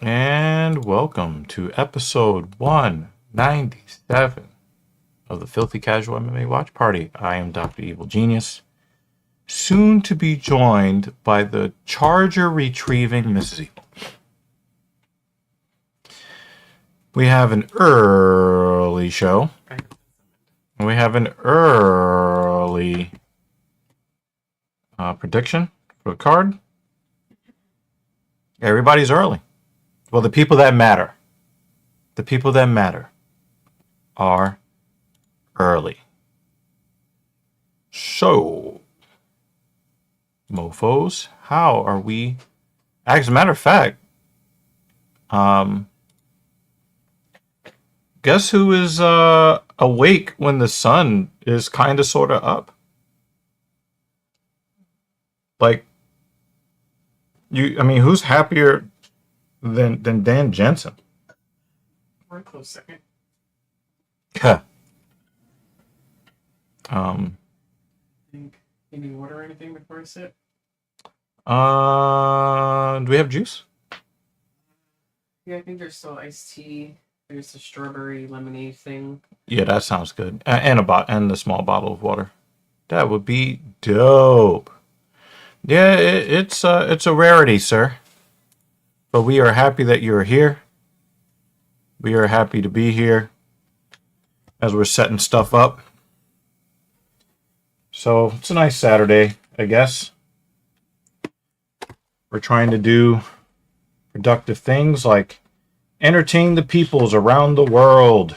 And welcome to episode 197 of the Filthy Casual MMA Watch Party. I am Dr. Evil Genius, soon to be joined by the Charger retrieving Mrs. Evil. We have an early show. We have an early prediction for the card. Everybody's early. Well, the people that matter. The people that matter are early. So, mofos, how are we? As a matter of fact, guess who is awake when the sun is kind of sort of up? Like, who's happier than Dan Jensen? We're a close second. Think any water or anything before I sit? Do we have juice? Yeah, I think there's still iced tea. There's the strawberry lemonade thing. Yeah, that sounds good. And and the small bottle of water. That would be dope. Yeah, it's a rarity, sir. But we are happy that you're here. We are happy to be here as we're setting stuff up. So it's a nice Saturday, I guess. We're trying to do productive things like entertain the peoples around the world.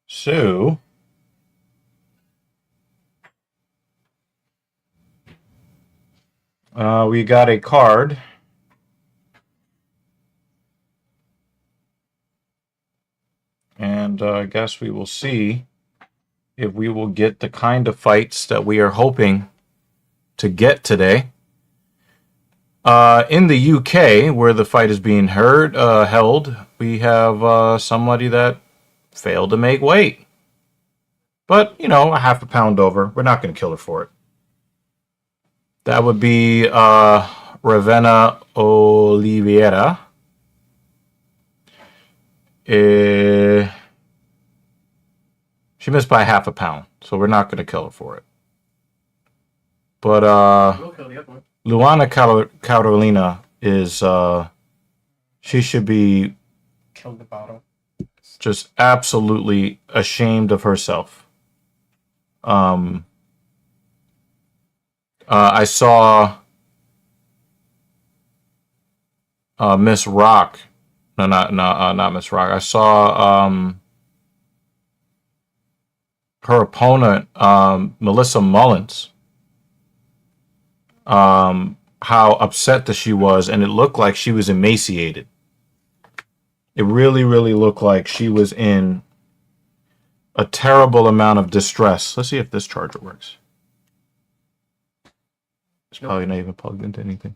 So, we got a card. And I guess we will see if we will get the kind of fights that we are hoping to get today. In the UK, where the fight is being held, we have somebody that failed to make weight. But, a half a pound over. We're not going to kill her for it. That would be Ravenna Oliveira. She missed by half a pound, so we're not going to kill her for it. But We'll kill the other one. Luana Carolina is she should be Kill the bottle. just absolutely ashamed of herself. I saw Miss Rock. No, not Miss Rock. I saw her opponent, Melissa Mullins. How upset that she was, and it looked like she was emaciated. It really, really looked like she was in a terrible amount of distress. Let's see if this charger works. It's probably not even plugged into anything.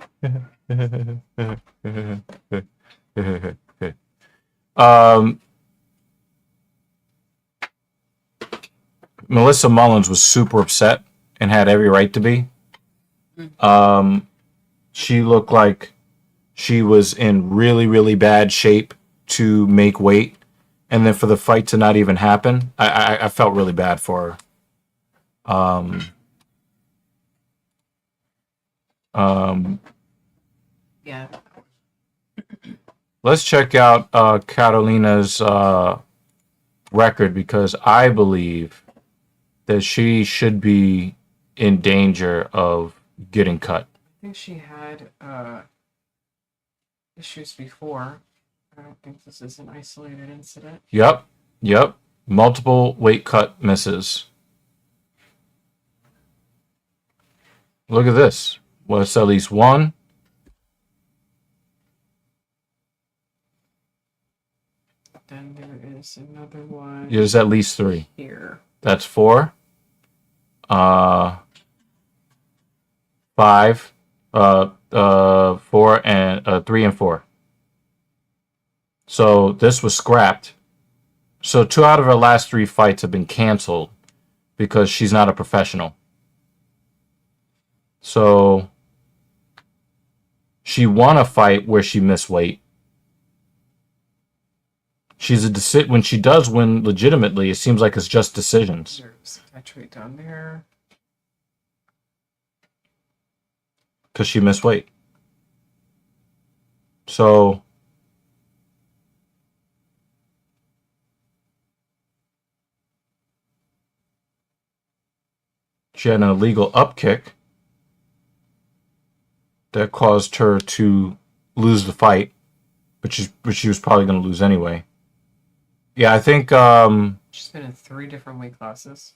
Melissa Mullins was super upset and had every right to be. She looked like she was in really, really bad shape to make weight. And then for the fight to not even happen, I felt really bad for her. Yeah. Let's check out Carolina's record, because I believe that she should be in danger of getting cut. I think she had issues before. I don't think this is an isolated incident. Yep. Multiple weight cut misses. Look at this. Well, it's at least one. Then there is another one. There's at least three. Here. That's four. 5. 4 and 3 and 4. So this was scrapped. So 2 out of her last 3 fights have been canceled because she's not a professional. So she won a fight where she missed weight. She's when she does win legitimately, it seems like it's just decisions. There's catch weight down there. Because she missed weight. So she had an illegal up kick that caused her to lose the fight, which she was probably going to lose anyway. Yeah, I think She's been in 3 different weight classes.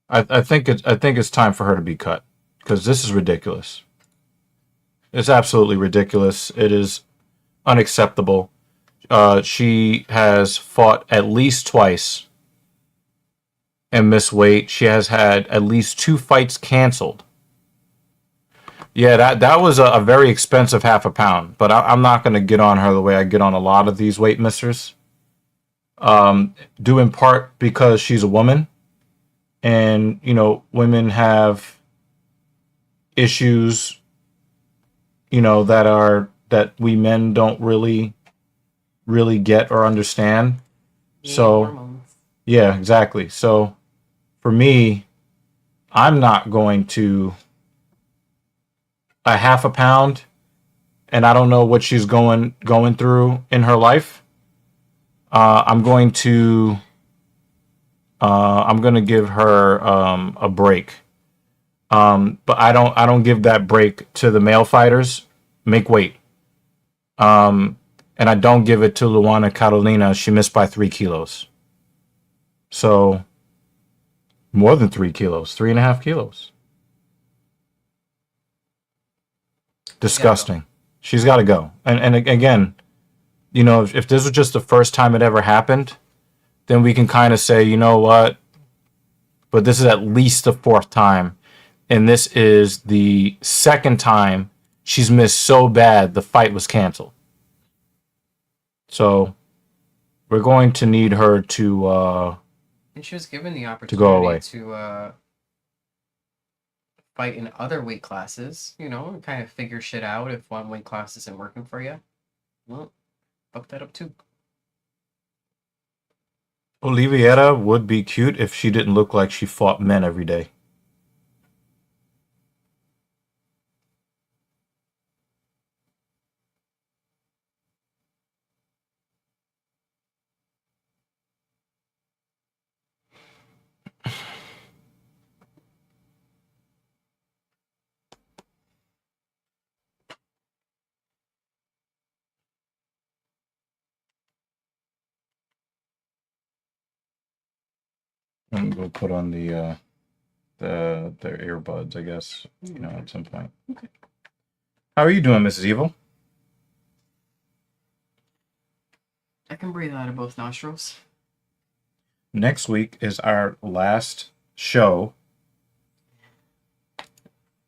I think it's time for her to be cut because this is ridiculous. It's absolutely ridiculous. It is unacceptable. She has fought at least twice and missed weight. She has had at least 2 fights canceled. Yeah, that was a very expensive half a pound, but I'm not going to get on her the way I get on a lot of these weight missers. Due in part because she's a woman, and women have issues, that we men don't really get or understand. So Hormones. yeah, exactly. So for me, I'm not going to a half a pound, and I don't know what she's going through in her life. I'm going to give her a break. But I don't give that break to the male fighters. Make weight. And I don't give it to Luana Carolina. She missed by 3 kilos. So more than 3 kilos, 3.5 kilos. Disgusting. She's got to go. And again, if this was just the first time it ever happened, then we can kind of say, you know what? But this is at least the 4th time. And this is the 2nd time she's missed so bad the fight was canceled. So we're going to need her to and she was given the opportunity go away. to fight in other weight classes, and kind of figure shit out if one weight class isn't working for you. Well, fuck that up too. Oliveira would be cute if she didn't look like she fought men every day. I'm gonna go put on the earbuds, I guess, at some point. Okay. How are you doing, Mrs. Evil? I can breathe out of both nostrils. Next week is our last show.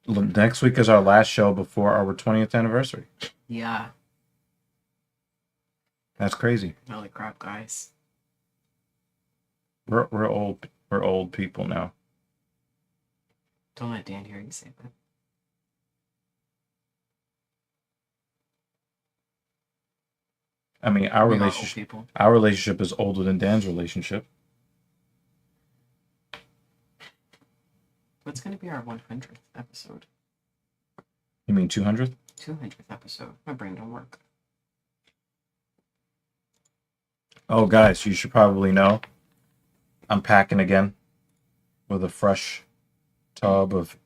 Next week is our last show before our 20th anniversary. Yeah. That's crazy. Holy crap, guys. We're old. We're old people now. Don't let Dan hear you say that. I mean, our relationship is older than Dan's relationship. What's going to be our 100th episode? You mean 200th? 200th episode. My brain don't work. Oh, guys, you should probably know. I'm packing again with a fresh tub of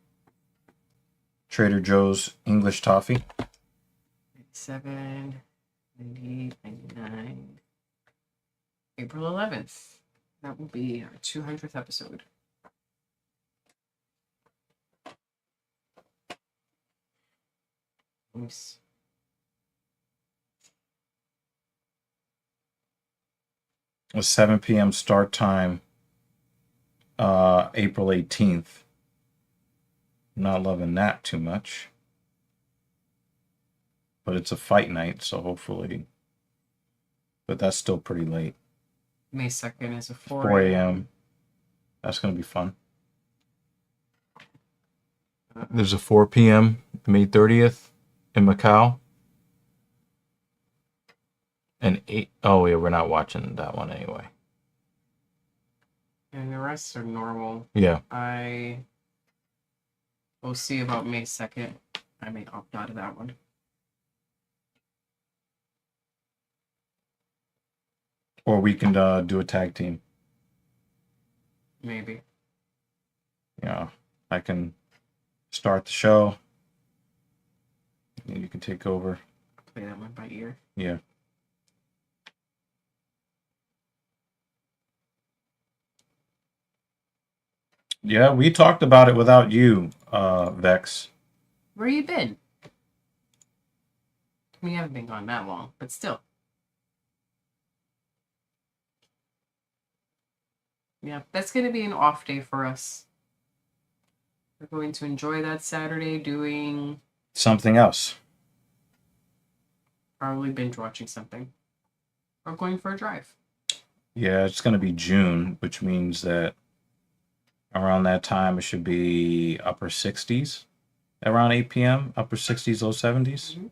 Trader Joe's English toffee. 97, 98, 99. April 11th. That will be our 200th episode. Nice. A 7 p.m. start time, April 18th. Not loving that too much. But it's a fight night, so hopefully. But that's still pretty late. May 2nd is a 4 4 a.m. That's going to be fun. There's a 4 p.m. May 30th in Macau. And 8. Oh, yeah, we're not watching that one anyway. And the rest are normal. Yeah. I will see about May 2nd. I may opt out of that one. Or we can do a tag team. Maybe. Yeah. I can start the show. And you can take over. Play that one by ear. Yeah. Yeah, we talked about it without you, Vex. Where you been? We haven't been gone that long, but still. Yeah, that's going to be an off day for us. We're going to enjoy that Saturday doing... Something else. Probably binge watching something. Or going for a drive. Yeah, it's going to be June, which means that around that time it should be upper 60s. Around 8 p.m., upper 60s, low 70s. Mm-hmm.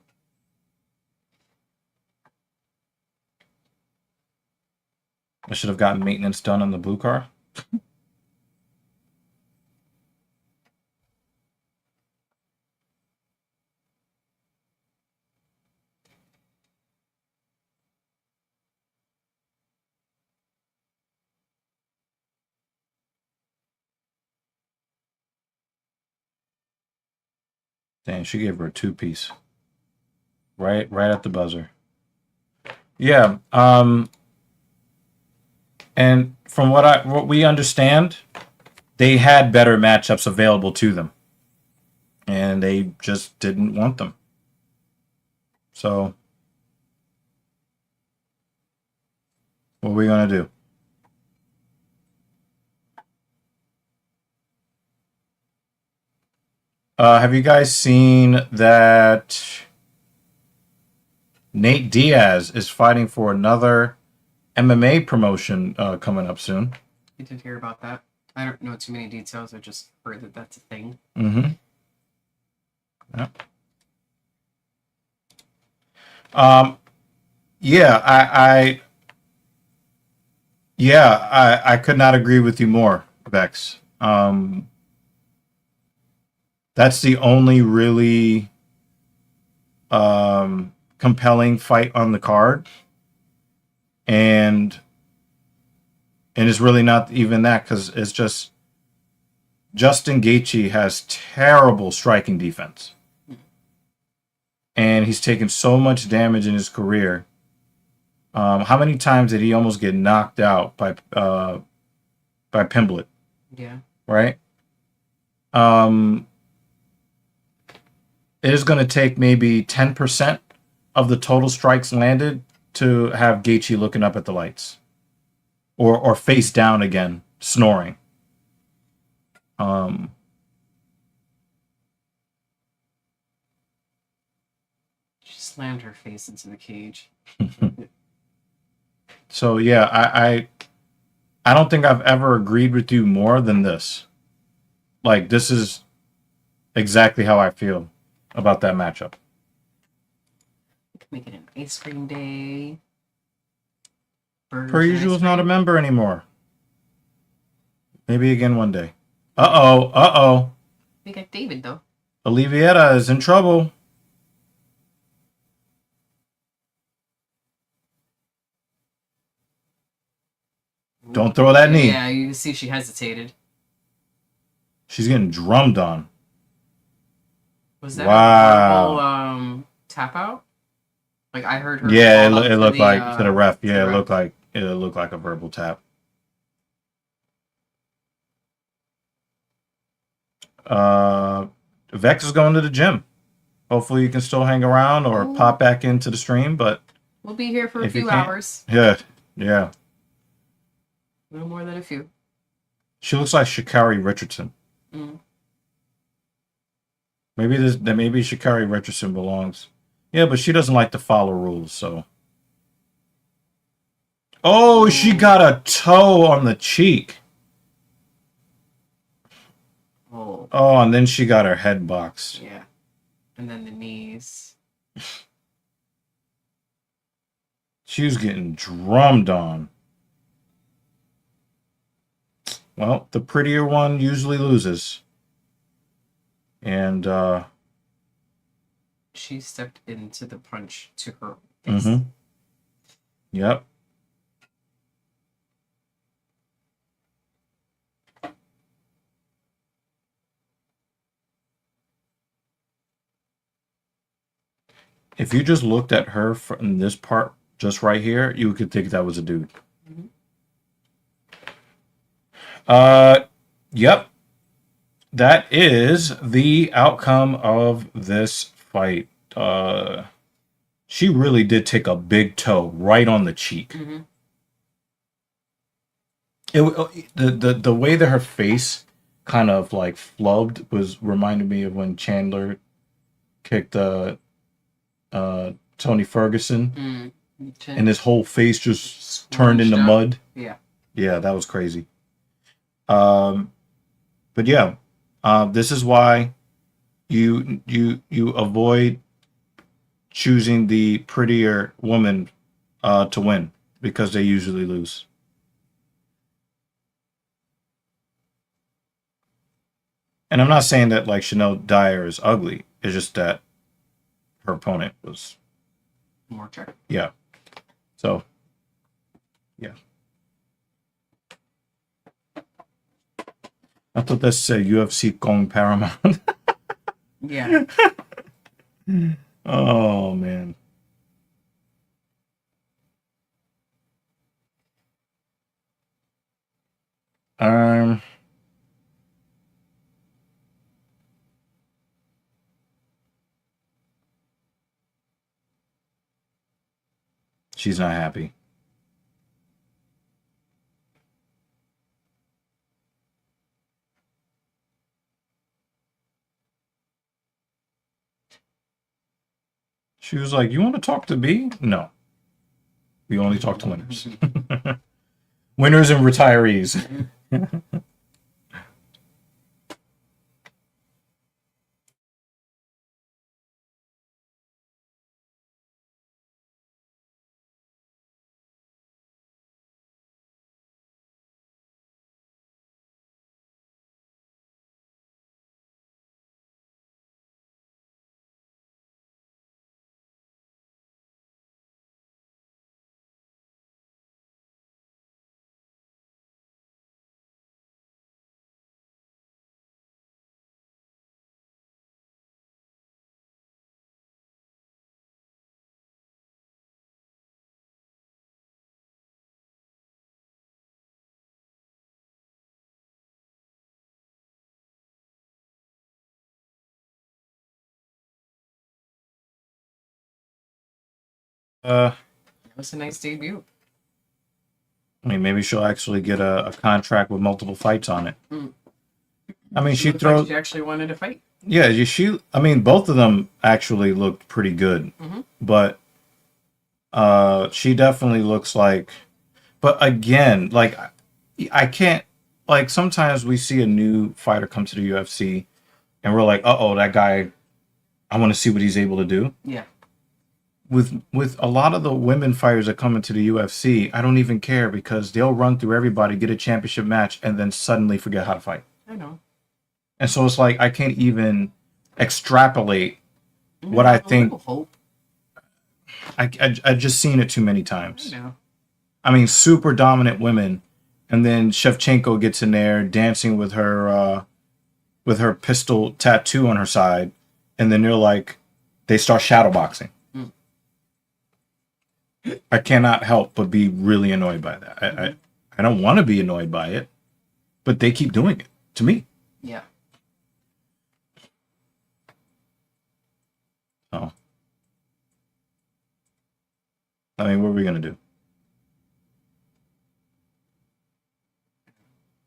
I should have gotten maintenance done on the blue car. Dang, she gave her a 2-piece. Right at the buzzer. Yeah, and from what we understand, they had better matchups available to them. And they just didn't want them. So what are we gonna do? Have you guys seen that Nate Diaz is fighting for another MMA promotion coming up soon? I did hear about that. I don't know too many details. I just heard that that's a thing. Mm-hmm. Yeah. I could not agree with you more, Vex. That's the only really compelling fight on the card, and it's really not even that, because it's just Justin Gaethje has terrible striking defense, and he's taken so much damage in his career. How many times did he almost get knocked out by Pimblett? Yeah. Right. It is going to take maybe 10% of the total strikes landed to have Gaethje looking up at the lights, or face down again, snoring. She slammed her face into the cage. So yeah, I don't think I've ever agreed with you more than this. Like, this is exactly how I feel about that matchup. We could make it an ice cream day. Per usual is not a member anymore. Maybe again one day. Uh-oh. We got David, though. Oliviera is in trouble. Don't throw that knee. Yeah, you can see she hesitated. She's getting drummed on. Was that a verbal tap out? Like, I heard her. Yeah, it looked like to the ref. Yeah, it looked like a verbal tap. Vex is going to the gym. Hopefully, you can still hang around or pop back into the stream. But we'll be here for a few hours. Yeah. No more than a few. She looks like Sha'Carri Richardson. Mm. Maybe Sha'Carri Richardson belongs. Yeah, but she doesn't like to follow rules, so. Oh, she got a toe on the cheek. Oh, Oh, and then she got her head boxed. yeah. And then the knees. She was getting drummed on. Well, the prettier one usually loses. And, She stepped into the punch to her face. Yep. If you just looked at her from this part, just right here, you could think that was a dude. Yep. That is the outcome of this fight. She really did take a big toe right on the cheek. The way that her face kind of like flubbed was reminded me of when Chandler kicked Tony Ferguson, and his whole face just turned into mud. Yeah, that was crazy. But yeah, this is why you avoid choosing the prettier woman to win, because they usually lose. And I'm not saying that like Chanel Dyer is ugly. It's just that her opponent was more attractive. Yeah. So, yeah. I thought that said UFC Kong Paramount. Yeah. Oh man. Um. She's not happy. She was like, "You want to talk to me?" No. We only talk to winners. Winners and retirees. That was a nice debut. I mean, maybe she'll actually get a contract with multiple fights on it. I mean, she throws. Like she actually wanted to fight. Yeah, she. I mean, both of them actually looked pretty good, but she definitely looks like. But again, like I can't. Like sometimes we see a new fighter come to the UFC, and we're like, "Uh oh, that guy! I want to see what he's able to do." Yeah. With a lot of the women fighters that come into the UFC, I don't even care because they'll run through everybody, get a championship match, and then suddenly forget how to fight. I know. And so it's like I can't even extrapolate what I think. Hope. I just seen it too many times. I know. I mean, super dominant women, and then Shevchenko gets in there dancing with her pistol tattoo on her side, and then they're like, they start shadowboxing. I cannot help but be really annoyed by that. I don't want to be annoyed by it, but they keep doing it to me. Yeah. So, I mean, what are we gonna do?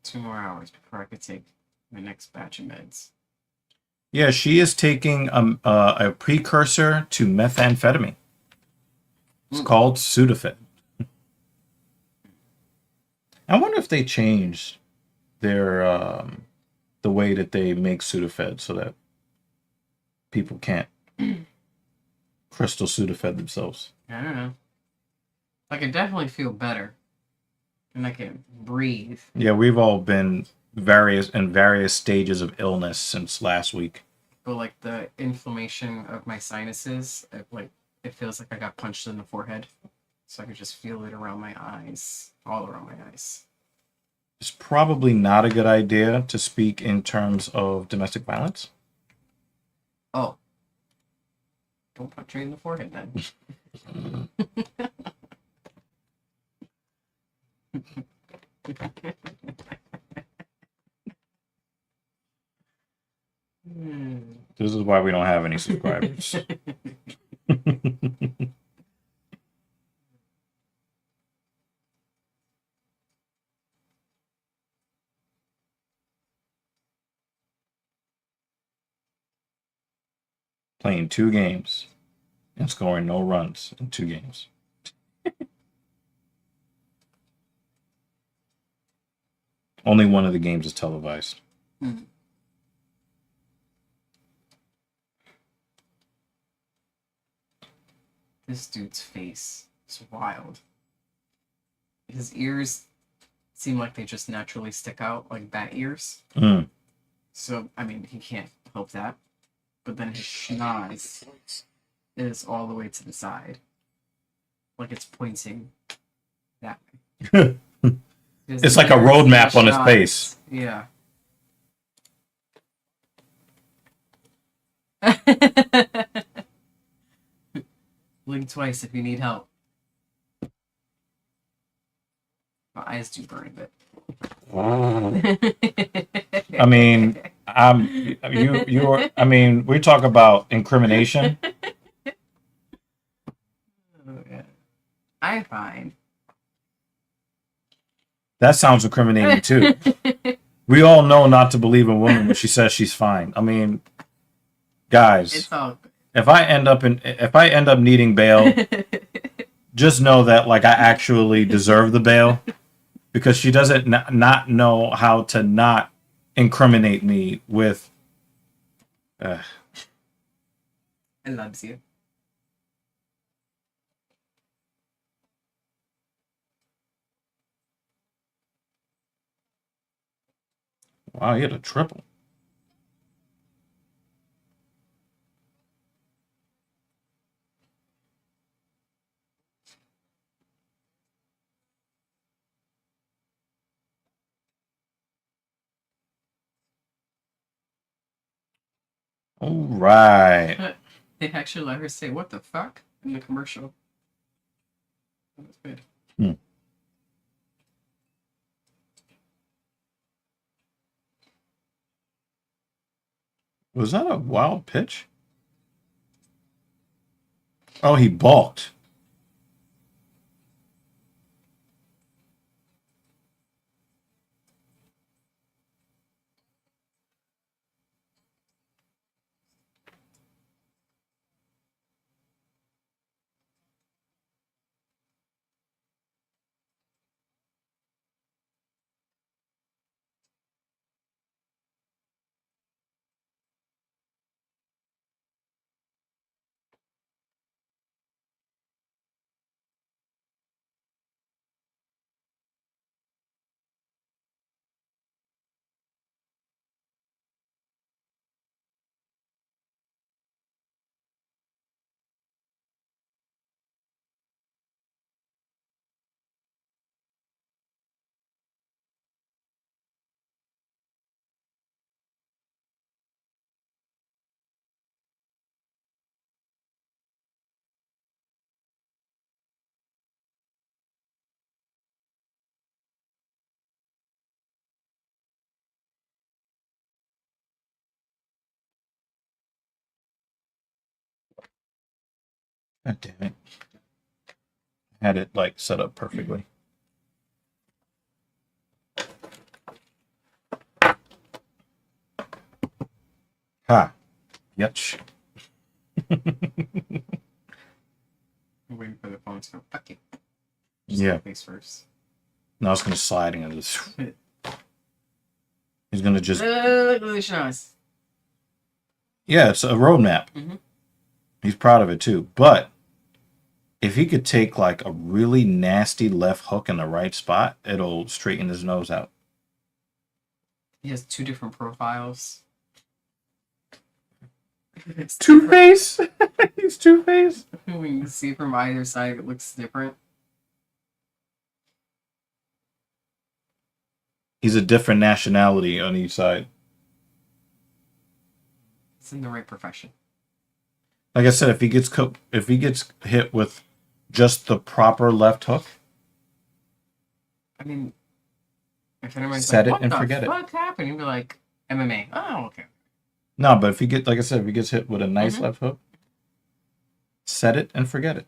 2 more hours before I could take my next batch of meds. Yeah, she is taking a precursor to methamphetamine. It's called Sudafed. I wonder if they changed their the way that they make Sudafed so that people can't crystal Sudafed themselves. I don't know. I can definitely feel better. And I can breathe. Yeah, we've all been various stages of illness since last week. But like the inflammation of my sinuses, it feels like I got punched in the forehead. So I could just feel it around my eyes, all around my eyes. It's probably not a good idea to speak in terms of domestic violence. Oh. Don't punch me in the forehead then. This is why we don't have any subscribers. Playing 2 games and scoring no runs in 2 games. Only one of the games is televised. Mm. This dude's face is wild. His ears seem like they just naturally stick out like bat ears. Mm. So, I mean, he can't help that. But then his schnoz is all the way to the side. Like it's pointing that way. It's like a road map on his face. Yeah. Blink twice if you need help. My eyes do burn a bit. I mean, I mean, we talk about incrimination. I'm fine. That sounds incriminating too. We all know not to believe a woman when she says she's fine. I mean, guys, It's all good. if I end up needing bail, just know that like I actually deserve the bail because she doesn't not know how to not incriminate me with. I loves you. Wow, he hit a triple. All right. They actually let her say, "What the fuck?" in the commercial. That was good. Was that a wild pitch? Oh, he balked. God damn it. Had it like set up perfectly. Ha. Yetch. I'm waiting for the phone to go, fuck you. Just Yeah. face first. No, I was going to slide into this. He's gonna just Look at the schnoz. yeah, it's a roadmap. Mhm. He's proud of it too. But if he could take like a really nasty left hook in the right spot, it'll straighten his nose out. He has two different profiles. It's Two different. Face. He's Two Face. When you see from either side, it looks different. He's a different nationality on each side. It's in the right profession. Like I said, if he gets hit with just the proper left hook, I mean, if anybody's set like, it and what the forget it. fuck happened? You'd be like, MMA. Oh, okay. No, but if he get like I said, if he gets hit with a nice Mhm. left hook, set it and forget it.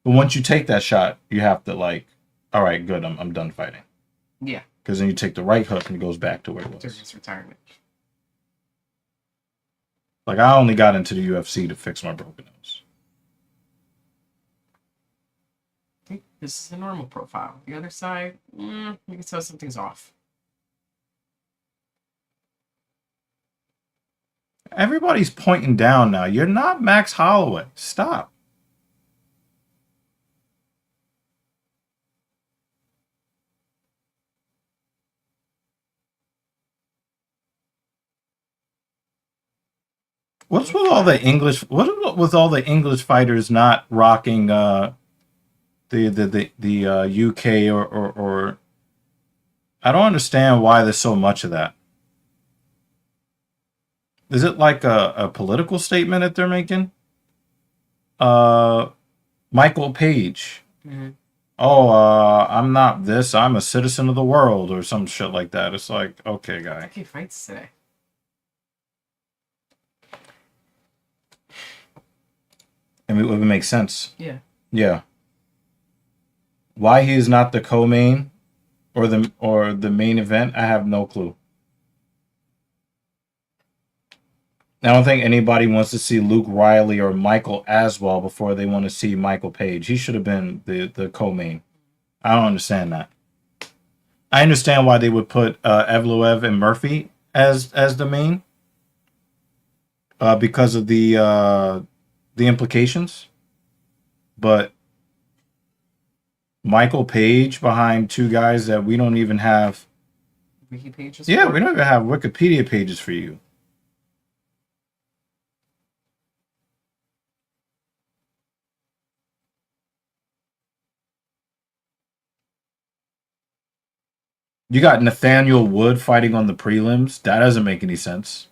But once you take that shot, you have to like, all right, good, I'm done fighting. Yeah, Because then you take the right hook and it goes back to where it during was. his retirement. Like I only got into the UFC to fix my broken nose. I think this is a normal profile. The other side, you can tell something's off. Everybody's pointing down now. You're not Max Holloway. Stop. What's with all the English? What with all the English fighters not rocking the UK or I don't understand why there's so much of that. Is it like a political statement that they're making? Michael Page. Mm-hmm. Oh, I'm not this. I'm a citizen of the world or some shit like that. It's like, okay, guy. He fights today. I mean, it would make sense. Yeah. Yeah. Why he is not the co-main or the main event, I have no clue. I don't think anybody wants to see Luke Riley or Michael Aswell before they want to see Michael Page. He should have been the co-main. I don't understand that. I understand why they would put Evloev and Murphy as the main because of the implications, but Michael Page behind two guys that we don't even have. Wiki pages. Yeah, we don't even have Wikipedia pages for you. You got Nathaniel Wood fighting on the prelims. That doesn't make any sense.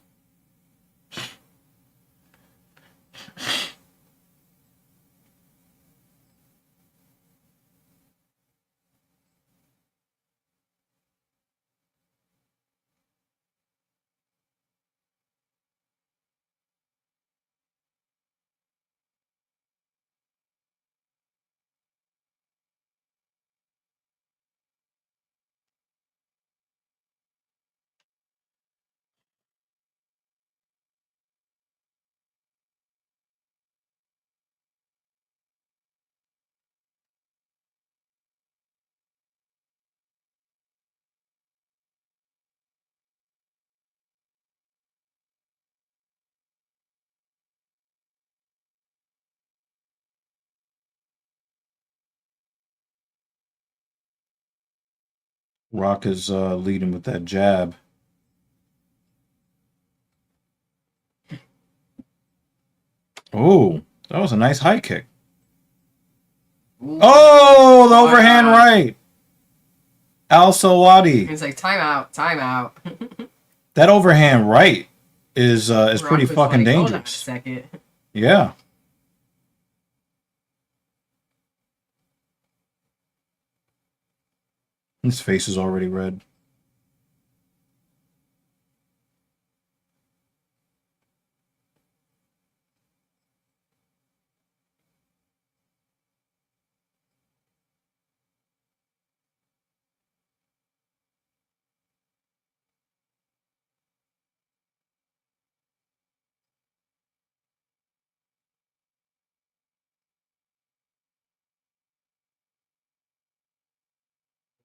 Rock is leading with that jab. Oh, that was a nice high kick. Ooh. Oh, the overhand right. Al Sawadi. He's like, time out, time out. That overhand right is pretty Rock was fucking like, hold on a dangerous. second. Yeah. His face is already red.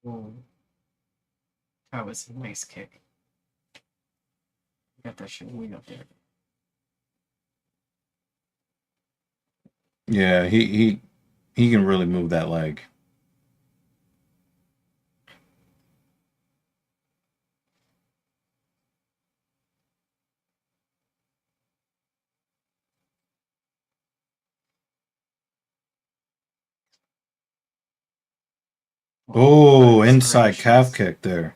Ooh. That was a nice kick. Got that shit way up there. Yeah, he can really move that leg. Oh, inside calf kick there.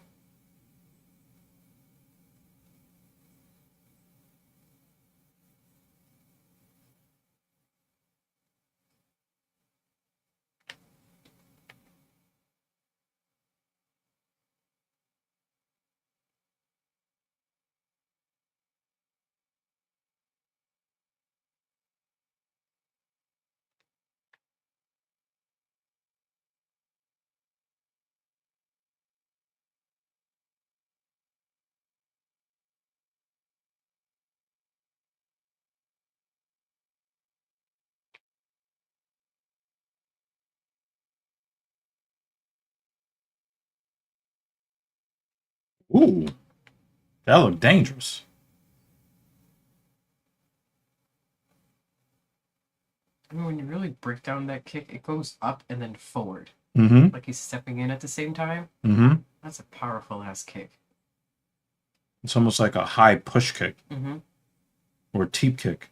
Ooh, that looked dangerous. I mean, when you really break down that kick, it goes up and then forward. Mm-hmm. Like he's stepping in at the same time. Mm-hmm. That's a powerful ass kick. It's almost like a high push kick Mm-hmm. or teep kick.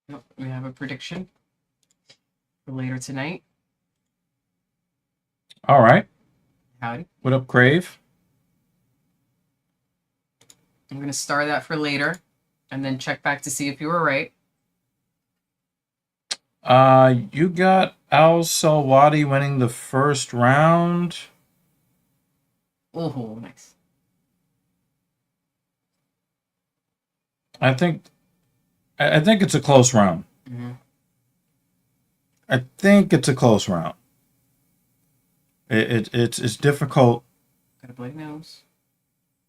Yep, we have a prediction for later tonight. All right. Howdy. What up, Crave? I'm gonna star that for later, and then check back to see if you were right. You got Al Salwati winning the first round. Oh, nice. I think it's a close round. Mm-hmm. I think it's a close round. It's difficult. Got a bloody nose.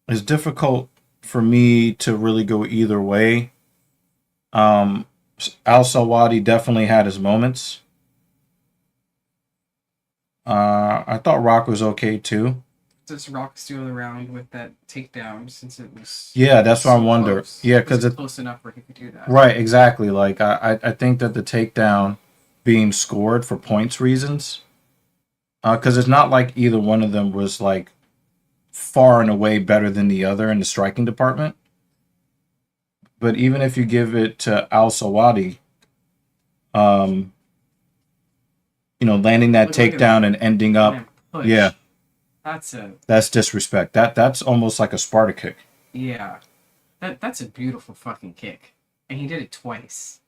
It's difficult for me to really go either way. Al Salwati definitely had his moments. I thought Rock was okay too. Does Rock steal the round with that takedown since it was Yeah, that's what I wonder. close? Yeah, Was because it it close enough where he could do that? right, exactly. Like I think that the takedown being scored for points reasons, because it's not like either one of them was like far and away better than the other in the striking department. But even if you give it to Al Sawadi, um, landing that Look at takedown and ending up, Man, push. yeah, That's disrespect. That's almost like a Sparta kick. yeah. That's a beautiful fucking kick, and he did it twice.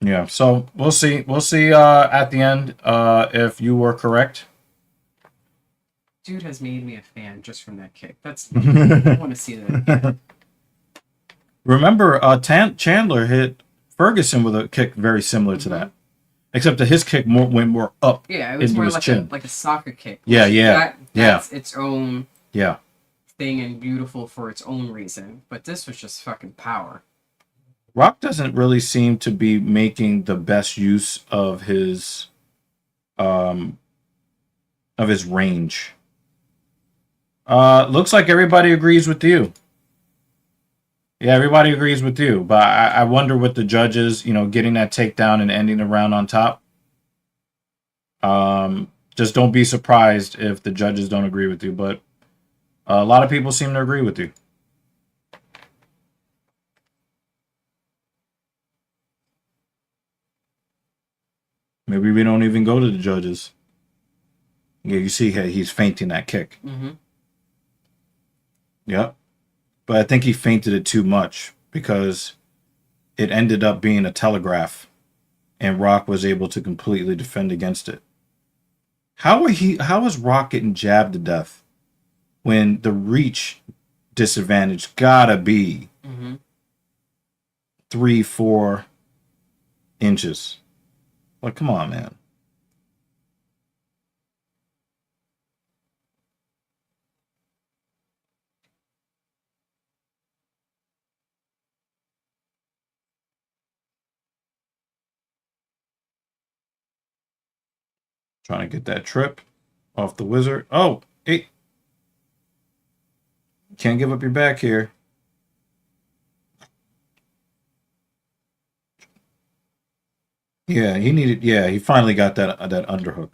Yeah. So we'll see. We'll see at the end if you were correct. Dude has made me a fan just from that kick. I want to see that again. Remember, Chandler hit Ferguson with a kick very similar to that, except that his kick went more up. Yeah, it was into more his like chin. a soccer kick. Yeah. That's its own Yeah. thing and beautiful for its own reason. But this was just fucking power. Rock doesn't really seem to be making the best use of his range. Looks like everybody agrees with you. Yeah, everybody agrees with you. But I wonder with the judges, getting that takedown and ending the round on top. Just don't be surprised if the judges don't agree with you. But a lot of people seem to agree with you. Maybe we don't even go to the judges. Yeah, you see he's feinting that kick. Mm-hmm. Yep. But I think he feinted it too much because it ended up being a telegraph and Rock was able to completely defend against it. How is Rock getting jabbed to death when the reach disadvantage gotta be 3-4 inches? Like, come on, man. Trying to get that trip off the wizard. Oh, hey. Can't give up your back here. Yeah, he needed. Yeah, he finally got that underhook.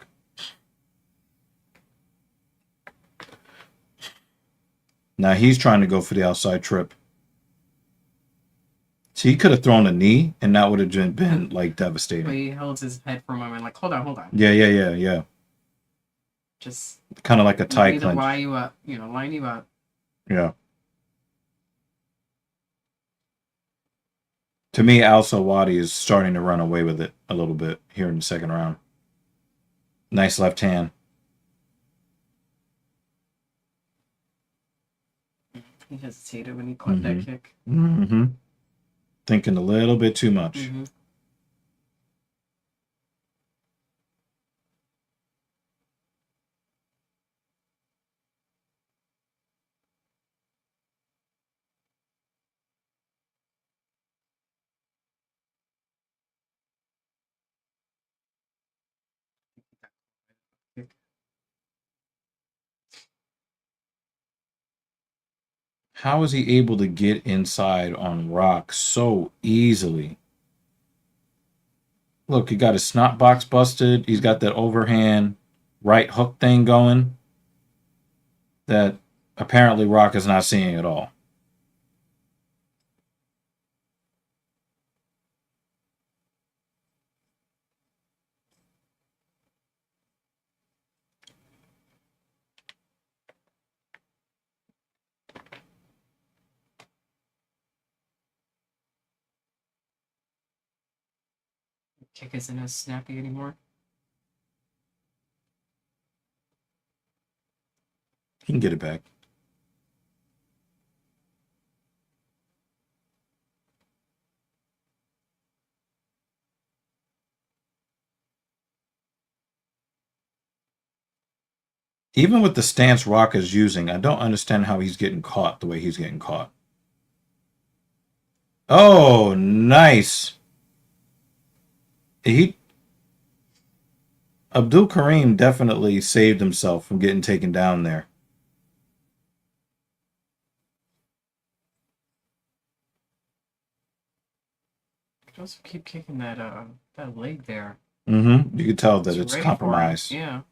Now he's trying to go for the outside trip. So he could have thrown a knee, and that would have been like devastating. But he held his head for a moment, like, hold on. Yeah. Just kind of like a tie either clinch. line you up, line you up. Yeah. To me, Al Sawadi is starting to run away with it a little bit here in the second round. Nice left hand. He hesitated when he caught that kick. Mm-hmm. Thinking a little bit too much. Mm-hmm. How is he able to get inside on Rock so easily? Look, he got his snot box busted. He's got that overhand right hook thing going that apparently Rock is not seeing at all. Kick isn't as snappy anymore. He can get it back. Even with the stance Rock is using, I don't understand how he's getting caught the way he's getting caught. Oh, nice. Abdul Karim definitely saved himself from getting taken down there. You also keep kicking that leg there. Mm-hmm. You could tell that it's compromised. Yeah.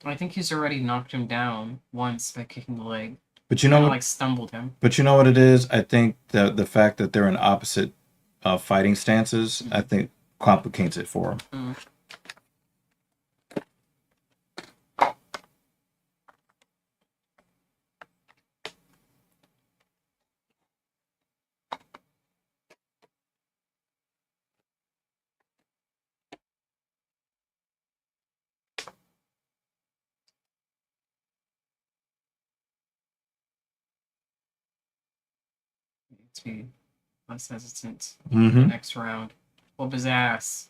I think he's already knocked him down once by kicking the leg. But you know what? Like stumbled him. But you know what it is? I think that the fact that they're in opposite fighting stances, I think complicates it for him. Mm. To be less hesitant in the next round. Whoop his ass.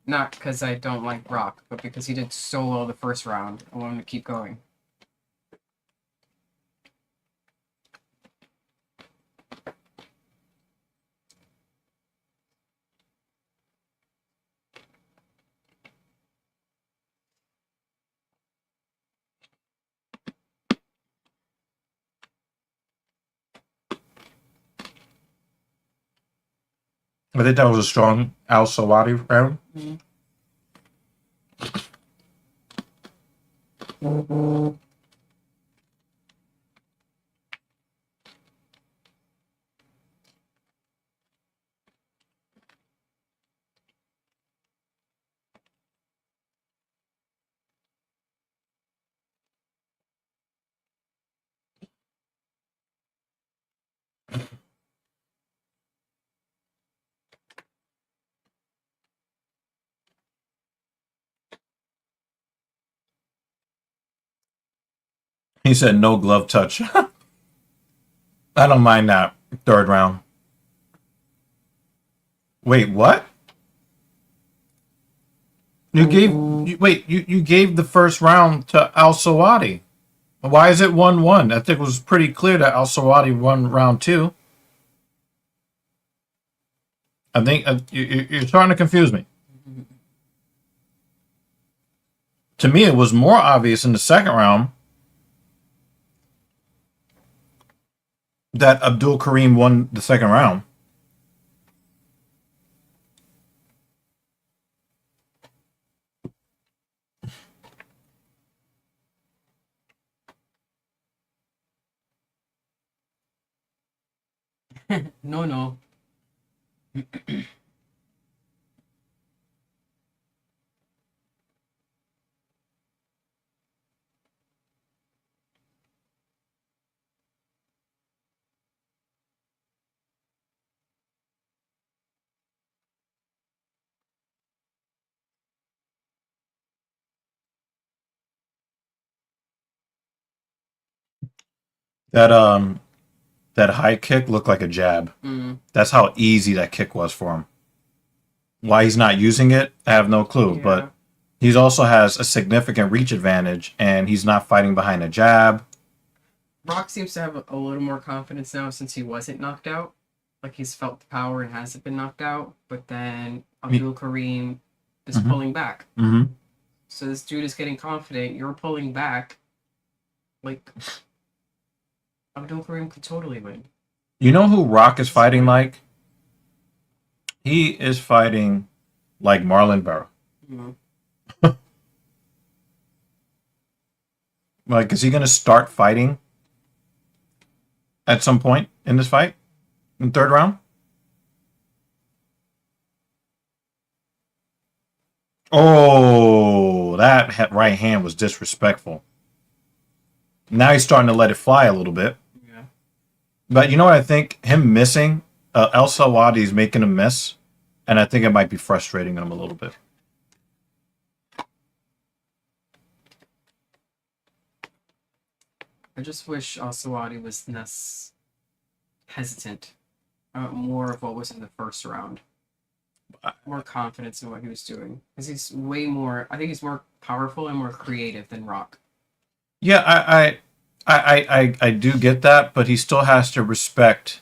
Not because I don't like Rock, but because he did so well the first round. I want him to keep going. I think that was a strong Al Sawadi round. He said no glove touch. I don't mind that. Third round. Wait, what? You gave the first round to Al Sawadi. Why is it 1-1? I think it was pretty clear that Al Sawadi won round 2. I think you're starting to confuse me. To me, it was more obvious in the second round that Abdul Karim won the second round. No, no. That that high kick looked like a jab. Mm, That's how easy that kick was for him. Why he's not using it, I have no clue. yeah. But he also has a significant reach advantage, and he's not fighting behind a jab. Rock seems to have a little more confidence now since he wasn't knocked out. Like he's felt the power and hasn't been knocked out. But then Abdul Karim is Mhm. pulling back. Mm-hmm. So this dude is getting confident. You're pulling back. Like Abdul Karim could totally win. You know who Rock is fighting like? He is fighting like Marlon Barrow. Mm. Like, is he going to start fighting at some point in this fight? In the third round? Oh, that right hand was disrespectful. Now he's starting to let it fly a little bit. Yeah. But you know what I think? Him missing, El Sawadi is making him miss. And I think it might be frustrating him a little bit. I just wish Al-Sawadi was less hesitant. More of what was in the first round. More confidence in what he was doing. Because he's way more, I think he's more powerful and more creative than Rock. Yeah, I do get that, but he still has to respect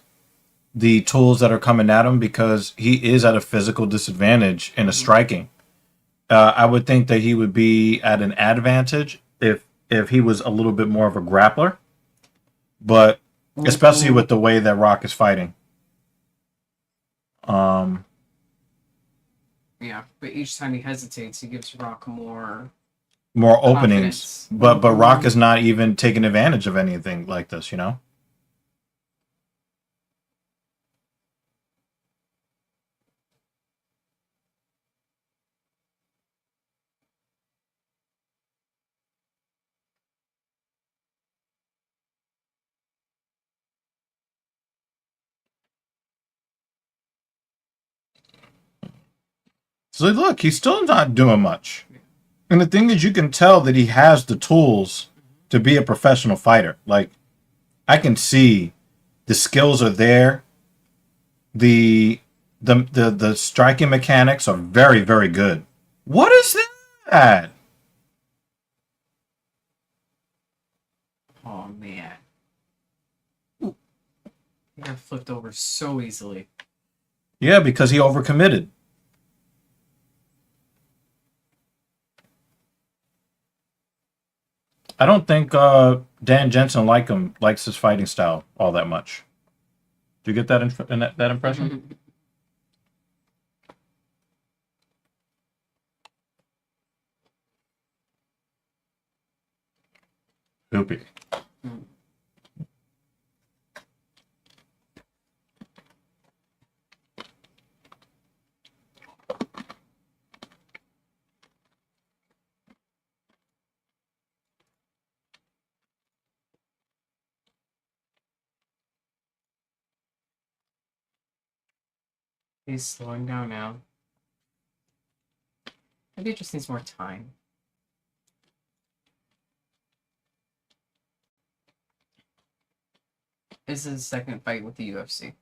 the tools that are coming at him because he is at a physical disadvantage in a striking. I would think that he would be at an advantage if he was a little bit more of a grappler, but especially with the way that Rock is fighting. Yeah, but each time he hesitates, he gives Rock more Openings, confidence. but Rock is not even taking advantage of anything like this, you know. So look, he's still not doing much. And the thing is, you can tell that he has the tools to be a professional fighter. Like, I can see the skills are there. The striking mechanics are very, very good. What is that? Oh, man. Ooh. He got flipped over so easily. Yeah, because he overcommitted. I don't think Dan Jensen likes his fighting style all that much. Do you get that impression? Poopy. He's slowing down now. Maybe it just needs more time. This is his second fight with the UFC.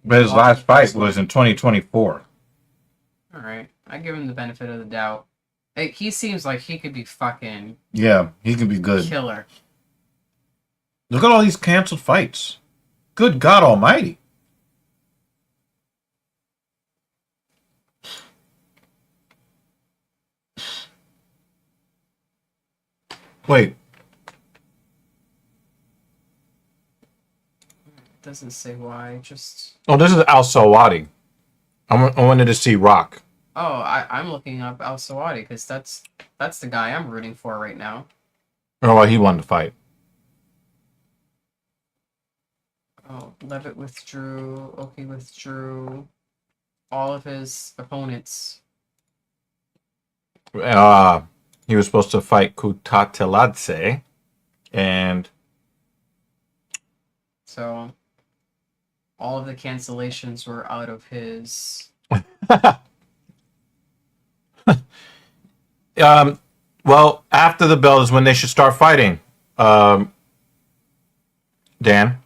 But his last fight was in 2024. Alright. I give him the benefit of the doubt. He seems like he could be fucking Yeah, he can be good. killer. Look at all these canceled fights. Good God Almighty. Wait. It doesn't say why. Just Oh, this is Al Sawadi. I wanted to see Rock. I'm looking up Al Sawadi because that's the guy I'm rooting for right now. Oh, well, he won the fight. Oh, Levitt withdrew. Oki withdrew. All of his opponents. He was supposed to fight Kutateladze, and So all of the cancellations were out of his. well, after the bell is when they should start fighting. Um, Dan.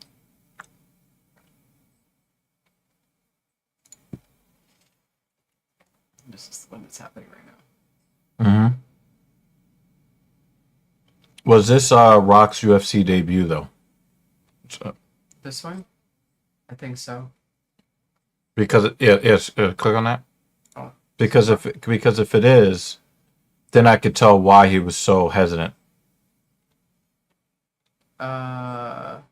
This is when it's happening right now. Mm-hmm. Was this Rock's UFC debut though? This one? I think so. Because yes, click on that. Oh. Because if it is, then I could tell why he was so hesitant. Oh,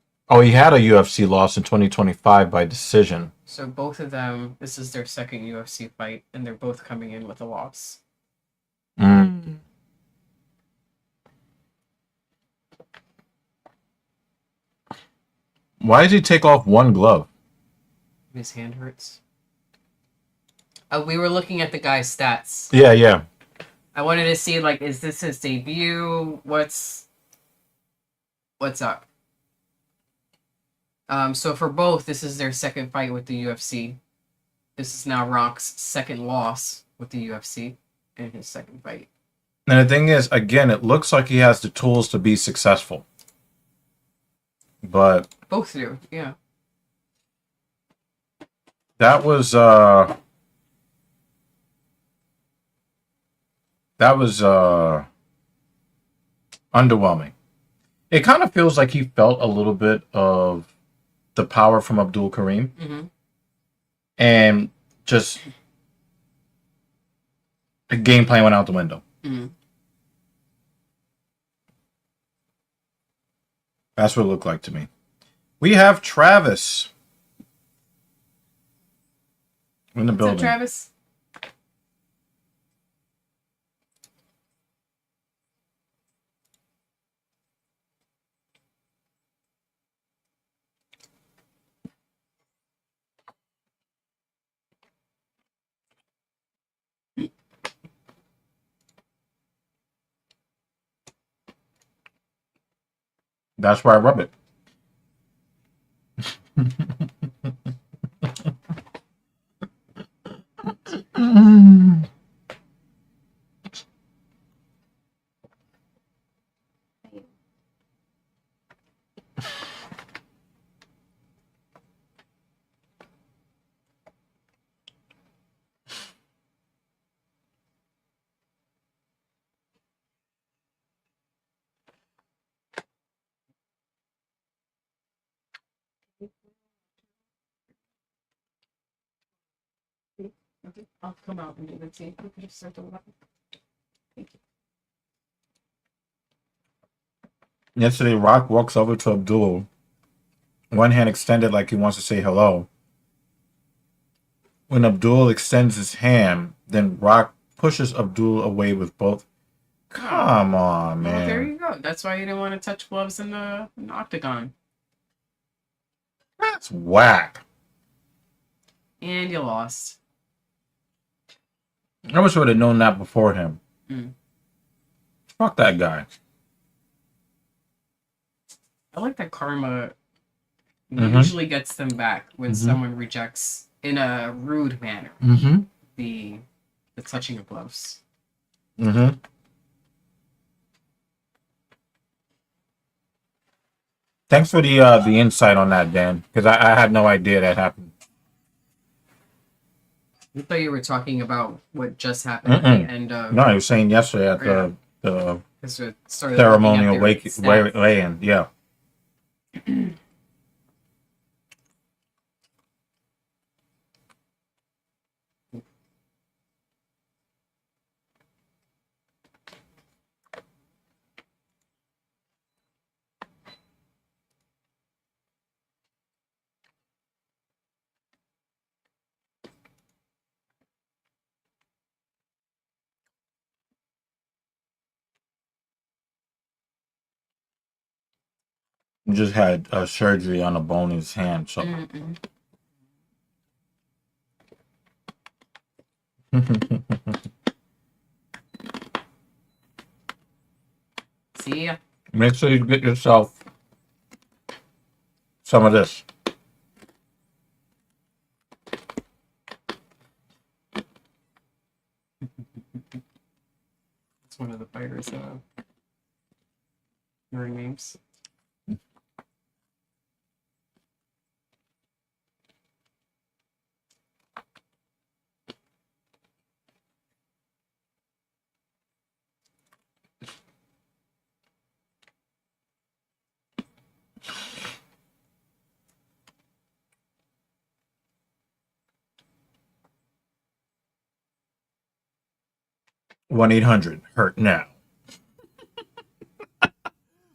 he had a UFC loss in 2025 by decision. So both of them, this is their second UFC fight, and they're both coming in with a loss. Mm. Why did he take off one glove? His hand hurts. We were looking at the guy's stats. Yeah. I wanted to see, like, is this his debut? What's up? So for both, this is their second fight with the UFC. This is now Rock's second loss with the UFC in his second fight. And the thing is, again, it looks like he has the tools to be successful. But both do, yeah. That was underwhelming. It kind of feels like he felt a little bit of the power from Abdul Karim, and just the game plan went out the window. That's what it looked like to me. We have Travis in the building. What's up, Travis? That's where I rub it. I'll come out and do the tape. You can just start the weapon. Thank you. Yesterday, Rock walks over to Abdul, one hand extended like he wants to say hello. When Abdul extends his hand, then Rock pushes Abdul away with both. Come on, man. Well, there you go. That's why you didn't want to touch gloves in the octagon. That's whack. And you lost. I wish I would have known that before him. Fuck that guy. I like that karma usually gets them back when someone rejects in a rude manner the touching of gloves. Thanks for the insight on that, Dan, because I had no idea that happened. I thought you were talking about what just happened at the end of. No, you were saying yesterday at the ceremonial weigh-in. Yeah. He just had surgery on a bone in his hand, so. Mm-mm. See ya. Make sure you get yourself some of this. It's one of the fighters' ring names. One 800-HURT now.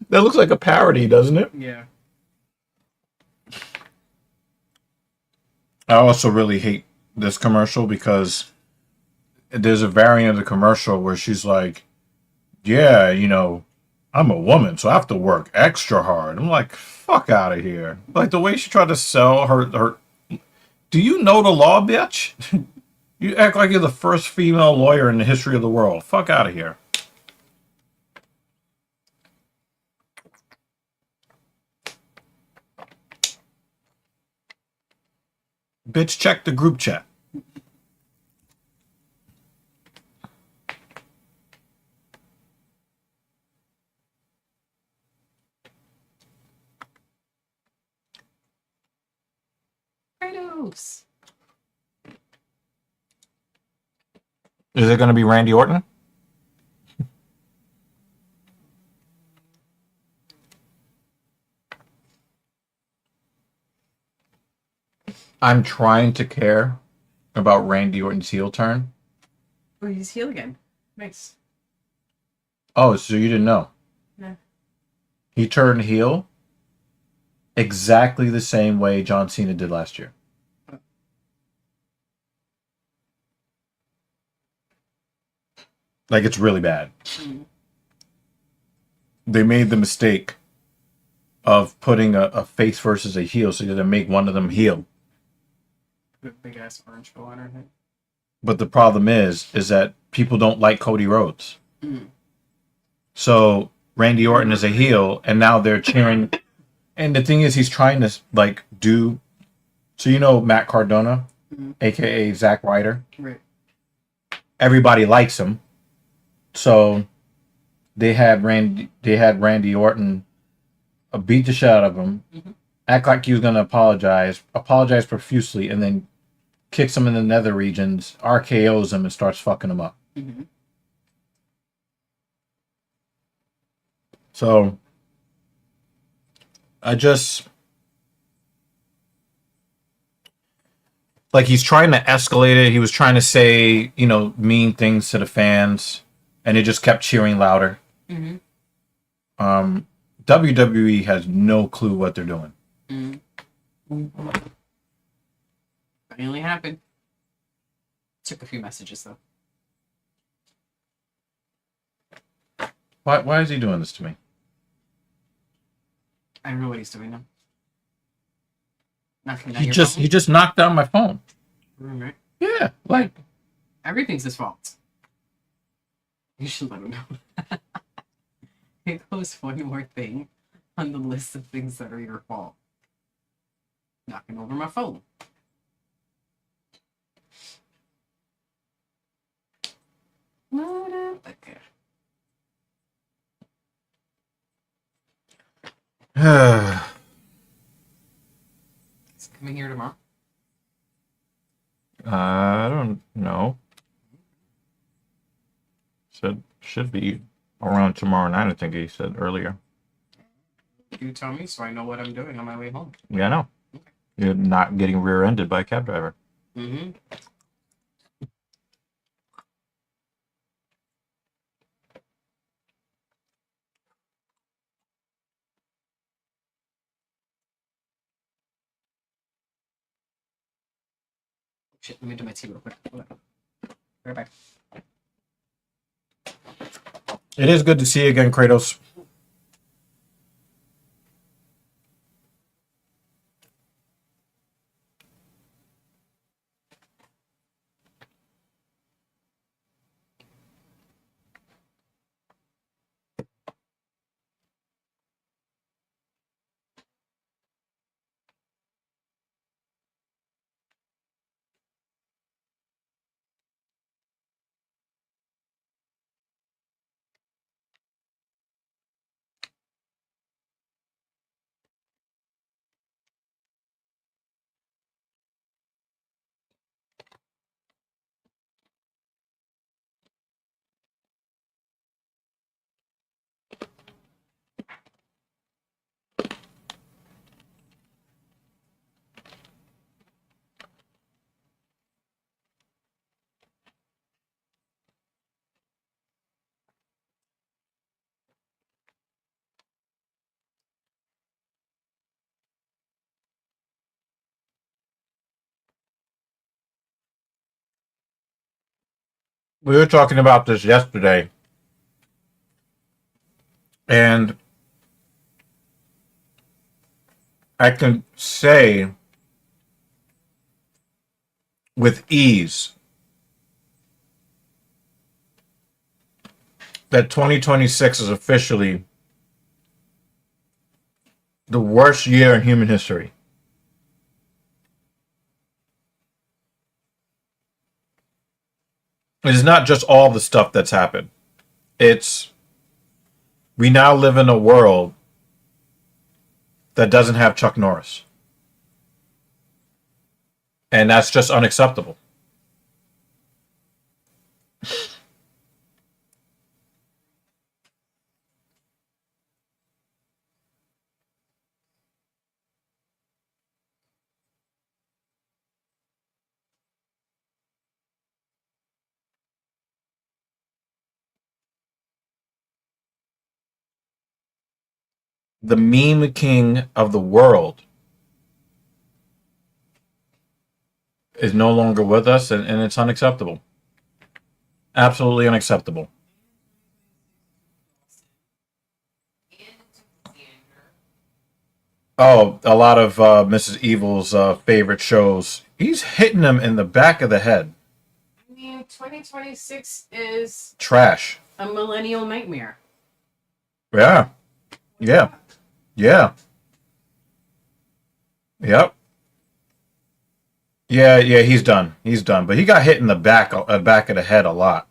That looks like a parody, doesn't it? Yeah. I also really hate this commercial because there's a variant of the commercial where she's like, yeah, I'm a woman, so I have to work extra hard. I'm like, fuck out of here. Like the way she tried to sell her. Do you know the law, bitch? You act like you're the first female lawyer in the history of the world. Fuck out of here. Bitch, check the group chat. Kratos. Is it going to be Randy Orton? I'm trying to care about Randy Orton's heel turn. Oh, he's heel again. Nice. Oh, so you didn't know? Yeah. He turned heel exactly the same way John Cena did last year. Like, it's really bad. Mm. They made the mistake of putting a face versus a heel, so you're going to make one of them heel. Put a big ass orange bow on her head. But the problem is that people don't like Cody Rhodes. Mm. So Randy Orton is a heel, and now they're cheering. And the thing is, he's trying to like do. So Matt Cardona, aka Zack Ryder. Right. Everybody likes him, so they had Randy Orton beat the shit out of him, act like he was gonna apologize profusely, and then kicks him in the nether regions, RKO's him, and starts fucking him up. Mm-hmm. So I just like he's trying to escalate it. He was trying to say, mean things to the fans, and it just kept cheering louder. Mm-hmm. WWE has no clue what they're doing. Mm-hmm. Finally happened. Took a few messages though. Why is he doing this to me? I don't know what he's doing now. Knocking down He your just phone? he just knocked down my phone. Right. Yeah, like Everything's his fault. You should let him know. It goes one more thing on the list of things that are your fault. Knocking over my phone. Okay. He's coming here tomorrow. I don't know. Said should be around tomorrow night. I think he said earlier. You tell me so I know what I'm doing on my way home. Yeah, I know. Okay. You're not getting rear-ended by a cab driver. Mm-hmm. Shit, let me do my tea real quick. Hold on. Right back. It is good to see you again, Kratos. we were talking about this yesterday, and I can say with ease that 2026 is officially the worst year in human history. It's not just all the stuff that's happened. It's we now live in a world that doesn't have Chuck Norris. And that's just unacceptable. The meme king of the world is no longer with us, and it's unacceptable. Absolutely unacceptable. Oh, a lot of Mrs. Evil's favorite shows. He's hitting them in the back of the head. I mean, 2026 is Trash. a millennial nightmare. Yeah. Yeah. Yeah. Yep. Yeah, yeah, he's done. He's done. But he got hit in the back of the head a lot.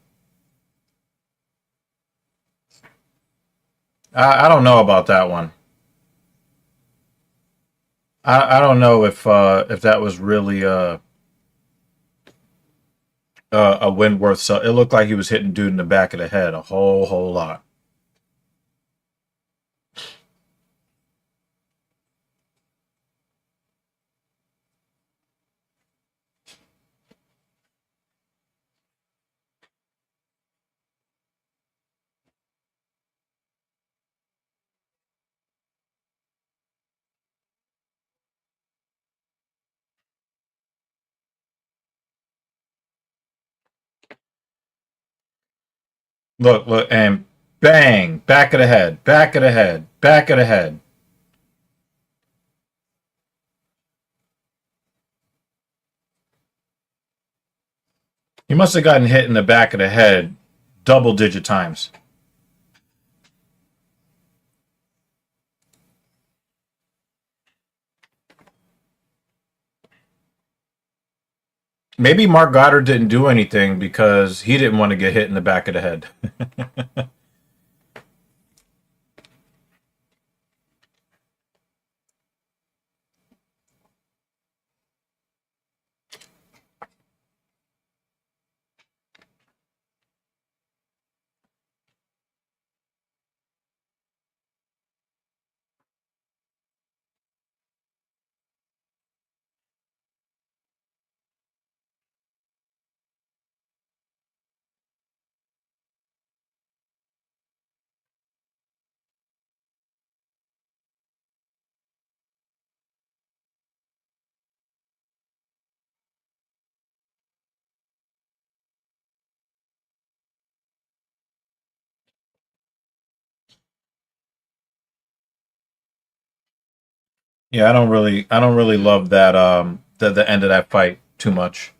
I don't know about that one. I don't know if that was really a Windworth. So it looked like he was hitting dude in the back of the head a whole lot. Look, and bang, back of the head, back of the head, back of the head. He must have gotten hit in the back of the head double digit times. Maybe Mark Goddard didn't do anything because he didn't want to get hit in the back of the head. Yeah, I don't really love that the end of that fight too much.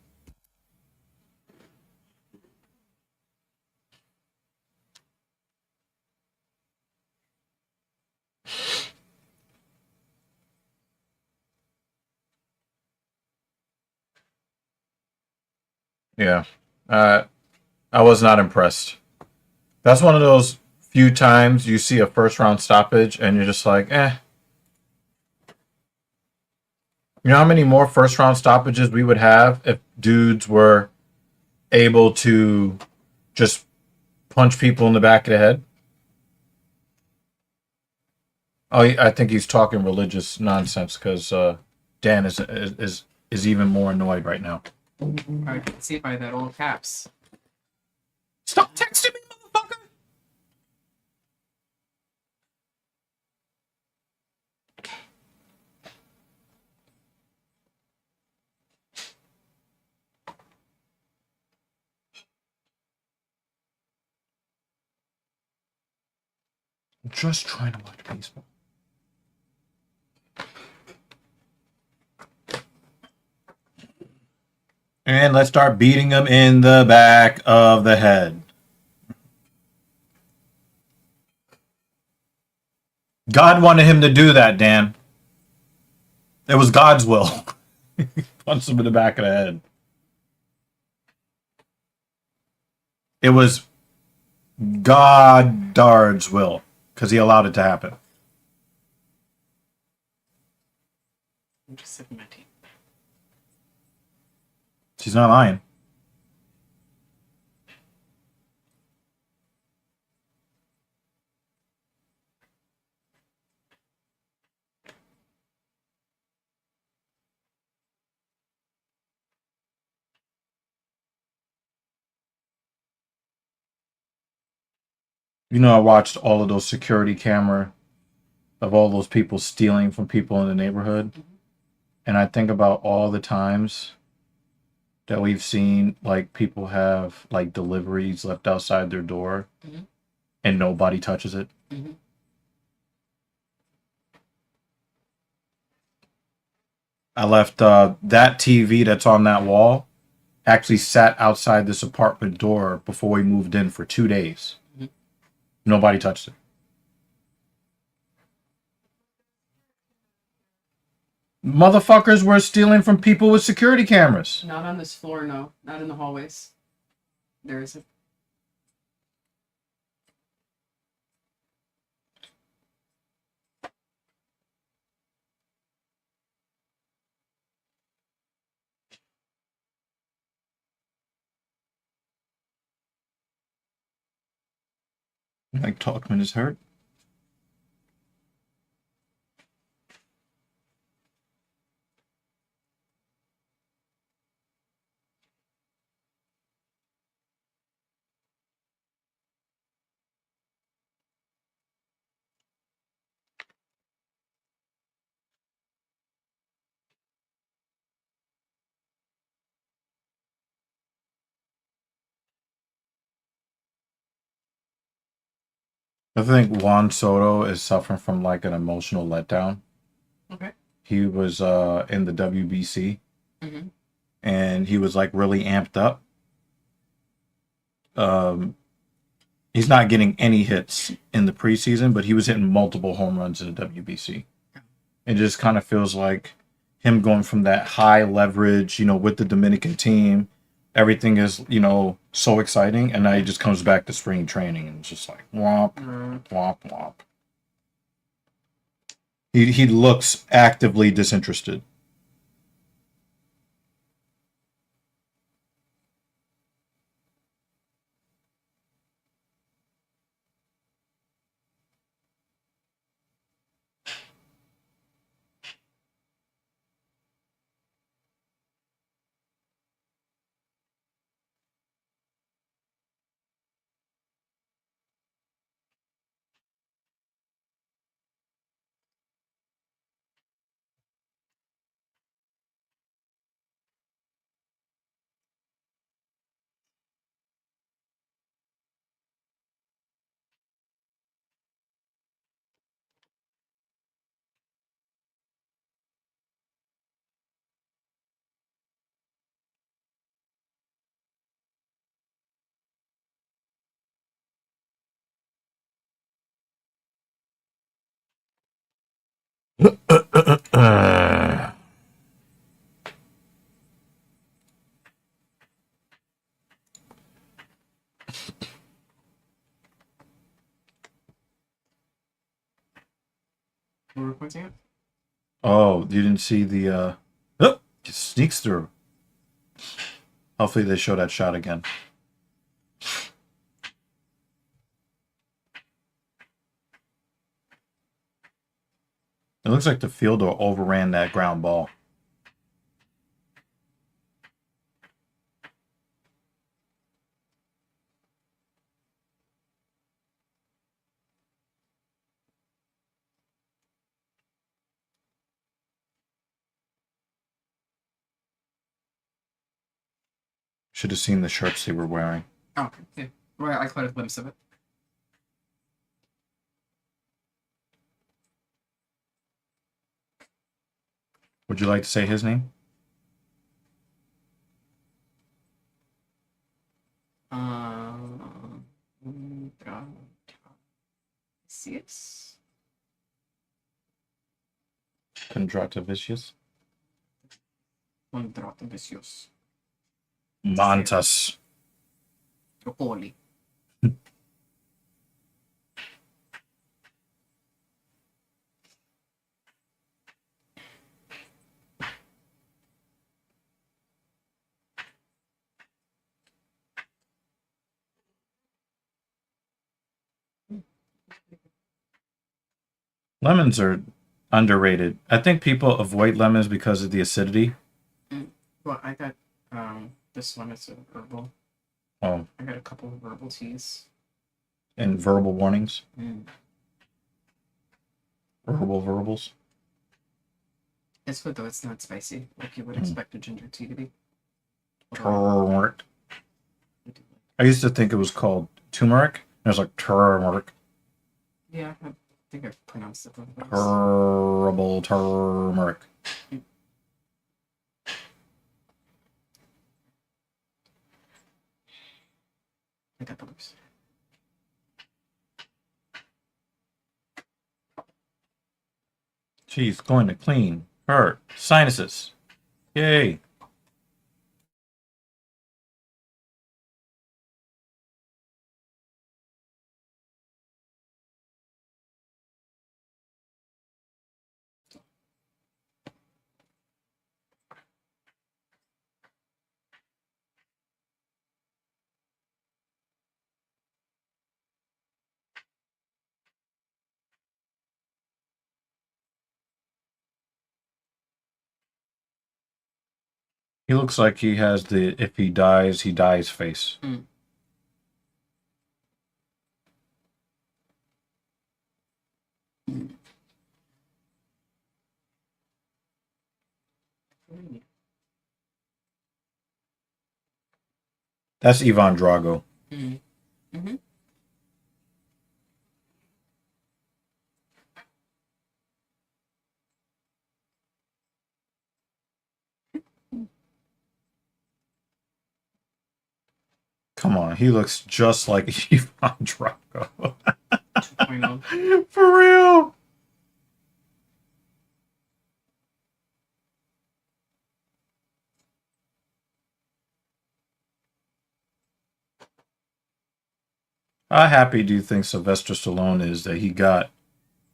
Yeah. Uh, I was not impressed. That's one of those few times you see a first round stoppage and you're just like, eh. You know how many more first round stoppages we would have if dudes were able to just punch people in the back of the head? Oh, I think he's talking religious nonsense because Dan is even more annoyed right now. I can see by that old caps. Stop texting me, motherfucker! Just trying to watch baseball. And let's start beating him in the back of the head. God wanted him to do that, Dan. It was God's will. Punch him in the back of the head. It was Goddard's will, because he allowed it to happen. I'm just sipping my tea. She's not lying. You know, I watched all of those security camera of all those people stealing from people in the neighborhood. And I think about all the times that we've seen, like, people have, like, deliveries left outside their door and nobody touches it. I left that TV that's on that wall actually sat outside this apartment door before we moved in for 2 days. Nobody touched it. Motherfuckers were stealing from people with security cameras. Not on this floor, no. Not in the hallways. There is a. Like, Talkman is hurt. I think Juan Soto is suffering from like an emotional letdown. Okay. He was in the WBC Mm-hmm. and he was like really amped up. He's not getting any hits in the preseason, but he was hitting multiple home runs in the WBC. It just kind of feels like him going from that high leverage, you know, with the Dominican team. Everything is, you know, so exciting, and now he just comes back to spring training and it's just like womp, womp, womp. He looks actively disinterested. What were we pointing at? Oh, you didn't see the oh, just sneaks through. Hopefully they show that shot again. It looks like the fielder overran that ground ball. Should have seen the shirts they were wearing. Oh, okay. Yeah. Right, I caught a glimpse of it. Would you like to say his name? Um, Yes. Kondratavicius. Contratavicius. Montas. Tropoli. Lemons are underrated. I think people avoid lemons because of the acidity. Well, I got this one is a herbal. Oh, I got a couple of herbal teas. and verbal warnings. Mm. Verbals. It's good though, it's not spicy, like you would expect a ginger tea to be. Turmeric. I used to think it was called turmeric. It was like turmeric. Yeah, I think I've pronounced it both ways. Herbal turmeric. I got those. She's going to clean her sinuses. Yay. He looks like he has the if he dies face. Mm. That's Ivan Drago. Mm. Mm-hmm. Come on, he looks just like Ivan Drago. 2.0. For real. How happy do you think Sylvester Stallone is that he got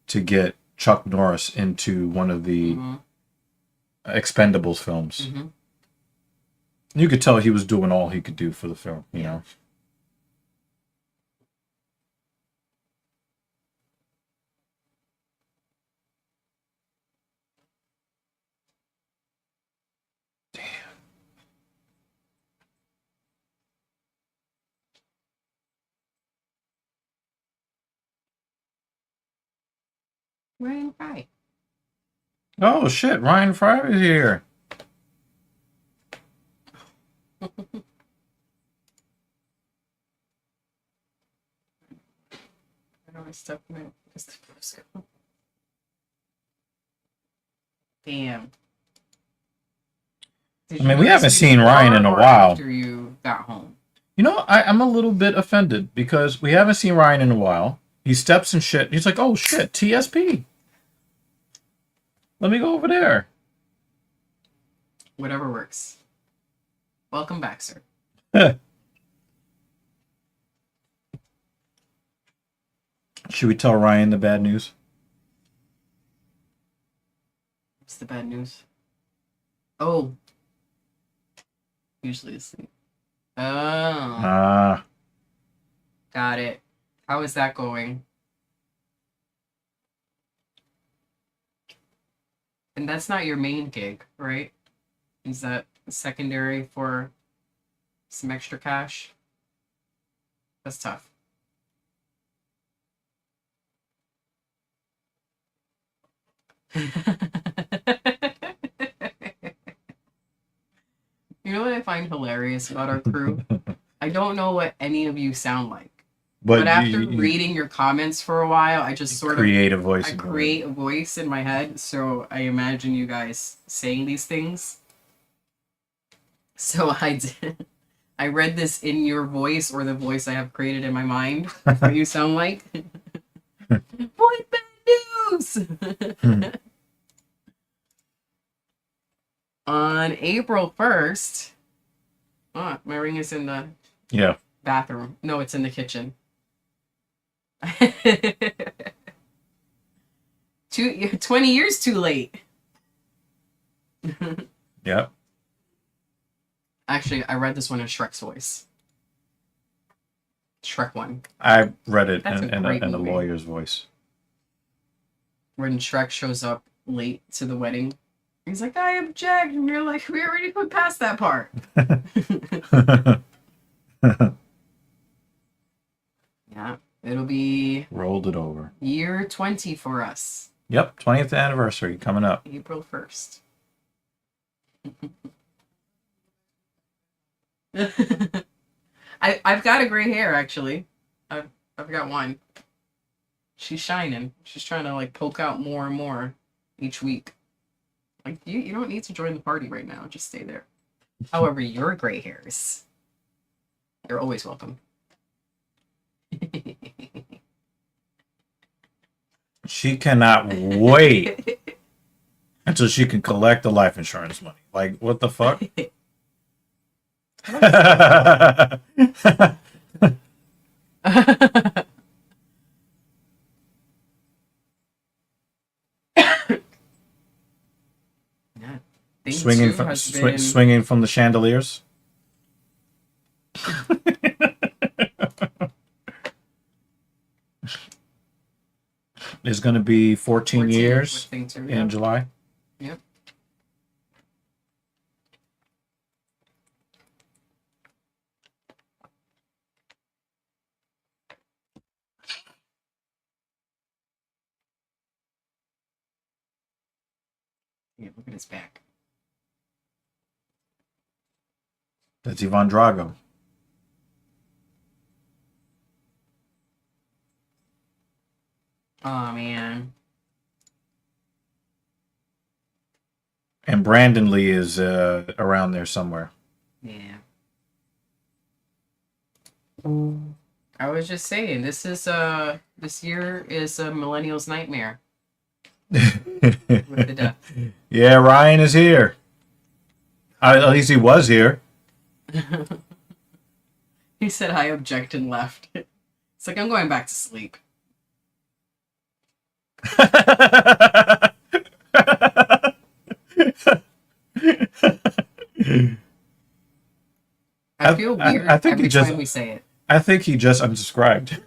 to get Chuck Norris into one of the Expendables films? Mm-hmm. You could tell he was doing all he could do for the film, you know. Ryan Fry. Oh shit, Ryan Fry is here. I know I stepped in it. Just the first go. Damn. Did I you mean, we notice haven't me seen Ryan in a before or while. after you got home? You know, I'm a little bit offended because we haven't seen Ryan in a while. He steps in shit. He's like, oh shit, TSP. Let me go over there. Whatever works. Welcome back, sir. Should we tell Ryan the bad news? What's the bad news? Oh. Usually asleep. Oh. Ah. Got it. How is that going? And that's not your main gig, right? Is that secondary for some extra cash? That's tough. You know what I find hilarious about our crew? I don't know what any of you sound like. But after reading your comments for a while, I just sort of create a voice. I create a voice in my head, so I imagine you guys saying these things. So I did. I read this in your voice or the voice I have created in my mind. What you sound like. Boy, bad news. On April 1st, my ring is in the bathroom. No, it's in the kitchen. 20 years too late. Yep. Actually, I read this one in Shrek's voice. Shrek 1. I read it That's in a lawyer's voice. When Shrek shows up late to the wedding, he's like, I object. And you're like, we already put past that part. Yeah, it'll be... Rolled it over. Year 20 for us. Yep, 20th anniversary coming up. April 1st. I've got a gray hair, actually. I've got one. She's shining. She's trying to like poke out more and more each week. Like you don't need to join the party right now. Just stay there. However, your gray hairs, you're always welcome. She cannot wait until she can collect the life insurance money. Like, what the fuck? Swinging from the chandeliers. It's going to be 14 years in July. Yep. Yeah, look at his back. That's Ivan Drago. Oh, man. And Brandon Lee is around there somewhere. Yeah. I was just saying, this year is a millennial's nightmare. With the death. Yeah, Ryan is here. At least he was here. He said, I object and left. It's like, I'm going back to sleep. I feel weird every time we say it. I think he just unsubscribed.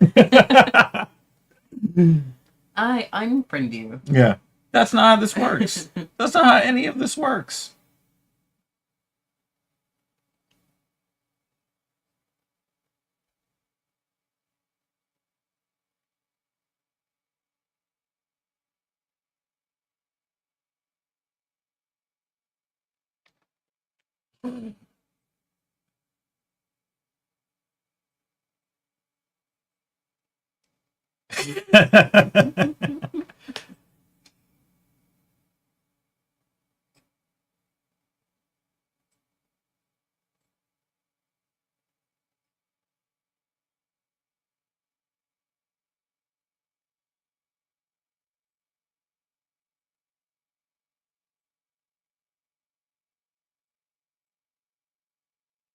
I unfriend you. Yeah. That's not how this works. That's not how any of this works.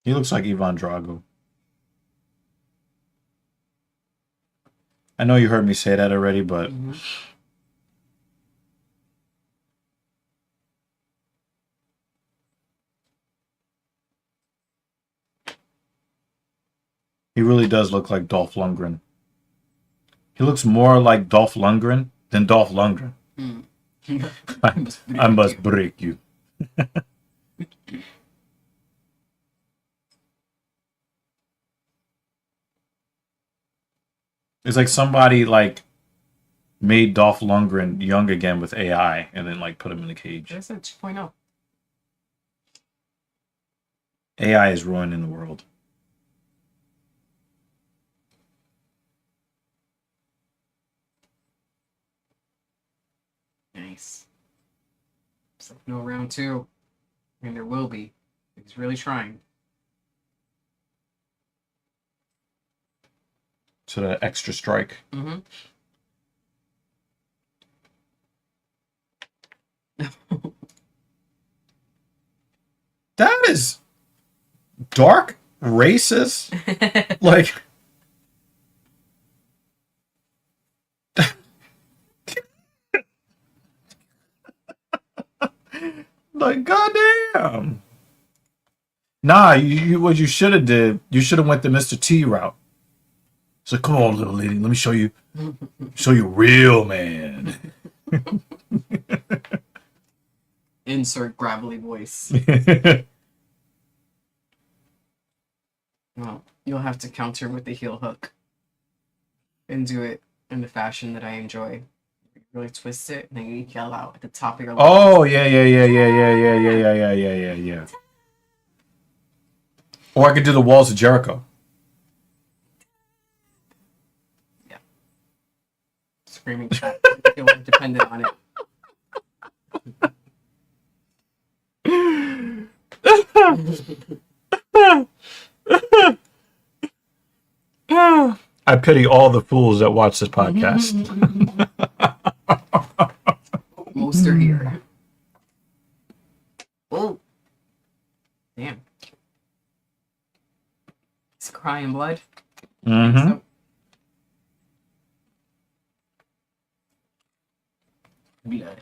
He looks like Ivan Drago. I know you heard me say that already, but he really does look like Dolph Lundgren. He looks more like Dolph Lundgren than Dolph Lundgren. I must break you. It's like somebody like made Dolph Lundgren young again with AI and then like put him in a cage. That's a 2.0. AI is ruining the world. Nice. It's like no round two. I mean, there will be. He's really trying. To the extra strike. Mm-hmm. That is dark, racist. Like, like, goddamn. Nah, what you should have did, you should have went the Mr. T route. So come on, little lady, let me show you real man. Insert gravelly voice. Well, you'll have to counter with the heel hook. And do it in the fashion that I enjoy. You really twist it, and then you yell out at the top of your lungs. Oh, yeah. Or I could do the Walls of Jericho. Yeah. Screaming chat. You're dependent on it. I pity all the fools that watch this podcast. Most are here. Oh. Damn. He's crying blood. Mm-hmm. So. Blood.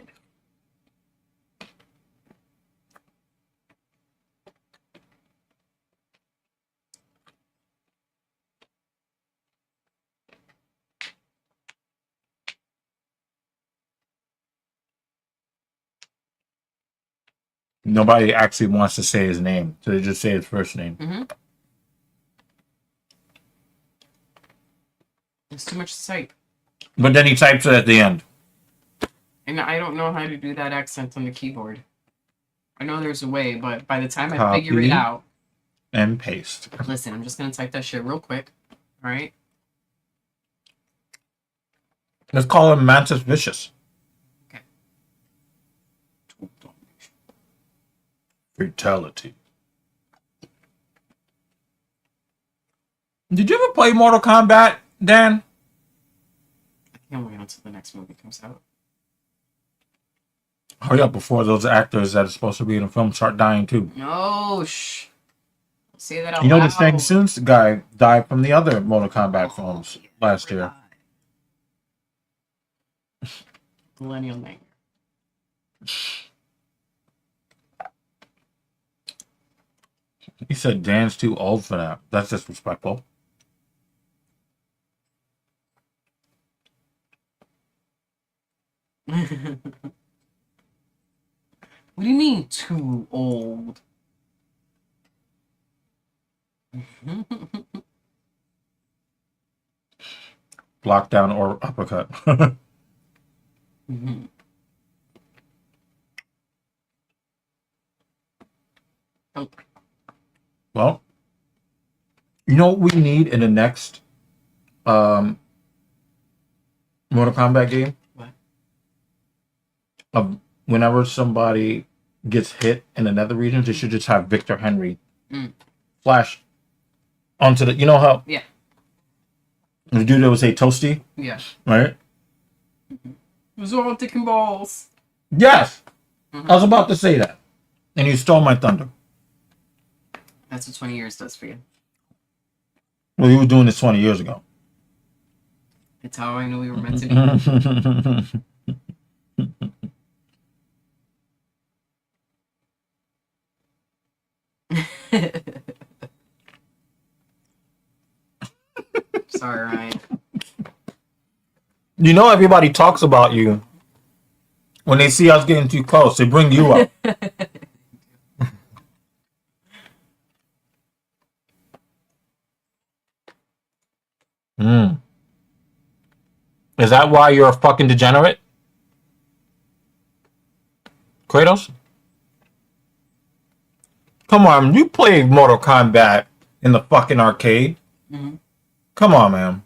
Nobody actually wants to say his name, so they just say his first name. Mm-hmm. There's too much to type. But then he types it at the end. And I don't know how to do that accent on the keyboard. I know there's a way, but by the time I Copy. figure it out... And paste. Listen, I'm just going to type that shit real quick. Alright? Let's call him Mantis Vicious. Okay. Fatality. Did you ever play Mortal Kombat, Dan? I can't wait until the next movie comes out. Hurry up before those actors that are supposed to be in the film start dying too. No, shh. Don't say that out You know, loud. the Shang Tsung's guy died from the other Mortal Kombat films last year. Millennial nightmare. He said Dan's too old for that. That's disrespectful. What do you mean too old? Block down or uppercut. Mm-hmm. Oh. Well, you know what we need in the next Mortal Kombat game? What? Whenever somebody gets hit in another region, they should just have Victor Henry flash onto the... You know how... Yeah. The dude that would say Toasty? Yeah. Right? It was all dick and balls. Yes! I was about to say that. And you stole my thunder. That's what 20 years does for you. Well, you were doing this 20 years ago. It's how I knew we were meant to be. Sorry, Ryan. You know everybody talks about you when they see us getting too close. They bring you up. Is that why you're a fucking degenerate? Kratos? Come on, you played Mortal Kombat in the fucking arcade. Mm-hmm. Come on, man.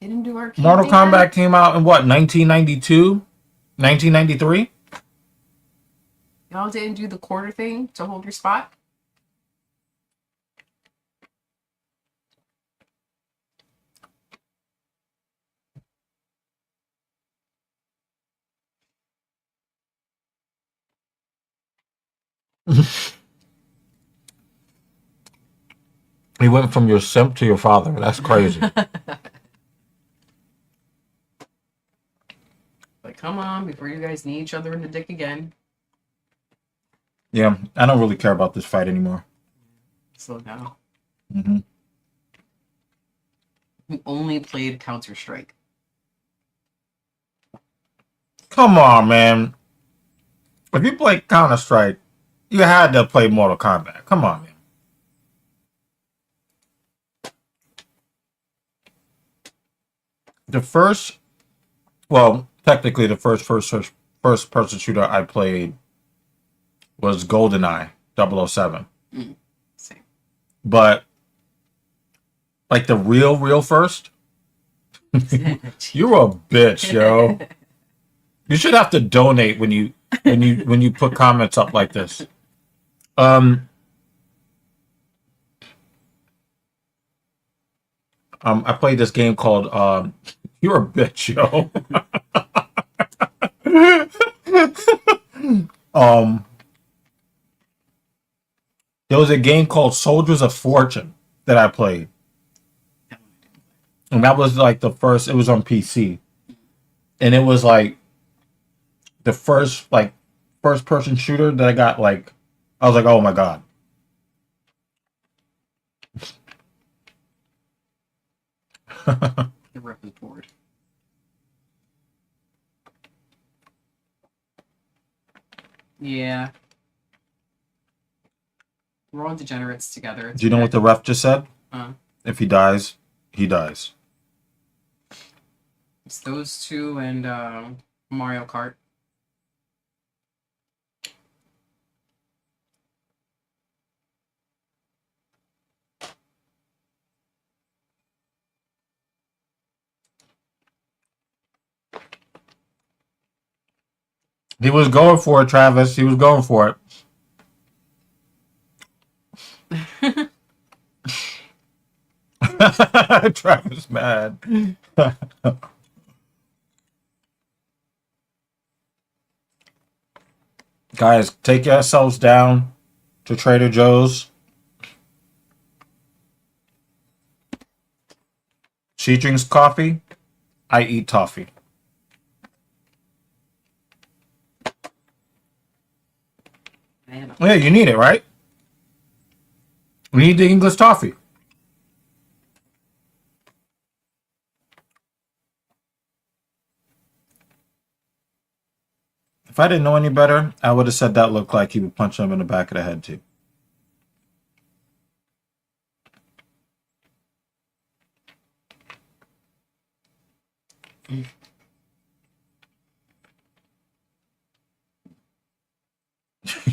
They didn't do arcade. Mortal they had- Kombat came out in what, 1992? 1993? Y'all didn't do the quarter thing to hold your spot? He went from your simp to your father. That's crazy. Like, come on, before you guys knee each other in the dick again. Yeah, I don't really care about this fight anymore. Slow down. Mm-hmm. We only played Counter-Strike. Come on, man. If you play Counter-Strike, you had to play Mortal Kombat. Come on, man. The first, well, technically the first person shooter I played was GoldenEye 007. Same. But like the real first, you're a bitch, yo. You should have to donate when you put comments up like this. I played this game called You're a bitch, yo. There was a game called Soldiers of Fortune that I played. And that was like the first, it was on PC. And it was like the first person shooter that I got like, I was like, oh my God. The rep is bored. Yeah. We're all degenerates together. Do you know what the ref just said? If he dies, he dies. It's those two and Mario Kart. He was going for it, Travis. He was going for it. Travis mad. Guys, take yourselves down to Trader Joe's. She drinks coffee. I eat toffee. Man. Yeah, you need it, right? We need the English toffee. If I didn't know any better, I would have said that looked like he would punch him in the back of the head, too.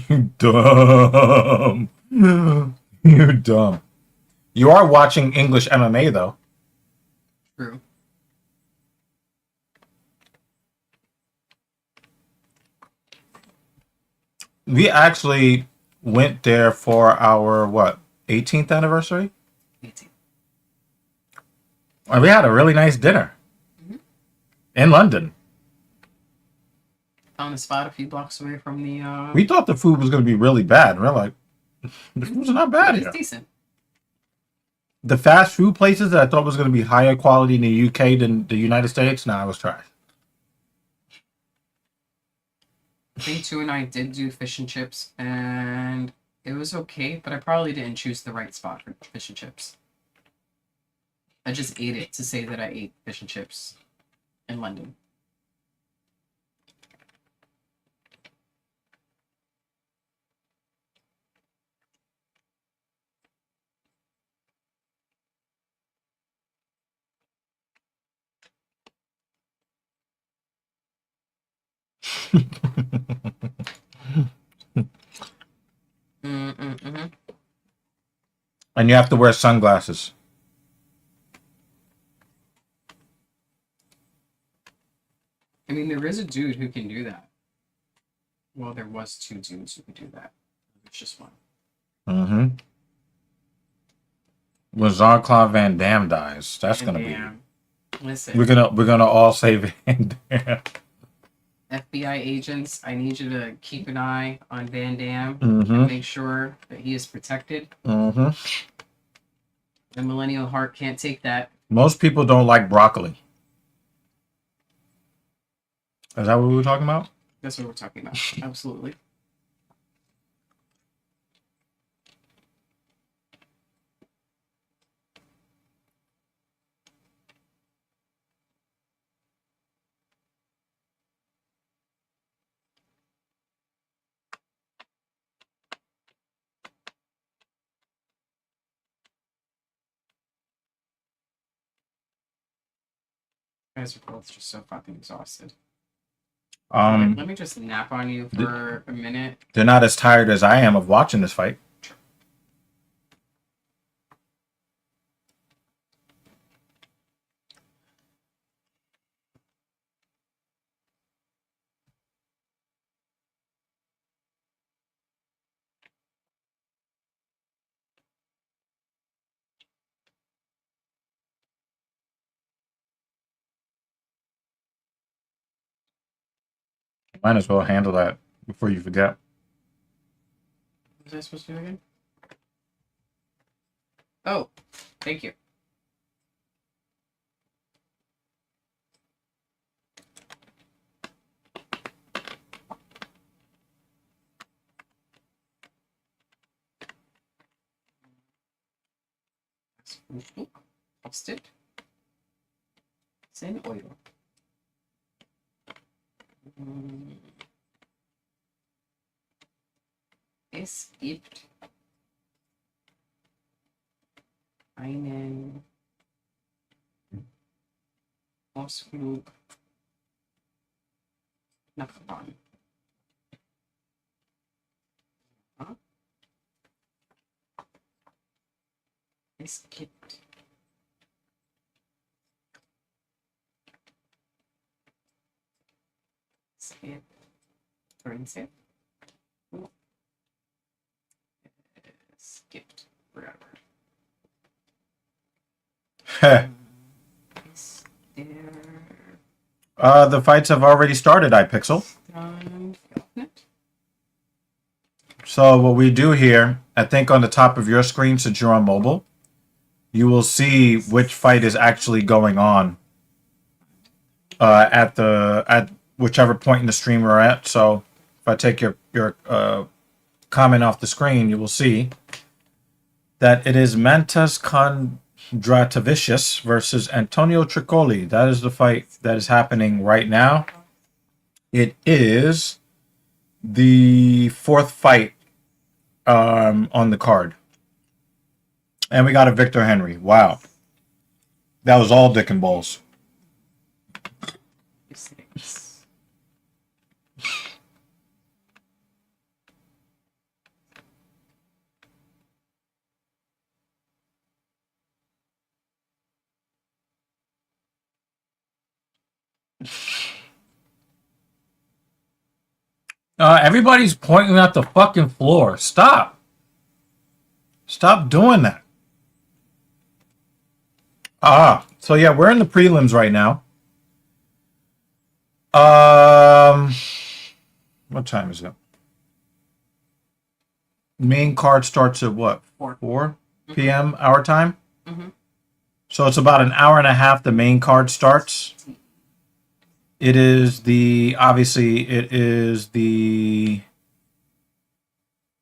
You dumb. You're dumb. You are watching English MMA, though. True. We actually went there for our, what, 18th anniversary? 18. And we had a really nice dinner in London. Found a spot a few blocks away from the. We thought the food was going to be really bad. And we're like, the food's not bad It's here. decent. The fast food places that I thought was going to be higher quality in the UK than the United States, nah, it was trash. I think 2 and I did do fish and chips, and it was okay, but I probably didn't choose the right spot for fish and chips. I just ate it to say that I ate fish and chips in London. Mm-mm-mm. And you have to wear sunglasses. I mean, there is a dude who can do that. Well, there was 2 dudes who could do that. It's just one. Mm-hmm. When Jean-Claude Van Damme dies, that's Van gonna be. Damme. Listen, We're gonna all say Van Damme. FBI agents, I need you to keep an eye on Van Damme Mm-hmm. and make sure that he is protected. Mm-hmm. The millennial heart can't take that. Most people don't like broccoli. Is that what we were talking about? That's what we're talking about. Absolutely. You guys are both just so fucking exhausted. Alright, let me just nap on you for a minute. They're not as tired as I am of watching this fight. Might as well handle that before you forget. What was I supposed to do again? Oh, thank you. Toast it. Send oil. Es gibt einen Ausflug nach Bonn. Ja. Es gibt Prinzip. Skipped forever. Is there The fights have already started, iPixel. So what we do here, I think on the top of your screen, since you're on mobile, you will see which fight is actually going on at whichever point in the stream we're at. So if I take your comment off the screen, you will see that it is Mantas Kondratavicius versus Antonio Tricoli. That is the fight that is happening right now. It is the 4th fight on the card. And we got a Victor Henry. Wow. That was all dick and balls. Everybody's pointing at the fucking floor. Stop. Stop doing that. So yeah, we're in the prelims right now. What time is it? Main card starts at what? 4 p.m. our time? Mm-hmm. So it's about an hour and a half the main card starts. It is the, obviously, it is the,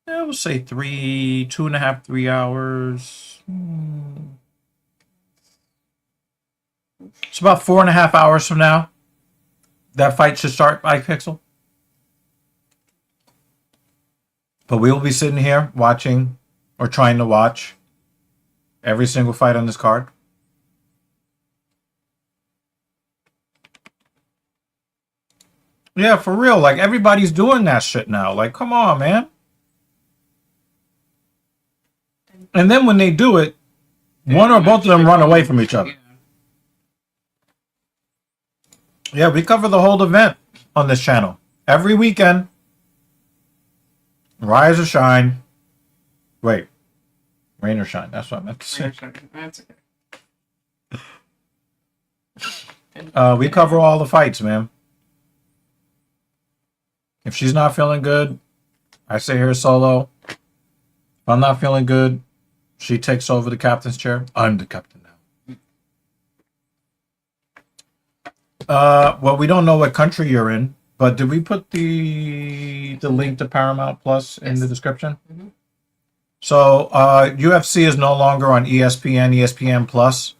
we'll say 2.5, 3 hours. It's about 4.5 hours from now. That fight should start by Pixel. But we will be sitting here watching, or trying to watch, every single fight on this card. Yeah, for real. Like, everybody's doing that shit now. Like, come on, man. And then when they do it, one or both of them run away from each other. Yeah, we cover the whole event on this channel. Every weekend. Rise or shine. Wait. Rain or shine. That's what I meant to say. That's okay. We cover all the fights, man. If she's not feeling good, I stay here solo. If I'm not feeling good, she takes over the captain's chair. I'm the captain now. Well, we don't know what country you're in, but did we put the link to Paramount Plus in the description? Mm-hmm. So UFC is no longer on ESPN, ESPN Plus.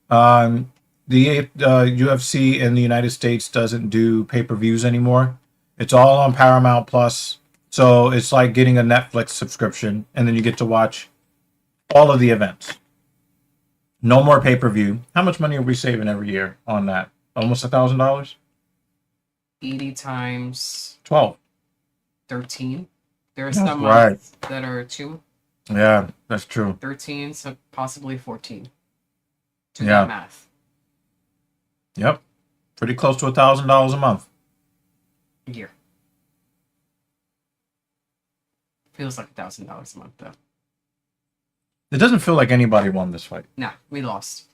The UFC in the United States doesn't do pay-per-views anymore. It's all on Paramount Plus. So it's like getting a Netflix subscription, and then you get to watch all of the events. No more pay-per-view. How much money are we saving every year on that? Almost $1,000? 80 times 12. 13. There are That's some right. months that are 2. Yeah, that's true. 13, so possibly 14. To Yeah. that math. Yep. Pretty close to $1,000 a month. A year. Feels like $1,000 a month, though. It doesn't feel like anybody won this fight. Nah, we lost.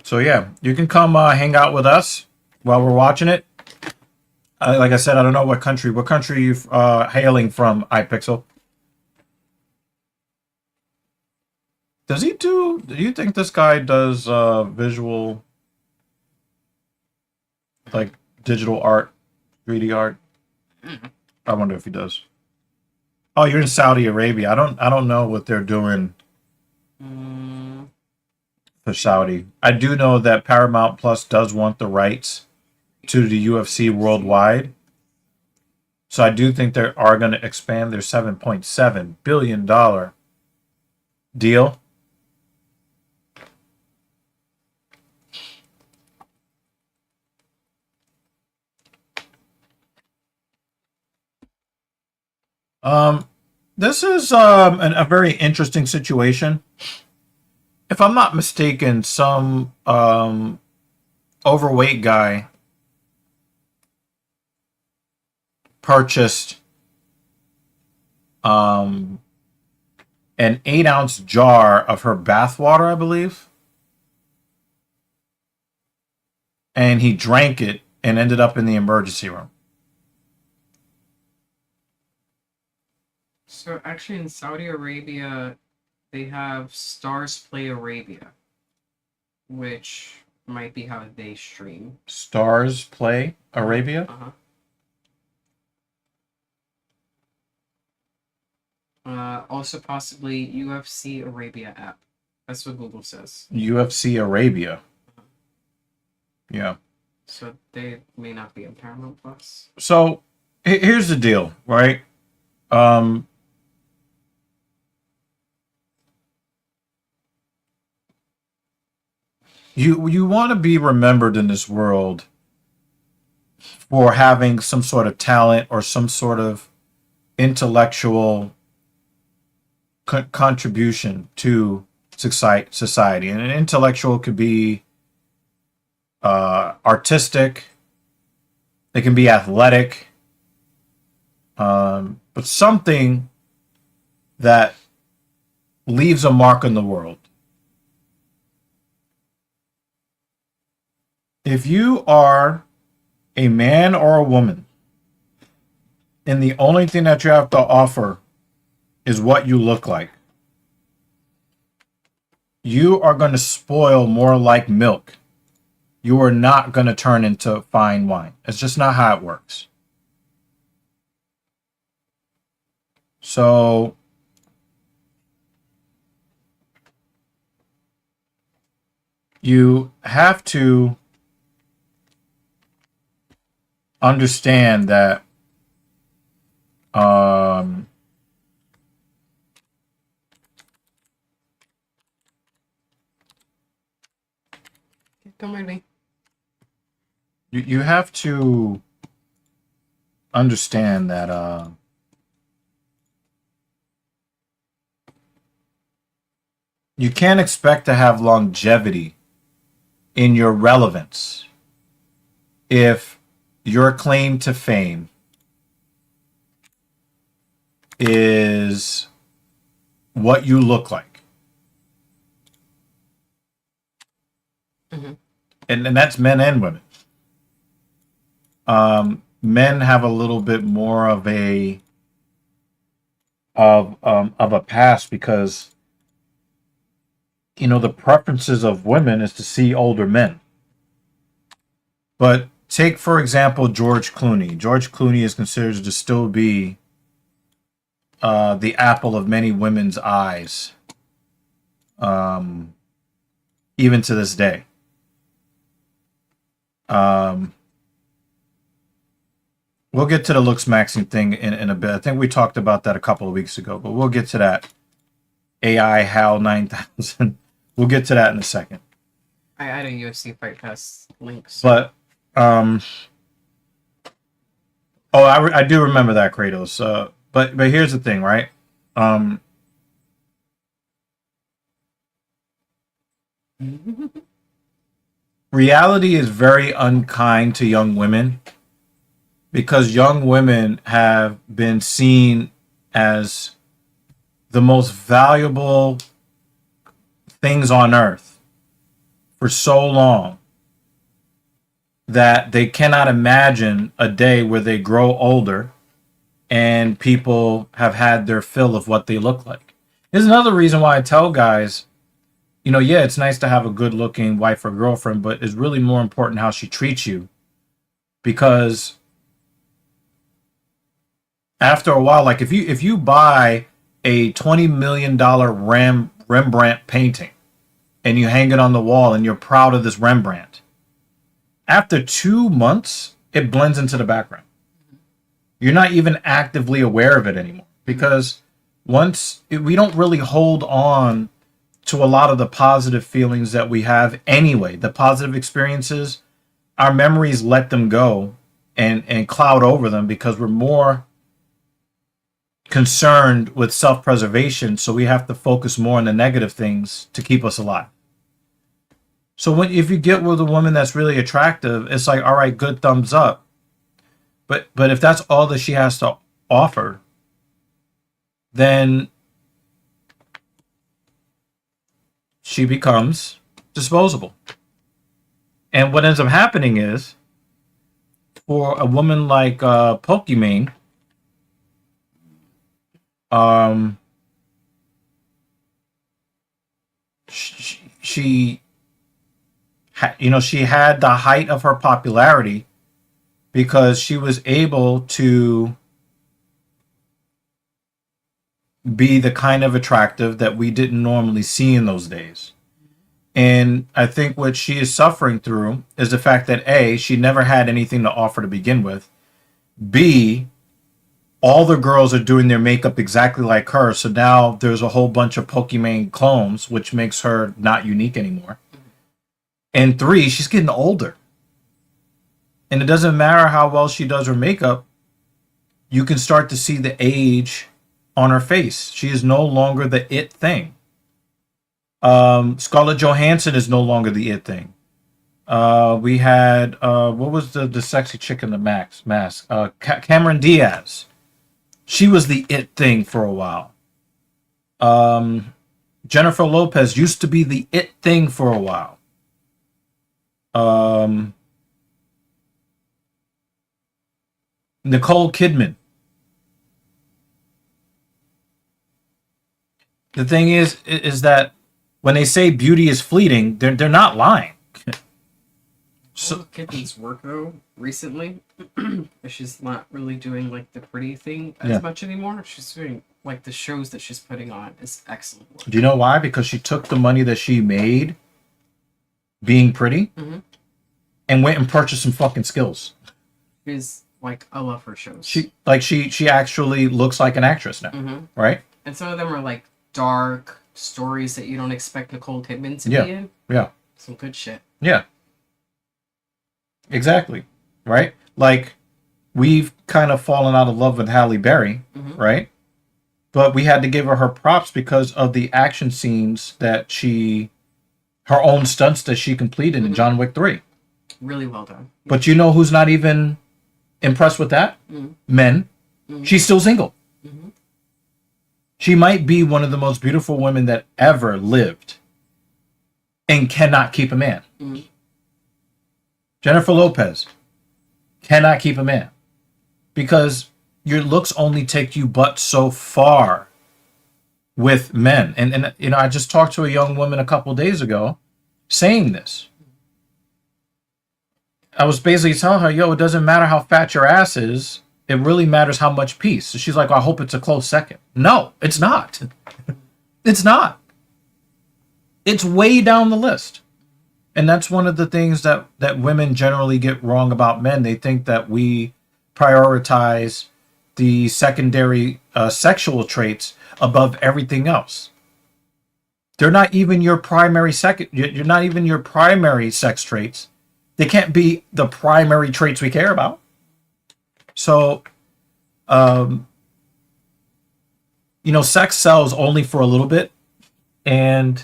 So yeah, you can come hang out with us while we're watching it. Like I said, I don't know what country. What country are you hailing from, iPixel? Does he do? Do you think this guy does visual, like digital art, 3D art? I wonder if he does. Oh, you're in Saudi Arabia. I don't know what they're doing for Saudi. I do know that Paramount Plus does want the rights to the UFC worldwide. So I do think they are going to expand their $7.7 billion deal. This is a very interesting situation. If I'm not mistaken, some overweight guy purchased an 8-ounce jar of her bathwater, I believe, and he drank it and ended up in the emergency room. So actually in Saudi Arabia, they have Stars Play Arabia, which might be how they stream. Stars Play Arabia? Also possibly UFC Arabia app. That's what Google says. UFC Arabia. Yeah. So they may not be on Paramount Plus. So here's the deal, right? You want to be remembered in this world for having some sort of talent or some sort of intellectual contribution to society. And an intellectual could be artistic, it can be athletic, but something that leaves a mark in the world. If you are a man or a woman, and the only thing that you have to offer is what you look like, you are going to spoil more like milk. You are not going to turn into fine wine. It's just not how it works. So you have to understand that Don't mind me. you have to understand that you can't expect to have longevity in your relevance if your claim to fame is what you look like. Mm-hmm. And that's men and women. Men have a little bit more of a past because the preferences of women is to see older men. But take for example George Clooney. George Clooney is considered to still be the apple of many women's eyes, even to this day. We'll get to the looks maxing thing in a bit. I think we talked about that a couple of weeks ago, but we'll get to that. AI HAL 9000. We'll get to that in a second. I had a UFC Fight Pass links. But I do remember that, Kratos. But here's the thing, right? Reality is very unkind to young women because young women have been seen as the most valuable things on earth for so long that they cannot imagine a day where they grow older and people have had their fill of what they look like. Here's another reason why I tell guys, yeah, it's nice to have a good looking wife or girlfriend, but it's really more important how she treats you. Because after a while, like if you buy a $20 million Rembrandt painting and you hang it on the wall and you're proud of this Rembrandt, after 2 months, it blends into the background. You're not even actively aware of it anymore because we don't really hold on to a lot of the positive feelings that we have anyway. The positive experiences, our memories let them go and cloud over them because we're more concerned with self-preservation, so we have to focus more on the negative things to keep us alive. So if you get with a woman that's really attractive, it's like, all right, good, thumbs up. But if that's all that she has to offer, then she becomes disposable. And what ends up happening is, for a woman like Pokimane, she had the height of her popularity because she was able to be the kind of attractive that we didn't normally see in those days. And I think what she is suffering through is the fact that A, she never had anything to offer to begin with. B, all the girls are doing their makeup exactly like her. So now there's a whole bunch of Pokimane clones, which makes her not unique anymore. And 3, she's getting older. And it doesn't matter how well she does her makeup. You can start to see the age on her face. She is no longer the it thing. Scarlett Johansson is no longer the it thing. We had, what was the sexy chick in the mask? Cameron Diaz. She was the it thing for a while. Jennifer Lopez used to be the it thing for a while. Nicole Kidman. The thing is that when they say beauty is fleeting, they're not lying. So Kidman's work though recently, she's not really doing like the pretty thing as much anymore. She's doing like the shows that she's putting on is excellent work. Do you know why? Because she took the money that she made being pretty and went and purchased some fucking skills. She's like, I love her shows. She actually looks like an actress now, right? And some of them are like dark stories that you don't expect Nicole Kidman to be in. Yeah. Some good shit. Yeah. Exactly. Right? Like, we've kind of fallen out of love with Halle Berry, right? But we had to give her props because of the action scenes that her own stunts that she completed in John Wick 3. Really well done. But you know who's not even impressed with that? Men. She's still single. She might be one of the most beautiful women that ever lived and cannot keep a man. Jennifer Lopez cannot keep a man because your looks only take you but so far with men. And you know, I just talked to a young woman a couple days ago saying this. I was basically telling her, yo, it doesn't matter how fat your ass is. It really matters how much piece. So she's like, I hope it's a close second. No, it's not. It's not. It's way down the list. And that's one of the things that women generally get wrong about men. They think that we prioritize the secondary sexual traits above everything else. They're not even your primary you're not even your primary sex traits. They can't be the primary traits we care about. So, you know, sex sells only for a little bit. And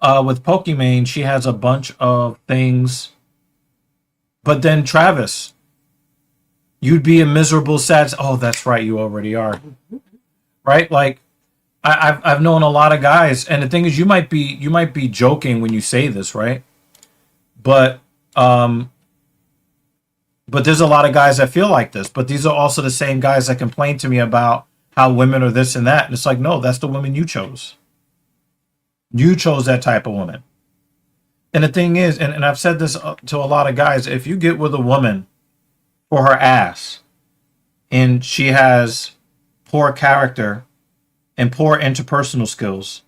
with Pokimane, she has a bunch of things. But then Travis, you'd be a miserable, sad. Oh, that's right. You already are. Right? Like, I've known a lot of guys. And the thing is, you might be joking when you say this, right? But there's a lot of guys that feel like this. But these are also the same guys that complain to me about how women are this and that. And it's like, no, that's the woman you chose. You chose that type of woman. And the thing is, and I've said this to a lot of guys, if you get with a woman for her ass and she has poor character and poor interpersonal skills,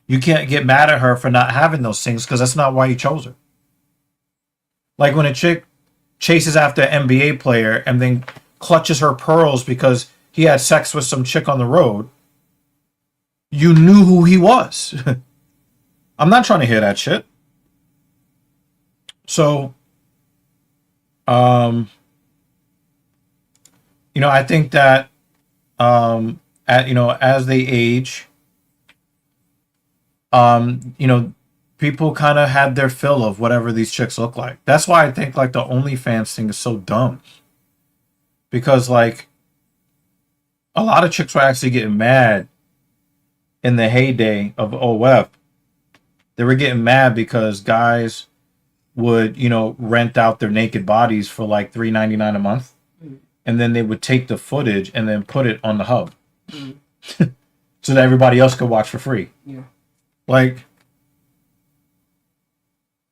you can't get mad at her for not having those things because that's not why you chose her. Like when a chick chases after an NBA player and then clutches her pearls because he had sex with some chick on the road, you knew who he was. I'm not trying to hear that shit. So, you know, I think that, as they age, you know, people kind of had their fill of whatever these chicks look like. That's why I think like the OnlyFans thing is so dumb. Because like a lot of chicks were actually getting mad in the heyday of OF. They were getting mad because guys would, you know, rent out their naked bodies for like $3.99 a month. And then they would take the footage and then put it on the hub. So that everybody else could watch for free. Yeah. Like,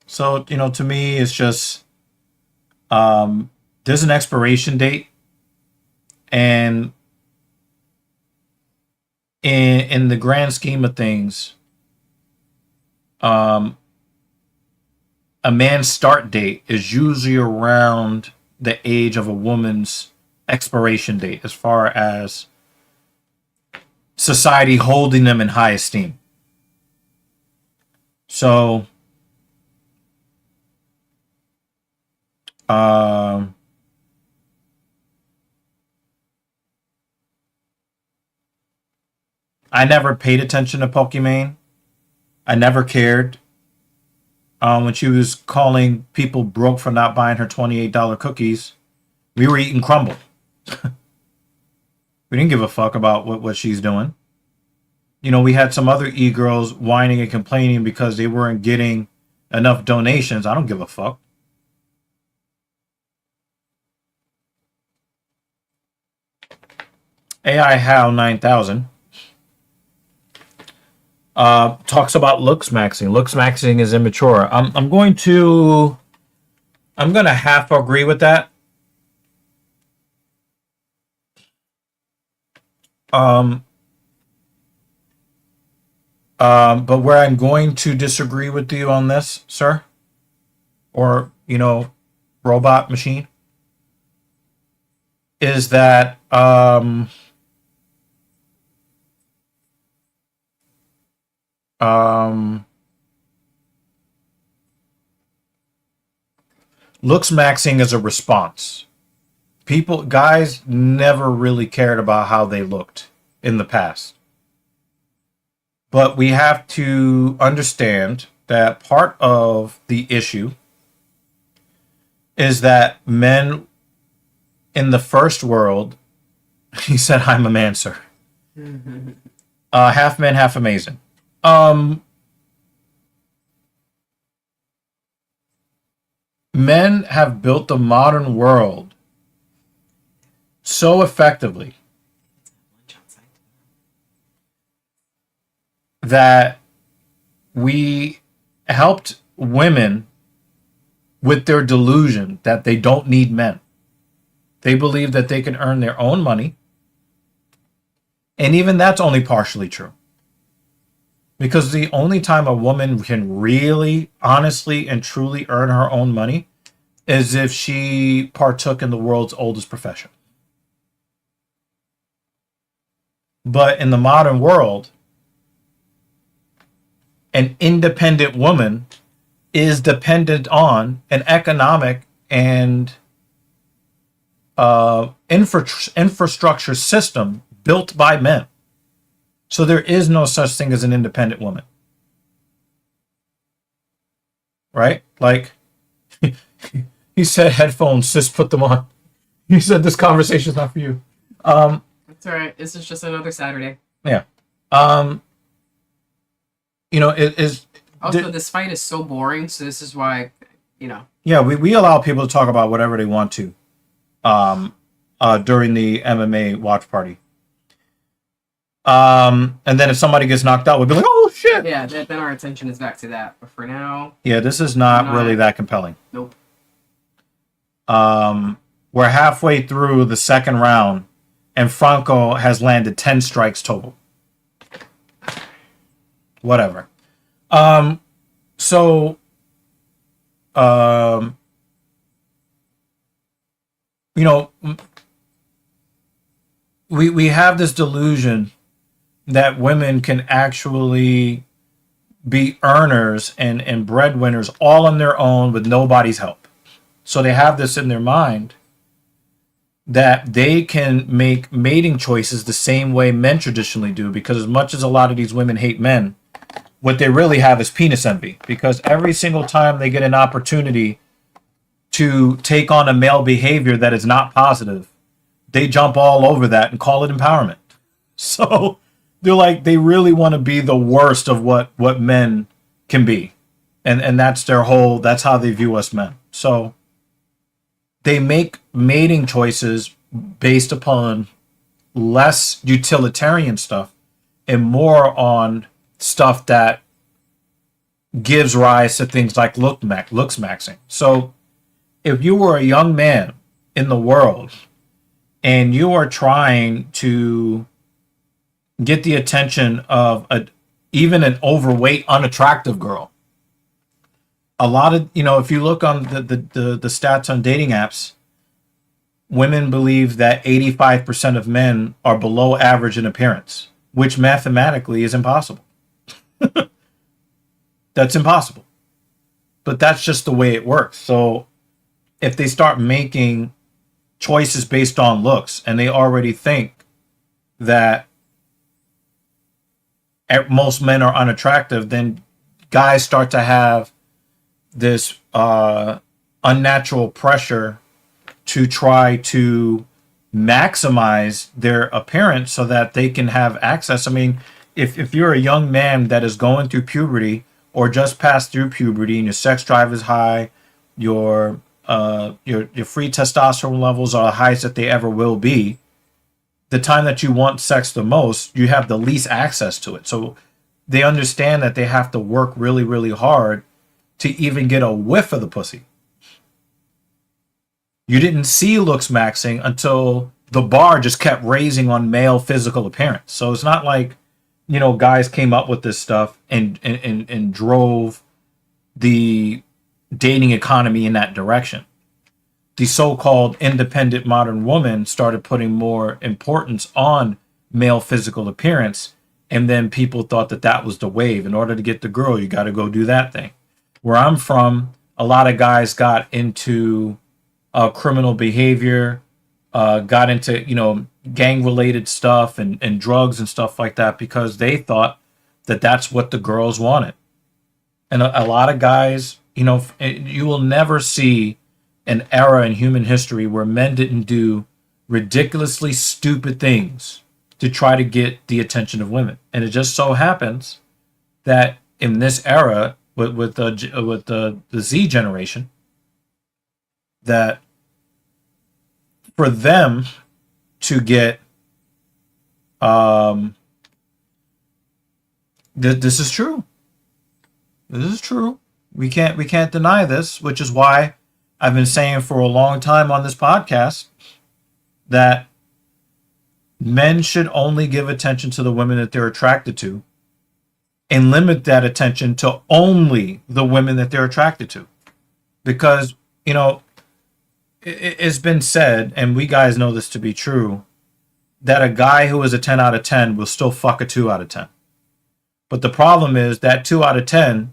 so, you know, to me, it's just, there's an expiration date. And in the grand scheme of things, a man's start date is usually around the age of a woman's expiration date as far as society holding them in high esteem. So, I never paid attention to Pokimane. I never cared. When she was calling people broke for not buying her $28 cookies, we were eating crumble. We didn't give a fuck about what she's doing. You know, we had some other e-girls whining and complaining because they weren't getting enough donations. I don't give a fuck. AI How 9000 talks about looks maxing. Looks maxing is immature. I'm going to half agree with that. But where I'm going to disagree with you on this, sir, or, you know, robot machine, is that looks maxing is a response. Guys never really cared about how they looked in the past. But we have to understand that part of the issue is that men in the first world, he said, I'm a man, sir. Half man, half amazing. Men have built the modern world so effectively that we helped women with their delusion that they don't need men. They believe that they can earn their own money. And even that's only partially true. Because the only time a woman can really, honestly, and truly earn her own money is if she partook in the world's oldest profession. But in the modern world, an independent woman is dependent on an economic and infrastructure system built by men. So there is no such thing as an independent woman. Right? Like, he said headphones, sis, put them on. He said this conversation is not for you. That's all right. This is just another Saturday. Yeah. It is... Also, this fight is so boring, so this is why, Yeah, we allow people to talk about whatever they want to during the MMA watch party. And then if somebody gets knocked out, we'll be like, oh, shit! Yeah, then our attention is back to that. But for now... Yeah, this is not really that compelling. Nope. We're halfway through the second round, and Franco has landed 10 strikes total. Whatever. We have this delusion that women can actually be earners and breadwinners all on their own with nobody's help. So they have this in their mind that they can make mating choices the same way men traditionally do, because as much as a lot of these women hate men, what they really have is penis envy, because every single time they get an opportunity to take on a male behavior that is not positive, they jump all over that and call it empowerment. So they're like, they really want to be the worst of what men can be. And that's that's how they view us men. So they make mating choices based upon less utilitarian stuff and more on stuff that gives rise to things like looks maxing. So if you were a young man in the world and you are trying to get the attention of even an overweight, unattractive girl, a lot of, if you look on the stats on dating apps, women believe that 85% of men are below average in appearance, which mathematically is impossible. That's impossible. But that's just the way it works. So if they start making choices based on looks and they already think that most men are unattractive, then guys start to have this unnatural pressure to try to maximize their appearance so that they can have access. I mean, if you're a young man that is going through puberty or just passed through puberty and your sex drive is high, your free testosterone levels are the highest that they ever will be, the time that you want sex the most, you have the least access to it. So they understand that they have to work really, really hard to even get a whiff of the pussy. You didn't see looks maxing until the bar just kept raising on male physical appearance. So it's not like, guys came up with this stuff and drove the dating economy in that direction. The so-called independent modern woman started putting more importance on male physical appearance, and then people thought that was the wave. In order to get the girl, you got to go do that thing. Where I'm from, a lot of guys got into criminal behavior, got into gang-related stuff and drugs and stuff like that because they thought that that's what the girls wanted. And a lot of guys, you will never see an era in human history where men didn't do ridiculously stupid things to try to get the attention of women. And it just so happens that in this era, with the Z generation, that for them to get this is true. This is true. We can't deny this, which is why I've been saying for a long time on this podcast that men should only give attention to the women that they're attracted to and limit that attention to only the women that they're attracted to. Because, it's been said, and we guys know this to be true, that a guy who is a 10 out of 10 will still fuck a 2 out of 10. But the problem is that 2 out of 10,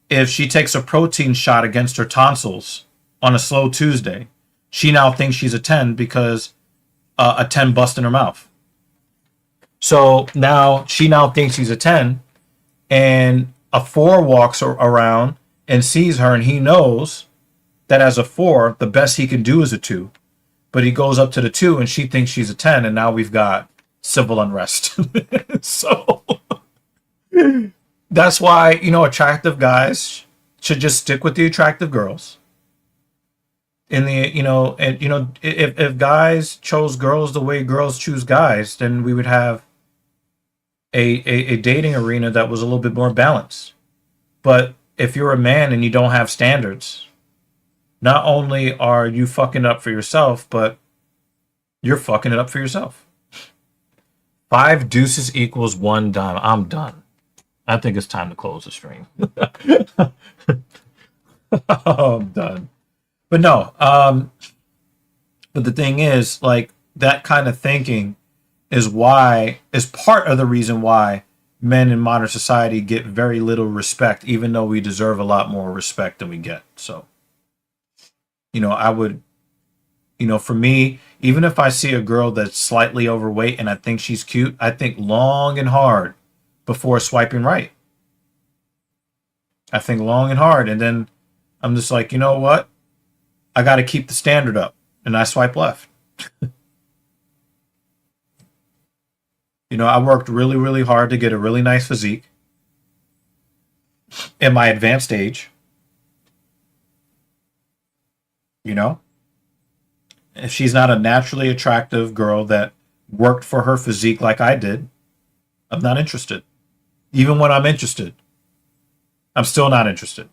if she takes a protein shot against her tonsils on a slow Tuesday, she now thinks she's a 10 because a 10 bust in her mouth. So she now thinks she's a 10, and a 4 walks around and sees her, and he knows that as a 4, the best he can do is a 2. But he goes up to the 2, and she thinks she's a 10, and now we've got civil unrest. So that's why, attractive guys should just stick with the attractive girls. If guys chose girls the way girls choose guys, then we would have a dating arena that was a little bit more balanced. But if you're a man and you don't have standards, not only are you fucking it up for yourself, but you're fucking it up for yourself. 5 deuces equals 1 dime. I'm done. I think it's time to close the stream. I'm done. But no, but the thing is, like, that kind of thinking is part of the reason why men in modern society get very little respect, even though we deserve a lot more respect than we get. So, I would, for me, even if I see a girl that's slightly overweight and I think she's cute, I think long and hard before swiping right. I think long and hard, and then I'm just like, you know what? I got to keep the standard up, and I swipe left. I worked really, really hard to get a really nice physique in my advanced age. If she's not a naturally attractive girl that worked for her physique like I did, I'm not interested. Even when I'm interested, I'm still not interested.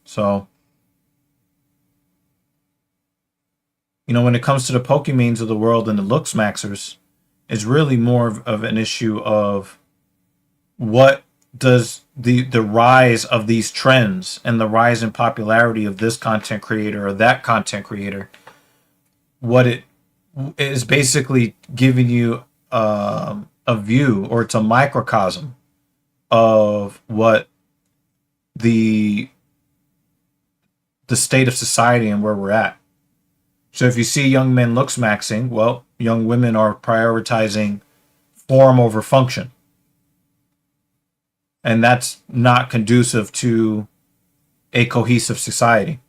So, when it comes to the Pokemeans of the world and the looks maxers, it's really more of an issue of what does the rise of these trends and the rise in popularity of this content creator or that content creator, what it is basically giving you a view, or it's a microcosm of what the state of society and where we're at. So if you see young men looks maxing, well, young women are prioritizing form over function. And that's not conducive to a cohesive society,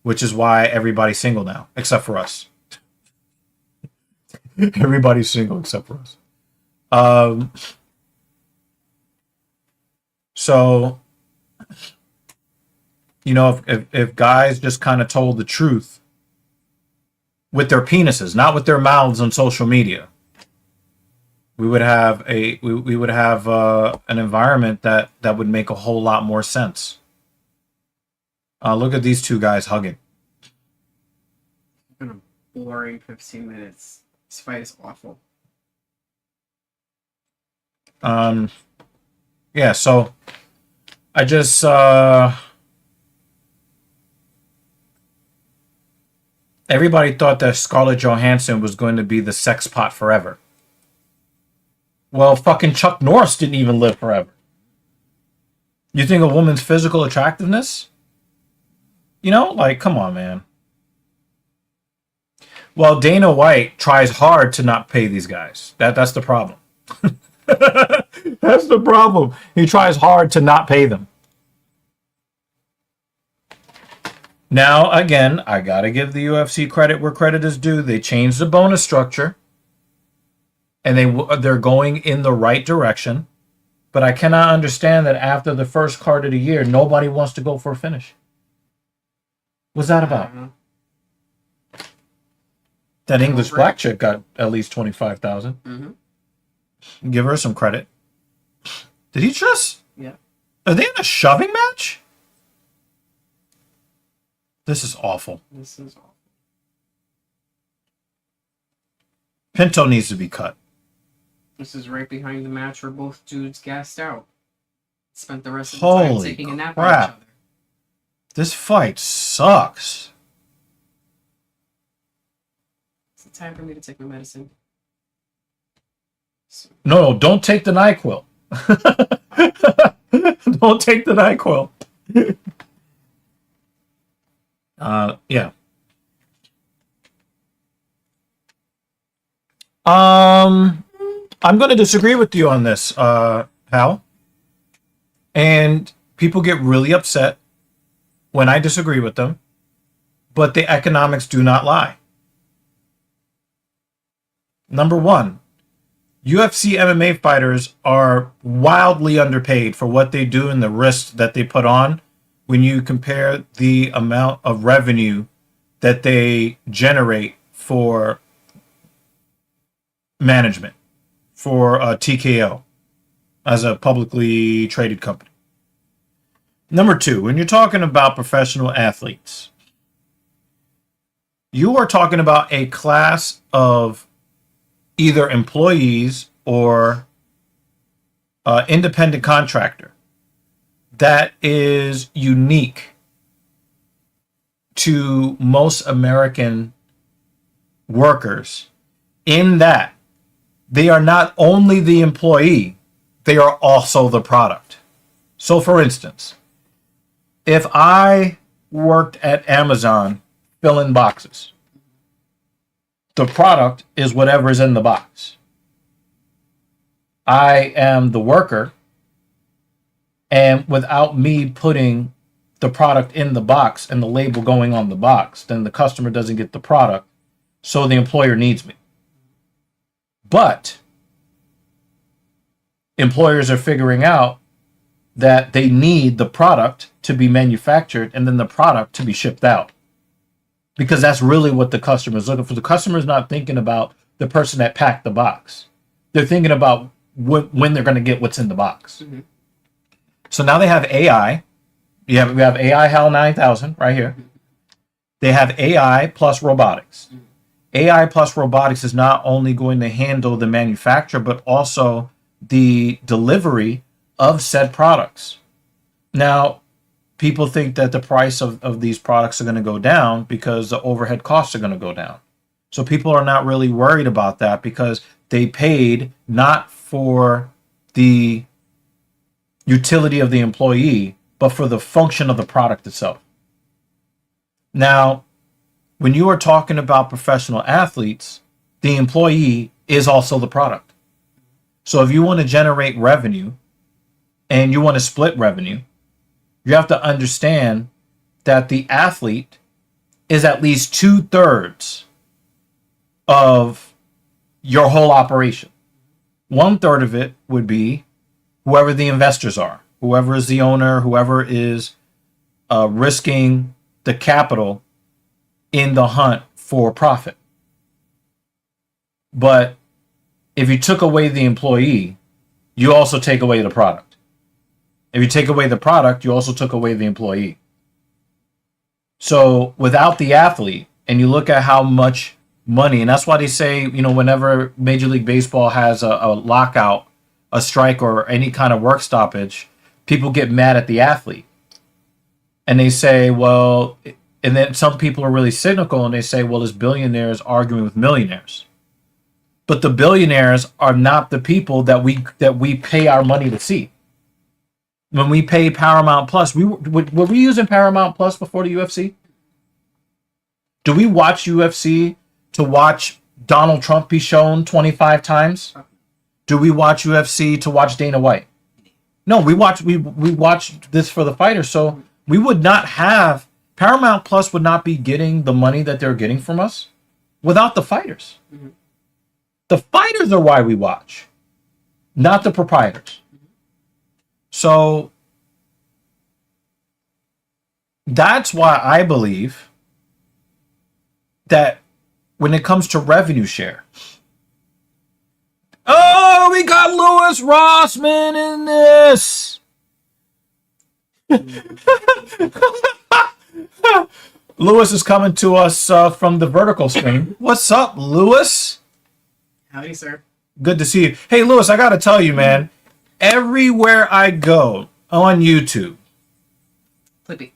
which is why everybody's single now, except for us. Everybody's single except for us. So, if guys just kind of told the truth with their penises, not with their mouths on social media, we would have an environment that would make a whole lot more sense. Look at these two guys hugging. It's been a boring 15 minutes. This fight is awful. Yeah, so I just everybody thought that Scarlett Johansson was going to be the sex pot forever. Well, fucking Chuck Norris didn't even live forever. You think a woman's physical attractiveness? Come on, man. Well, Dana White tries hard to not pay these guys. That's the problem. That's the problem. He tries hard to not pay them. Now, again, I got to give the UFC credit where credit is due. They changed the bonus structure, and they're going in the right direction. But I cannot understand that after the first card of the year, nobody wants to go for a finish. What's that about? That English black chick got at least 25,000. Mm-hmm. Give her some credit. Did he just? Yeah. Are they in a shoving match? This is awful. This is awful. Pinto needs to be cut. This is right behind the match where both dudes gassed out. Spent the rest of the time taking a nap on each other. This fight sucks. It's time for me to take my medicine. No, don't take the NyQuil. Don't take the NyQuil. Yeah. I'm going to disagree with you on this, Hal. And people get really upset when I disagree with them, but the economics do not lie. Number one, UFC MMA fighters are wildly underpaid for what they do and the risks that they put on when you compare the amount of revenue that they generate for management, for TKO as a publicly traded company. Number two, when you're talking about professional athletes, you are talking about a class of either employees or independent contractor that is unique to most American workers in that they are not only the employee, they are also the product. So for instance, if I worked at Amazon filling boxes, the product is whatever is in the box. I am the worker, and without me putting the product in the box and the label going on the box, then the customer doesn't get the product, so the employer needs me. But employers are figuring out that they need the product to be manufactured and then the product to be shipped out. Because that's really what the customer is looking for. The customer is not thinking about the person that packed the box. They're thinking about when they're going to get what's in the box. Mm-hmm. So now they have AI. We have AI HAL 9000 right here. They have AI plus robotics. AI plus robotics is not only going to handle the manufacture, but also the delivery of said products. Now, people think that the price of these products are going to go down because the overhead costs are going to go down. So people are not really worried about that because they paid not for the utility of the employee, but for the function of the product itself. Now, when you are talking about professional athletes, the employee is also the product. So if you want to generate revenue and you want to split revenue, you have to understand that the athlete is at least 2/3 of your whole operation. 1/3 of it would be whoever the investors are, whoever is the owner, whoever is risking the capital in the hunt for profit. But if you took away the employee, you also take away the product. If you take away the product, you also took away the employee. So without the athlete, and you look at how much money, and that's why they say, whenever Major League Baseball has a lockout, a strike, or any kind of work stoppage, people get mad at the athlete. And they say, well, and then some people are really cynical and they say, well, it's billionaires arguing with millionaires. But the billionaires are not the people that we pay our money to see. When we pay Paramount Plus, were we using Paramount Plus before the UFC? Do we watch UFC to watch Donald Trump be shown 25 times? Do we watch UFC to watch Dana White? No, we watch this for the fighters. So we would not have Paramount Plus would not be getting the money that they're getting from us without the fighters. Mm-hmm. The fighters are why we watch, not the proprietors. So that's why I believe that when it comes to revenue share, oh, we got Lewis Rossman in this. Lewis is coming to us from the vertical screen. What's up, Lewis? Howdy, sir. Good to see you. Hey, Lewis, I got to tell you, man, everywhere I go on YouTube, Clippy.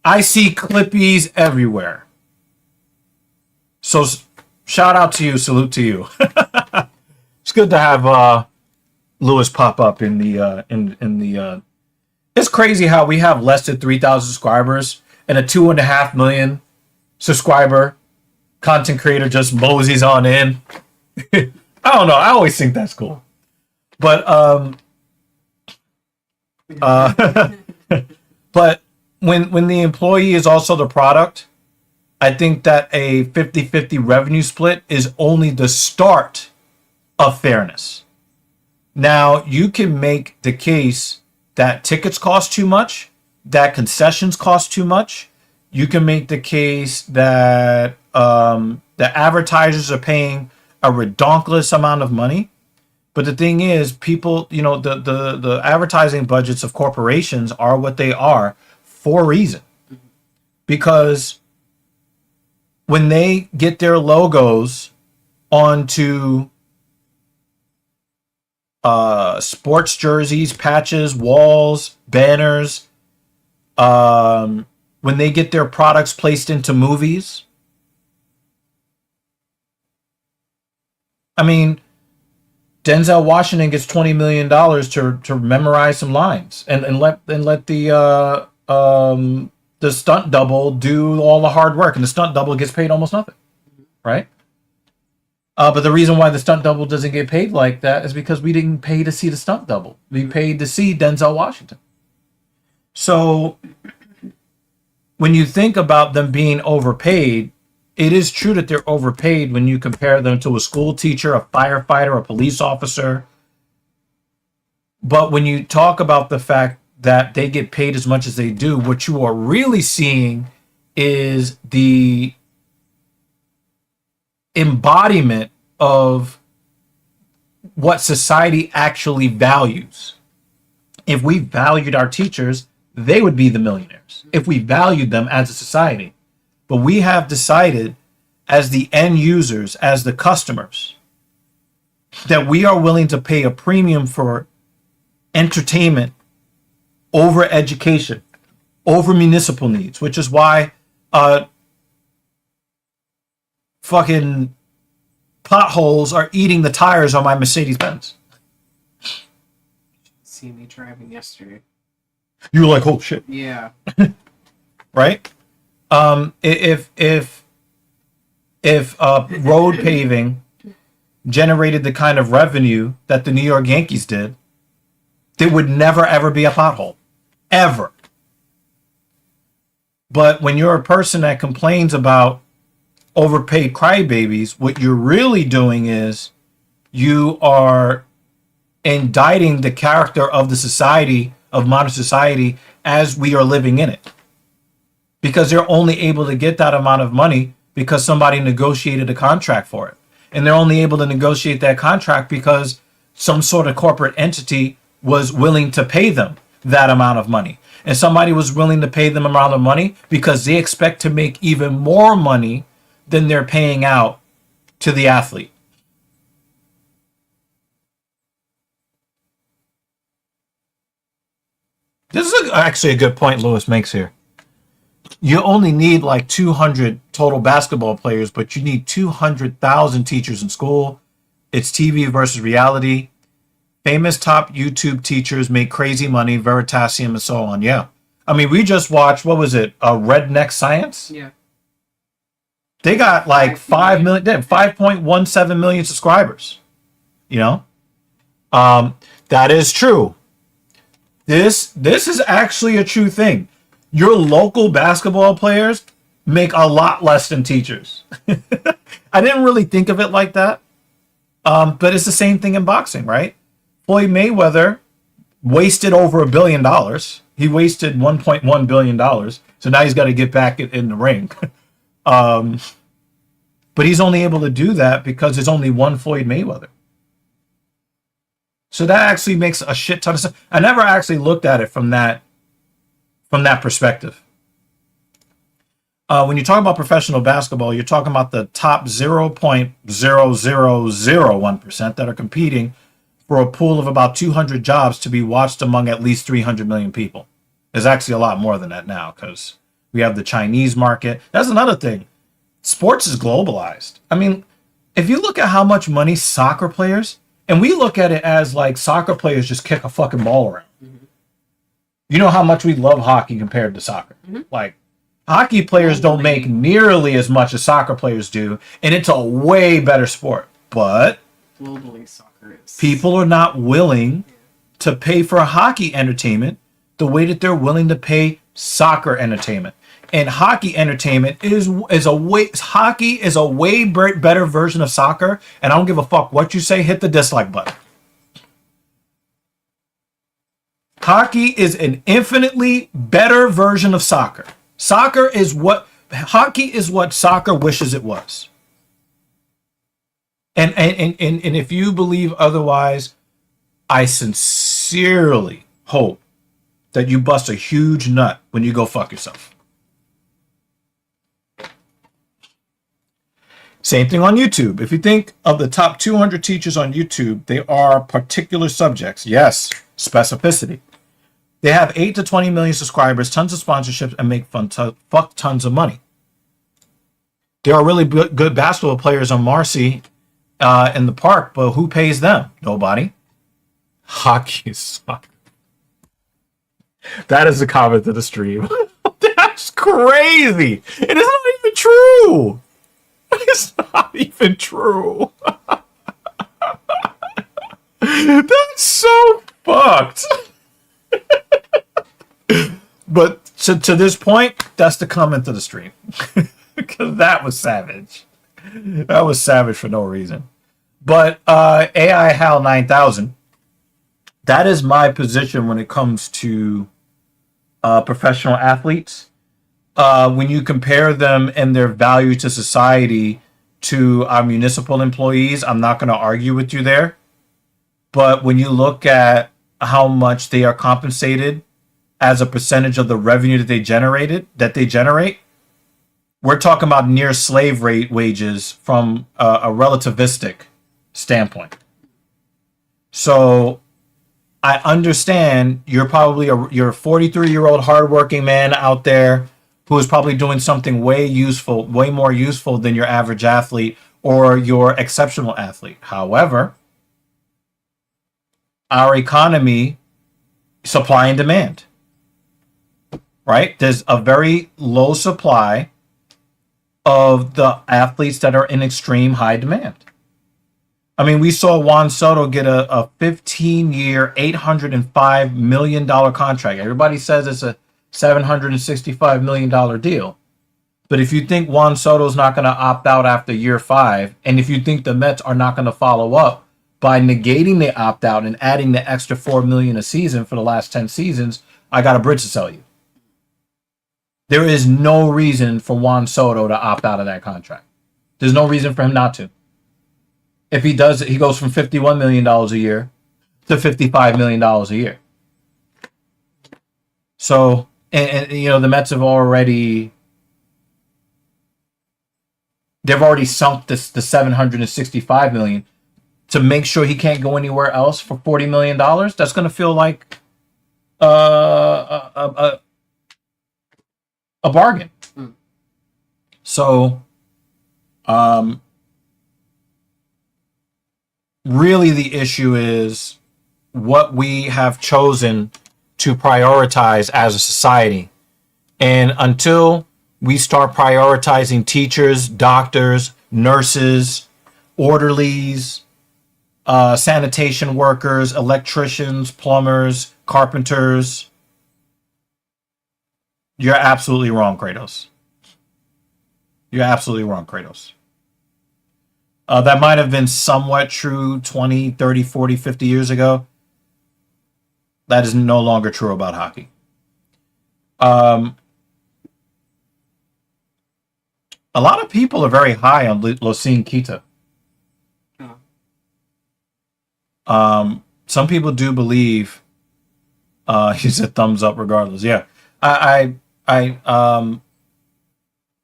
I see Clippies everywhere. So shout out to you, salute to you. It's good to have Lewis pop up in the in the. It's crazy how we have less than 3,000 subscribers and a 2.5 million subscriber content creator just moseys on in. I don't know. I always think that's cool, but but when the employee is also the product, I think that a 50-50 revenue split is only the start of fairness. Now, you can make the case that tickets cost too much, that concessions cost too much. You can make the case that the advertisers are paying a redonkulous amount of money. But the thing is, people, the advertising budgets of corporations are what they are for a reason. Because when they get their logos onto sports jerseys, patches, walls, banners, when they get their products placed into movies, I mean, Denzel Washington gets $20 million to memorize some lines and let the stunt double do all the hard work, and the stunt double gets paid almost nothing, right? But the reason why the stunt double doesn't get paid like that is because we didn't pay to see the stunt double. We paid to see Denzel Washington. So when you think about them being overpaid, it is true that they're overpaid when you compare them to a school teacher, a firefighter, a police officer. But when you talk about the fact that they get paid as much as they do, what you are really seeing is the embodiment of what society actually values. If we valued our teachers, they would be the millionaires. If we valued them as a society. But we have decided as the end users, as the customers, that we are willing to pay a premium for entertainment over education, over municipal needs, which is why fucking potholes are eating the tires on my Mercedes-Benz. See me driving yesterday. You were like, oh shit. Yeah. Right? If road paving generated the kind of revenue that the New York Yankees did, there would never ever be a pothole. Ever. But when you're a person that complains about overpaid crybabies, what you're really doing is you are indicting the character of the society, of modern society, as we are living in it. Because they're only able to get that amount of money because somebody negotiated a contract for it. And they're only able to negotiate that contract because some sort of corporate entity was willing to pay them that amount of money. And somebody was willing to pay them amount of money because they expect to make even more money than they're paying out to the athlete. This is actually a good point Lewis makes here. You only need like 200 total basketball players, but you need 200,000 teachers in school. It's TV versus reality. Famous top YouTube teachers make crazy money, Veritasium and so on. Yeah. I mean, we just watched, what was it? Redneck Science? Yeah. They got like 5 million, 5.17 million subscribers. You know? That is true. This is actually a true thing. Your local basketball players make a lot less than teachers. I didn't really think of it like that. But it's the same thing in boxing, right? Floyd Mayweather wasted over $1 billion. He wasted $1.1 billion. So now he's got to get back in the ring. But he's only able to do that because there's only one Floyd Mayweather. So that actually makes a shit ton of sense. I never actually looked at it from that perspective. When you talk about professional basketball, you're talking about the top 0.0001% that are competing for a pool of about 200 jobs to be watched among at least 300 million people. There's actually a lot more than that now because we have the Chinese market. That's another thing. Sports is globalized. I mean, if you look at how much money soccer players, and we look at it as like soccer players just kick a fucking ball around. Mm-hmm. You know how much we love hockey compared to soccer. Mm-hmm. Like, hockey players don't make nearly as much as soccer players do, and it's a way better sport. But globally, soccer is. People are not willing to pay for hockey entertainment the way that they're willing to pay soccer entertainment. And hockey entertainment is a way better version of soccer. And I don't give a fuck what you say. Hit the dislike button. Hockey is an infinitely better version of soccer. Hockey is what soccer wishes it was. And if you believe otherwise, I sincerely hope that you bust a huge nut when you go fuck yourself. Same thing on YouTube. If you think of the top 200 teachers on YouTube, they are particular subjects. Yes, specificity. They have 8 to 20 million subscribers, tons of sponsorships, and make fuck tons of money. There are really good basketball players on Marcy in the park, but who pays them? Nobody. Hockey is soccer. That is the comment to the stream. That's crazy. It is not even true. It's not even true. That's so fucked. But to this point, that's the comment to the stream. Because that was savage. That was savage for no reason. But AI Hal 9000, that is my position when it comes to professional athletes. When you compare them and their value to society to our municipal employees, I'm not going to argue with you there. But when you look at how much they are compensated as a percentage of the revenue that they generate, we're talking about near slave rate wages from a relativistic standpoint. So I understand you're probably you're a 43-year-old hardworking man out there who is probably doing something way more useful than your average athlete or your exceptional athlete. However, our economy, supply and demand, right? There's a very low supply of the athletes that are in extreme high demand. I mean, we saw Juan Soto get a 15-year, $805 million contract. Everybody says it's a $765 million deal. But if you think Juan Soto's not going to opt out after year 5, and if you think the Mets are not going to follow up by negating the opt-out and adding the extra $4 million a season for the last 10 seasons, I got a bridge to sell you. There is no reason for Juan Soto to opt out of that contract. There's no reason for him not to. If he does it, he goes from $51 million a year to $55 million a year. So, and you know, the Mets have already sunk the $765 million to make sure he can't go anywhere else for $40 million. That's going to feel like a bargain. Mm. So, really the issue is what we have chosen to prioritize as a society. And until we start prioritizing teachers, doctors, nurses, orderlies, sanitation workers, electricians, plumbers, carpenters. You're absolutely wrong, Kratos. You're absolutely wrong, Kratos. That might have been somewhat true 20, 30, 40, 50 years ago. That is no longer true about hockey. A lot of people are very high on Lucien Kita. Some people do believe he said thumbs up regardless. Yeah.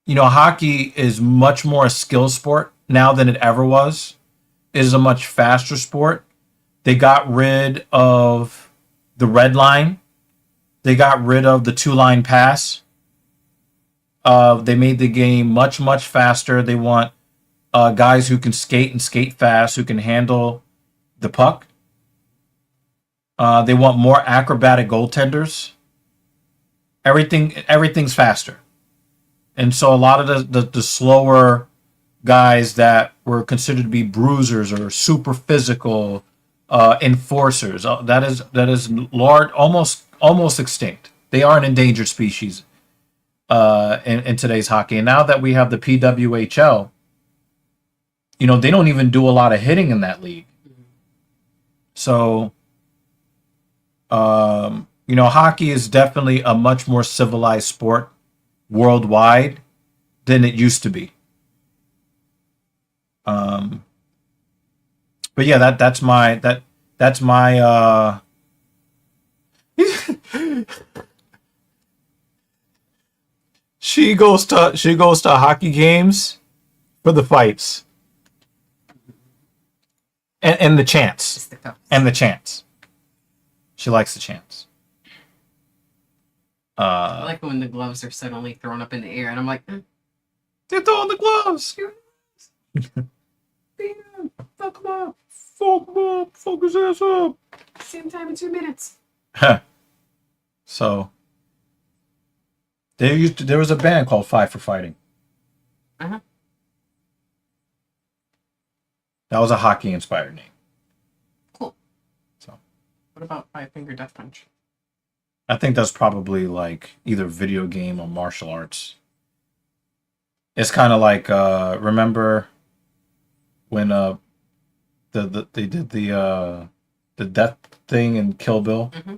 Hockey is much more a skill sport now than it ever was. It is a much faster sport. They got rid of the red line. They got rid of the 2-line pass. They made the game much, much faster. They want guys who can skate and skate fast, who can handle the puck. They want more acrobatic goaltenders. Everything's faster. And so a lot of the slower guys that were considered to be bruisers or super physical enforcers, that is large, almost extinct. They are an endangered species in today's hockey. And now that we have the PWHL, they don't even do a lot of hitting in that league. So, hockey is definitely a much more civilized sport worldwide than it used to be. But yeah, that's my she goes to hockey games for the fights and the chants and the chants. She likes the chants. I like when the gloves are suddenly thrown up in the air, and I'm like, they're throwing the gloves. Damn, fuck him up. Fuck him up. Fuck his ass up. Same time in 2 minutes. So there was a band called Five for Fighting. Uh-huh. That was a hockey inspired name. Cool. So what about Five Finger Death Punch? I think that's probably like either video game or martial arts. It's kind of like remember when they did the death thing in Kill Bill. Mm-hmm.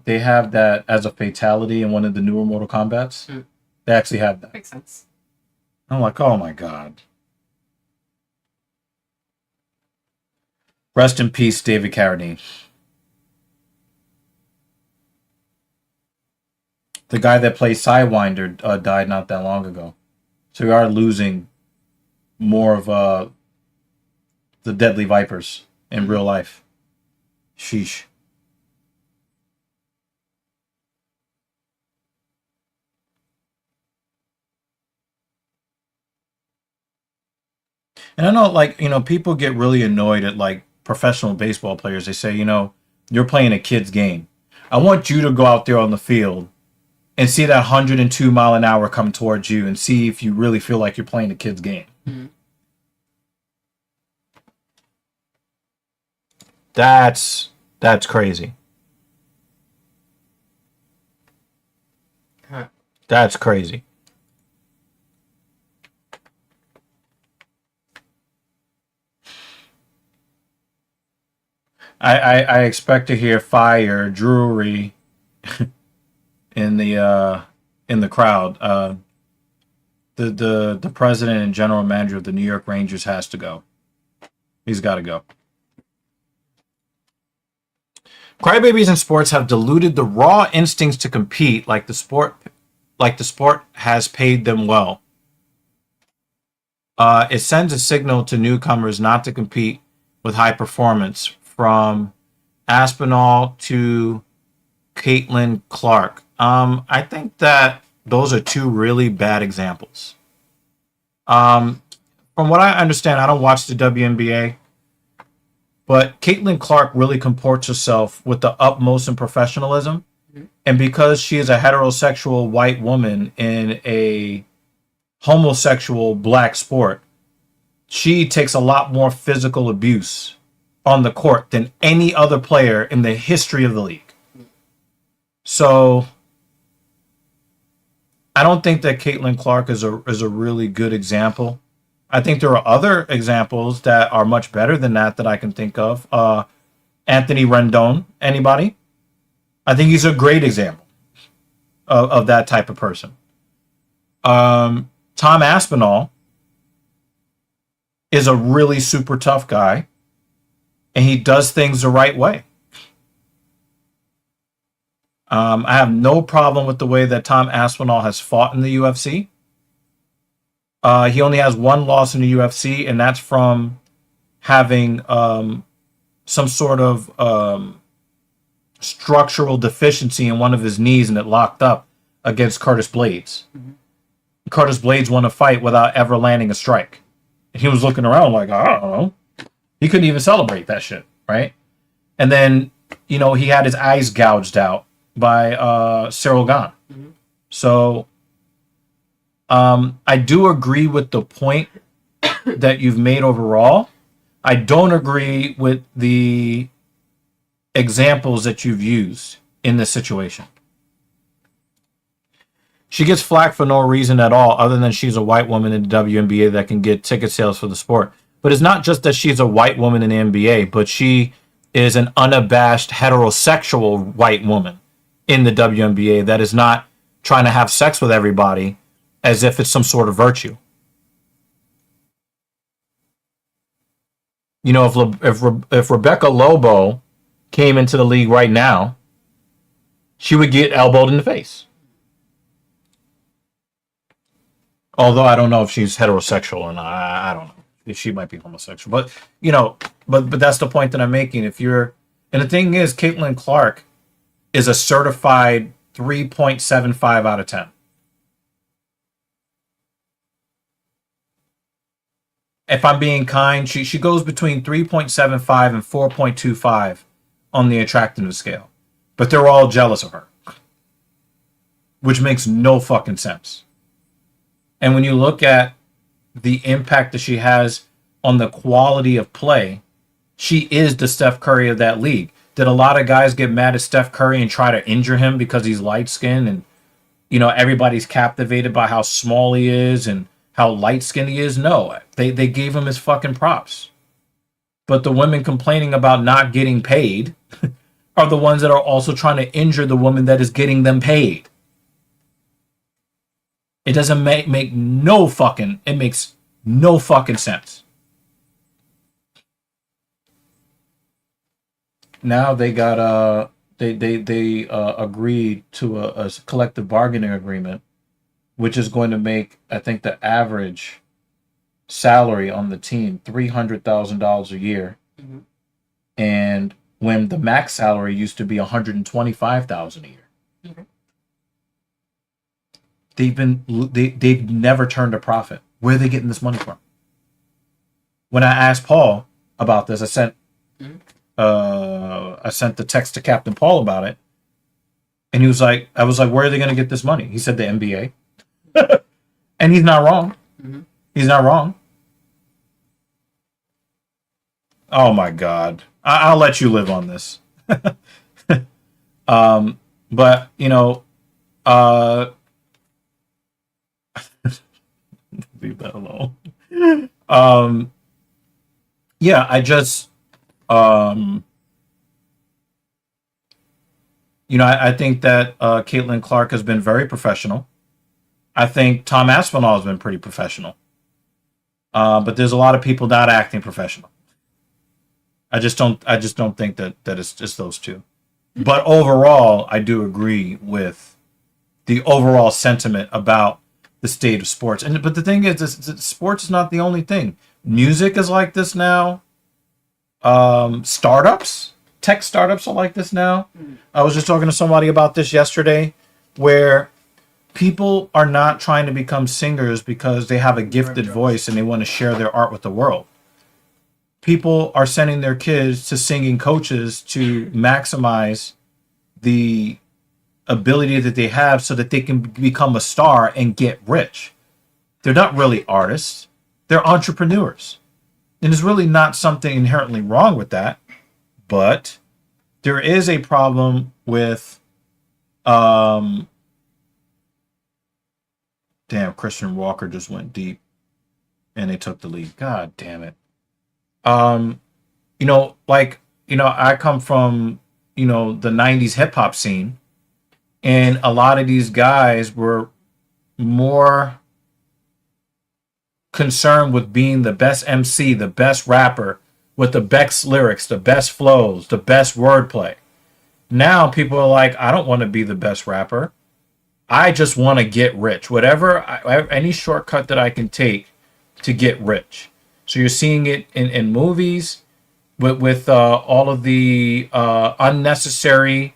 They have that as a fatality in one of the newer Mortal Kombats. Mm. They actually have that. Makes sense. I'm like, oh my god. Rest in peace, David Carradine. The guy that plays Sidewinder died not that long ago. So we are losing more of the deadly vipers in real life. Sheesh. And I know, people get really annoyed at, professional baseball players. They say, you're playing a kid's game. I want you to go out there on the field and see that 102 mile an hour come towards you and see if you really feel like you're playing a kid's game. Mm-hmm. That's crazy. Huh. That's crazy. I expect to hear fire, Drury in the crowd. The president and general manager of the New York Rangers has to go. He's got to go. Crybabies in sports have diluted the raw instincts to compete like the sport has paid them well. It sends a signal to newcomers not to compete with high performance, from Aspinall to Caitlin Clark. I think that those are two really bad examples. From what I understand, I don't watch the WNBA, but Caitlin Clark really comports herself with the utmost in professionalism. Mm-hmm. And because she is a heterosexual white woman in a homosexual black sport, she takes a lot more physical abuse on the court than any other player in the history of the league. So I don't think that Caitlin Clark is a really good example. I think there are other examples that are much better than that I can think of. Anthony Rendon, anybody? I think he's a great example of that type of person. Tom Aspinall is a really super tough guy, and he does things the right way. I have no problem with the way that Tom Aspinall has fought in the UFC. He only has one loss in the UFC, and that's from having some sort of structural deficiency in one of his knees, and it locked up against Curtis Blades. Mm-hmm. Curtis Blades won a fight without ever landing a strike. And he was looking around like, I don't know. He couldn't even celebrate that shit, right? And then, he had his eyes gouged out by Cyril Gane. Mm-hmm. So I do agree with the point that you've made overall. I don't agree with the examples that you've used in this situation. She gets flack for no reason at all, other than she's a white woman in the WNBA that can get ticket sales for the sport. But it's not just that she's a white woman in the NBA, but she is an unabashed heterosexual white woman in the WNBA that is not trying to have sex with everybody as if it's some sort of virtue. If Rebecca Lobo came into the league right now, she would get elbowed in the face. Although I don't know if she's heterosexual or not. I don't know. She might be homosexual. But, but that's the point that I'm making. And the thing is, Caitlin Clark is a certified 3.75 out of 10. If I'm being kind, she goes between 3.75 and 4.25 on the attractiveness scale. But they're all jealous of her. Which makes no fucking sense. And when you look at the impact that she has on the quality of play, she is the Steph Curry of that league. Did a lot of guys get mad at Steph Curry and try to injure him because he's light-skinned and, everybody's captivated by how small he is and how light-skinned he is? No, they gave him his fucking props. But the women complaining about not getting paid are the ones that are also trying to injure the woman that is getting them paid. It doesn't make no fucking sense. Now they got they agreed to a collective bargaining agreement, which is going to make, I think, the average salary on the team $300,000 a year. Mm-hmm. And when the max salary used to be $125,000 a year. Mm-hmm. They've never turned a profit. Where are they getting this money from? When I asked Paul about this, I sent the text to Captain Paul about it, and I was like, where are they going to get this money? He said the NBA, and he's not wrong. Mm-hmm. He's not wrong. Oh my God, I'll let you live on this. But leave that alone. Yeah, I just I think that Caitlin Clark has been very professional. I think Tom Aspinall has been pretty professional. But there's a lot of people not acting professional. I just don't think that it's just those two. But overall, I do agree with the overall sentiment about the state of sports. But the thing is, sports is not the only thing. Music is like this now. Tech startups are like this now. I was just talking to somebody about this yesterday, where people are not trying to become singers because they have a gifted voice and they want to share their art with the world. People are sending their kids to singing coaches to maximize the ability that they have so that they can become a star and get rich. They're not really artists. They're entrepreneurs. And there's really not something inherently wrong with that. But there is a problem with, damn, Christian Walker just went deep and they took the lead. God damn it. I come from, the 90s hip hop scene, and a lot of these guys were more concerned with being the best MC, the best rapper, with the best lyrics, the best flows, the best wordplay. Now people are like, I don't want to be the best rapper. I just want to get rich. Any shortcut that I can take to get rich. So you're seeing it in movies with all of the unnecessary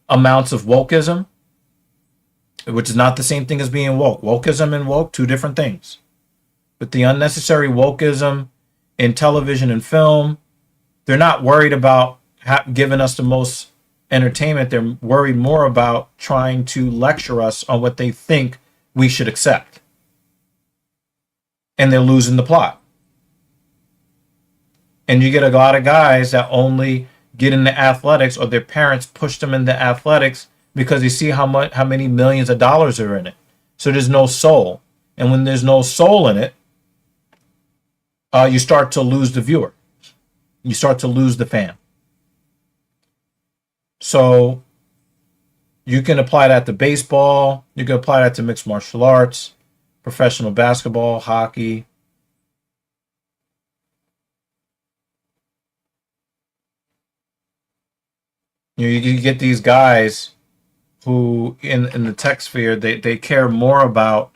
amounts of wokeism, which is not the same thing as being woke. Wokeism and woke, two different things. But the unnecessary wokeism in television and film, they're not worried about giving us the most entertainment. They're worried more about trying to lecture us on what they think we should accept. And they're losing the plot. And you get a lot of guys that only get into athletics, or their parents push them into athletics because they see how many millions of dollars are in it. So there's no soul. And when there's no soul in it, you start to lose the viewer. You start to lose the fan. So you can apply that to baseball. You can apply that to mixed martial arts, professional basketball, hockey. You get these guys who, in the tech sphere, they care more about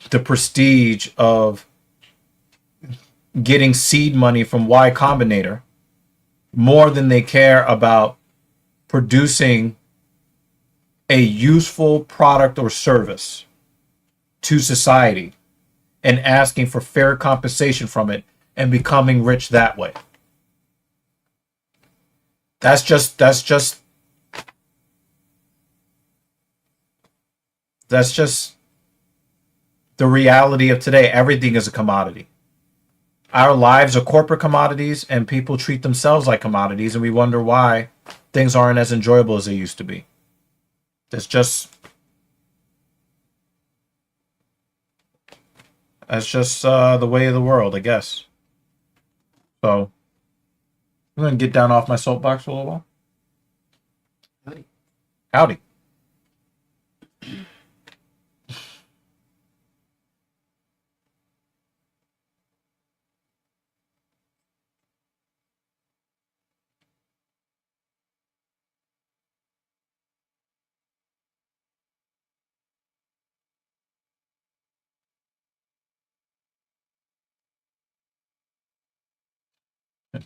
the prestige of getting seed money from Y Combinator more than they care about producing a useful product or service to society and asking for fair compensation from it and becoming rich that way. That's just the reality of today. Everything is a commodity. Our lives are corporate commodities, and people treat themselves like commodities, and we wonder why things aren't as enjoyable as they used to be. That's just the way of the world, I guess. So I'm going to get down off my soapbox for a little while. Howdy.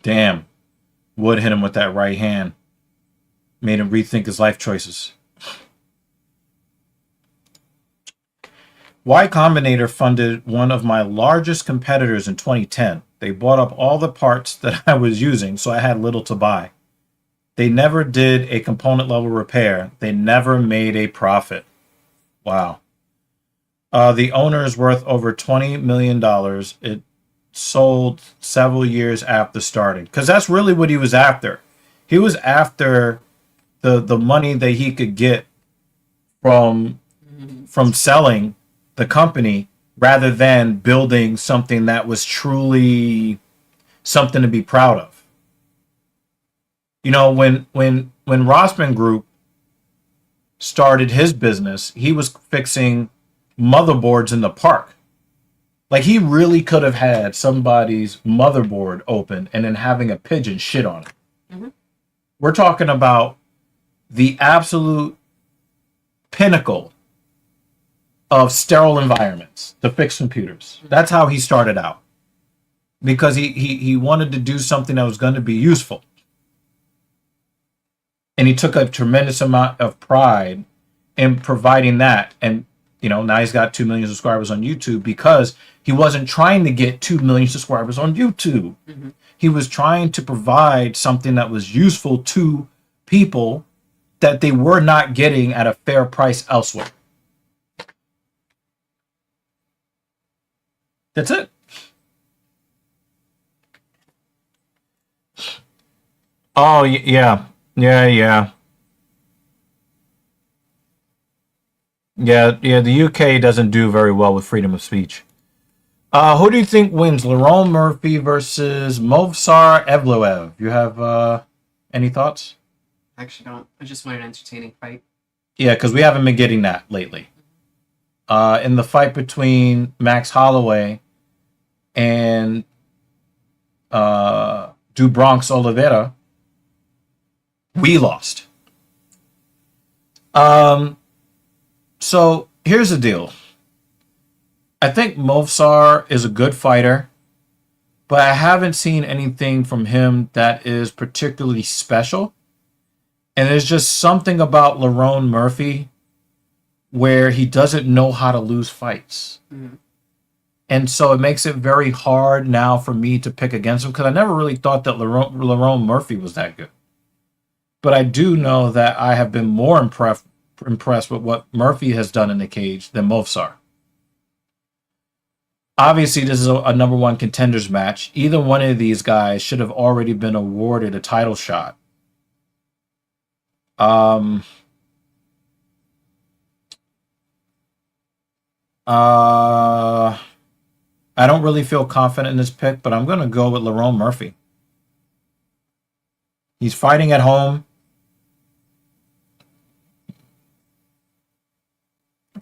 Damn. Wood hit him with that right hand. Made him rethink his life choices. Y Combinator funded one of my largest competitors in 2010. They bought up all the parts that I was using, so I had little to buy. They never did a component level repair. They never made a profit. Wow. The owner is worth over $20 million. It sold several years after starting, because that's really what he was after. He was after the money that he could get from selling the company, rather than building something that was truly something to be proud of. When Rossman Group started his business, he was fixing motherboards in the park. Like, he really could have had somebody's motherboard open and then having a pigeon shit on it. Mm-hmm. We're talking about the absolute pinnacle of sterile environments to fix computers. That's how he started out. Because he wanted to do something that was going to be useful. And he took a tremendous amount of pride in providing that. And, now he's got 2 million subscribers on YouTube, because he wasn't trying to get 2 million subscribers on YouTube. Mm-hmm. He was trying to provide something that was useful to people that they were not getting at a fair price elsewhere. That's it. Oh, yeah. Yeah, yeah. Yeah, the UK doesn't do very well with freedom of speech. Who do you think wins, Lerone Murphy versus Movsar Evloev? You have any thoughts? I actually don't. I just want an entertaining fight. Yeah, because we haven't been getting that lately. In the fight between Max Holloway and Du Bronx Oliveira, we lost. Um, so here's the deal. I think Movsar is a good fighter, but I haven't seen anything from him that is particularly special. And there's just something about Lerone Murphy where he doesn't know how to lose fights. Mm-hmm. And so it makes it very hard now for me to pick against him because I never really thought that Lerone Murphy was that good. But I do know that I have been more impressed with what Murphy has done in the cage than Movsar. Obviously, this is a number one contenders match. Either one of these guys should have already been awarded a title shot. Um, I don't really feel confident in this pick, but I'm going to go with Lerone Murphy. He's fighting at home.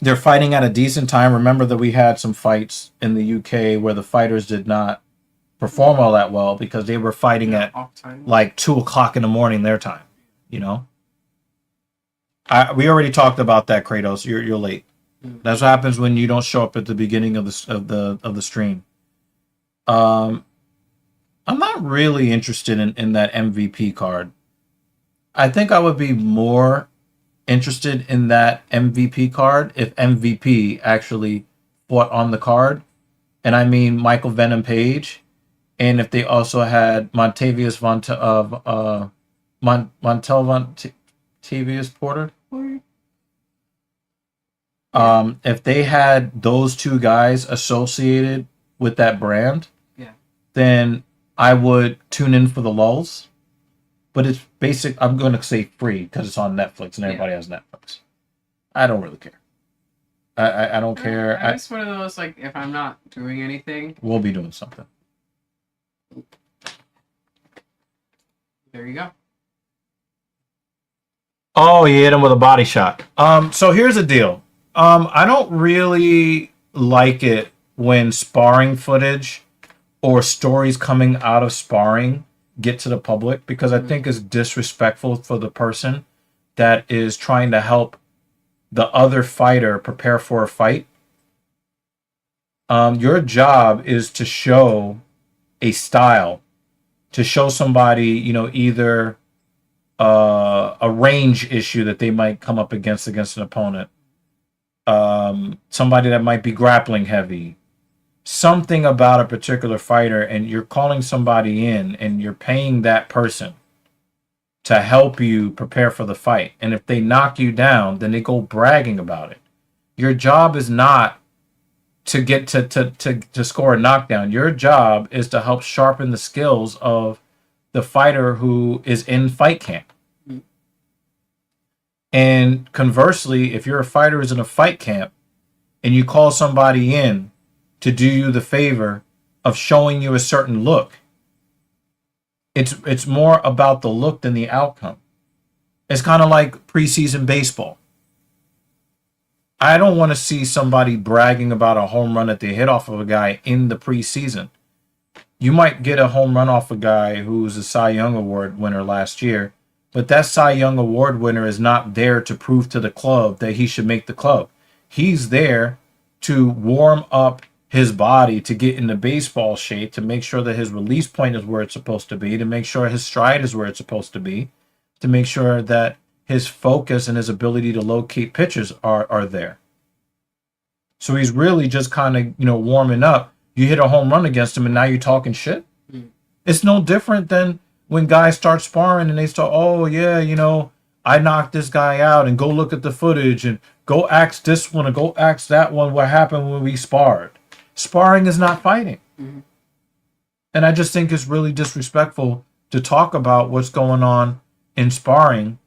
They're fighting at a decent time. Remember that we had some fights in the UK where the fighters did not perform all that well because they were fighting at like 2 o'clock in the morning their time. You know, we already talked about that, Kratos. You're late. That's what happens when you don't show up at the beginning of the stream. I'm not really interested in that MVP card. I think I would be more interested in that MVP card if MVP actually fought on the card. And I mean Michael Venom Page. And if they also had Montavious Montavious Porter. If they had those two guys associated with that brand, then I would tune in for the lulls. But it's basic. I'm going to say free because it's on Netflix and everybody has Netflix. I don't really care. I don't care. It's one of those, like, if I'm not doing anything, we'll be doing something. There you go. Oh, he hit him with a body shot. So here's the deal. I don't really like it when sparring footage or stories coming out of sparring get to the public because I think it's disrespectful for the person that is trying to help the other fighter prepare for a fight. Your job is to show a style, to show somebody, either a range issue that they might come up against an opponent, somebody that might be grappling heavy, something about a particular fighter, and you're calling somebody in and you're paying that person to help you prepare for the fight. And if they knock you down, then they go bragging about it. Your job is not to get to score a knockdown. Your job is to help sharpen the skills of the fighter who is in fight camp. And conversely, if you're a fighter who's in a fight camp and you call somebody in to do you the favor of showing you a certain look, it's more about the look than the outcome. It's kind of like preseason baseball. I don't want to see somebody bragging about a home run that they hit off of a guy in the preseason. You might get a home run off a guy who's a Cy Young Award winner last year, but that Cy Young Award winner is not there to prove to the club that he should make the club. He's there to warm up his body, to get into baseball shape, to make sure that his release point is where it's supposed to be, to make sure his stride is where it's supposed to be, to make sure that his focus and his ability to locate pitches are there. So he's really just kind of, warming up. You hit a home run against him and now you're talking shit. It's no different than when guys start sparring and they start, oh yeah, I knocked this guy out, and go look at the footage and go ask this one and go ask that one what happened when we sparred. Sparring is not fighting. And I just think it's really disrespectful to talk about what's going on in sparring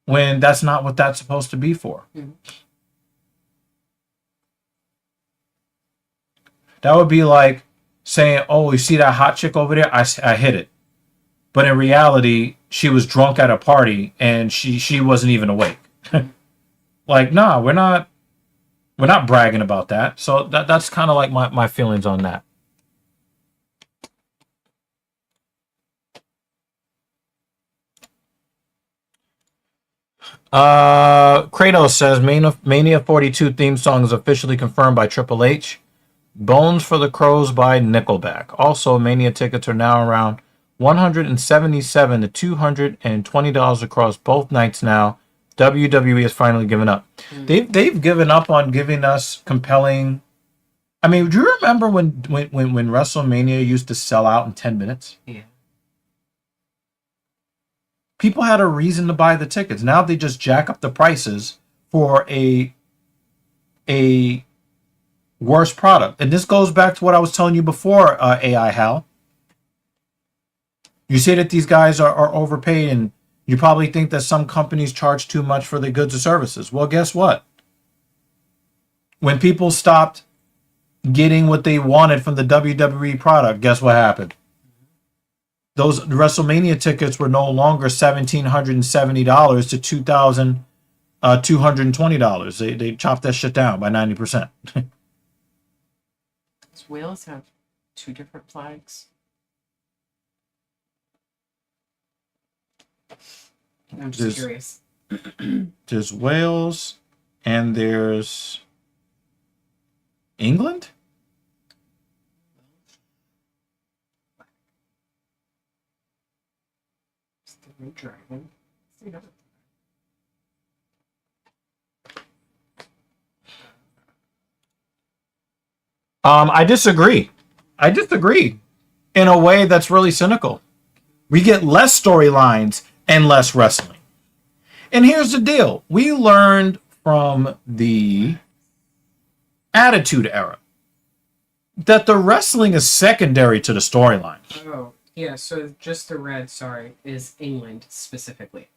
when that's not what that's supposed to be for. Mm-hmm. That would be like saying, oh, you see that hot chick over there? I hit it. But in reality, she was drunk at a party and she wasn't even awake. Like, nah, we're not bragging about that. So that's kind of like my feelings on that. Kratos says Mania 42 theme song is officially confirmed by Triple H. Bones for the Crows by Nickelback. Also, Mania tickets are now around $177 to $220 across both nights now. WWE has finally given up. They've given up on giving us compelling. I mean, do you remember when WrestleMania used to sell out in 10 minutes? Yeah. People had a reason to buy the tickets. Now they just jack up the prices for a worse product. And this goes back to what I was telling you before, AI Hal. You say that these guys are overpaid, and you probably think that some companies charge too much for their goods or services. Well, guess what? When people stopped getting what they wanted from the WWE product, guess what happened? Those WrestleMania tickets were no longer $1,770 to $2,220. They chopped that shit down by 90%. Does Wales have two different flags? I'm just curious. There's Wales and there's England? It's the Red Dragon. It's the other. I disagree. I disagree in a way that's really cynical. We get less storylines and less wrestling. And here's the deal. We learned from the Attitude Era that the wrestling is secondary to the storyline. Oh, yeah, so just the red, sorry, is England specifically.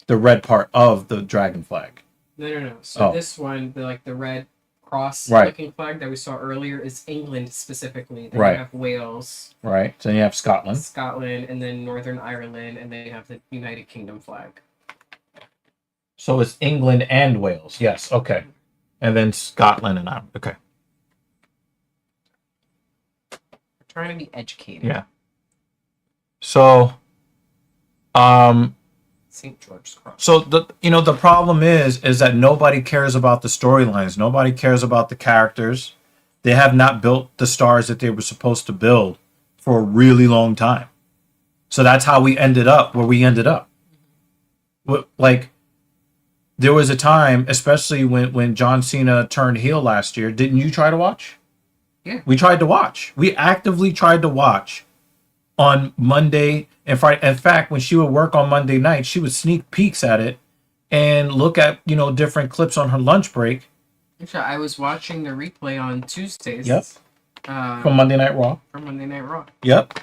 The red part of the dragon flag. No. So this one, the red cross-looking flag that we saw earlier is England specifically. Then you have Wales. Right. So you have Scotland. Scotland, and then Northern Ireland, and then you have the United Kingdom flag. So it's England and Wales. Yes. Okay. And then Scotland and Ireland. Okay. We're trying to be educated. Yeah. So, St. George's Cross. So the problem is that nobody cares about the storylines. Nobody cares about the characters. They have not built the stars that they were supposed to build for a really long time. So that's how we ended up where we ended up. Like, there was a time, especially when John Cena turned heel last year. Didn't you try to watch? Yeah. We tried to watch. We actively tried to watch on Monday and Friday. In fact, when she would work on Monday night, she would sneak peeks at it and look at, different clips on her lunch break. Actually, I was watching the replay on Tuesdays. Yep. From Monday Night Raw. From Monday Night Raw. Yep.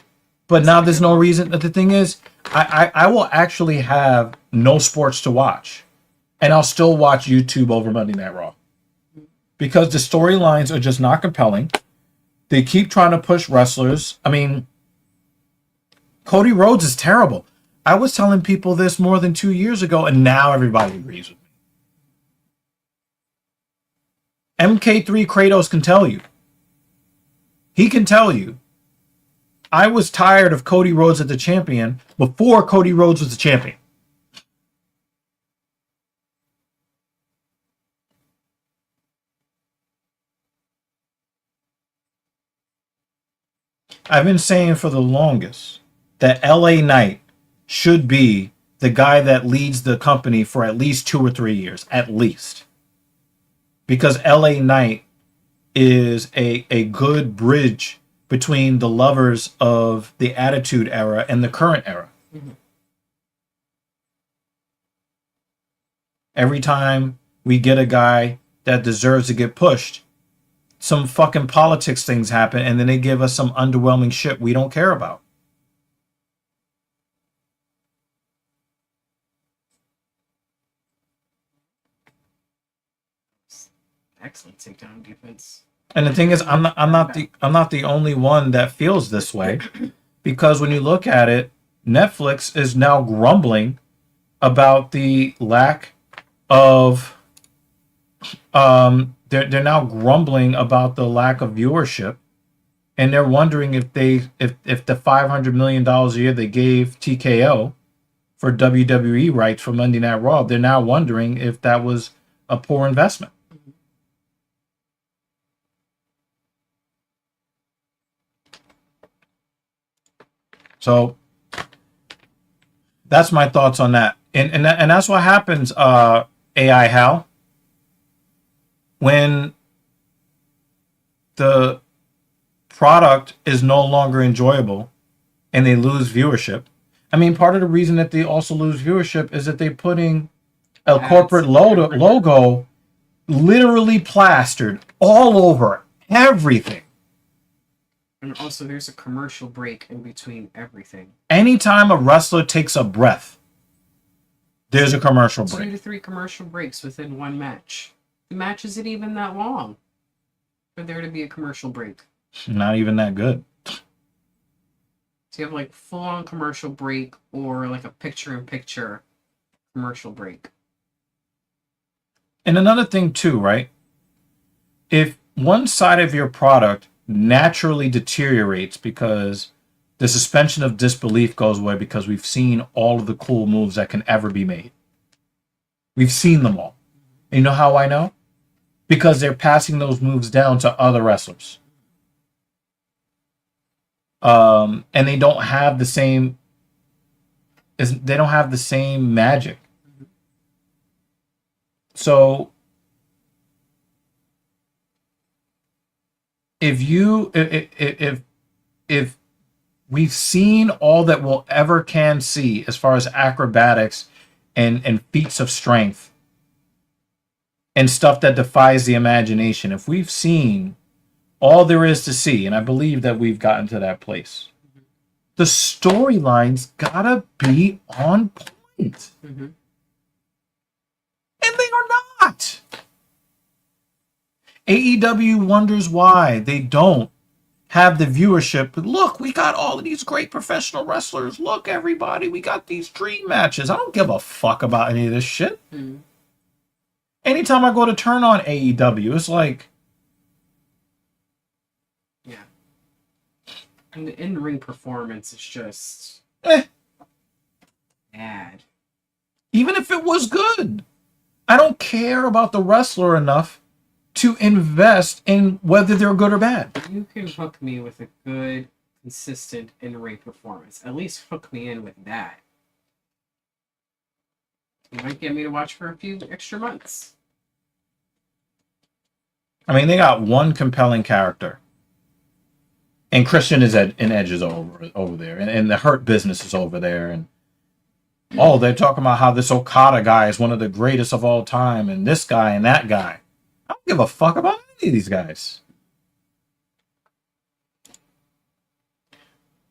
But now there's no reason. The thing is, I will actually have no sports to watch. And I'll still watch YouTube over Monday Night Raw. Because the storylines are just not compelling. They keep trying to push wrestlers. I mean, Cody Rhodes is terrible. I was telling people this more than 2 years ago, and now everybody agrees with me. MK3 Kratos can tell you. He can tell you. I was tired of Cody Rhodes as the champion before Cody Rhodes was the champion. I've been saying for the longest that LA Knight should be the guy that leads the company for at least 2 or 3 years, at least. Because LA Knight is a good bridge between the lovers of the Attitude Era and the current era. Mm-hmm. Every time we get a guy that deserves to get pushed, some fucking politics things happen, and then they give us some underwhelming shit we don't care about. excellent takedown defense. And the thing is, I'm not the only one that feels this way, because when you look at it, Netflix is now grumbling about the lack of they're now grumbling about the lack of viewership, and they're wondering if if the $500 million a year they gave TKO for WWE rights for Monday Night Raw, they're now wondering if that was a poor investment. So that's my thoughts on that. And that's what happens, AI Hal, when the product is no longer enjoyable and they lose viewership. I mean, part of the reason that they also lose viewership is that they're putting a corporate logo literally plastered all over everything. And also, there's a commercial break in between everything. Anytime a wrestler takes a breath, there's a commercial break. 2 to 3 commercial breaks within one match. The match isn't even that long for there to be a commercial break. Not even that good. So you have like full-on commercial break or like a picture-in-picture commercial break. And another thing too, right? If one side of your product naturally deteriorates because the suspension of disbelief goes away because we've seen all of the cool moves that can ever be made. We've seen them all. And you know how I know? Because they're passing those moves down to other wrestlers. And they don't have the same magic. So if we've seen all that we'll ever can see as far as acrobatics and feats of strength and stuff that defies the imagination, if we've seen all there is to see, and I believe that we've gotten to that place, the storylines gotta be on point. Mm-hmm. And they are not. AEW wonders why they don't have the viewership. But look, we got all of these great professional wrestlers. Look, everybody, we got these dream matches. I don't give a fuck about any of this shit. Mm-hmm. Anytime I go to turn on AEW, it's like... Yeah. And the in-ring performance is just... bad. Even if it was good. I don't care about the wrestler enough to invest in whether they're good or bad. You can hook me with a good, consistent in-ring performance. At least hook me in with that. You might get me to watch for a few extra months. I mean, they got one compelling character. And Christian is and Edge is over there. And the Hurt Business is over there. And oh, they're talking about how this Okada guy is one of the greatest of all time. And this guy and that guy. I don't give a fuck about any of these guys.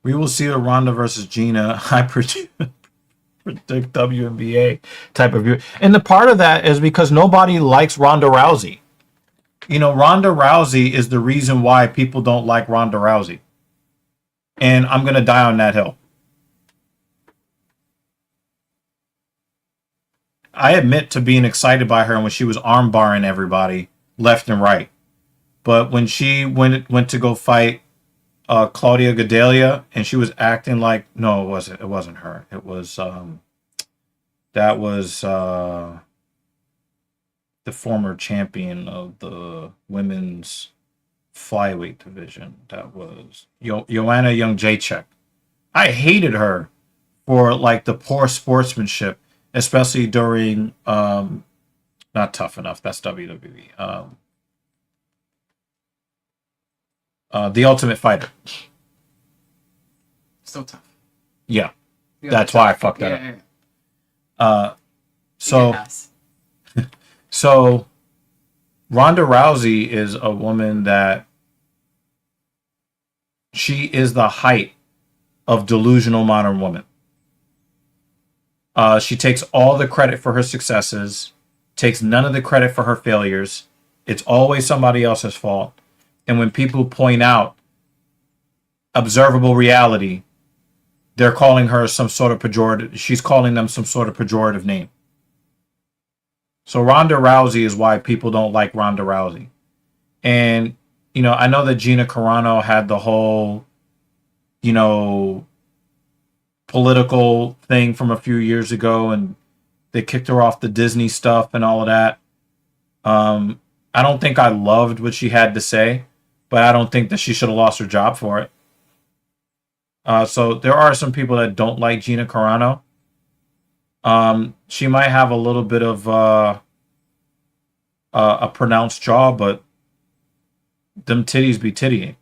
We will see a Ronda versus Gina. I predict WNBA type of view. And the part of that is because nobody likes Ronda Rousey. You know, Ronda Rousey is the reason why people don't like Ronda Rousey. And I'm going to die on that hill. I admit to being excited by her when she was armbarring everybody left and right. But when she went to go fight Claudia Gadelha and she was acting like... No, it wasn't her. It was... that was... the former champion of the women's flyweight division. That was Joanna Jędrzejczyk. I hated her for like the poor sportsmanship, especially during not Tough Enough. That's WWE. The Ultimate Fighter. So tough. Yeah, that's why I fucked that up. So. Yes. So, Ronda Rousey is a woman that she is the height of delusional modern woman. She takes all the credit for her successes, takes none of the credit for her failures, It's always somebody else's fault. And when people point out observable reality, they're calling her some sort of pejorative. She's calling them some sort of pejorative name. So Ronda Rousey is why people don't like Ronda Rousey. And, you know, I know that Gina Carano had the whole, you know, political thing from a few years ago, and they kicked her off the Disney stuff and all of that. I don't think I loved what she had to say, but I don't think that she should have lost her job for it. So there are some people that don't like Gina Carano. She might have a little bit of a pronounced jaw, but them titties be tittying.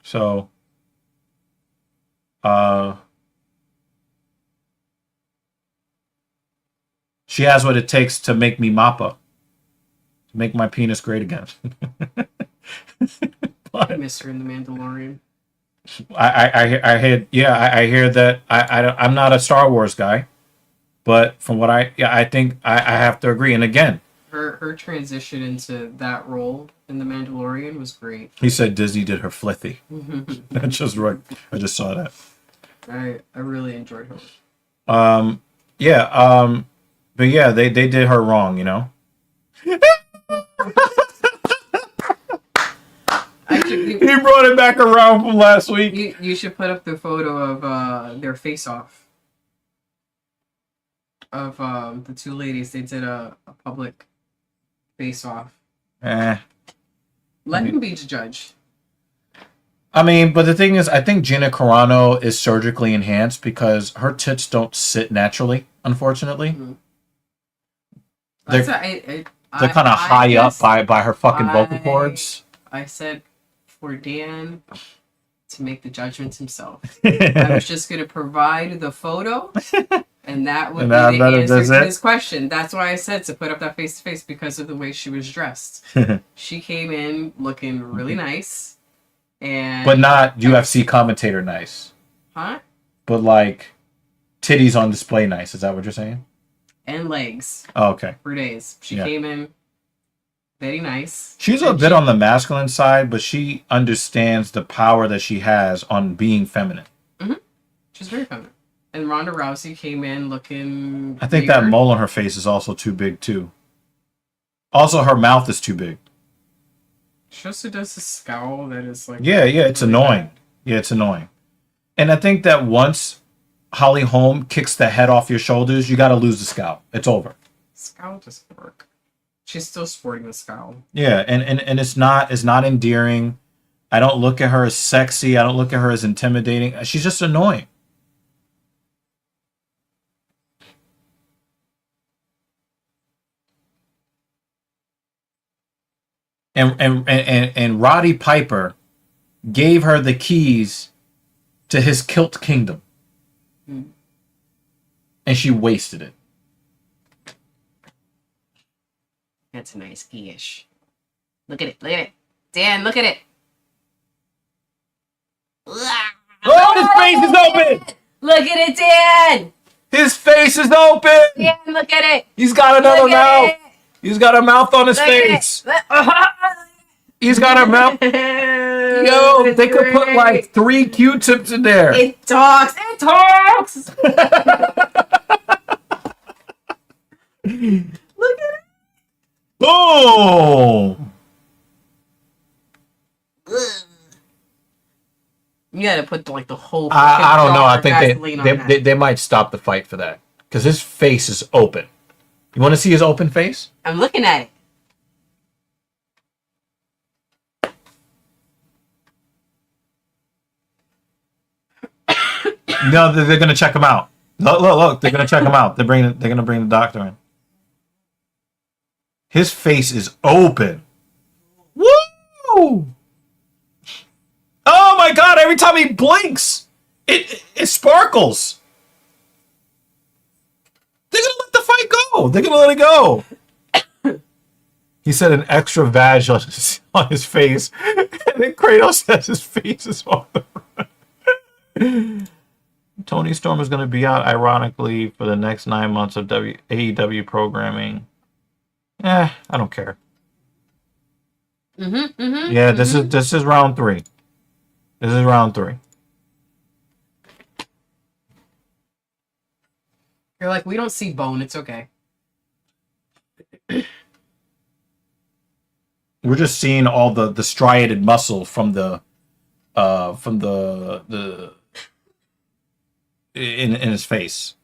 So, she has what it takes to make me mappa, to make my penis great again. I miss her in The Mandalorian. I hear that. I'm not a Star Wars guy, but from what I think I have to agree. And again, her transition into that role in The Mandalorian was great. He said Disney did her flithy. That's just right. I just saw that. I really enjoyed her. But yeah, they did her wrong, you know. He brought it back around from last week. You should put up the photo of their face-off of the two ladies. They did a public face-off. Let him be the judge. I mean, but the thing is, I think Gina Carano is surgically enhanced because her tits don't sit naturally, unfortunately. Mm-hmm. They're kind of high up by her fucking vocal cords. I said for Dan to make the judgments himself. I was just going to provide the photo, and that would be the answer to his question. That's why I said to put up that face-to-face, because of the way she was dressed. She came in looking really nice. But not UFC commentator nice. Huh? But like titties on display nice. Is that what you're saying? And legs. Oh, okay. For days. She came in very nice. She's a bit on the masculine side, but she understands the power that she has on being feminine. Mm-hmm. She's very feminine. And Ronda Rousey came in looking I think that mole on her face is also too big, too. Also, her mouth is too big. She also does a scowl that is like... Yeah, it's really annoying. Bad. Yeah, it's annoying. And I think that once Holly Holm kicks the head off your shoulders, you got to lose the scowl. It's over. Scowl doesn't work. She's still sporting the scowl. Yeah, and it's not endearing. I don't look at her as sexy. I don't look at her as intimidating. She's just annoying. And Roddy Piper gave her the keys to his kilt kingdom. And she wasted it. That's a nice key-ish. Look at it. Look at it. Dan, look at it. Oh, his face is open! Look at it, Dan! His face is open! Dan, look at it! He's got another mouth! He's got a mouth on his face! He's got a mouth! Yo, they could put like 3 Q-tips in there! It talks! It talks! Look at it! Oh! You gotta put like the whole. I don't know. I think they might stop the fight for that because his face is open. You want to see his open face? I'm looking at it. No, they're gonna check him out. Look! They're gonna check him out. They're gonna bring the doctor in. His face is open. Woo! Oh my god, every time he blinks, it sparkles. They're gonna let the fight go. They're gonna let it go. He said an extra vag on his face. And then Kratos says his face is on the run. Tony Storm is going to be out, ironically, for the next 9 months of AEW programming. I don't care. Yeah, this is round 3. This is round 3. You're like, we don't see bone. It's okay. We're just seeing all the striated muscle from the in his face.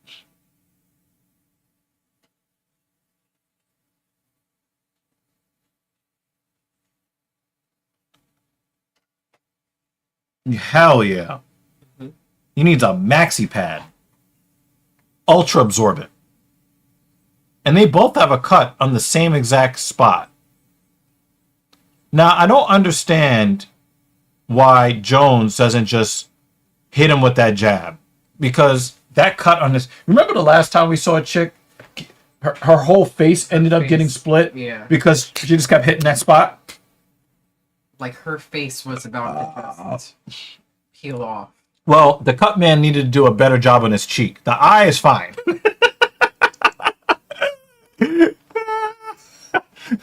Hell yeah. He needs a maxi pad. Ultra absorbent. And they both have a cut on the same exact spot. Now, I don't understand why Jones doesn't just hit him with that jab. Because that cut on this... Remember the last time we saw a chick? Her whole face ended up getting split? Yeah. Because she just kept hitting that spot? Like, her face was about to peel off. Well, the cut man needed to do a better job on his cheek. The eye is fine.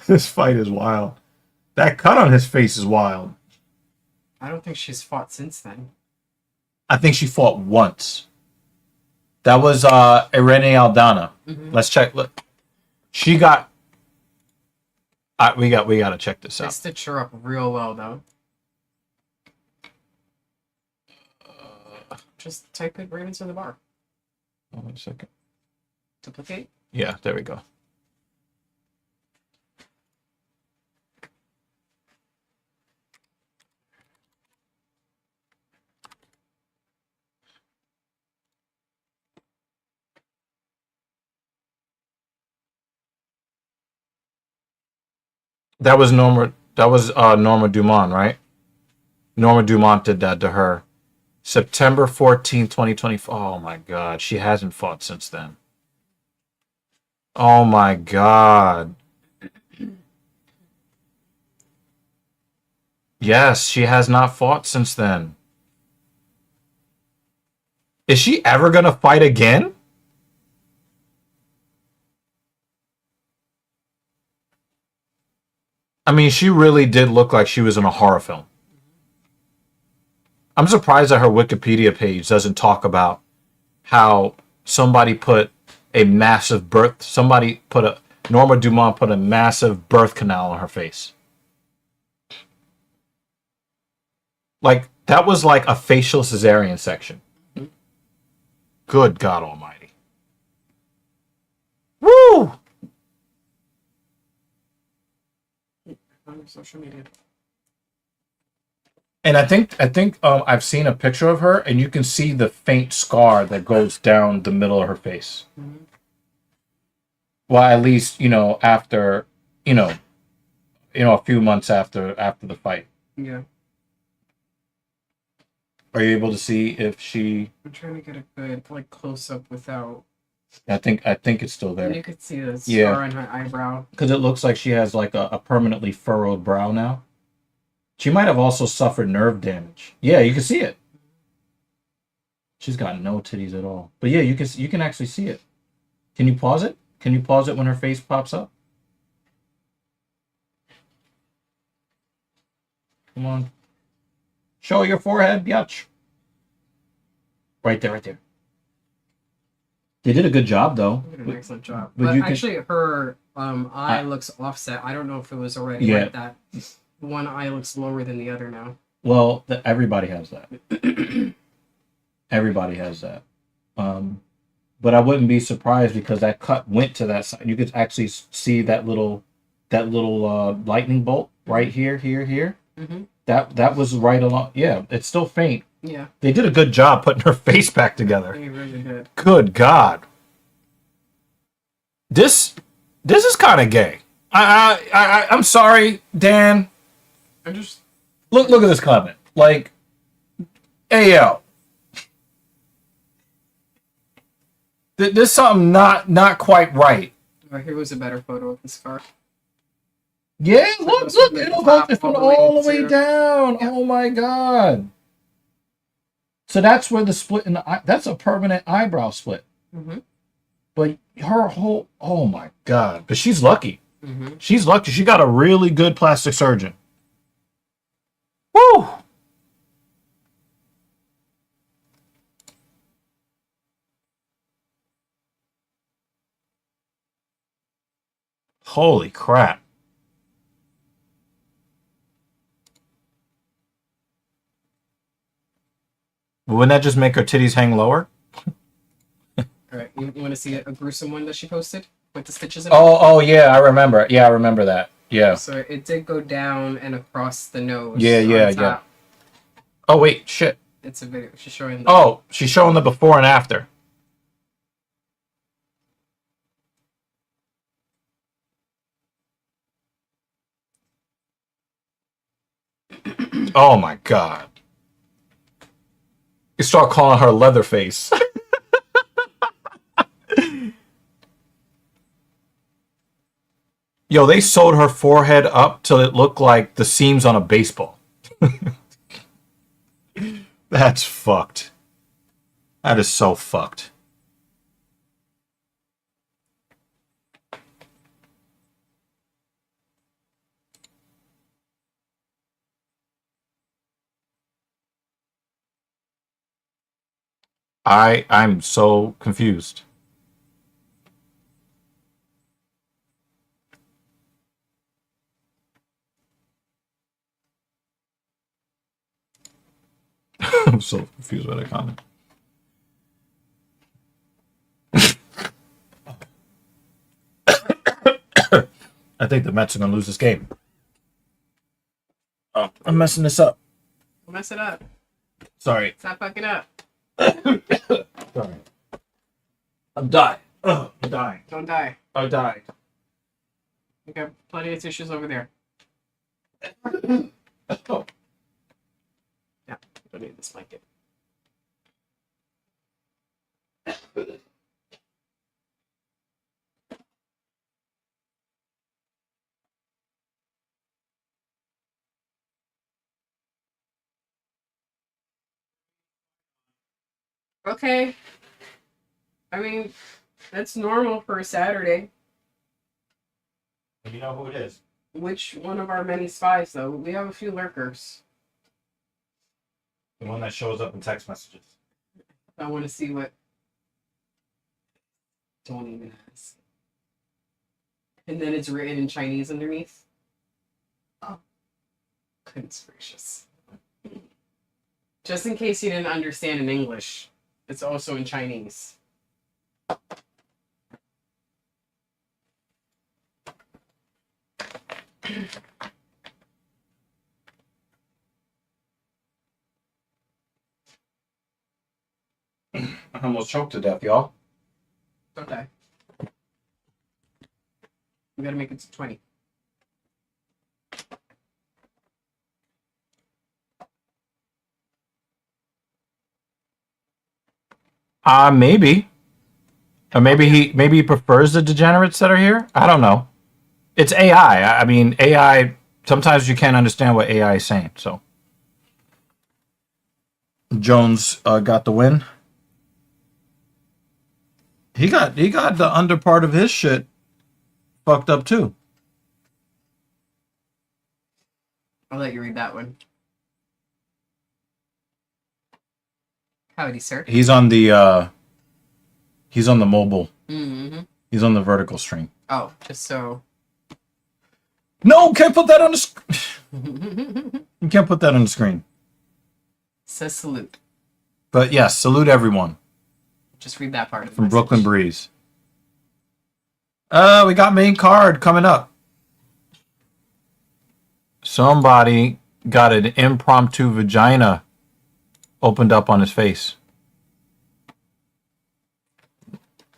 This fight is wild. That cut on his face is wild. I don't think she's fought since then. I think she fought once. That was Irene Aldana. Let's check. Look, she got. We got to check this They out. stitched her up real well, though. Just type it right into the bar. Hold on a second. Duplicate. Yeah, there we go. That was Norma. That was Norma Dumont, right? Norma Dumont did that to her. September 14th, 2024. Oh my God. She hasn't fought since then. Oh my God. Yes, she has not fought since then. Is she ever going to fight again? I mean, she really did look like she was in a horror film. I'm surprised that her Wikipedia page doesn't talk about how somebody put a massive birth, Norma Dumont put a massive birth canal on her face. Like, that was like a facial cesarean section. Good God Almighty. Woo! On social media. And I think I've seen a picture of her, and you can see the faint scar that goes down the middle of her face. Well, at least after a few months after the fight. Yeah. Are you able to see if she? I'm trying to get a good close up without. I think it's still there. You could see the scar on her eyebrow. Because it looks like she has like a permanently furrowed brow now. She might have also suffered nerve damage. Yeah, you can see it. She's got no titties at all. But yeah, you can actually see it. Can you pause it? Can you pause it when her face pops up? Come on. Show your forehead, biatch. Right there, right there. They did a good job, though. They did an excellent job. But But actually, her eye looks offset. I don't know if it was already like that. One eye looks lower than the other now. Well, everybody has that. Everybody has that. But I wouldn't be surprised because that cut went to that side. You could actually see that little lightning bolt right here. Mm-hmm. That was right along. Yeah, it's still faint. Yeah. They did a good job putting her face back together. They really did. Good God. This is kind of gay. I'm sorry, Dan. I just Look at this comment. Like, hey yo. There's something not quite right. oh, here was a better photo of the scar. Yeah, look, it'll go all the way down. Yeah. Oh my God. So that's where the split in the eye, that's a permanent eyebrow split. Mm-hmm. But her whole, oh my God. But she's lucky. Mm-hmm. She's lucky. She got a really good plastic surgeon. Woo! Holy crap. Wouldn't that just make her titties hang lower? All right, you want to see a gruesome one that she posted with the stitches in it? Oh, yeah, I remember. Yeah, I remember that. Yeah. So it did go down and across the nose. Yeah. Oh, wait, shit. It's a video. She's showing. Oh, she's showing the before and after. Oh my god. You start calling her Leatherface. Yo, they sewed her forehead up till it looked like the seams on a baseball. That's fucked. That is so fucked. I'm so confused. I'm so confused by that comment. I think the Mets are gonna lose this game. Oh, I'm messing this up. Don't mess it up. Sorry. Stop fucking up. Sorry. I'm dying. Oh, I'm dying. Don't die. I died. We got plenty of tissues over there. Oh. Yeah, don't need this blanket. Okay. I mean, that's normal for a Saturday. You know who it is? Which one of our many spies, though? We have a few lurkers. The one that shows up in text messages. I want to see what. Don't even ask. And then it's written in Chinese underneath. Oh. Goodness gracious. Just in case you didn't understand in English, it's also in Chinese. I almost choked to death, y'all. Don't die. We gotta make it to 20. Maybe. Or maybe he prefers the degenerates that are here. I don't know. It's AI. I mean, AI. Sometimes you can't understand what AI is saying. So Jones got the win. He got the under part of his shit fucked up too. I'll let you read that one. Howdy, sir. He's on the mobile. Mm-hmm. He's on the vertical stream. Oh, just so. No, can't put that on the screen. You can't put that on the screen. Says salute. But yes, salute everyone. Just read that part of the From message. Brooklyn Breeze. We got main card coming up. Somebody got an impromptu vagina opened up on his face.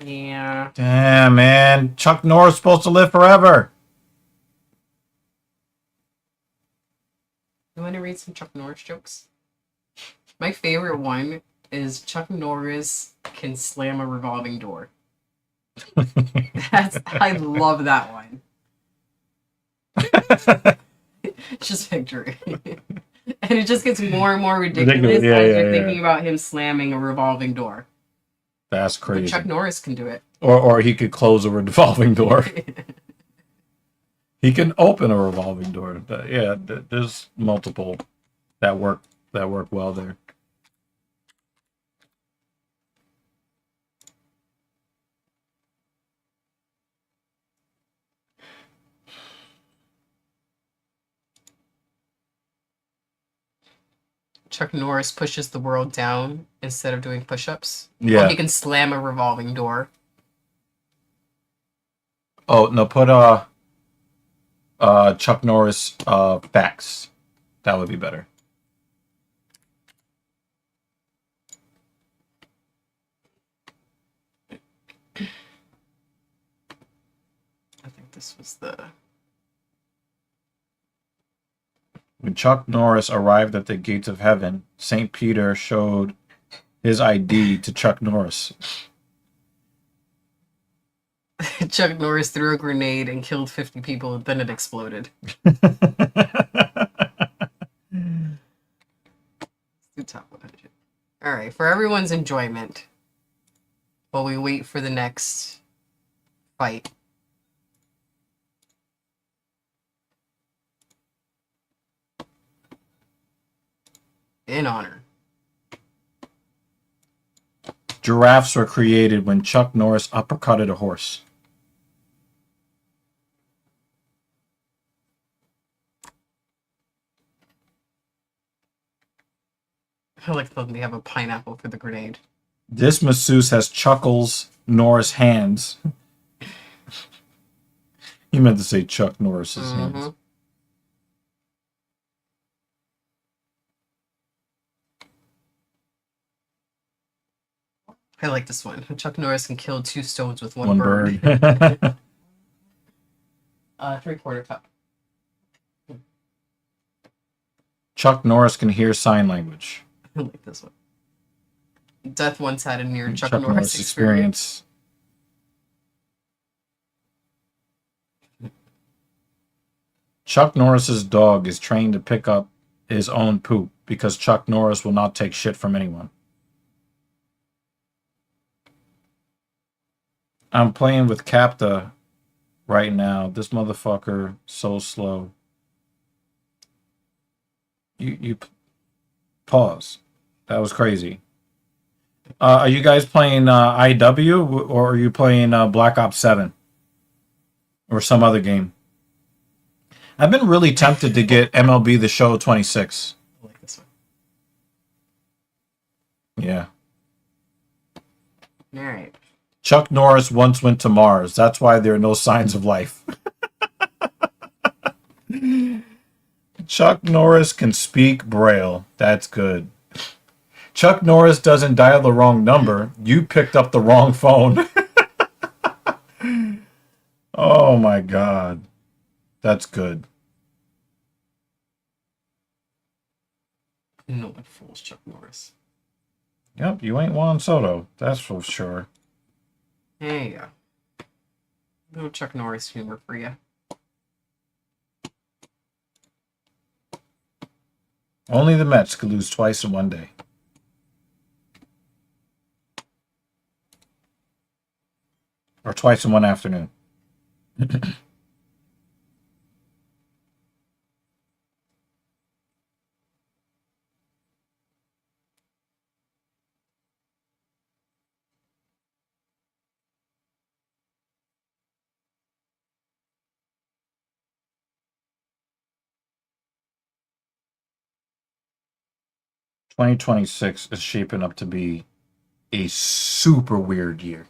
Yeah. Damn, man. Chuck Norris supposed to live forever. You want to read some Chuck Norris jokes? My favorite one is Chuck Norris can slam a revolving door. I love that one. Just picture it. And it just gets more and more ridiculous Yeah, as yeah, you're yeah. thinking about him slamming a revolving door. That's But crazy. Chuck Norris can do it. Or he could close a revolving door. He can open a revolving door. Yeah, there's multiple That worked well there. Chuck Norris pushes the world down instead of doing push-ups. Yeah. Oh, he can slam a revolving door. Oh no, put Chuck Norris facts. That would be better. I think this was the... When Chuck Norris arrived at the gates of heaven, St. Peter showed his ID to Chuck Norris. Chuck Norris threw a grenade and killed 50 people, then it exploded. The top 100. All right, for everyone's enjoyment, while we wait for the next fight. In honor. Giraffes were created when Chuck Norris uppercutted a horse. I like that they have a pineapple for the grenade. This masseuse has Chuckles Norris hands. He meant to say Chuck Norris's hands. I like this one. Chuck Norris can kill 2 stones with one bird. 3/4 cup. Chuck Norris can hear sign language. I like this one. Death once had a near Chuck Norris experience. Chuck Norris's dog is trained to pick up his own poop because Chuck Norris will not take shit from anyone. I'm playing with Capta right now. This motherfucker so slow. You pause. That was crazy. Are you guys playing IW or are you playing Black Ops 7 or some other game? I've been really tempted to get MLB The Show 26. I like this one. Yeah. All right. Chuck Norris once went to Mars. That's why there are no signs of life. Chuck Norris can speak Braille. That's good. Chuck Norris doesn't dial the wrong number. You picked up the wrong phone. Oh my God. That's good. No one fools Chuck Norris. Yep, you ain't Juan Soto. That's for sure. There you go. Little Chuck Norris humor for you. Only the Mets could lose twice in one day. Or twice in one afternoon. 2026 is shaping up to be a super weird year.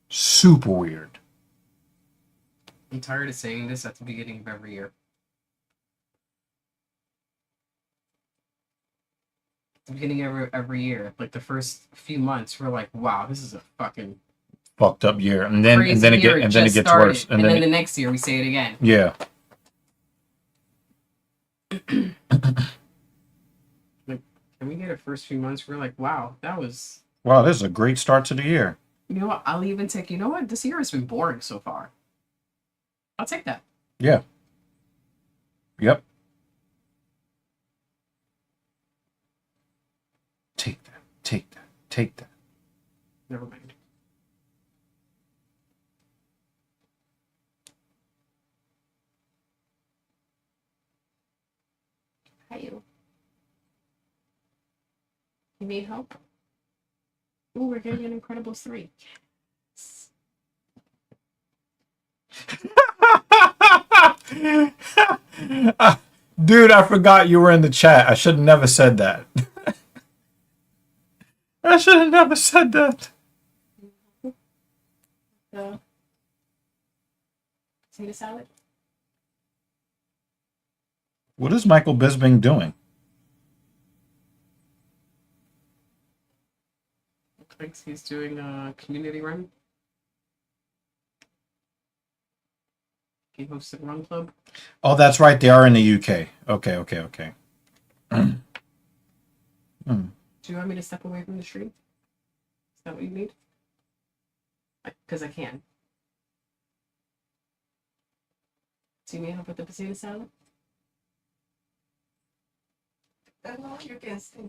Super weird. I'm tired of saying this at the beginning of every year. At the beginning of every year, like the first few months, we're like, "Wow, this is a fucking fucked up year," and then crazy year it gets started. worse, and then the next year we say it again. Yeah. Like, can we get a first few months? We're like, "Wow, that was." Wow, this is a great start to the year. You know what? I'll even take. You know what? This year has been boring so far. I'll take that. Yeah. Yep. Take that. Take that. Take that. Never mind. Hi, you. You need help? Ooh, we're getting an Incredibles 3. Yes. Dude, I forgot you were in the chat. I should have never said that. I should have never said that. Potato salad? What is Michael Bisping doing? Looks like he's doing a community run. He hosted a run club. Oh, that's right. They are in the UK. Okay. Do you want me to step away from the stream? Is that what you need? Because I can. Do you need help with the potato salad? No, you can stay.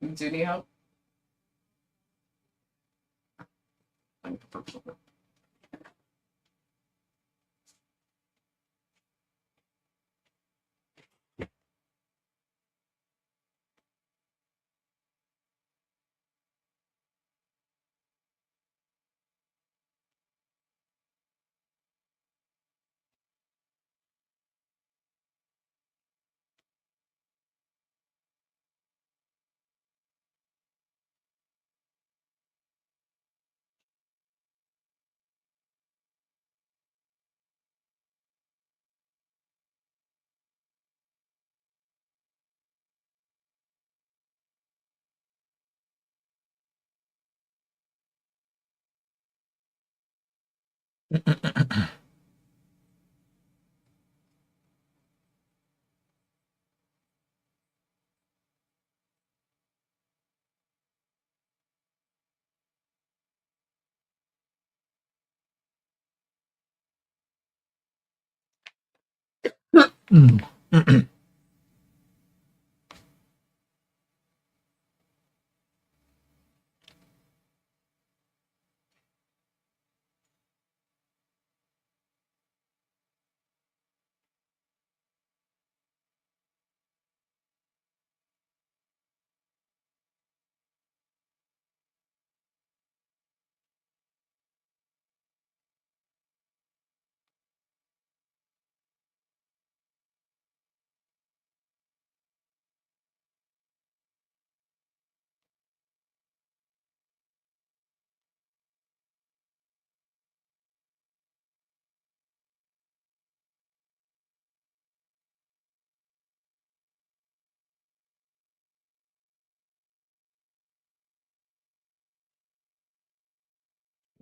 You do need help?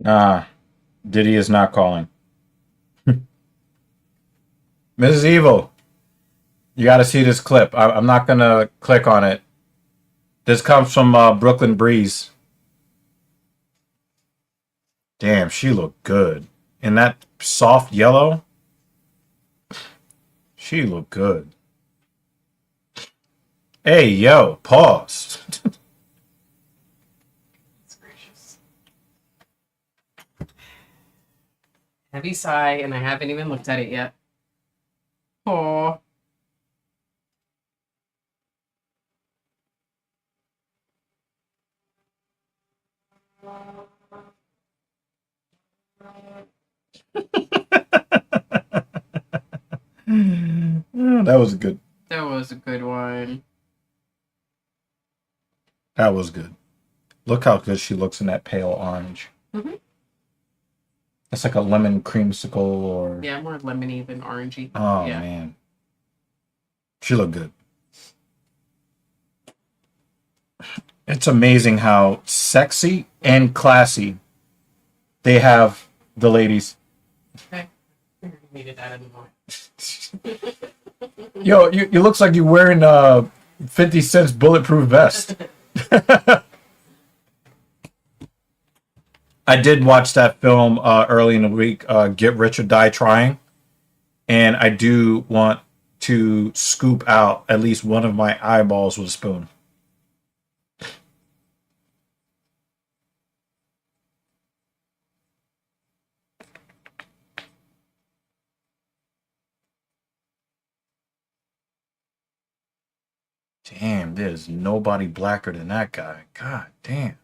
Nah, Diddy is not calling. Mrs. Evil, you got to see this clip. I'm not going to click on it. This comes from Brooklyn Breeze. Damn, she looked good. In that soft yellow, she looked good. Hey, yo, pause. That's gracious. Heavy sigh, and I haven't even looked at it yet. Oh. That was good. That was a good one. That was good. Look how good she looks in that pale orange. Mm-hmm. It's like a lemon creamsicle or... Yeah, more lemony than orangey. Oh, yeah. man. She looked good. It's amazing how sexy and classy they have the ladies. Okay. I needed that anymore. Yo, you looks like you're wearing 50 Cent's bulletproof vest. I did watch that film early in the week, Get Rich or Die Trying. And I do want to scoop out at least one of my eyeballs with a spoon. Damn, there's nobody blacker than that guy. God damn.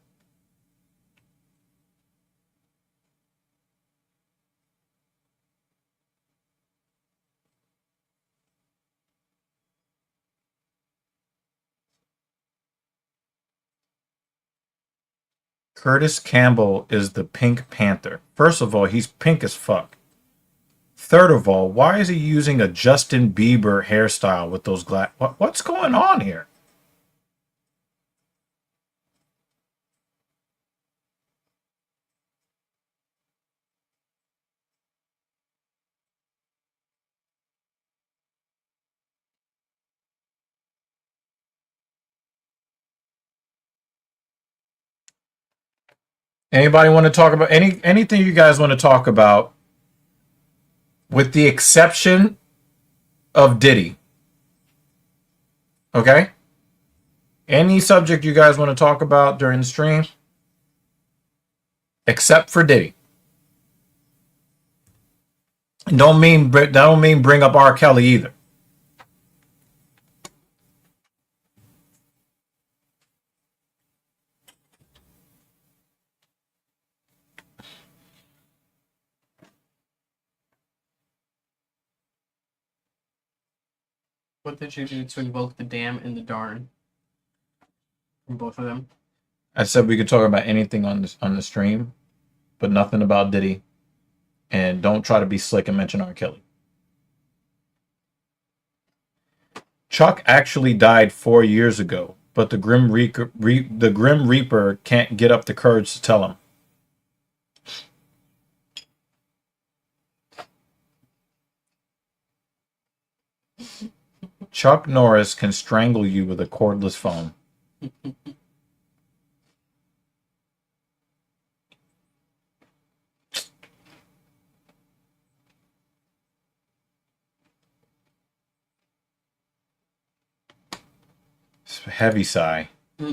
Curtis Campbell is the Pink Panther. First of all, he's pink as fuck. Third of all, why is he using a Justin Bieber hairstyle with those what's going on here? Anybody want to talk about anything you guys want to talk about, with the exception of Diddy? Okay? Any subject you guys want to talk about during the stream, except for Diddy. Don't mean bring up R. Kelly either. What did you do to invoke the damn and the darn from both of them? I said we could talk about anything on the stream, but nothing about Diddy, and don't try to be slick and mention R. Kelly. Chuck actually died 4 years ago, but the Grim Reaper can't get up the courage to tell him. Chuck Norris can strangle you with a cordless phone. Heavy sigh. The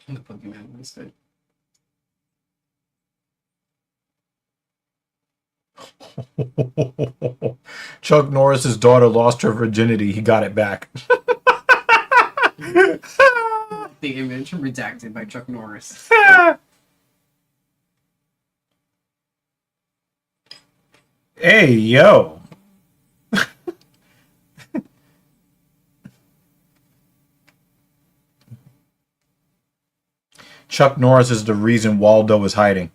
boogeyman was good. Chuck Norris's daughter lost her virginity. He got it back. The image redacted by Chuck Norris. Hey, yo. Chuck Norris is the reason Waldo is hiding.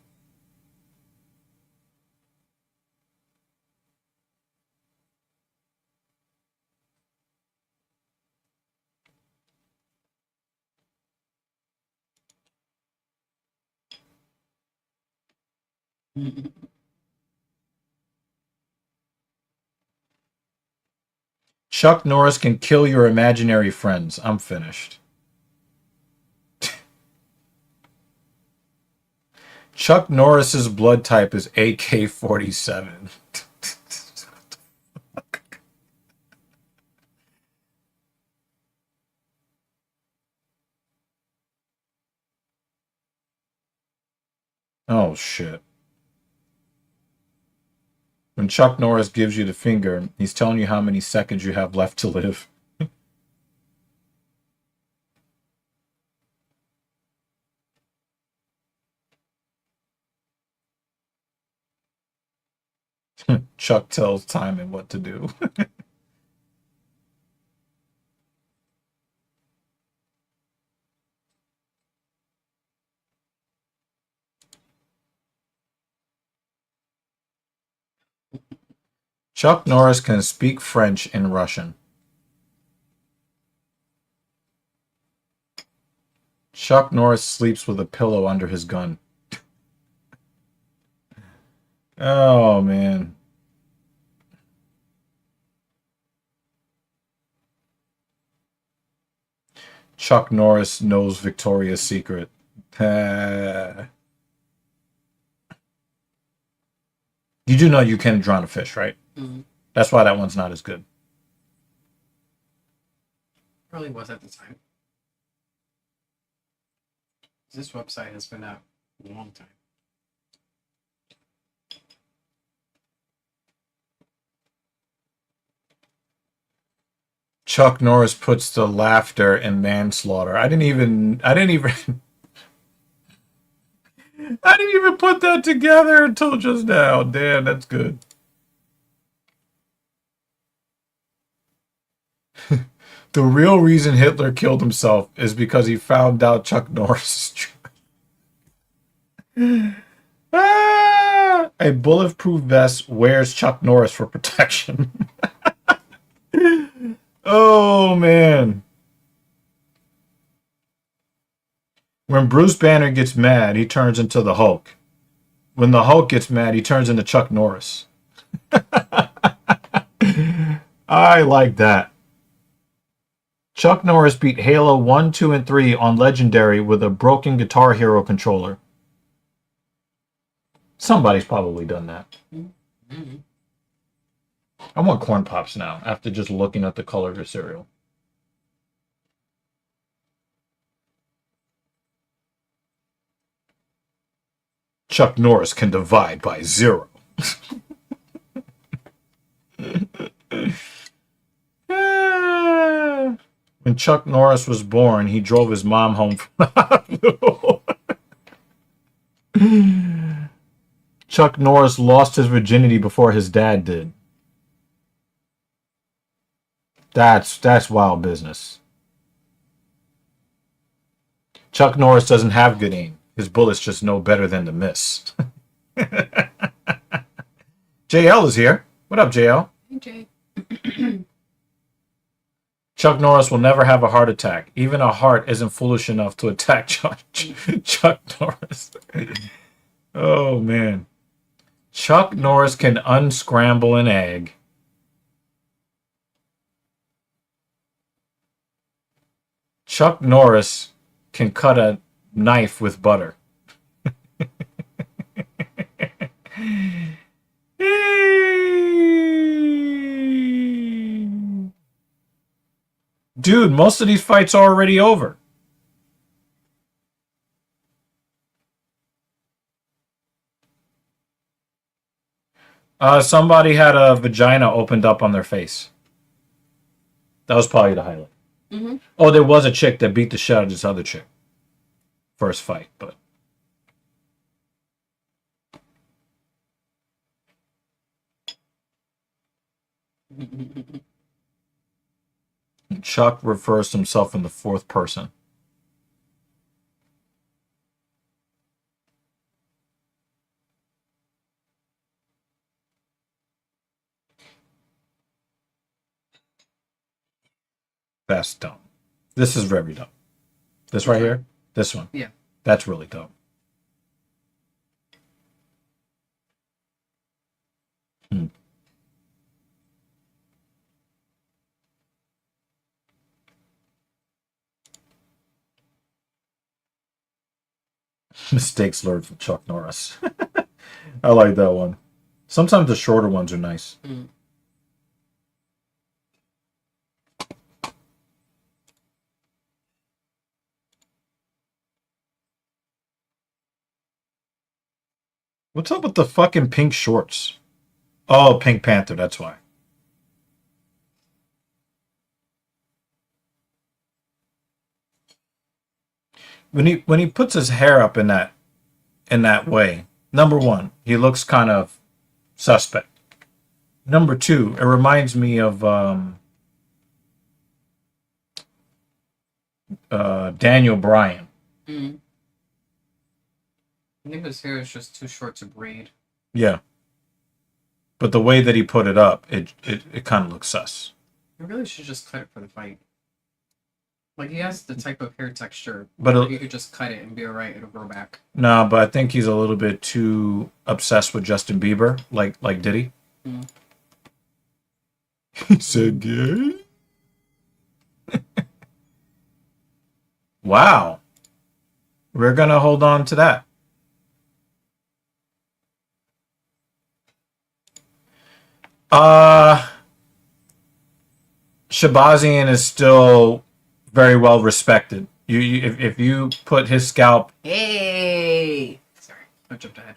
Chuck Norris can kill your imaginary friends. I'm finished. Chuck Norris's blood type is AK-47. Oh, shit. When Chuck Norris gives you the finger, he's telling you how many seconds you have left to live. Chuck tells Timon what to do. Chuck Norris can speak French and Russian. Chuck Norris sleeps with a pillow under his gun. Oh, man. Chuck Norris knows Victoria's Secret. You do know you can drown a fish, right? Mm-hmm. That's why that one's not as good. Probably was at the time. This website has been out a long time. Chuck Norris puts the laughter in manslaughter. I didn't even I didn't even put that together until just now. Damn, that's good. The real reason Hitler killed himself is because he found out Chuck Norris. A bulletproof vest wears Chuck Norris for protection. Oh man. When Bruce Banner gets mad, he turns into the Hulk. When the Hulk gets mad, he turns into Chuck Norris. I like that. Chuck Norris beat Halo 1, 2, and 3 on Legendary with a broken Guitar Hero controller. Somebody's probably done that. Mm-hmm. I want corn pops now after just looking at the color of the cereal. Chuck Norris can divide by 0. When Chuck Norris was born, he drove his mom home from the hospital. Chuck Norris lost his virginity before his dad did. That's wild business. Chuck Norris doesn't have good aim. His bullets just know better than to miss. JL is here. What up, JL? Hey, Jay. Chuck Norris will never have a heart attack. Even a heart isn't foolish enough to attack Chuck Norris. Oh, man. Chuck Norris can unscramble an egg. Chuck Norris can cut a knife with butter. Dude, most of these fights are already over. Somebody had a vagina opened up on their face. That was probably the highlight. Mm-hmm. Oh, there was a chick that beat the shit out of this other chick. First fight, but. Chuck refers to himself in the fourth person. That's dumb. This is very dumb. This right here? This one. Yeah. That's really dumb. Mistakes learned from Chuck Norris. I like that one. Sometimes the shorter ones are nice. Mm. What's up with the fucking pink shorts? Oh, Pink Panther, that's why. When he puts his hair up in that way, number one, he looks kind of suspect. Number two, it reminds me of Daniel Bryan. Mm. I think his hair is just too short to braid. Yeah. But the way that he put it up, it kind of looks sus. I really should just cut it for the fight. Like, he has the type of hair texture, But you could just cut it and be alright, it'll grow back. no, but I think he's a little bit too obsessed with Justin Bieber, like Diddy. Mm. He said gay. Wow. We're gonna hold on to that. Shabazian is still very well respected. If you put his scalp, Hey! Sorry, I jumped ahead.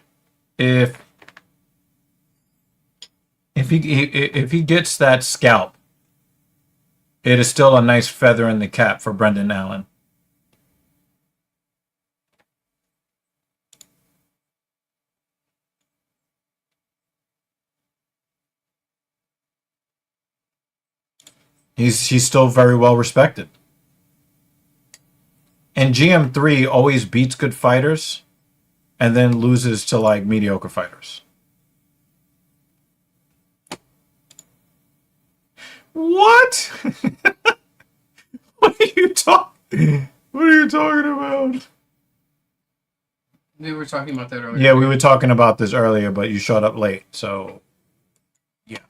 if he gets that scalp, it is still a nice feather in the cap for Brendan Allen. He's still very well respected. And GM3 always beats good fighters and then loses to like mediocre fighters. What? What are you talking? What are you talking about? We were talking about that earlier. Yeah, we were talking about this earlier, but you showed up late, so yeah.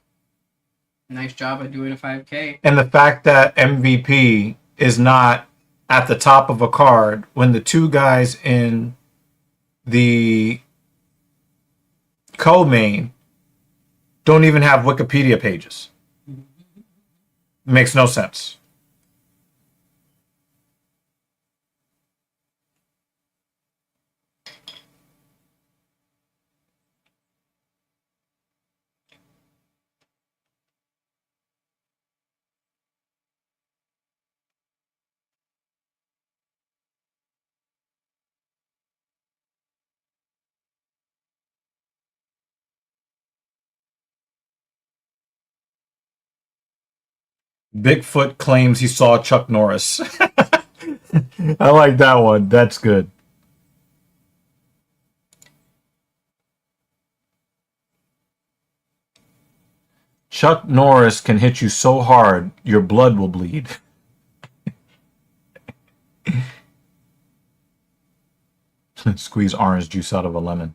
Nice job at doing a 5K. And the fact that MVP is not at the top of a card when the two guys in the co-main don't even have Wikipedia pages. Makes no sense. Bigfoot claims he saw Chuck Norris. I like that one. That's good. Chuck Norris can hit you so hard, your blood will bleed. Squeeze orange juice out of a lemon.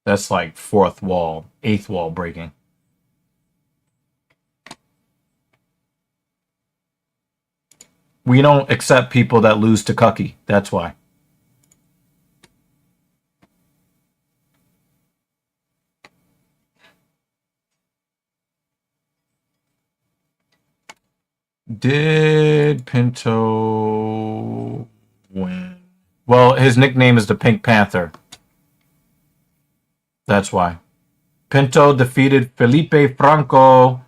That's like fourth wall, eighth wall breaking. We don't accept people that lose to Cucky. That's why. Did Pinto win? Well, his nickname is the Pink Panther. That's why. Pinto defeated Felipe Franco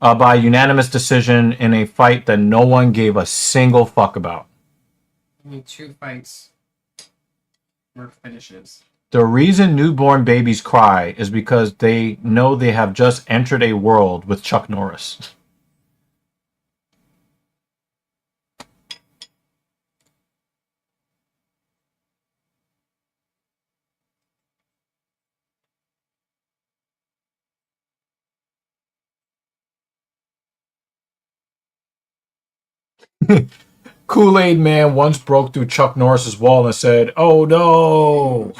by unanimous decision in a fight that no one gave a single fuck about. Only 2 fights were finishes. The reason newborn babies cry is because they know they have just entered a world with Chuck Norris. Kool-Aid Man once broke through Chuck Norris's wall and said, "Oh no."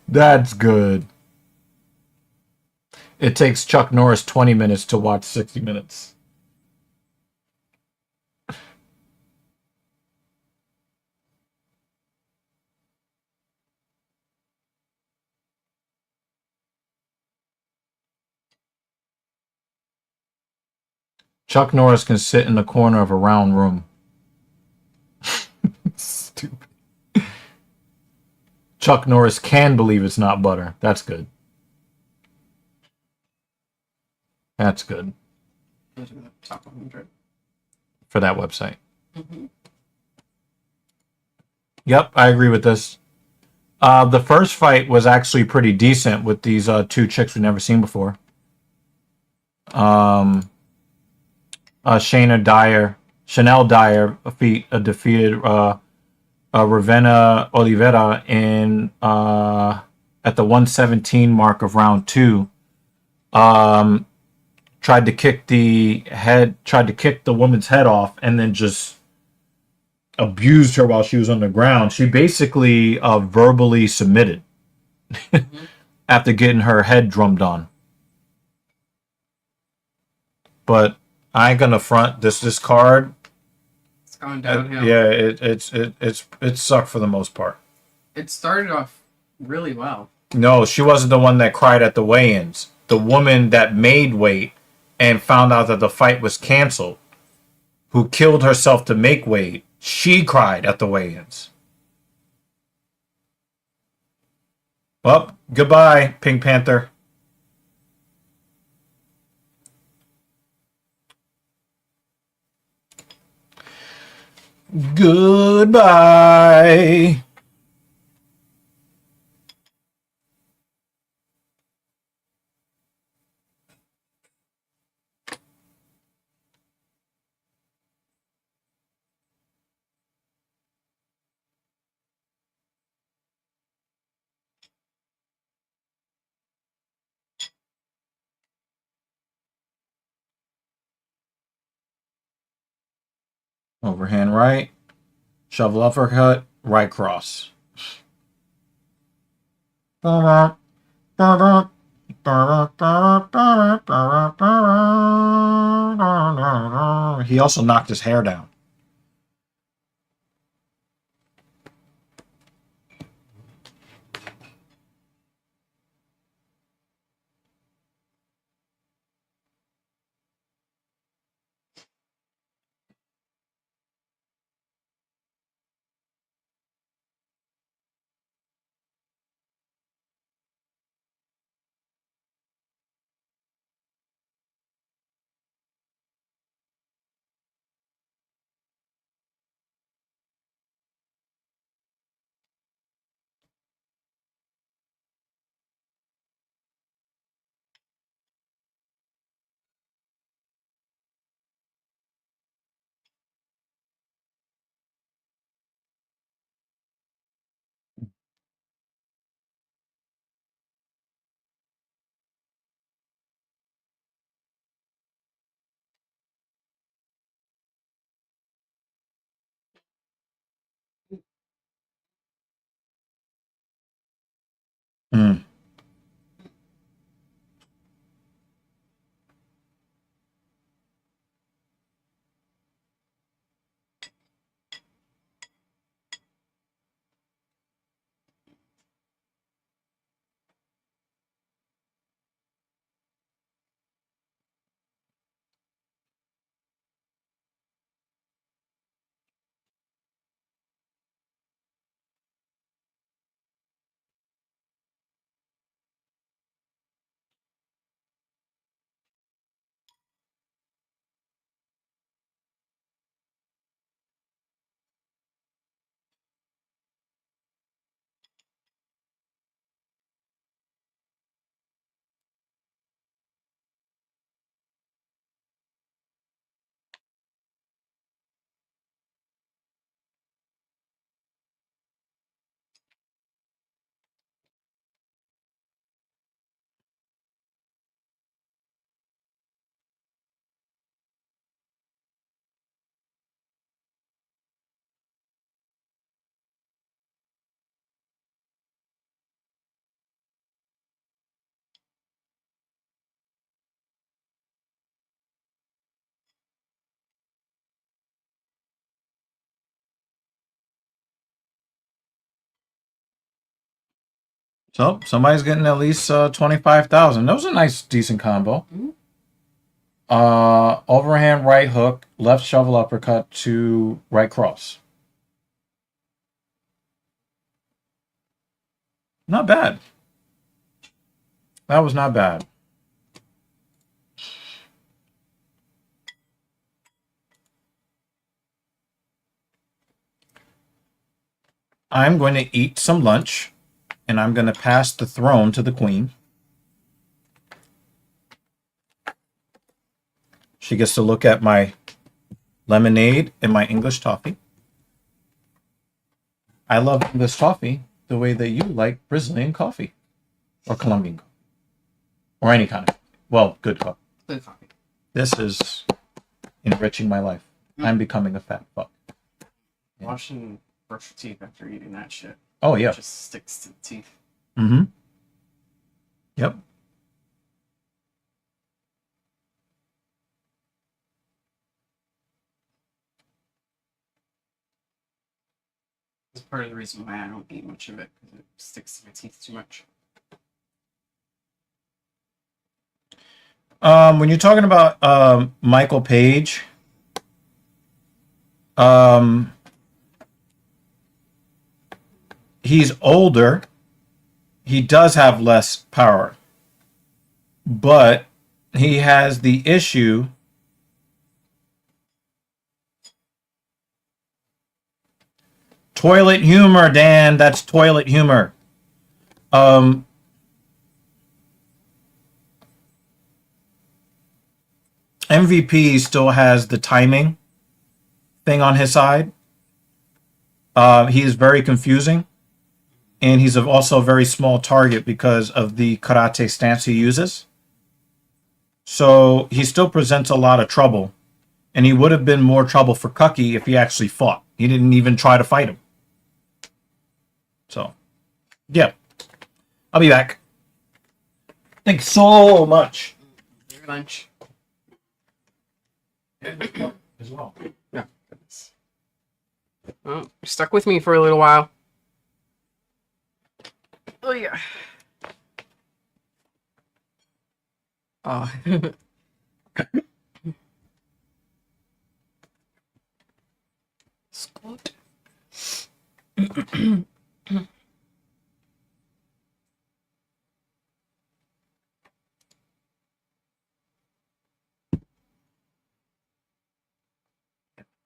That's good. It takes Chuck Norris 20 minutes to watch 60 minutes. Chuck Norris can sit in the corner of a round room. Stupid. Chuck Norris can believe it's not butter. That's good. That's good. Those are the top 100. For that website. Yep, I agree with this. The first fight was actually pretty decent with these two chicks we've never seen before. Chanel Dyer defeated Ravenna Oliveira in at the 117 mark of round 2. Tried to kick the woman's head off, and then just abused her while she was on the ground. She basically verbally submitted Mhm. after getting her head drummed on. But I ain't gonna front this card. It's going downhill. Yeah, it sucked for the most part. It started off really well. No, she wasn't the one that cried at the weigh-ins. The woman that made weight and found out that the fight was canceled, who killed herself to make weight, she cried at the weigh-ins. Well, goodbye, Pink Panther. Goodbye. Overhand right. Shovel uppercut. Right cross. He also knocked his hair down. Mm. So somebody's getting at least 25,000. That was a nice, decent combo. Mhm. Overhand right hook, left shovel uppercut to right cross. Not bad. That was not bad. I'm going to eat some lunch, and I'm going to pass the throne to the queen. She gets to look at my lemonade and my English toffee. I love English toffee the way that you like Brazilian coffee or Colombian coffee or any kind of, well, good coffee. Good coffee. This is enriching my life. I'm becoming a fat fuck. Washing brush your teeth after eating that shit. Oh yeah. It just sticks to the teeth. Mm-hmm. Yep. It's part of the reason why I don't eat much of it, because it sticks to my teeth too much. When you're talking about Michael Page, he's older. He does have less power, but he has the issue. Toilet humor, Dan. That's toilet humor. Um, MVP still has the timing thing on his side. He is very confusing, and he's also a very small target because of the karate stance he uses. So he still presents a lot of trouble, and he would have been more trouble for Cucky if he actually fought. He didn't even try to fight him. So, yeah, I'll be back. Thanks so much. Your lunch. As well. Yeah. Well, you're stuck with me for a little while. Oh yeah. Oh. Squat.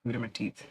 Food in my teeth.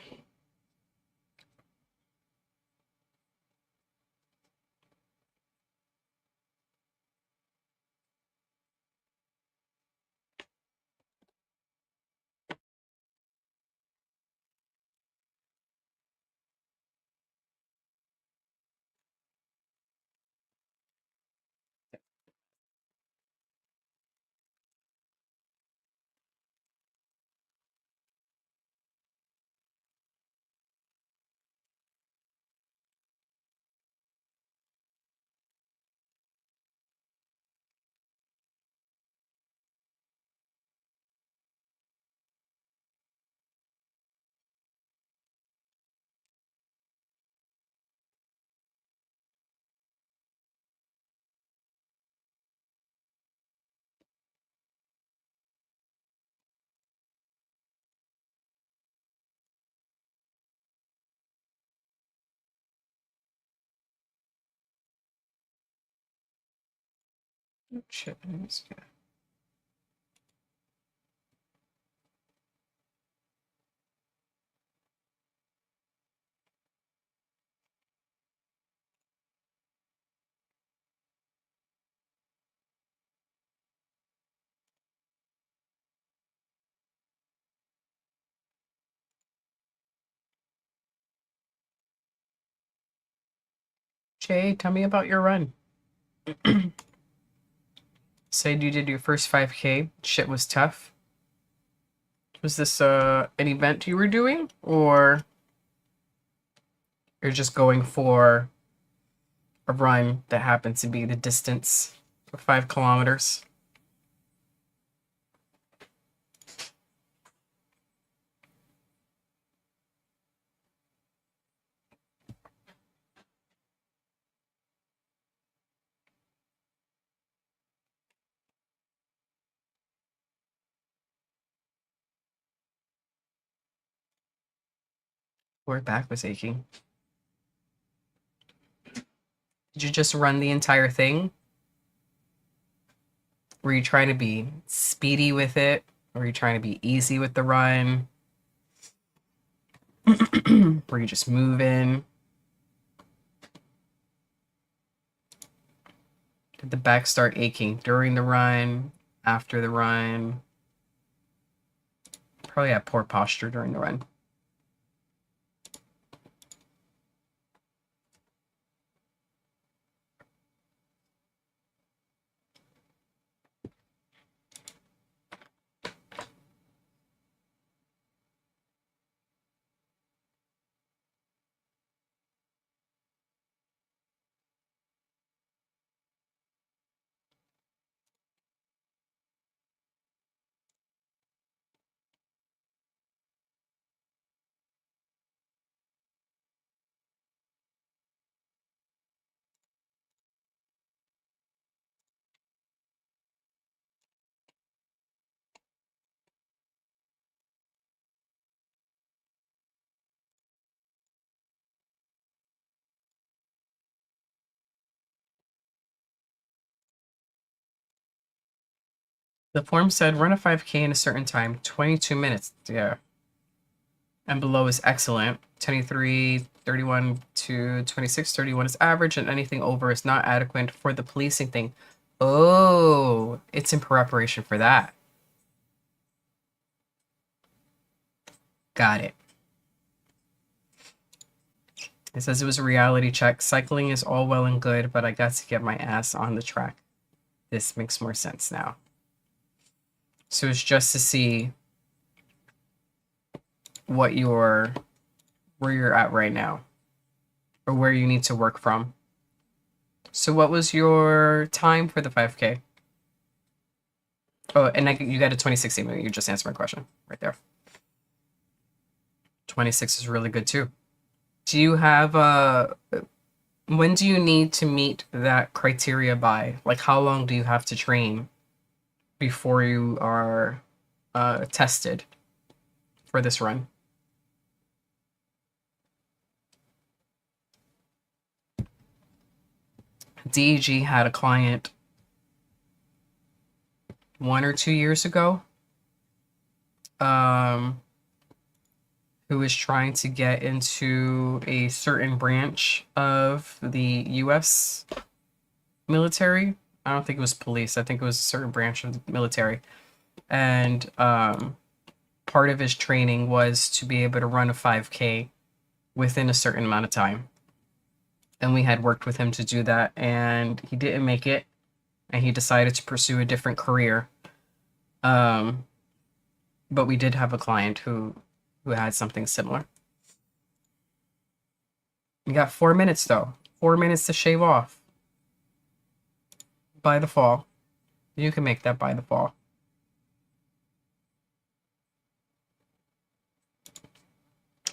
Oh, shit. Jay, tell me about your run. Said you did your first 5K. Shit was tough. Was this an event you were doing, or you're just going for a run that happens to be the distance of 5 kilometers? Lower back was aching. Did you just run the entire thing? Were you trying to be speedy with it? Were you trying to be easy with the run? Were you just moving? Did the back start aching during the run? After the run? Probably had poor posture during the run. The form said run a 5K in a certain time, 22 minutes. Yeah. And below is excellent. 23:31 to 26:31 is average, and anything over is not adequate for the policing thing. Oh, it's in preparation for that. Got it. It says it was a reality check. Cycling is all well and good, but I got to get my ass on the track. This makes more sense now. So it's just to see where you're at right now, or where you need to work from. So what was your time for the 5K? Oh, and you got a 26 email. You just answered my question right there. 26 is really good too. Do you have when do you need to meet that criteria by? Like, how long do you have to train before you are tested for this run? DEG had a client 1 or 2 years ago who was trying to get into a certain branch of the US military. I don't think it was police. I think it was a certain branch of the military. And part of his training was to be able to run a 5K within a certain amount of time. And we had worked with him to do that, and he didn't make it, and he decided to pursue a different career. But we did have a client who had something similar. You got 4 minutes though. 4 minutes to shave off by the fall. You can make that by the fall.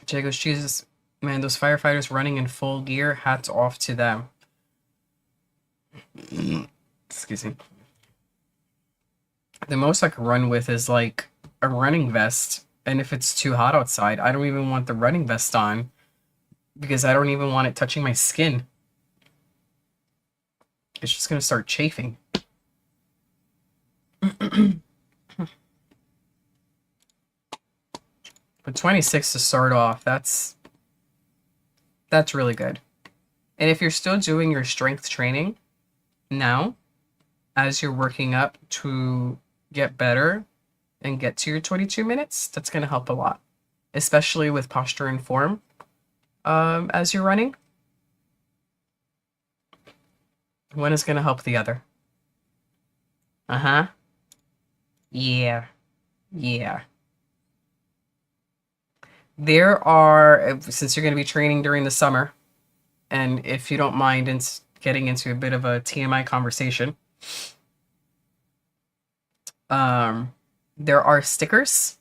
Jay goes, Jesus, man, those firefighters running in full gear, hats off to them. Excuse me. The most I can run with is like a running vest. And if it's too hot outside, I don't even want the running vest on because I don't even want it touching my skin. It's just going to start chafing. But 26 to start off, that's really good. And if you're still doing your strength training now, as you're working up to get better and get to your 22 minutes, that's going to help a lot, especially with posture and form as you're running. One is going to help the other. Uh-huh. Yeah. Yeah. There are, since you're going to be training during the summer, and if you don't mind getting into a bit of a TMI conversation, there are stickers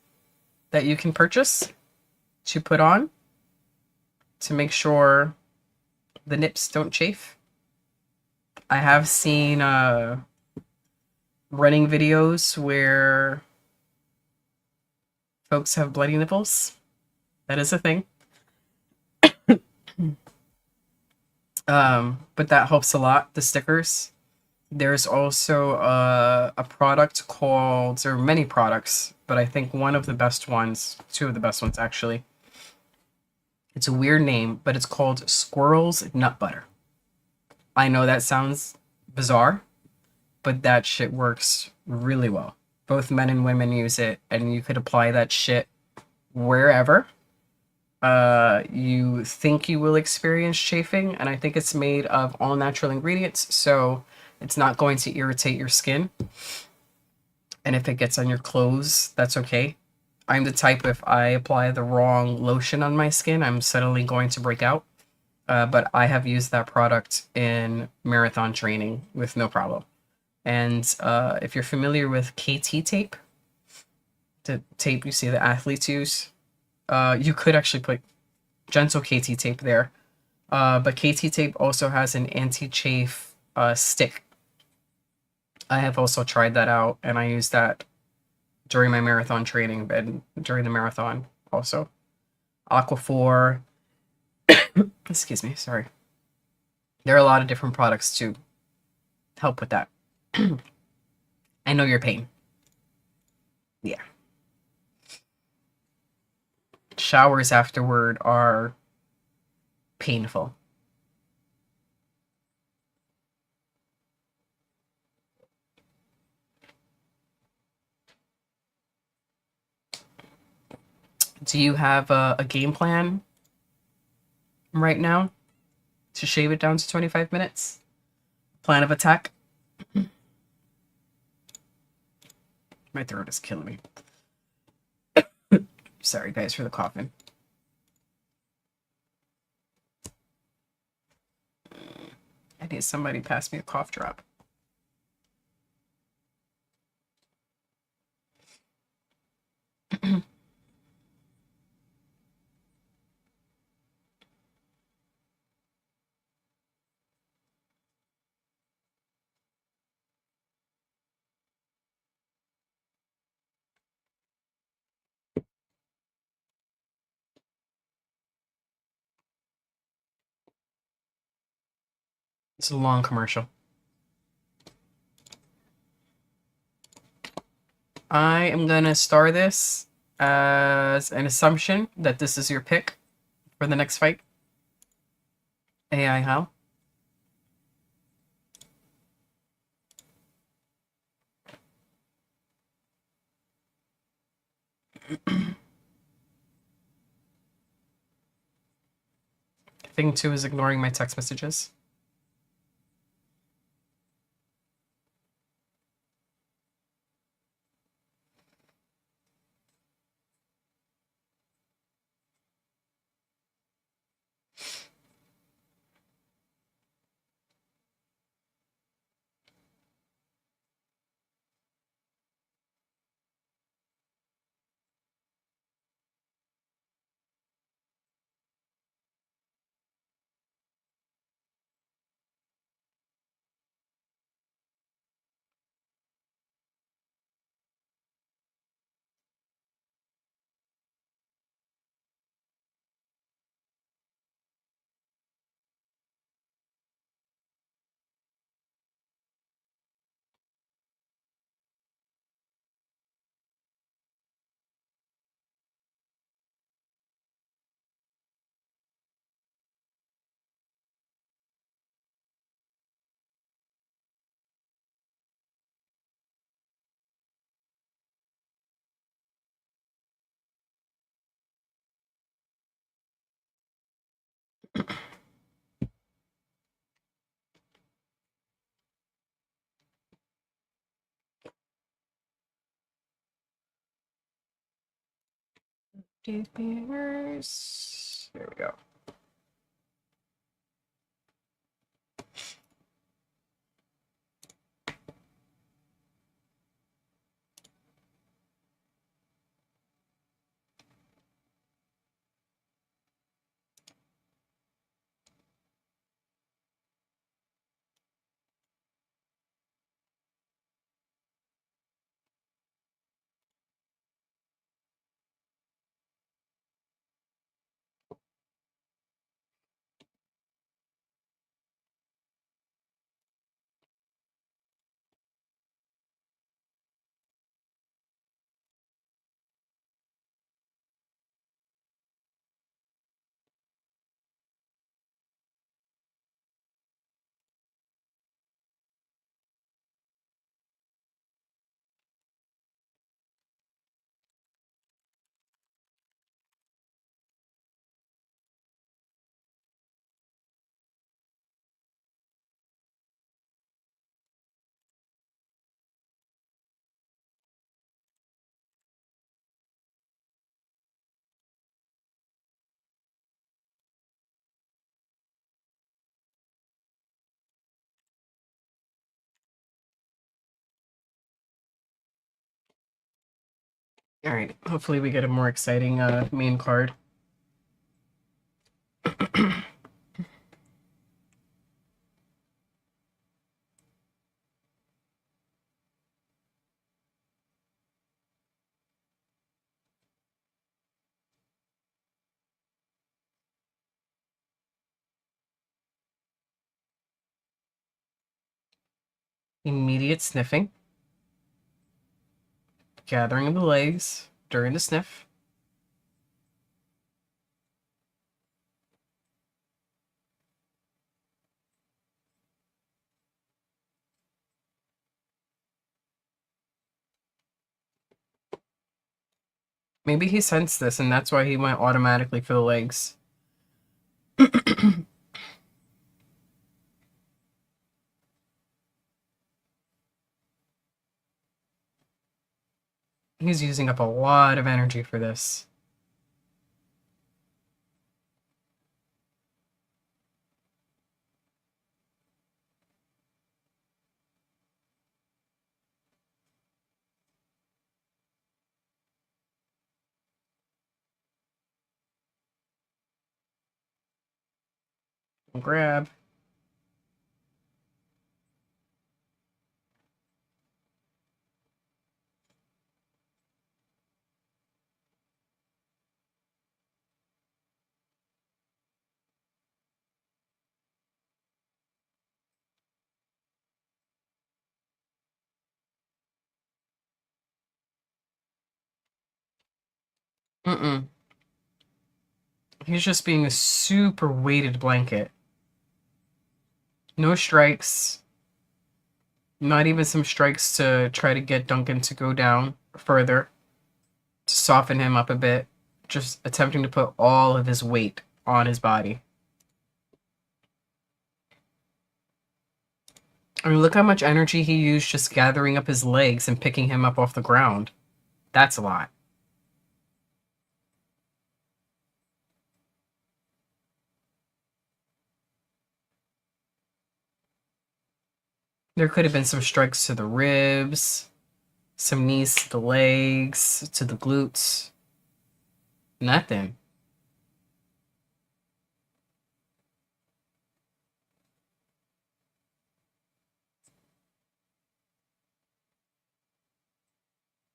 that you can purchase to put on to make sure the nips don't chafe. I have seen running videos where folks have bloody nipples. That is a thing. But that helps a lot, the stickers. There's also a product called, there are many products, but I think one of the best ones, two of the best ones actually, it's a weird name, but it's called Squirrel's Nut Butter. I know that sounds bizarre, but that shit works really well. Both men and women use it, and you could apply that shit wherever you think you will experience chafing, and I think it's made of all natural ingredients, so it's not going to irritate your skin. And if it gets on your clothes, that's okay. I'm the type, if I apply the wrong lotion on my skin, I'm suddenly going to break out. But I have used that product in marathon training with no problem. And if you're familiar with KT tape, the tape you see the athletes use, you could actually put gentle KT tape there. But KT tape also has an anti-chafe stick. I have also tried that out, and I used that during my marathon training and during the marathon also. Aquaphor. Excuse me, sorry. There are a lot of different products to help with that. I know your pain. Yeah. Showers afterward are painful. Do you have a game plan right now to shave it down to 25 minutes? Plan of attack? My throat is killing me. Sorry, guys, for the coughing. I need somebody to pass me a cough drop. It's a long commercial. I am going to star this as an assumption that this is your pick for the next fight. AI how? Thing 2 is ignoring my text messages. There we go. All right. Hopefully, we get a more exciting main card. Immediate sniffing. Gathering of the legs during the sniff. Maybe he sensed this and that's why he went automatically for the legs. He's using up a lot of energy for this. Grab. Mm-mm. He's just being a super weighted blanket. No strikes. Not even some strikes to try to get Duncan to go down further, to soften him up a bit. Just attempting to put all of his weight on his body. I mean, look how much energy he used just gathering up his legs and picking him up off the ground. That's a lot. There could have been some strikes to the ribs, some knees to the legs, to the glutes. Nothing.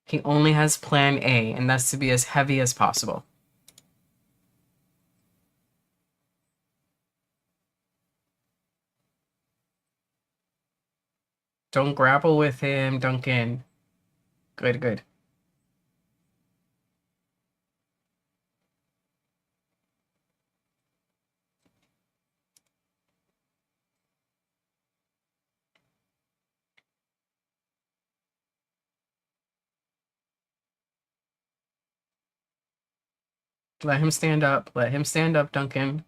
He only has plan A, and that's to be as heavy as possible. Don't grapple with him, Duncan. Good, good. Let him stand up. Let him stand up, Duncan.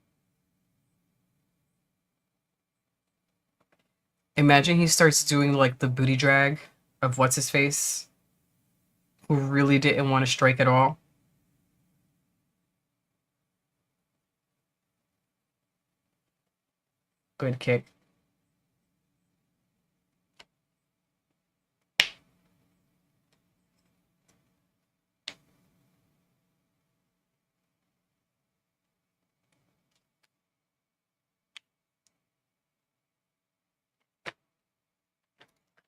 Imagine he starts doing like the booty drag of what's his face, who really didn't want to strike at all. Good kick.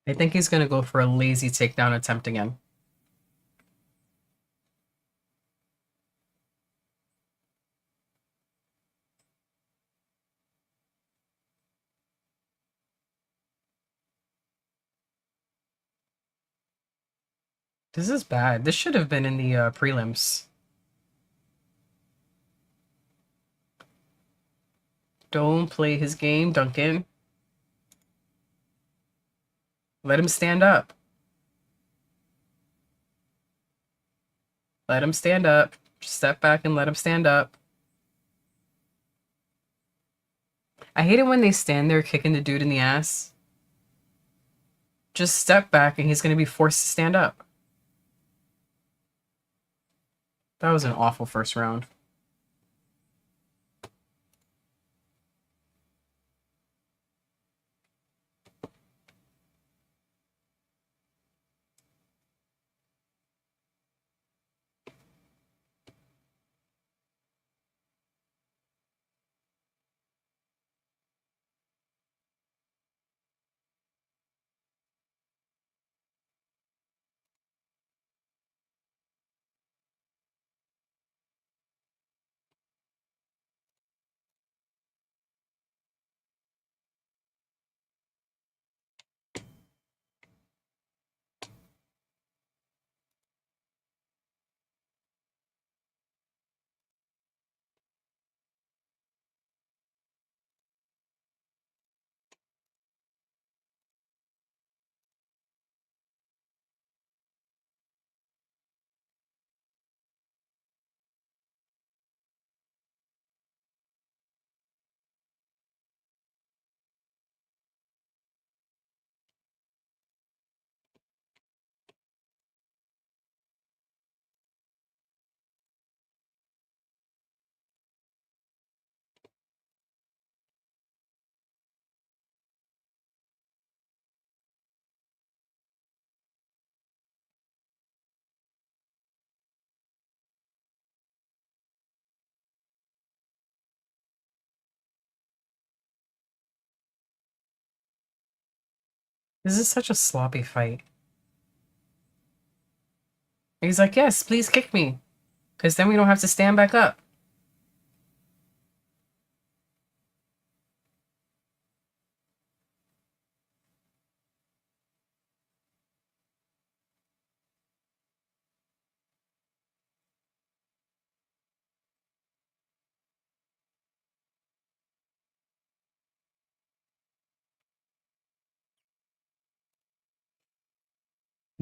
I think he's gonna go for a lazy takedown attempt again. This is bad. This should have been in the prelims. Don't play his game, Duncan. Let him stand up. Let him stand up. Step back and let him stand up. I hate it when they stand there kicking the dude in the ass. Just step back and he's going to be forced to stand up. That was an awful first round. This is such a sloppy fight. He's like, yes, please kick me. Because then we don't have to stand back up.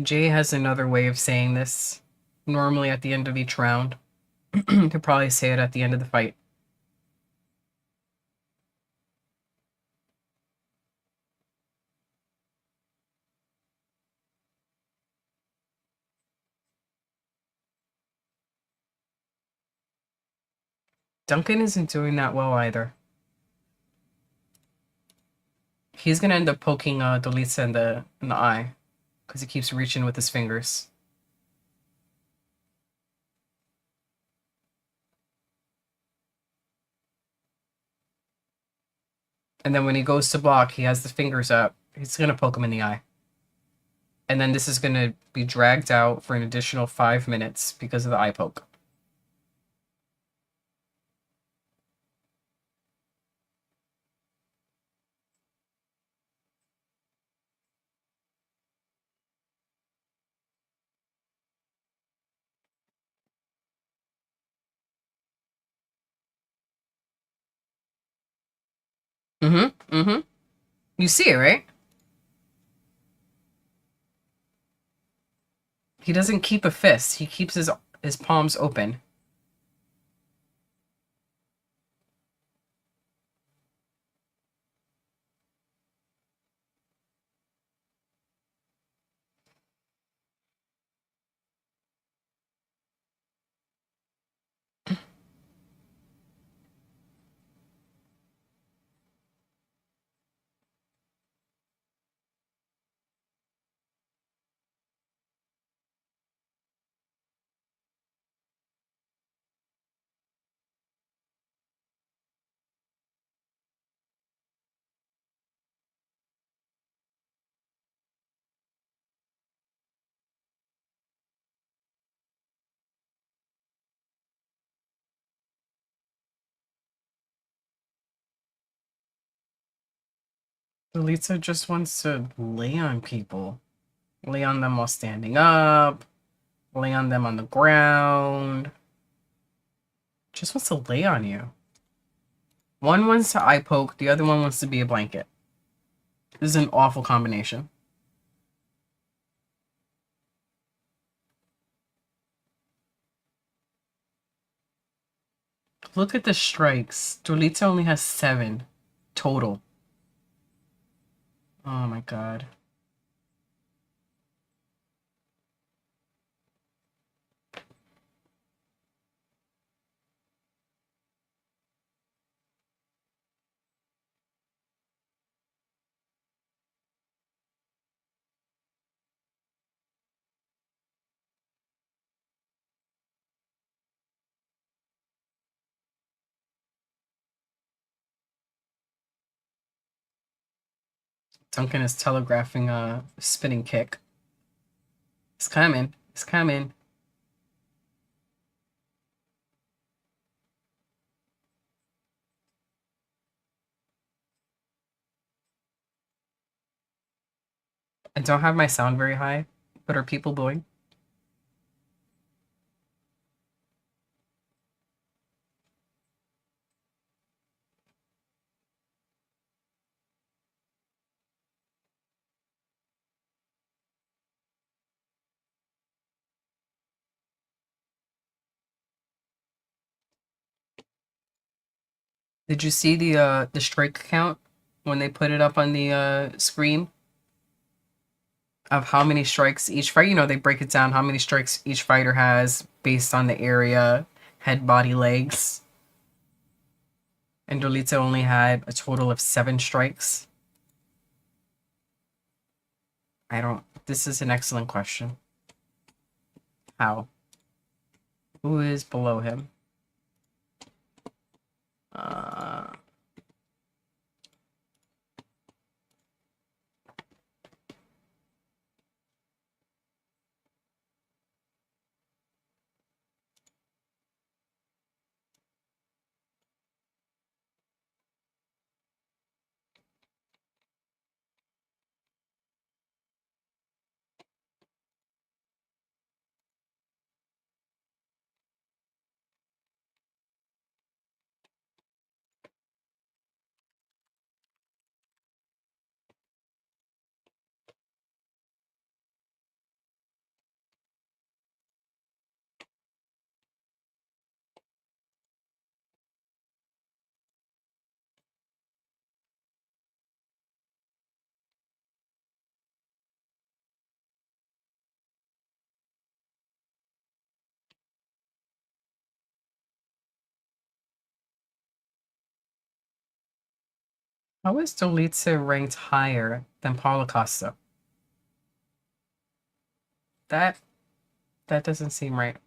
Jay has another way of saying this. Normally at the end of each round. He'll probably say it at the end of the fight. Duncan isn't doing that well either. He's gonna end up poking Dolitza in the eye because he keeps reaching with his fingers. And then when he goes to block, he has the fingers up. He's gonna poke him in the eye. And then this is gonna be dragged out for an additional 5 minutes because of the eye poke. Mm-hmm. Mm-hmm. You see it, right? He doesn't keep a fist. He keeps his palms open. Dolitza just wants to lay on people. Lay on them while standing up. Lay on them on the ground. Just wants to lay on you. One wants to eye poke, the other one wants to be a blanket. This is an awful combination. Look at the strikes. Dolitza only has 7 total. Oh my god. Duncan is telegraphing a spinning kick. It's coming. It's coming. I don't have my sound very high, but are people booing? Did you see the strike count when they put it up on the screen of how many strikes each fight? You know, they break it down how many strikes each fighter has based on the area, head, body, legs. And Dolitza only had a total of 7 strikes. This is an excellent question. How? Who is below him? How is Dolitza ranked higher than Paulo Costa? That that doesn't seem right.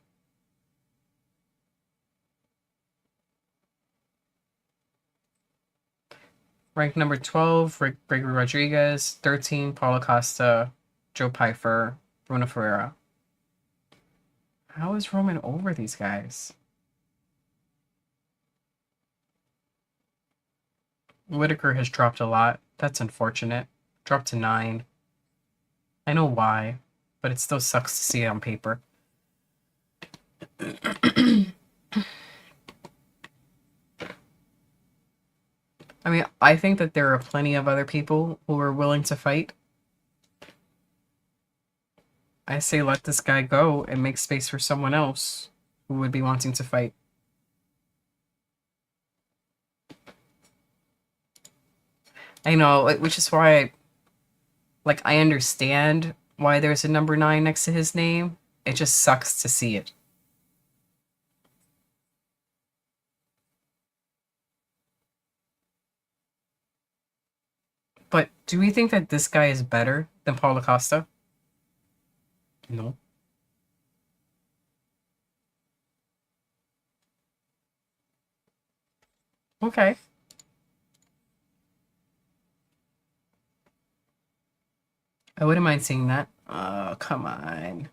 Ranked number 12, Gregory Rodriguez. 13, Paulo Costa, Joe Pyfer, Bruno Ferreira. How is Roman over these guys? Whitaker has dropped a lot. That's unfortunate. Dropped to 9. I know why, but it still sucks to see it on paper. I mean, I think that there are plenty of other people who are willing to fight. I say let this guy go and make space for someone else who would be wanting to fight. I know, which is why, I understand why there's a number 9 next to his name. It just sucks to see it. But do we think that this guy is better than Paulo Costa? No. Okay. I wouldn't mind seeing that. Oh, come on.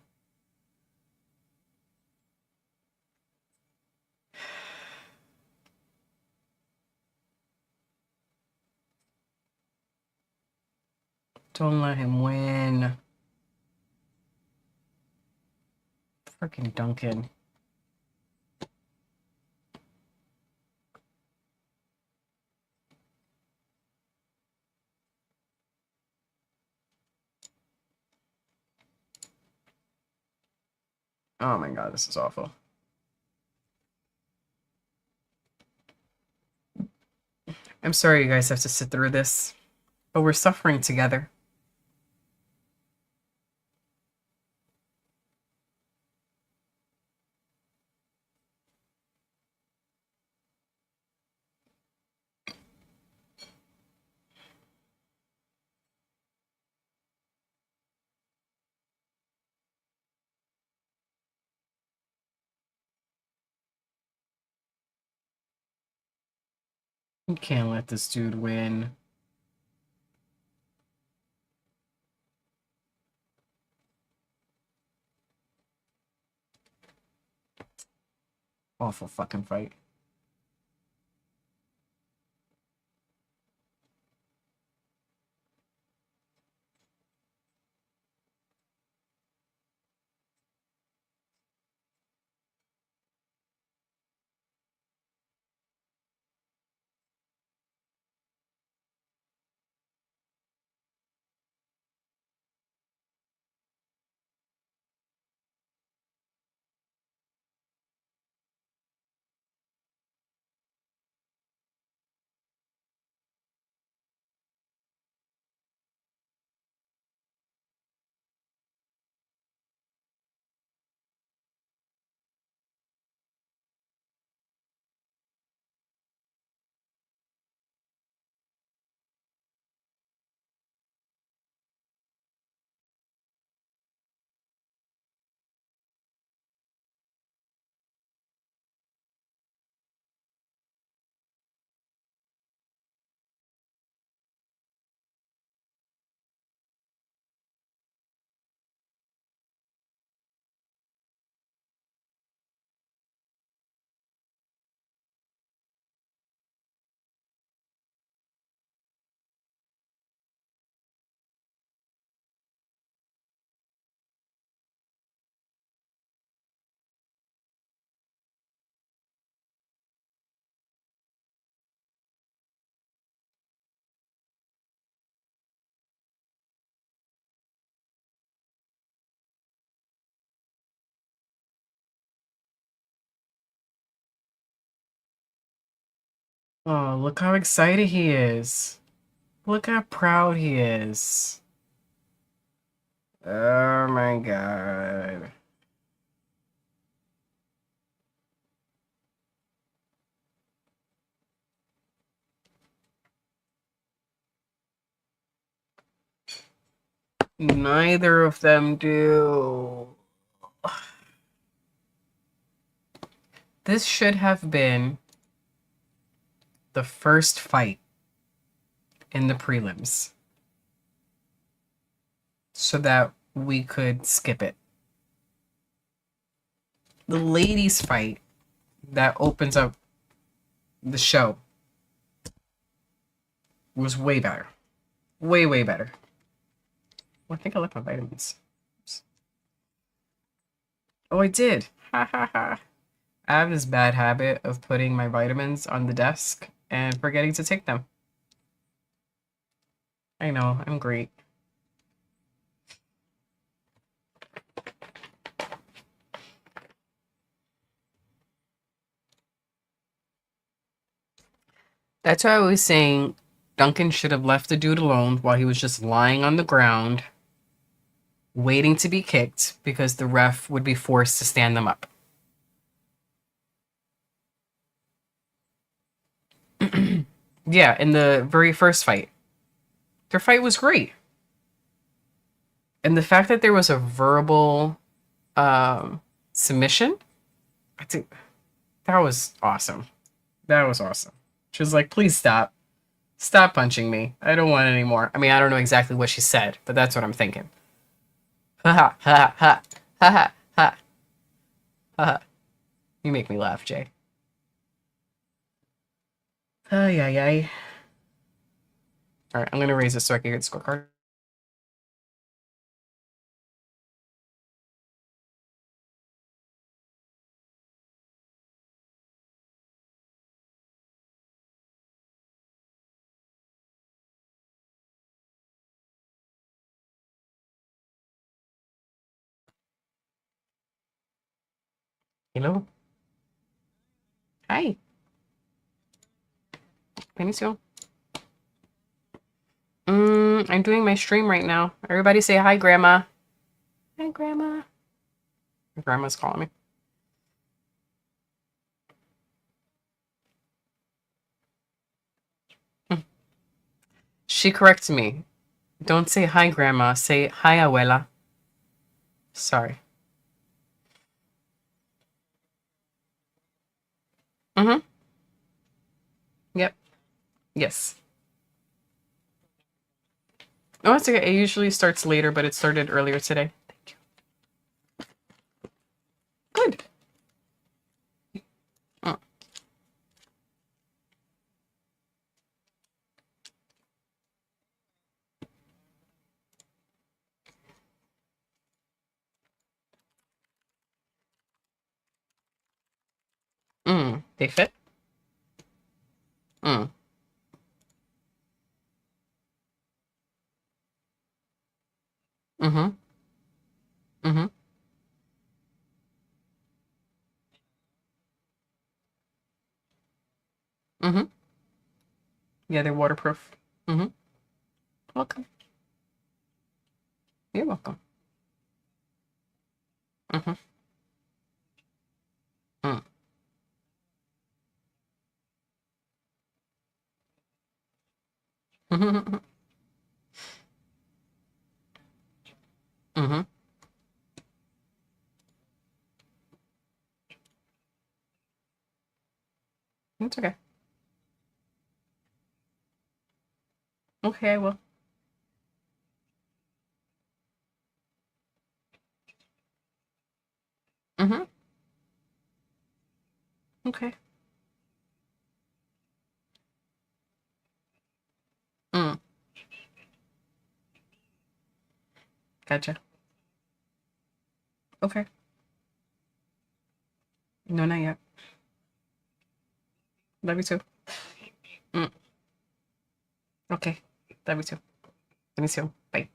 Don't let him win. Freaking Duncan. Oh my god, this is awful. I'm sorry you guys have to sit through this, but we're suffering together. You can't let this dude win. Awful fucking fight. Oh, look how excited he is. Look how proud he is. Oh my god. Neither of them do. This should have been the first fight in the prelims so that we could skip it. The ladies' fight that opens up the show was way better. Way, way better. Well, I think I left my vitamins. Oops. Oh, I did. Ha ha ha. I have this bad habit of putting my vitamins on the desk and forgetting to take them. I know, I'm great. That's why I was saying Duncan should have left the dude alone while he was just lying on the ground, waiting to be kicked because the ref would be forced to stand them up. Yeah, in the very first fight. Their fight was great. And the fact that there was a verbal submission, I think that was awesome. That was awesome. She was like, please stop. Stop punching me. I don't want any more. I mean, I don't know exactly what she said, but that's what I'm thinking. Ha ha ha ha ha ha ha ha. You make me laugh, Jay. Ay, ay, ay. All right, I'm going to raise this so I can get the scorecard. Hello? Hi. Benicio. I'm doing my stream right now. Everybody say hi, Grandma. Hi, Grandma. My grandma's calling me. She corrects me. Don't say hi, Grandma. Say hi, Abuela. Sorry. Mm-hmm. Yep. Yes. Oh, it's okay. It usually starts later, but it started earlier today. Thank you. Good. Mm. They fit? Mm. Mm-hmm. Mm-hmm. Mm-hmm. Yeah, they're waterproof. Mm-hmm. Welcome. You're welcome. Mm-hmm. Mm. Mm-hmm. Mm-hmm. It's okay. Okay, I will. Mm-hmm. Okay. Mm. Gotcha. Okay. No, not yet. Love you too. Mm. Okay. Love you too. Love you too. Bye.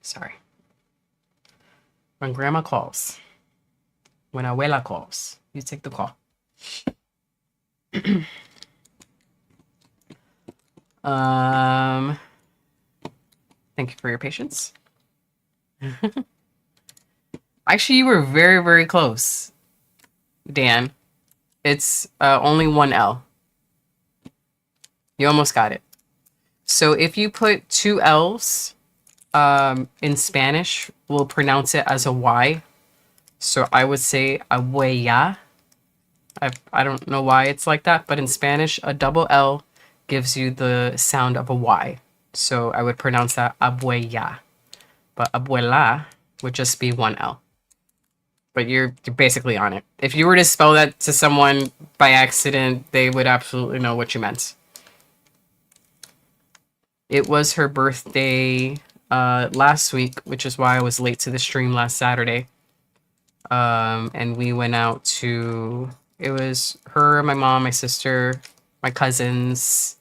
Sorry. When grandma calls, when abuela calls, you take the call. Thank you for your patience. Actually, you were very, very close, Dan. It's only one L. You almost got it. So if you put two L's in Spanish, we'll pronounce it as a Y. So I would say abuela. I don't know why it's like that, but in Spanish, a double L gives you the sound of a Y. So I would pronounce that abuela. But abuela would just be one L. But you're basically on it. If you were to spell that to someone by accident, they would absolutely know what you meant. It was her birthday last week, which is why I was late to the stream last Saturday. And we went out to, it was her, my mom, my sister, my cousins,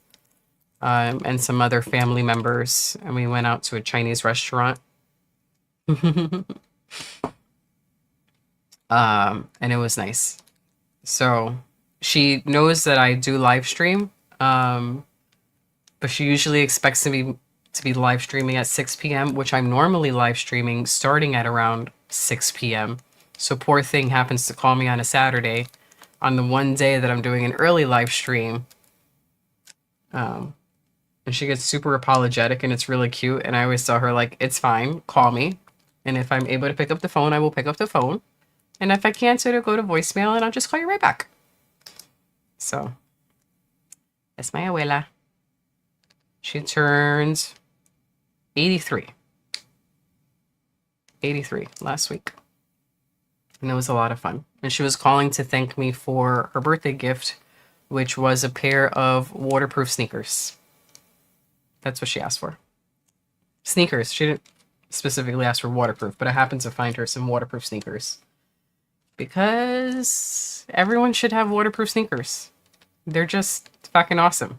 and some other family members. And we went out to a Chinese restaurant. And it was nice. So she knows that I do live stream. But she usually expects to be live streaming at 6 p.m., which I'm normally live streaming starting at around 6 p.m. So poor thing happens to call me on a Saturday on the one day that I'm doing an early live stream. And she gets super apologetic, and it's really cute. And I always tell her, like, it's fine, call me. And if I'm able to pick up the phone, I will pick up the phone. And if I can't, it'll go to voicemail, and I'll just call you right back. So, that's my abuela. She turned 83. 83 last week. And it was a lot of fun. And she was calling to thank me for her birthday gift, which was a pair of waterproof sneakers. That's what she asked for. Sneakers. She didn't specifically ask for waterproof, but I happened to find her some waterproof sneakers. Because everyone should have waterproof sneakers. They're just fucking awesome.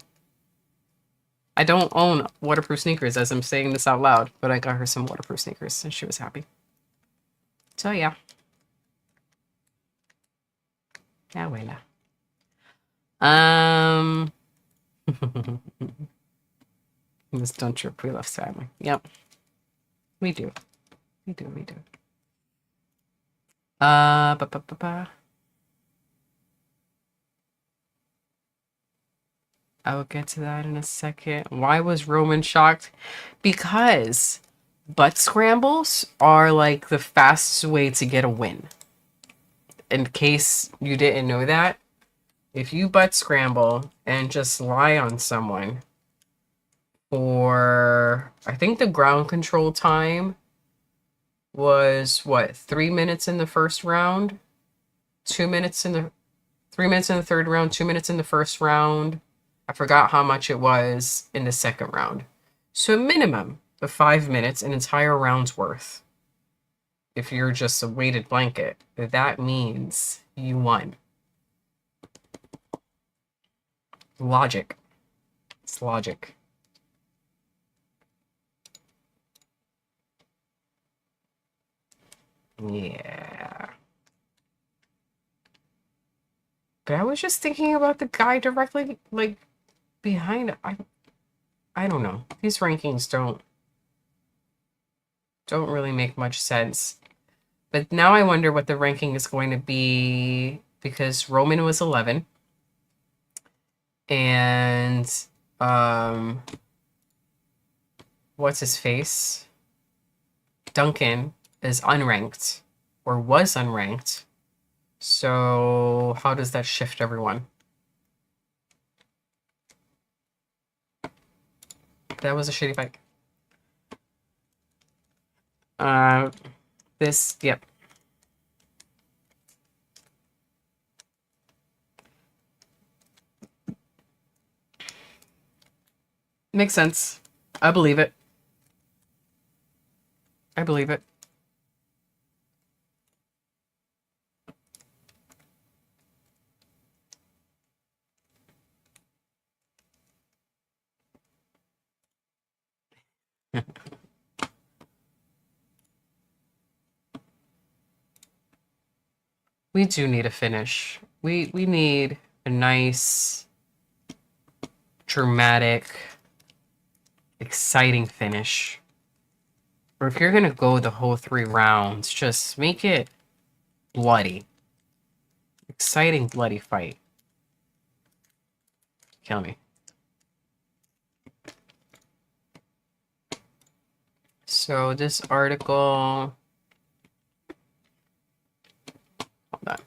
I don't own waterproof sneakers as I'm saying this out loud, but I got her some waterproof sneakers and she was happy. So yeah. Abuela. This don't trip, we love family. Yep. We do. We do. I will get to that in a second. Why was Roman shocked? Because butt scrambles are like the fastest way to get a win. In case you didn't know that, if you butt scramble and just lie on someone for, I think the ground control time was what, 3 minutes in the first round, 2 minutes in the 3 minutes in the third round, 2 minutes in the first round. I forgot how much it was in the second round. So a minimum of 5 minutes, an entire round's worth. If you're just a weighted blanket, that means you won. Logic. It's logic. Yeah. But I was just thinking about the guy directly, like, behind. I don't know. These rankings don't really make much sense. But now I wonder what the ranking is going to be, because Roman was 11. And what's his face? Duncan is unranked, or was unranked. So how does that shift everyone? That was a shitty fight. Yep. Makes sense. I believe it. I believe it. We do need a finish. We need a nice, dramatic, exciting finish. Or if you're gonna go the whole 3 rounds, just make it bloody. Exciting, bloody fight. Kill me. So this article, hold on.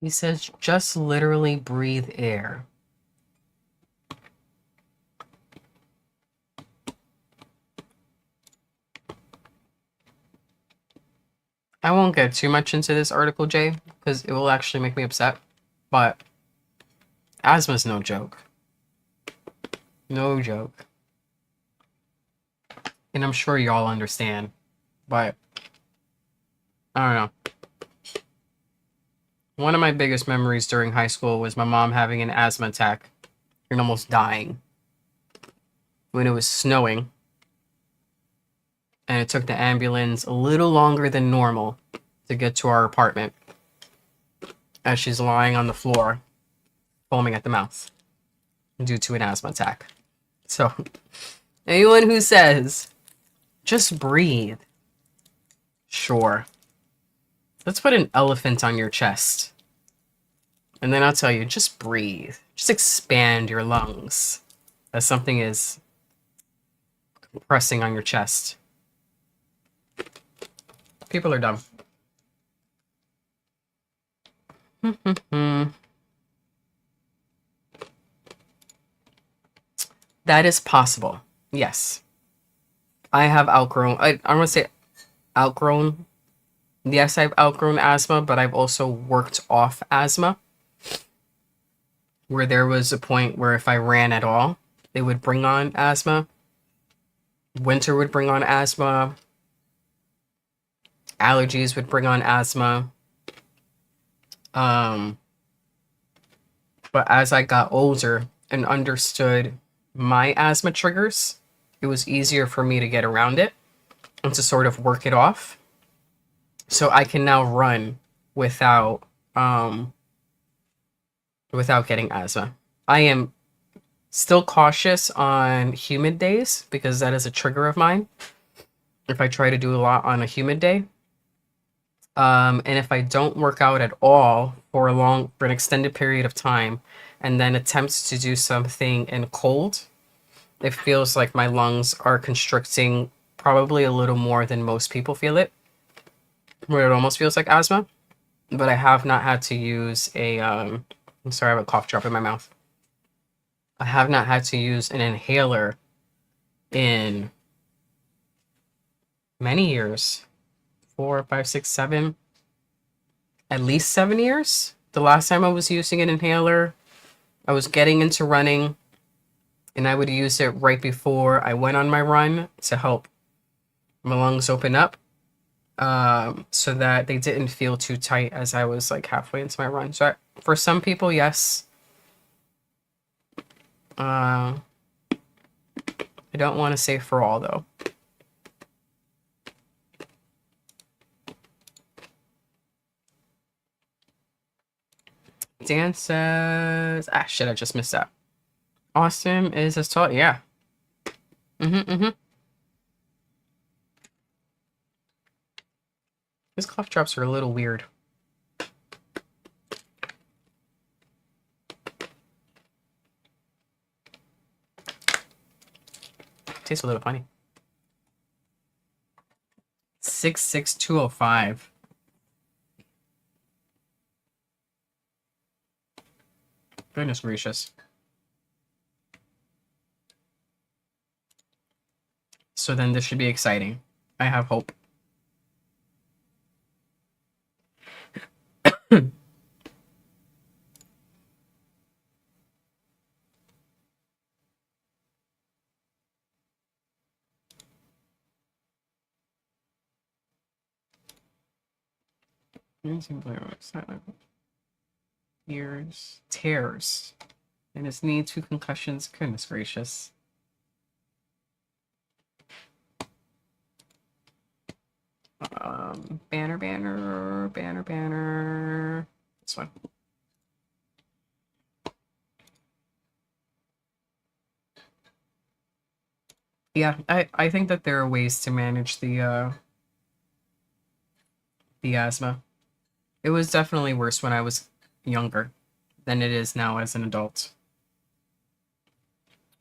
He says, just literally breathe air. I won't get too much into this article, Jay, because it will actually make me upset. But asthma's no joke. No joke. And I'm sure y'all understand. But I don't know. One of my biggest memories during high school was my mom having an asthma attack and almost dying when it was snowing. And it took the ambulance a little longer than normal to get to our apartment as she's lying on the floor, foaming at the mouth due to an asthma attack. So, anyone who says, just breathe, sure. Let's put an elephant on your chest. And then I'll tell you, just breathe. Just expand your lungs as something is compressing on your chest. People are dumb. That is possible. Yes. I have outgrown, I don't want to say outgrown. Yes, I've outgrown asthma, but I've also worked off asthma. Where there was a point where if I ran at all, it would bring on asthma. Winter would bring on asthma. Allergies would bring on asthma. But as I got older and understood my asthma triggers, it was easier for me to get around it and to sort of work it off. So I can now run without getting asthma. I am still cautious on humid days because that is a trigger of mine. If I try to do a lot on a humid day. And if I don't work out at all for an extended period of time and then attempt to do something in cold, it feels like my lungs are constricting probably a little more than most people feel it, where it almost feels like asthma. But I have not had to use I'm sorry, I have a cough drop in my mouth. I have not had to use an inhaler in many years. 4, 5, 6, 7, at least 7 years. The last time I was using an inhaler, I was getting into running, and I would use it right before I went on my run to help my lungs open up, so that they didn't feel too tight as I was like halfway into my run. So for some people, yes. I don't want to say for all though. Dan says, shit, I just missed that. Austin is as tall, yeah. His cough drops are a little weird. Tastes a little funny. 66205. Goodness gracious. So then this should be exciting. I have hope. Ears. Tears. And his knee, 2 concussions. Goodness gracious. Banner. This one. Yeah, I think that there are ways to manage the asthma. It was definitely worse when I was younger than it is now as an adult.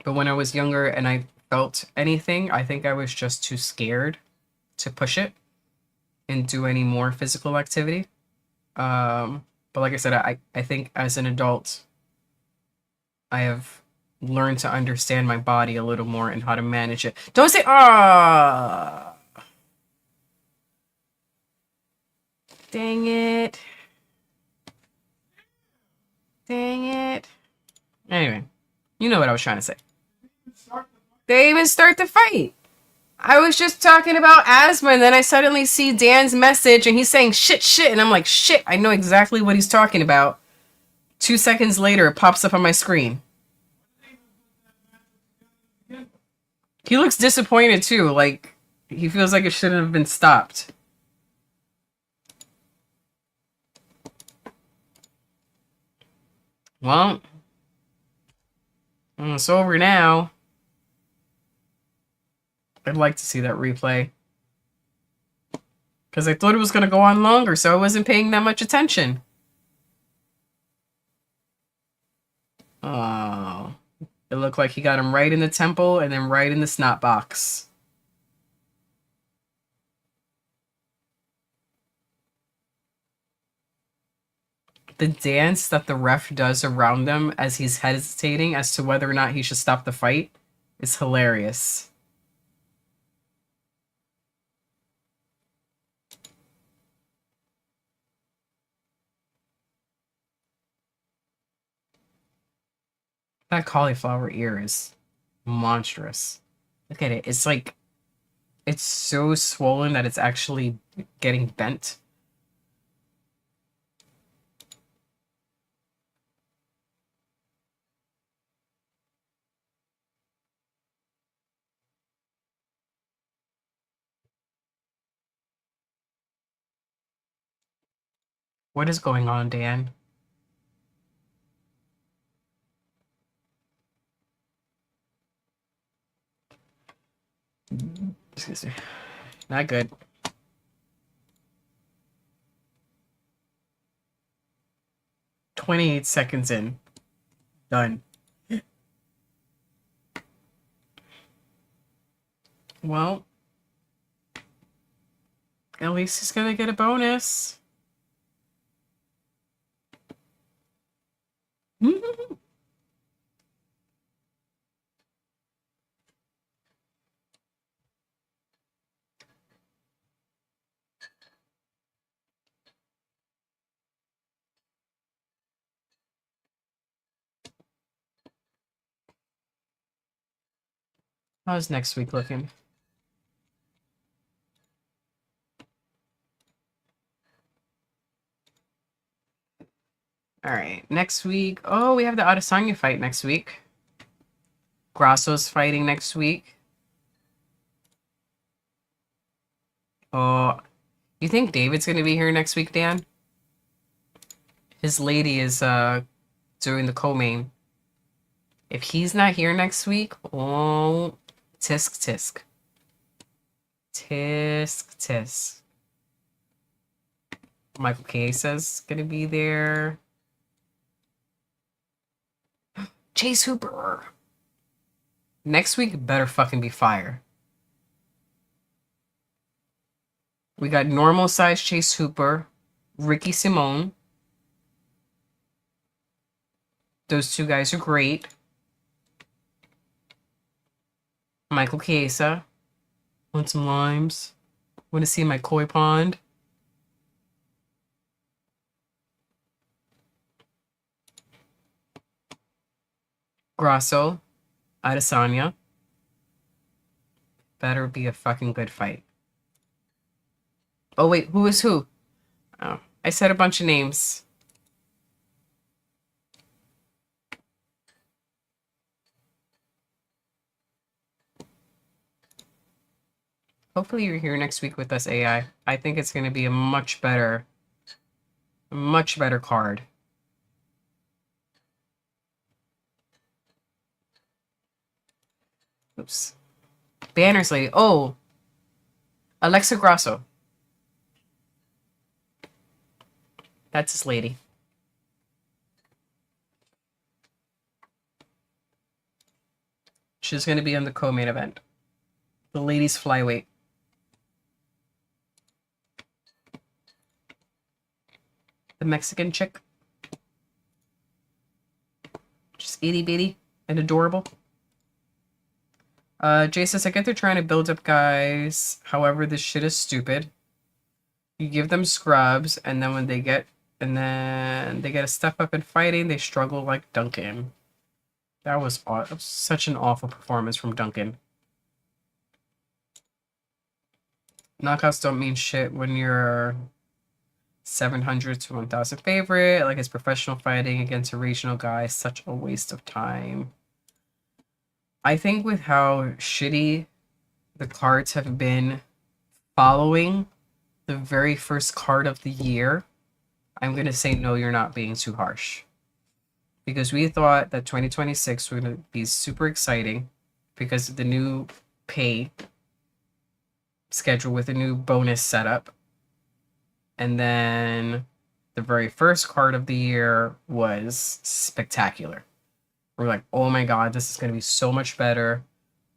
But when I was younger and I felt anything, I think I was just too scared to push it and do any more physical activity. But like I said, I think as an adult, I have learned to understand my body a little more and how to manage it. Don't say, ah, dang it. Dang it. Anyway, you know what I was trying to say. They even start the fight. I was just talking about asthma, and then I suddenly see Dan's message, and he's saying shit, and I'm like, shit, I know exactly what he's talking about. 2 seconds later, it pops up on my screen. He looks disappointed, too. Like, he feels like it shouldn't have been stopped. Well, it's over now. I'd like to see that replay. Because I thought it was going to go on longer, so I wasn't paying that much attention. Oh. It looked like he got him right in the temple and then right in the snot box. The dance that the ref does around them as he's hesitating as to whether or not he should stop the fight is hilarious. That cauliflower ear is monstrous. Look at it. It's like, it's so swollen that it's actually getting bent. What is going on, Dan? Excuse me. Not good. "28 seconds in. Done." Well, at least he's gonna get a bonus. How's next week looking? All right, next week. Oh, we have the Adesanya fight next week. Grasso's fighting next week. Oh, you think David's gonna be here next week, Dan? His lady is doing the co-main. If he's not here next week, oh, tisk. Michael Caice's gonna be there. Chase Hooper. Next week better fucking be fire. We got normal size Chase Hooper, Ricky Simone. Those 2 guys are great. Michael Chiesa. Want some limes? Want to see my koi pond? Grasso. Adesanya. Better be a fucking good fight. Oh, wait. Who is who? Oh, I said a bunch of names. Hopefully you're here next week with us, AI. I think it's going to be a much better card. Oops. Banners lady. Oh, Alexa Grasso. That's this lady. She's going to be on the co-main event. The ladies flyweight. The Mexican chick. Just itty bitty and adorable. Jay says, I get they're trying to build up guys. However, this shit is stupid. You give them scrubs, and then when they get a step up in fighting, they struggle like Duncan. That was such an awful performance from Duncan. Knockouts don't mean shit when you're 700 to 1,000 favorite. Like his professional fighting against a regional guy, such a waste of time. I think with how shitty the cards have been following the very first card of the year, I'm going to say no, you're not being too harsh. Because we thought that 2026 was going to be super exciting because of the new pay schedule with a new bonus setup. And then the very first card of the year was spectacular. We're like, oh my God, this is going to be so much better.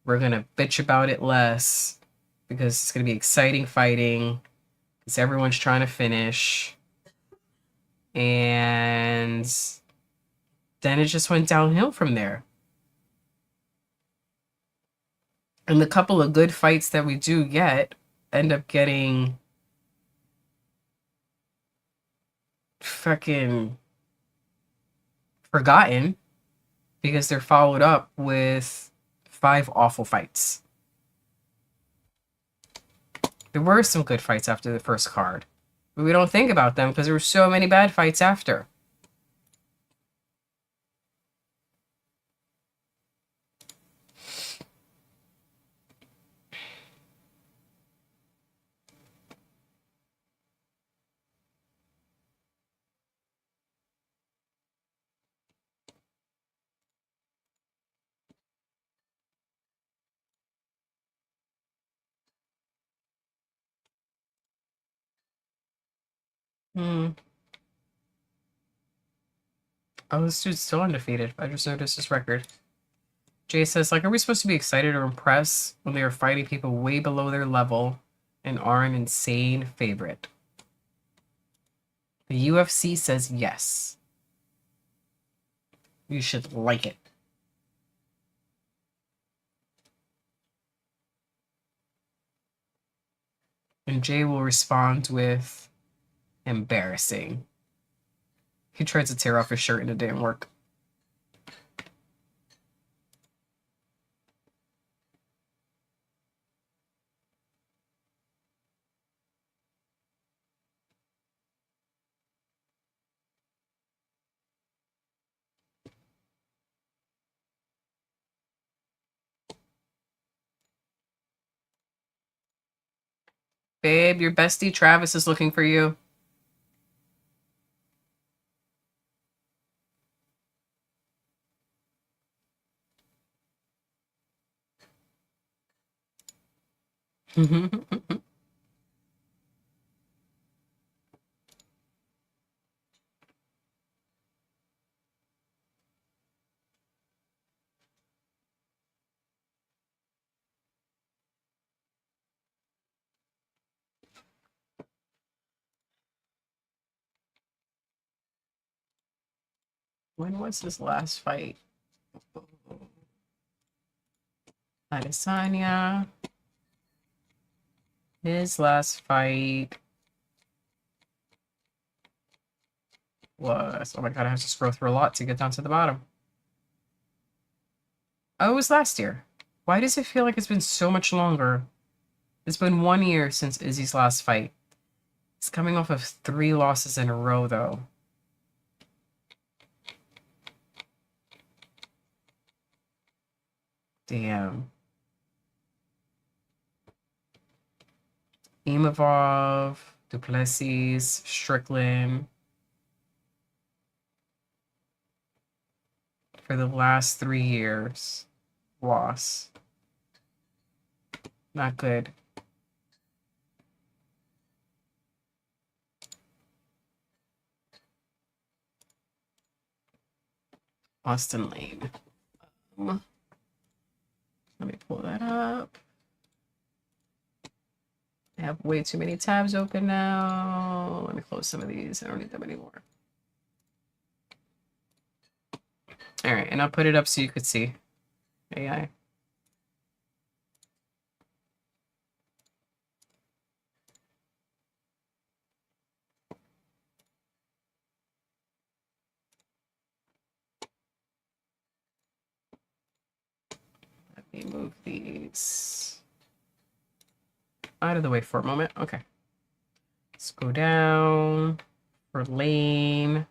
We're going to bitch about it less because it's going to be exciting fighting because everyone's trying to finish. And then it just went downhill from there. And the couple of good fights that we do get end up getting fucking forgotten because they're followed up with 5 awful fights. There were some good fights after the first card, but we don't think about them because there were so many bad fights after. Oh, this dude's still undefeated. I just noticed his record. Jay says, like, are we supposed to be excited or impressed when they are fighting people way below their level and are an insane favorite? The UFC says yes. You should like it. And Jay will respond with embarrassing. He tried to tear off his shirt and it didn't work. Babe, your bestie Travis is looking for you. When was his last fight? Adesanya. His last fight was... Oh my God, I have to scroll through a lot to get down to the bottom. Oh, it was last year. Why does it feel like it's been so much longer? It's been 1 year since Izzy's last fight. He's coming off of 3 losses in a row, though. Damn. Imavov, Duplessis, Strickland. For the last 3 years. Loss. Not good. Austin Lane. Let me pull that up. I have way too many tabs open now. Let me close some of these. I don't need them anymore. All right, and I'll put it up so you could see. AI. Let me move these out of the way for a moment. Okay. Let's go down for Lane.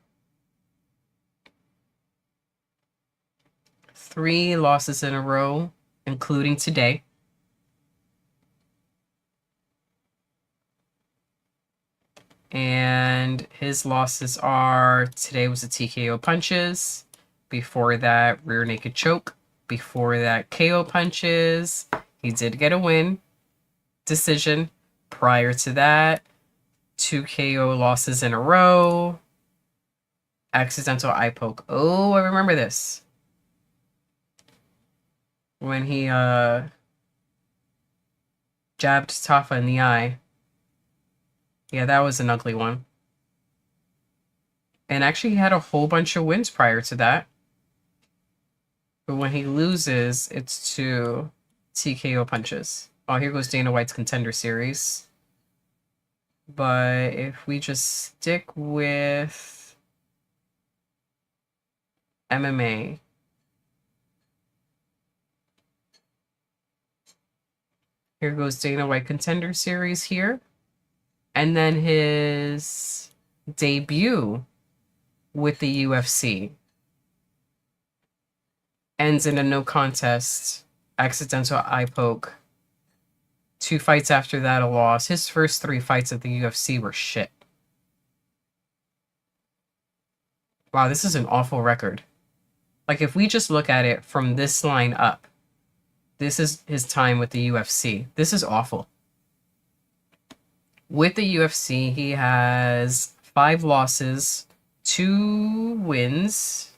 3 losses in a row, including today. And his losses are, today was a TKO punches. Before that, rear naked choke. Before that, KO punches. He did get a win. Decision. Prior to that, 2 KO losses in a row. Accidental eye poke. Oh, I remember this. When he jabbed Tafa in the eye. Yeah, that was an ugly one. And actually, he had a whole bunch of wins prior to that. But when he loses, it's to TKO punches. Oh, here goes Dana White's Contender Series. But if we just stick with MMA, here goes Dana White Contender Series here. And then his debut with the UFC ends in a no contest, accidental eye poke. 2 fights after that, a loss. His first 3 fights at the UFC were shit. Wow, this is an awful record. Like, if we just look at it from this line up, this is his time with the UFC. This is awful. With the UFC, he has 5 losses, 2 wins,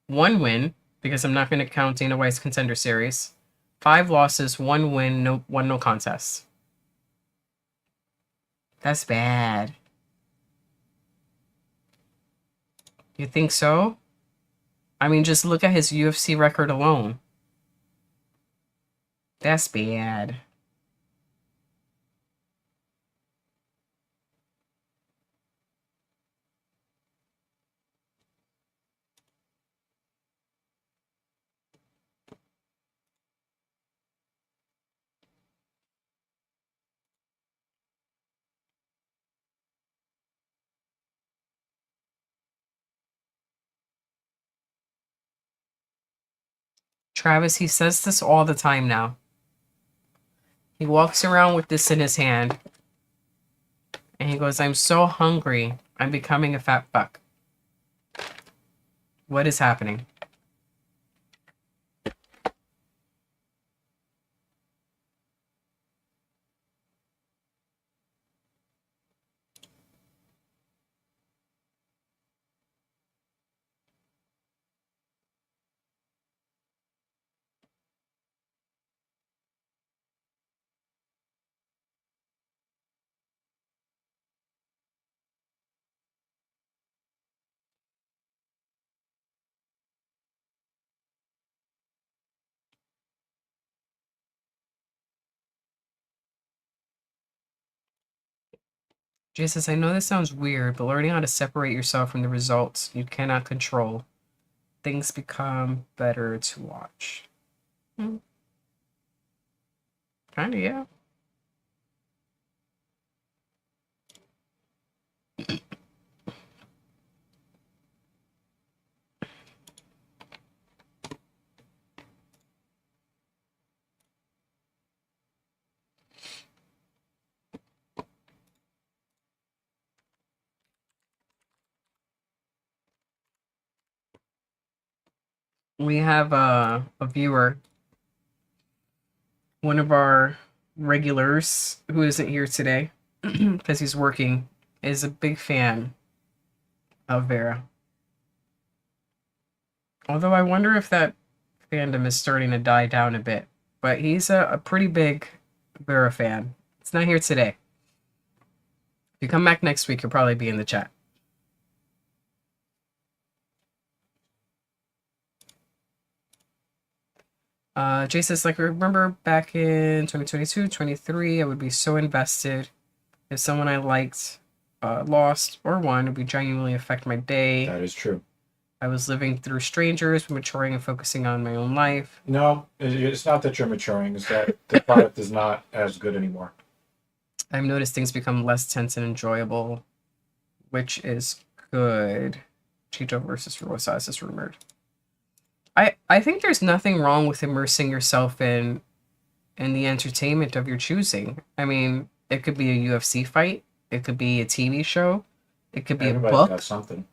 1 win, because I'm not going to count Dana White's Contender Series. 5 losses, 1 win, 1 no contest. That's bad. You think so? I mean, just look at his UFC record alone. That's bad. Travis, he says this all the time now. He walks around with this in his hand. And he goes, I'm so hungry. I'm becoming a fat fuck. What is happening? Jay says, I know this sounds weird, but learning how to separate yourself from the results you cannot control, things become better to watch. Kinda, yeah. We have a viewer, one of our regulars who isn't here today because he's working, is a big fan of Vera. Although I wonder if that fandom is starting to die down a bit. But he's a pretty big Vera fan. It's not here today. If you come back next week, he'll probably be in the chat. Jay says, like, remember back in 2022, 23, I would be so invested. If someone I liked lost or won, it would genuinely affect my day. That is true. I was living through strangers, maturing and focusing on my own life. No, it's not that you're maturing. It's that the product is not as good anymore. I've noticed things become less tense and enjoyable, which is good. Chito versus Rosas is rumored. I think there's nothing wrong with immersing yourself in the entertainment of your choosing. I mean, it could be a UFC fight. It could be a TV show. It could be Everybody's a book. got something.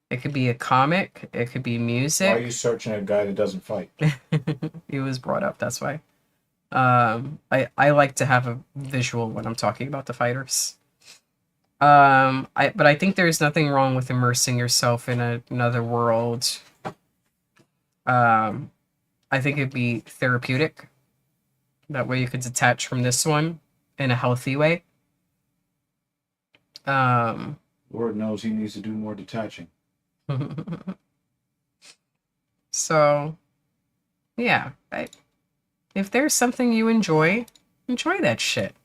It could be a comic. It could be music. Why are you searching a guy that doesn't fight? It was brought up. That's why. I like to have a visual when I'm talking about the fighters. But I think there's nothing wrong with immersing yourself in another world. I think it'd be therapeutic. That way you could detach from this one in a healthy way. Lord knows he needs to do more detaching. So, yeah. If there's something you enjoy that shit.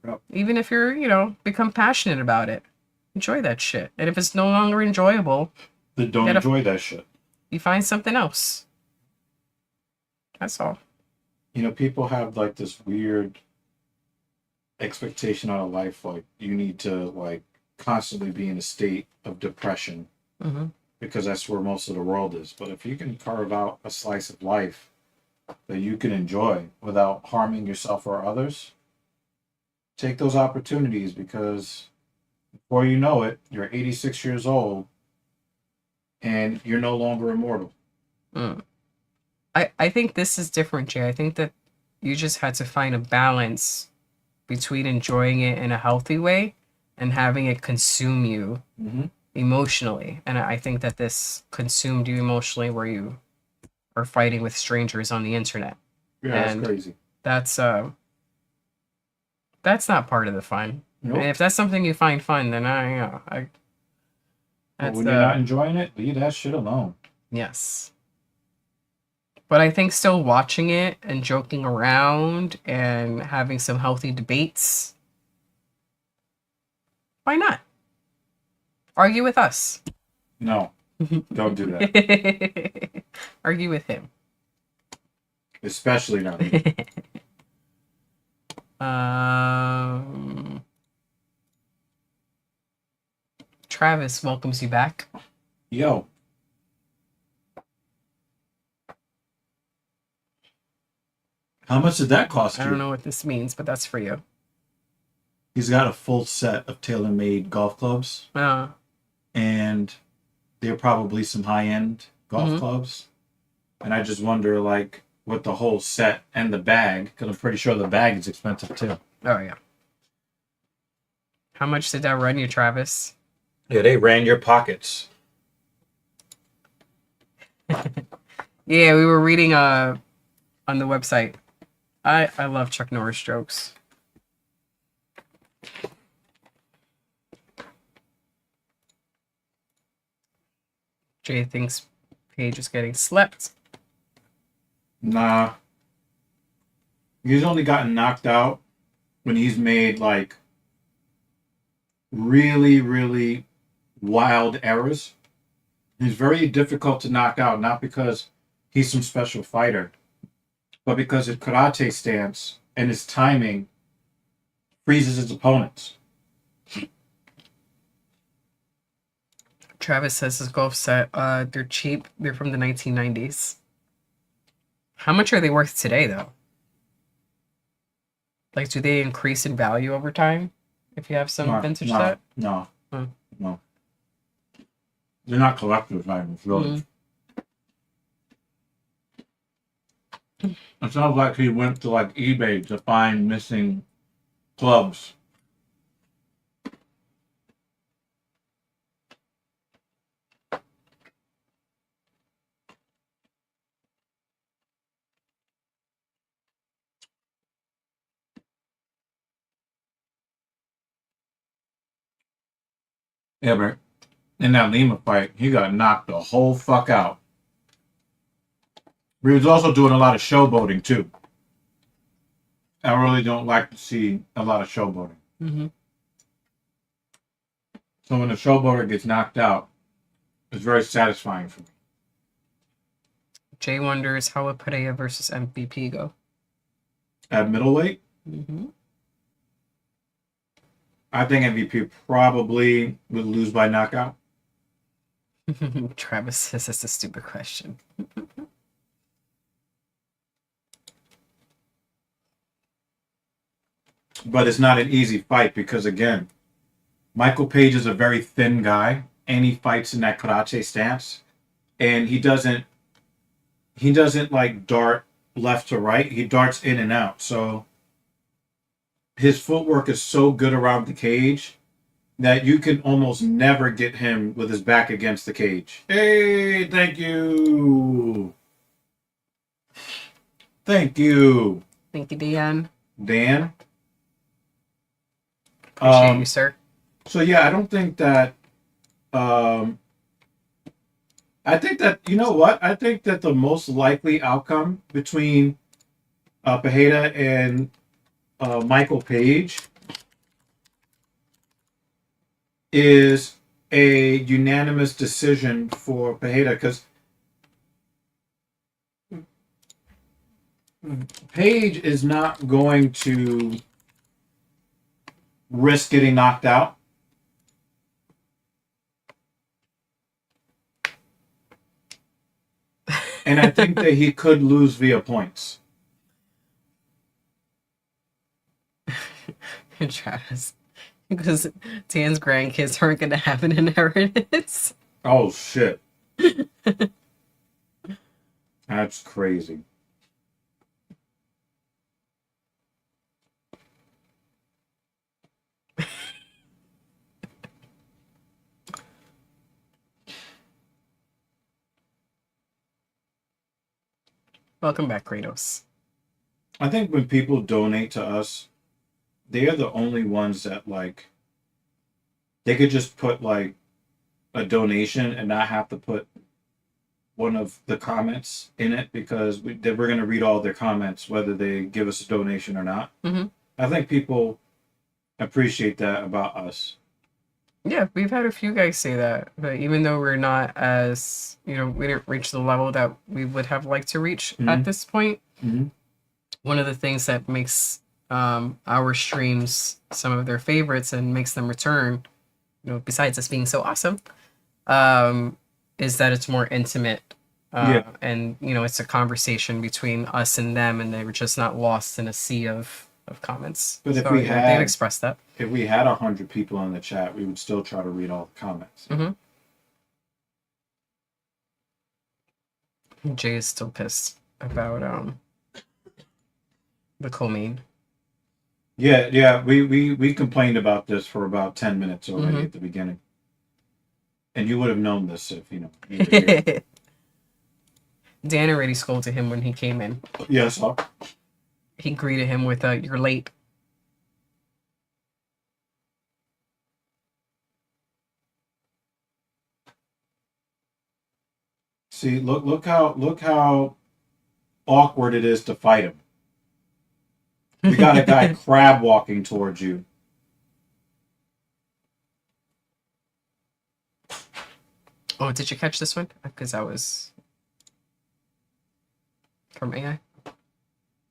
Yep. Even if you're, become passionate about it. Enjoy that shit. And if it's no longer enjoyable, Then don't enjoy that shit. You find something else. That's all. People have like this weird expectation out of life, like you need to like constantly be in a state of depression because that's where most of the world is. But if you can carve out a slice of life that you can enjoy without harming yourself or others, take those opportunities, because before you know it, you're 86 years old and you're no longer immortal. I think this is different, Jay. I think that you just had to find a balance between enjoying it in a healthy way and having it consume you emotionally. And I think that this consumed you emotionally, where you are fighting with strangers on the internet. Yeah, And that's crazy. That's not part of the fun. Nope. And if that's something you find fun, then But when you're not enjoying it, leave that shit alone. Yes. But I think still watching it and joking around and having some healthy debates, why not? Argue with us. No, don't do that. Argue with him. Especially not me. Travis welcomes you back. Yo. How much did that cost you? I don't know what this means, but that's for you. He's got a full set of tailor-made golf clubs. And they're probably some high-end golf clubs. And I just wonder, like, with the whole set and the bag, because I'm pretty sure the bag is expensive, too. Oh, yeah. How much did that run you, Travis? Yeah, they ran your pockets. Yeah, we were reading on the website. I love Chuck Norris jokes. Jay thinks Paige is getting slept. Nah. He's only gotten knocked out when he's made, like, really, really wild errors. He's very difficult to knock out, not because he's some special fighter, but because his karate stance and his timing freezes his opponents. Travis says his golf set, they're cheap. They're from the 1990s. How much are they worth today, though? Like, do they increase in value over time if you have some vintage set? No. No. They're not collector's items, really. It sounds like he went to like eBay to find missing clubs. Yeah, but in that Lima fight, he got knocked the whole fuck out. But he was also doing a lot of showboating too. I really don't like to see a lot of showboating. Mm-hmm. So when the showboater gets knocked out, it's very satisfying for me. Jay wonders how would Pereira versus MVP go? At middleweight, Mm-hmm. I think MVP probably would lose by knockout. Travis says that's a stupid question. But it's not an easy fight because, again, Michael Page is a very thin guy, and he fights in that karate stance, and he doesn't like dart left to right. He darts in and out. So his footwork is so good around the cage that you can almost never get him with his back against the cage. Hey, thank you. Thank you. Thank you, Dan. Dan. Appreciate you, sir. So yeah, I don't think that I think that you know what? I think that the most likely outcome between Pereira and Michael Page is a unanimous decision for Pereira because Page is not going to risk getting knocked out. And I think that he could lose via points. Travis. Because Dan's grandkids aren't going to have an inheritance. Oh, shit. That's crazy. Welcome back, Kratos. I think when people donate to us, they are the only ones that, like, they could just put, like, a donation and not have to put one of the comments in it because we're going to read all their comments, whether they give us a donation or not. Mm-hmm. I think people appreciate that about us. Yeah, we've had a few guys say that. But even though we're not as, we didn't reach the level that we would have liked to reach at this point, one of the things that makes our streams some of their favorites and makes them return, besides us being so awesome, is that it's more intimate. And, it's a conversation between us and them, and they were just not lost in a sea of comments. But if they've expressed that. If we had 100 people in the chat, we would still try to read all the comments. Jay is still pissed about the co-main. Yeah. We complained about this for about 10 minutes already at the beginning. And you would have known this if, you were here. Dan already scolded him when he came in. Yes, he greeted him with "You're late." See, look how awkward it is to fight him. You got a guy crab walking towards you. Oh, did you catch this one? Because that was from AI.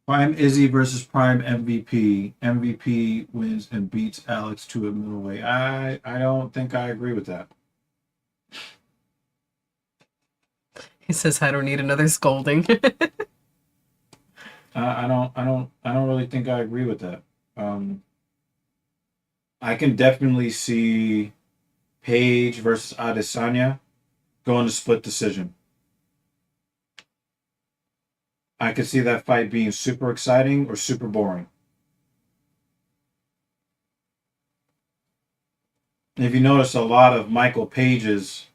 Prime Izzy versus Prime MVP. MVP wins and beats Alex to a middleweight. I don't think I agree with that. He says, "I don't need another scolding." I don't really think I agree with that. I can definitely see Page versus Adesanya going to split decision. I could see that fight being super exciting or super boring. If you notice, a lot of Michael Page's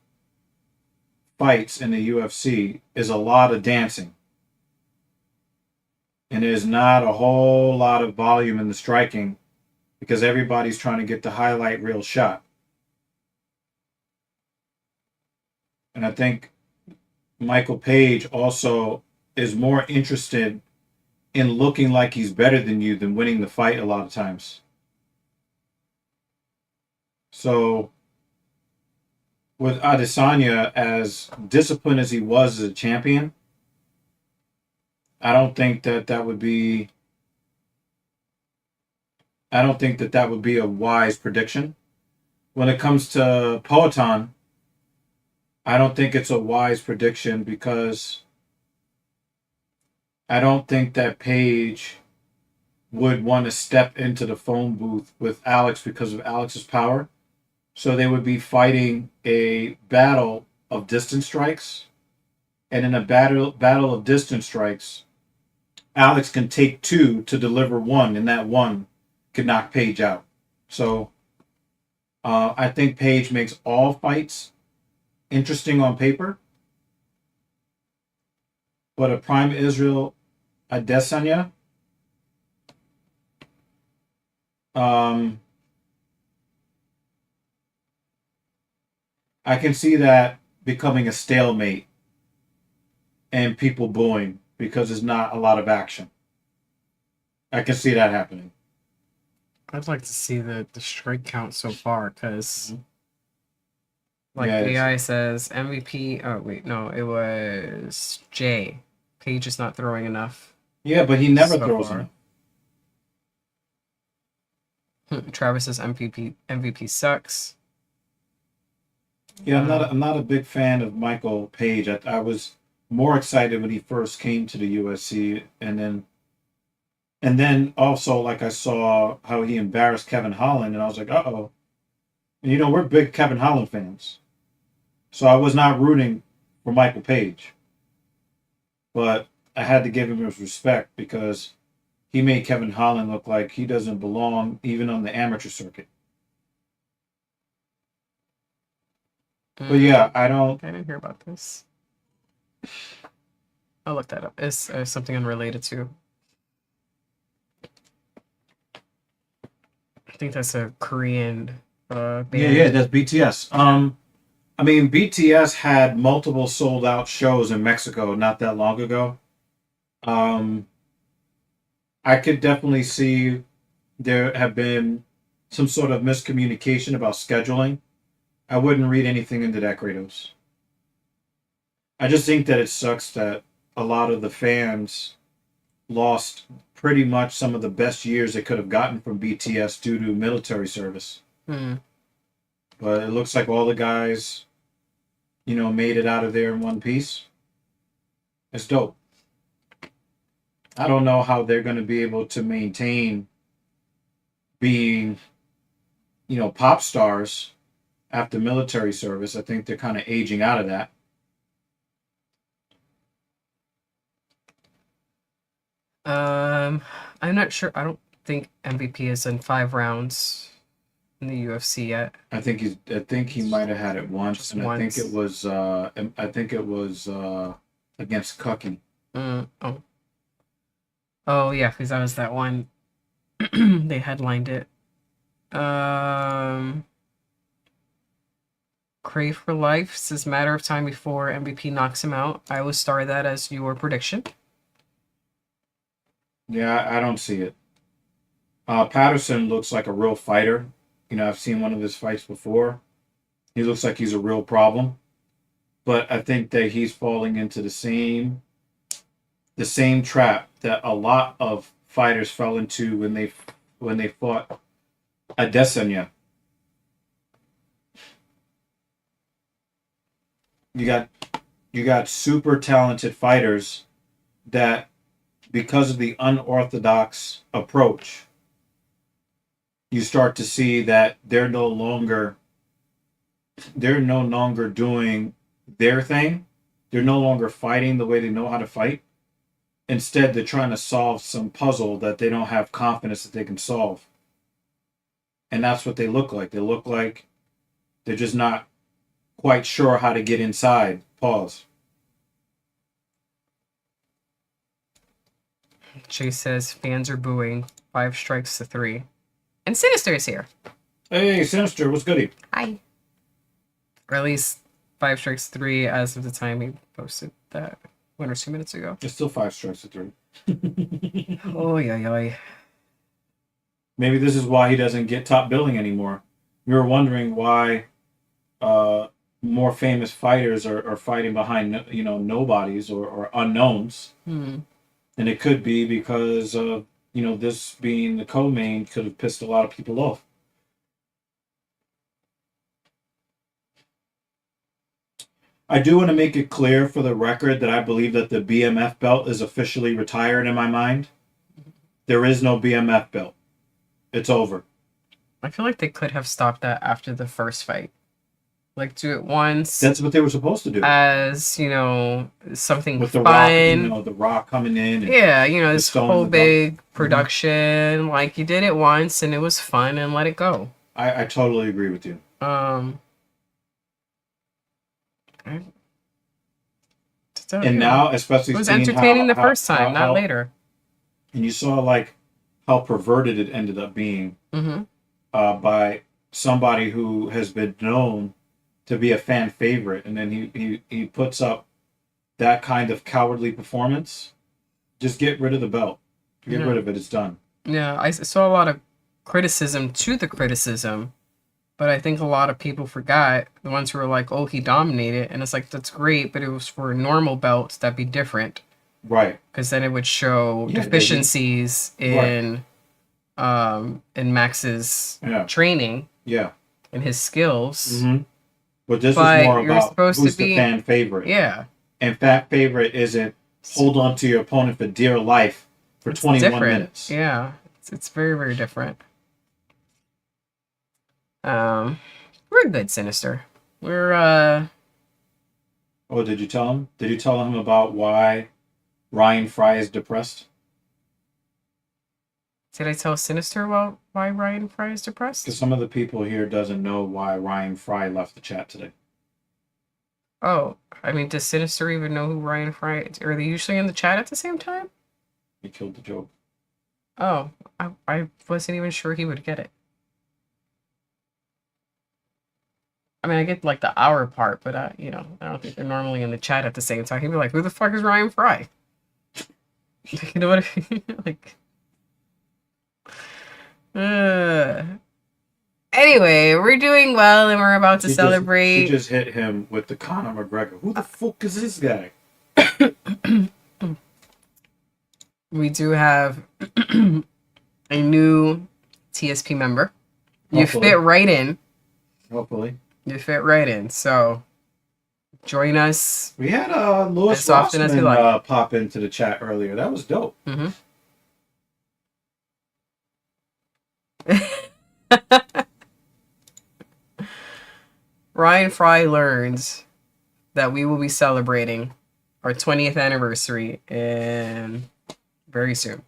fights in the UFC is a lot of dancing. And there's not a whole lot of volume in the striking because everybody's trying to get the highlight reel shot. And I think Michael Page also is more interested in looking like he's better than you than winning the fight a lot of times. So with Adesanya, as disciplined as he was as a champion, I don't think that that would be. I don't think that that would be a wise prediction. When it comes to Poatan, I don't think it's a wise prediction because I don't think that Page would want to step into the phone booth with Alex because of Alex's power. So they would be fighting a battle of distance strikes. And in a battle of distance strikes, Alex can take two to deliver one, and that one could knock Page out. So I think Page makes all fights interesting on paper. But a Prime Israel Adesanya, I can see that becoming a stalemate and people booing because there's not a lot of action. I can see that happening. I'd like to see the strike count so far because, like, Yeah, AI says, MVP. Oh, wait, no, it was Jay. Page is not throwing enough. Yeah, but he never So throws far. enough. Travis says MVP sucks. Yeah, I'm not a big fan of Michael Page. I was more excited when he first came to the USC, and then also like I saw how he embarrassed Kevin Holland, and I was like, uh-oh. And you know, we're big Kevin Holland fans. So I was not rooting for Michael Page. But I had to give him his respect because he made Kevin Holland look like he doesn't belong even on the amateur circuit. But yeah, I didn't hear about this. I'll look that up. It's something unrelated to. I think that's a Korean band. Yeah, that's BTS. I mean, BTS had multiple sold out shows in Mexico not that long ago. I could definitely see there have been some sort of miscommunication about scheduling. I wouldn't read anything into that, Kratos. I just think that it sucks that a lot of the fans lost pretty much some of the best years they could have gotten from BTS due to military service. But it looks like all the guys, made it out of there in one piece. It's dope. I don't know how they're going to be able to maintain being, pop stars after military service. I think they're kind of aging out of that. I'm not sure. I don't think MVP is in 5 rounds in the UFC yet. I think he might have had it once, Just and once. I think it was against Cucky. Oh yeah, because that was that one. They headlined it. Crave for Life says matter of time before MVP knocks him out. I will star that as your prediction. Yeah, I don't see it. Patterson looks like a real fighter. I've seen one of his fights before. He looks like he's a real problem. But I think that he's falling into the same trap that a lot of fighters fell into when they fought Adesanya. You got super talented fighters that, because of the unorthodox approach, you start to see that they're no longer doing their thing. They're no longer fighting the way they know how to fight. Instead, they're trying to solve some puzzle that they don't have confidence that they can solve. And that's what they look like. They look like they're just not quite sure how to get inside. Pause. Chase says fans are booing. 5 strikes to 3. And Sinister is here. Hey, Sinister, what's goody? Hi. Or at least 5 strikes to 3 as of the time he posted that 1 or 2 minutes ago. It's still 5 strikes to 3. Oh, yeah. Maybe this is why he doesn't get top billing anymore. We were wondering why more famous fighters are fighting behind nobodies or unknowns. And it could be because this being the co-main could have pissed a lot of people off. I do want to make it clear for the record that I believe that the BMF belt is officially retired in my mind. There is no BMF belt. It's over. I feel like they could have stopped that after the first fight. Like, do it once. That's what they were supposed to do. As, something with the fun. Rock, the Rock coming in. Yeah, this whole big production. Mm-hmm. Like, you did it once and it was fun and let it go. I totally agree with you. And now, especially it was entertaining the first time, not later. And you saw like how perverted it ended up being by somebody who has been known to be a fan favorite, and then he puts up that kind of cowardly performance. Just get rid of the belt. Get rid of it. It's done. Yeah, I saw a lot of criticism to the criticism. But I think a lot of people forgot, the ones who were like, oh, he dominated. And it's like, that's great, but it was for normal belts, that'd be different. Right. Because then it would show deficiencies in Max's training. Yeah. And his skills. Mm-hmm. But this is more about who's the fan favorite. Yeah. And fan favorite isn't hold on to your opponent for dear life for 21 minutes. Yeah. It's very, very different. We're good, Sinister. We're Oh, did you tell him? Did you tell him about why Ryan Fry is depressed? Did I tell Sinister about why Ryan Fry is depressed? Because some of the people here doesn't know why Ryan Fry left the chat today. Oh, I mean, does Sinister even know who Ryan Fry is? Are they usually in the chat at the same time? He killed the joke. Oh, I wasn't even sure he would get it. I mean, I get like the hour part, but I don't think they're normally in the chat at the same time. He'd be like, "Who the fuck is Ryan Fry?" You know what I mean? Like, anyway, we're doing well, and we're about to celebrate. She just hit him with the Conor McGregor. Who the fuck is this guy? We do have a new TSP member. Hopefully. You fit right in. Hopefully. You fit right in, so join us. We had Lewis Rossman pop into the chat earlier. That was dope. Mm-hmm. Ryan Fry learns that we will be celebrating our 20th anniversary very soon.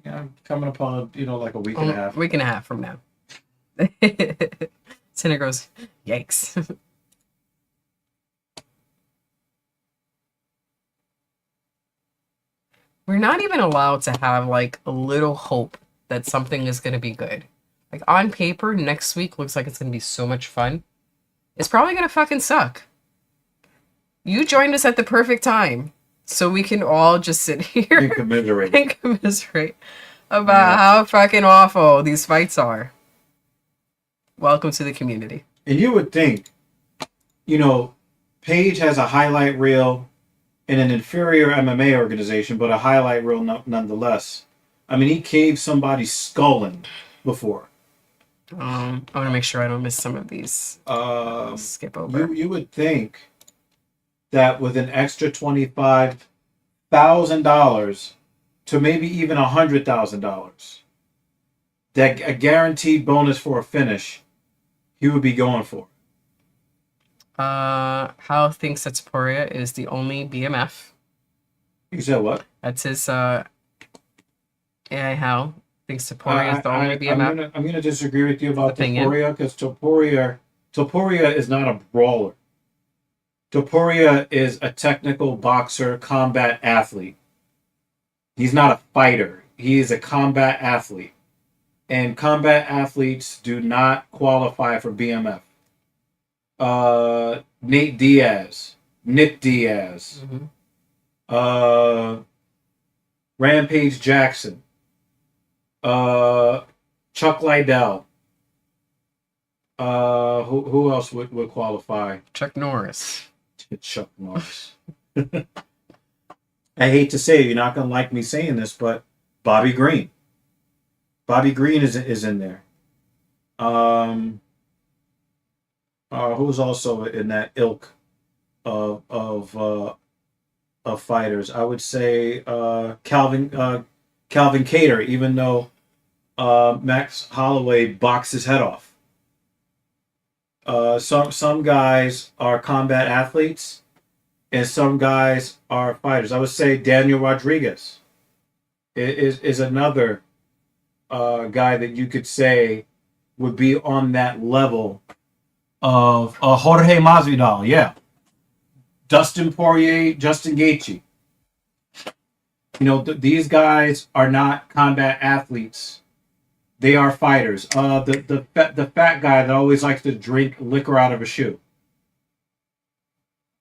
Yeah, coming upon like a week and a half. Week and a half from now. Sinner goes, yikes. We're not even allowed to have like a little hope that something is going to be good. Like on paper, next week looks like it's going to be so much fun. It's probably going to fucking suck. You joined us at the perfect time. So we can all just sit here and commiserate about how fucking awful these fights are. Welcome to the community. And you would think, Paige has a highlight reel in an inferior MMA organization, but a highlight reel nonetheless. I mean, he caved somebody's skull in before. I want to make sure I don't miss some of these. Skip over. You would think that with an extra $25,000 to maybe even $100,000, that a guaranteed bonus for a finish, he would be going for. Hal thinks that Saporia is the only BMF. You said what? That's his AI Hal thinks Topuria is the only BMF. I'm gonna disagree with you about Opinion. Topuria because Topuria is not a brawler. Topuria is a technical boxer, combat athlete. He's not a fighter. He is a combat athlete, and combat athletes do not qualify for BMF. Nate Diaz, Nick Diaz, Mm-hmm. Rampage Jackson, Chuck Liddell. Who else would qualify? Chuck Norris. Chuck Norris. I hate to say it, you're not gonna like me saying this, but Bobby Green. Bobby Green is in there. Who's also in that ilk of fighters? I would say Calvin Kattar, even though Max Holloway boxed his head off. Some guys are combat athletes, and some guys are fighters. I would say Daniel Rodriguez is another guy that you could say would be on that level of Jorge Masvidal. Yeah, Dustin Poirier, Justin Gaethje. You know, these guys are not combat athletes. They are fighters. The fat guy that always likes to drink liquor out of a shoe.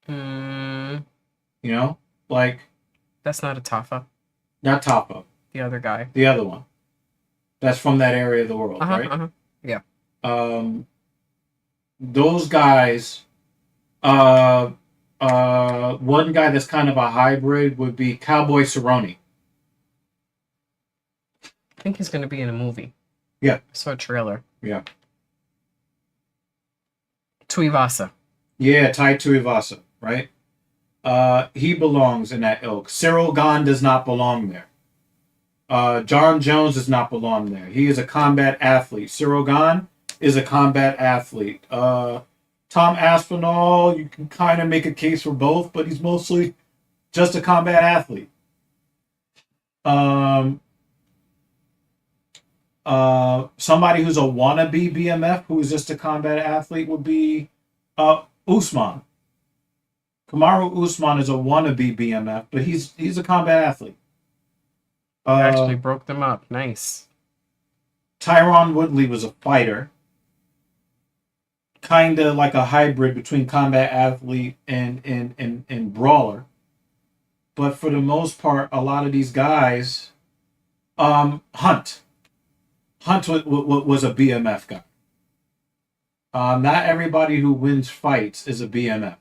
Mm, You know, like that's not a Tafa. not Topo, The other guy. the other one. That's from that area of the world, right? Yeah. Those guys. One guy that's kind of a hybrid would be Cowboy Cerrone. I think he's going to be in a movie. Yeah. I saw a trailer. Yeah. Tuivasa. Yeah, Tai Tuivasa, right? He belongs in that ilk. Cyril Gahn does not belong there. John Jones does not belong there. He is a combat athlete. Cyril Gahn is a combat athlete. Tom Aspinall, you can kind of make a case for both, but he's mostly just a combat athlete. Somebody who's a wannabe BMF who is just a combat athlete would be Usman. Kamaru Usman is a wannabe BMF, but he's a combat athlete. Actually broke them up. Nice. Tyron Woodley was a fighter. Kind of like a hybrid between combat athlete and brawler. But for the most part, a lot of these guys, Hunt was a BMF guy. Not everybody who wins fights is a BMF.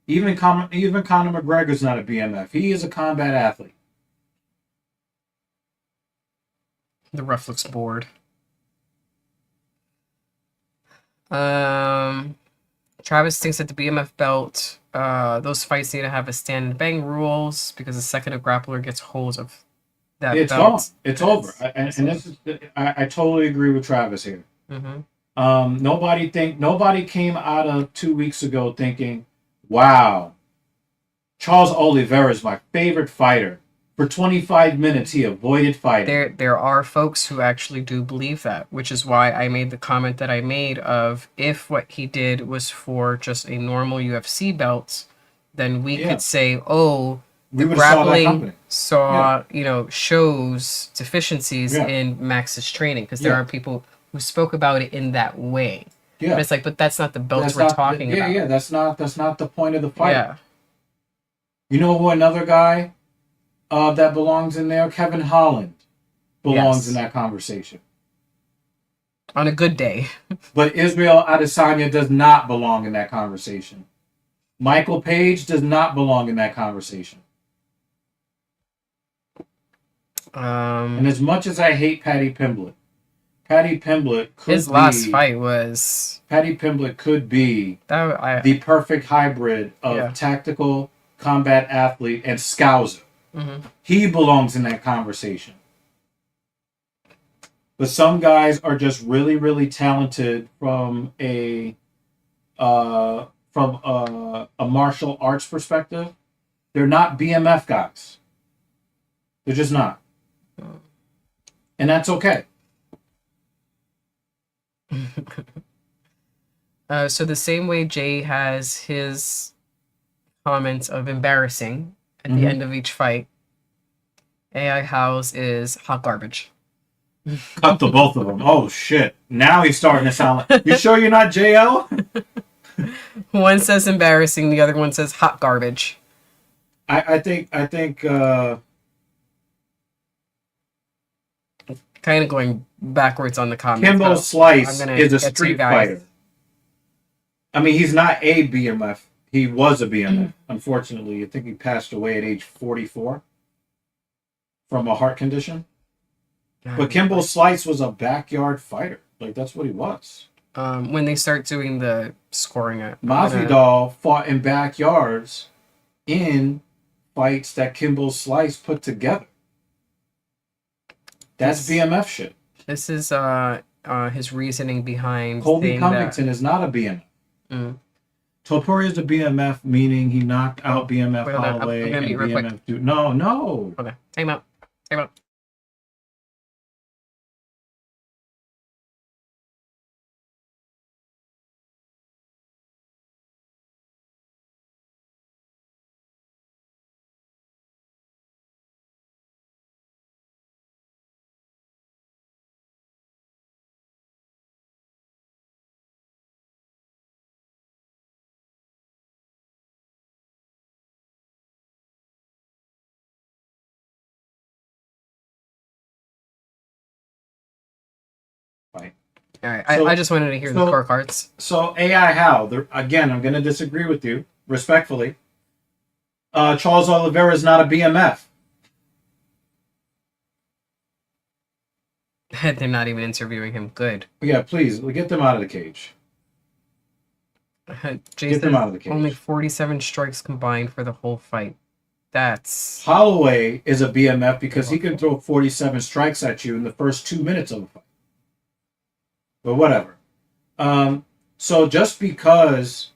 Even Conor McGregor's not a BMF. He is a combat athlete. The ref looks bored. Travis thinks that the BMF belt, those fights need to have a stand and bang rules because the second a grappler gets hold of that It's belt, gone. It's over. I totally agree with Travis here. Mm-hmm. Nobody came out of 2 weeks ago thinking, wow, Charles Oliveira is my favorite fighter. For 25 minutes, he avoided fighting. There are folks who actually do believe that, which is why I made the comment that I made of if what he did was for just a normal UFC belt, then we could say, oh, the grappling shows deficiencies in Max's training because there are people who spoke about it in that way. Yeah. But it's like, but that's not the belt we're talking about. Yeah, that's not the point of the fight. Yeah. You know who another guy that belongs in there? Kevin Holland belongs in that conversation. On a good day. But Israel Adesanya does not belong in that conversation. Michael Page does not belong in that conversation. And as much as I hate Paddy Pimblett could his last fight was Paddy Pimblett could be the perfect hybrid of tactical combat athlete and scouser. Mm-hmm. He belongs in that conversation. But some guys are just really, really talented from a martial arts perspective. They're not BMF guys. They're just not. And that's okay. So the same way Jay has his comments of embarrassing at the end of each fight, AI House is hot garbage. Cut the both of them. Oh shit! Now he's starting to sound like. You sure you're not JL? One says embarrassing, the other one says hot garbage. I think. Kind of going backwards on the comments. Kimbo Slice I'm gonna is a get to you street guys. fighter. I mean, he's not a BMF. He was a BMF. Unfortunately, I think he passed away at age 44 from a heart condition. But Kimbo Slice was a backyard fighter. Like, that's what he was. When they start doing the scoring it, Masvidal fought in backyards in fights that Kimbo Slice put together. That's BMF shit. This is his reasoning behind Colby Covington is not a BMF. Topuria is a BMF, meaning he knocked out BMF Holloway and BMF dude. No. Okay, time out. Right. All right, So- I just wanted to hear the scorecards. So AI how? Again, I'm going to disagree with you, respectfully. Charles Oliveira is not a BMF. They're not even interviewing him. Good. Yeah, please, get them out of the cage. Jason, Get them out of the cage. only 47 strikes combined for the whole fight. That's... Holloway is a BMF because he can throw 47 strikes at you in the first 2 minutes of a fight. But whatever. So just because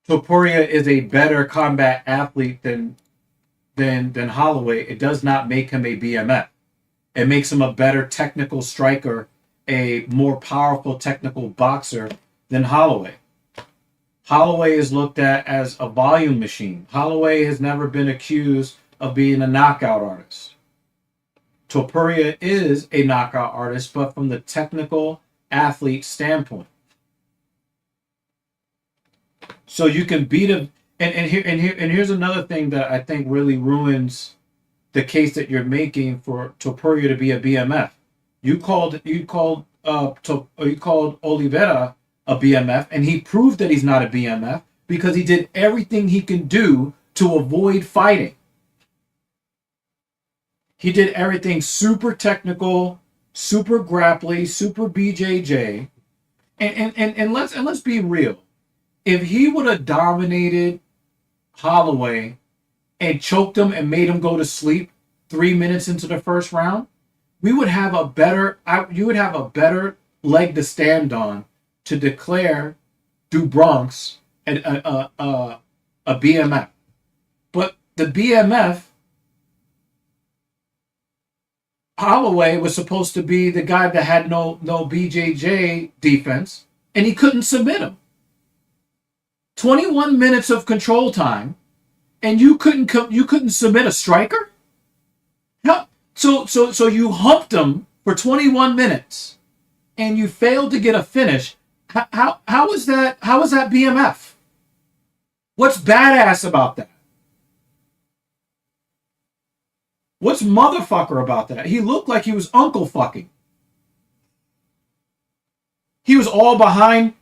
Topuria is a better combat athlete than Holloway, it does not make him a BMF. It makes him a better technical striker, a more powerful technical boxer than Holloway. Holloway is looked at as a volume machine. Holloway has never been accused of being a knockout artist. Topuria is a knockout artist, but from the technical athlete standpoint. So you can beat him, and here's another thing that I think really ruins the case that you're making for Topuria to be a BMF. You called Oliveira a BMF, and he proved that he's not a BMF because he did everything he can do to avoid fighting. He did everything super technical, super grapply, super BJJ, and let's be real. If he would have dominated Holloway and choked him and made him go to sleep 3 minutes into the first round, we would have a better. You would have a better leg to stand on to declare Du Bronx a BMF. But the BMF, Holloway was supposed to be the guy that had no BJJ defense, and he couldn't submit him. 21 minutes of control time, and you couldn't submit a striker? No. So you humped him for 21 minutes, and you failed to get a finish. How is that BMF? What's badass about that? What's motherfucker about that? He looked like he was uncle fucking. He was all behind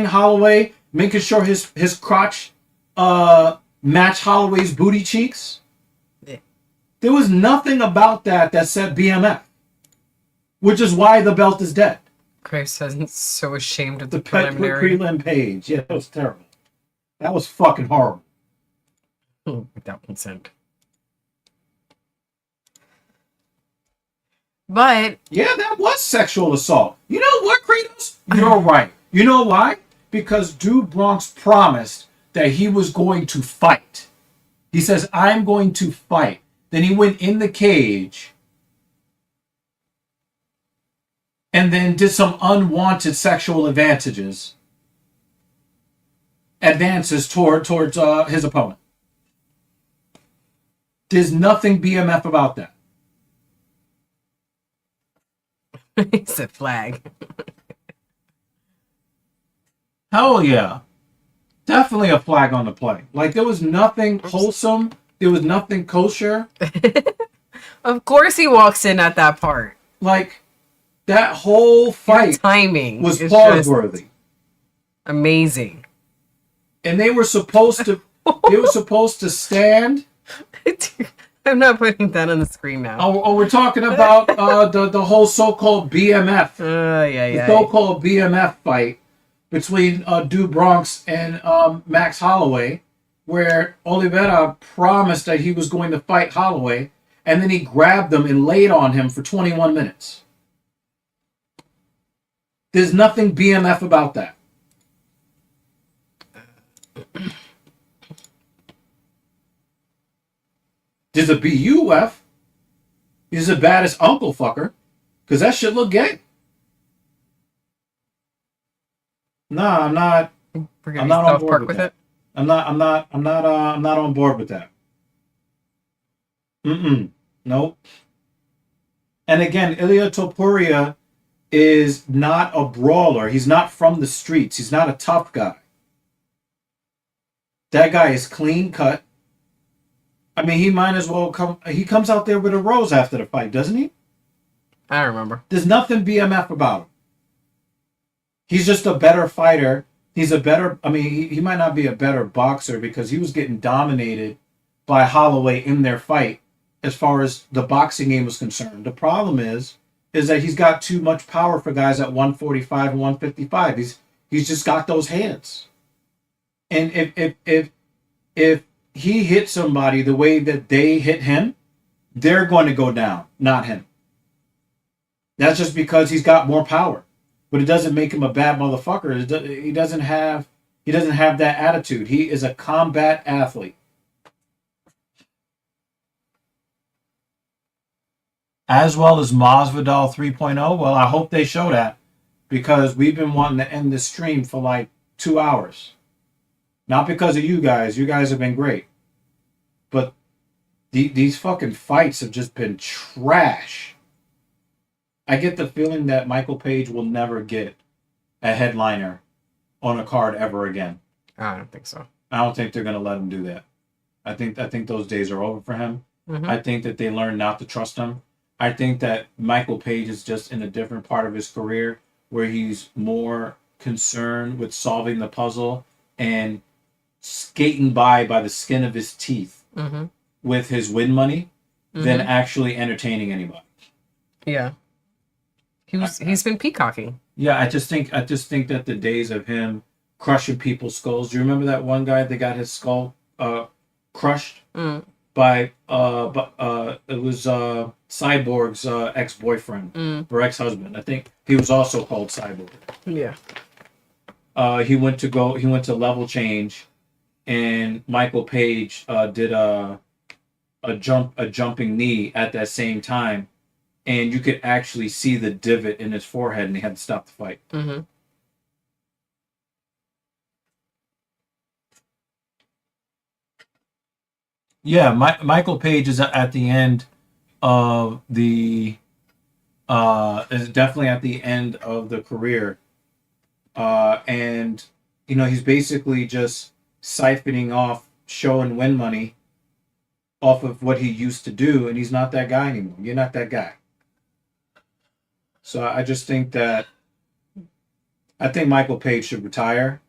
Holloway, making sure his crotch matched Holloway's booty cheeks. Yeah. There was nothing about that said BMF, which is why the belt is dead. Chris isn't so ashamed of the preliminary prelim page. Yeah, that was terrible. That was fucking horrible. Without consent. But yeah, that was sexual assault. You know what, Kratos? You're right. You know why? because Dude Bronx promised that he was going to fight. He says, I'm going to fight. Then he went in the cage and then did some unwanted sexual advances towards his opponent. There's nothing BMF about that. It's a flag. Hell yeah. Definitely a flag on the play. Like, there was nothing wholesome. There was nothing kosher. Of course he walks in at that part. Like, that whole fight Your timing was is pause-worthy. Amazing. And they were supposed to stand. I'm not putting that on the screen now. Oh, we're talking about the whole so-called BMF. The so-called BMF fight between Dude Bronx and Max Holloway, where Oliveira promised that he was going to fight Holloway, and then he grabbed him and laid on him for 21 minutes. There's nothing BMF about that. There's a BUF. He's the baddest uncle fucker, because that shit look gay. Nah, I'm not. I'm not on board with that. I'm not on board with that. Nope. And again, Ilia Topuria is not a brawler. He's not from the streets. He's not a tough guy. That guy is clean cut. I mean, he might as well come. He comes out there with a rose after the fight, doesn't he? I don't remember. There's nothing BMF about him. He's just a better fighter. He's a better. I mean, he might not be a better boxer because he was getting dominated by Holloway in their fight as far as the boxing game was concerned. The problem is that he's got too much power for guys at 145 and 155. He's just got those hands. And if he hits somebody the way that they hit him, they're going to go down, not him. That's just because he's got more power. But it doesn't make him a bad motherfucker. He doesn't have that attitude. He is a combat athlete. As well as Masvidal 3.0. Well, I hope they show that, because we've been wanting to end this stream for like 2 hours. Not because of you guys. You guys have been great. But these fucking fights have just been trash. I get the feeling that Michael Page will never get a headliner on a card ever again. I don't think so. I don't think they're going to let him do that. I think those days are over for him. Mm-hmm. I think that they learned not to trust him. I think that Michael Page is just in a different part of his career where he's more concerned with solving the puzzle and skating by the skin of his teeth with his win money than actually entertaining anybody. Yeah. He's been peacocking. Yeah, I just think that the days of him crushing people's skulls. Do you remember that one guy that got his skull crushed by it was Cyborg's ex-boyfriend or ex-husband. I think he was also called Cyborg. Yeah. He went to Level Change, and Michael Page did a jumping knee at that same time. And you could actually see the divot in his forehead, and they had to stop the fight. Mm-hmm. Yeah, Michael Page is at the end of is definitely at the end of the career, and he's basically just siphoning off show and win money off of what he used to do, and he's not that guy anymore. You're not that guy. So I just think Michael Page should retire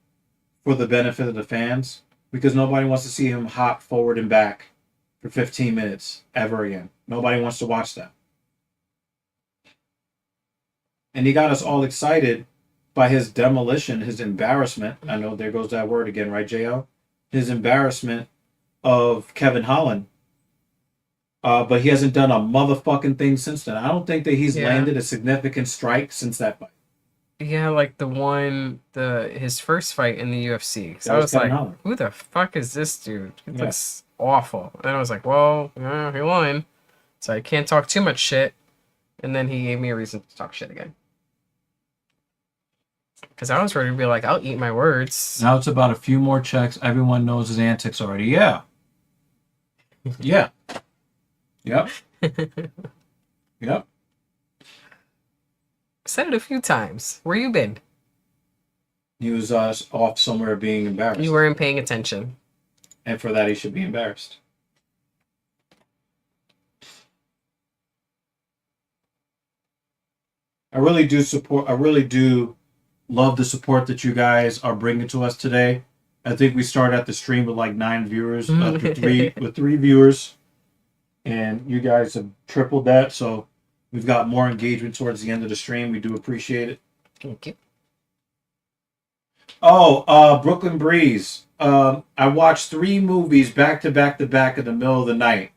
for the benefit of the fans, because nobody wants to see him hop forward and back for 15 minutes ever again. Nobody wants to watch that. And he got us all excited by his demolition, his embarrassment. I know there goes that word again, right, J.O.? His embarrassment of Kevin Holland. But he hasn't done a motherfucking thing since then. I don't think that he's landed a significant strike since that fight. Yeah, like his first fight in the UFC. So That I was was like, Kevin Holland. who the fuck is this dude? He Yeah. looks awful. And I was like, well, yeah, he won. So I can't talk too much shit. And then he gave me a reason to talk shit again. Because I was ready to be like, I'll eat my words. Now it's about a few more checks. Everyone knows his antics already. Yeah. Yeah. Yep. Yep. Said it a few times. Where you been? He was off somewhere being embarrassed. You weren't paying attention. And for that, he should be embarrassed. I really do love the support that you guys are bringing to us today. I think we started at the stream with like 9 viewers, with three viewers, and you guys have tripled that. So we've got more engagement towards the end of the stream. We do appreciate it. Thank you. Oh, Brooklyn Breeze. I watched 3 movies back to back to back in the middle of the night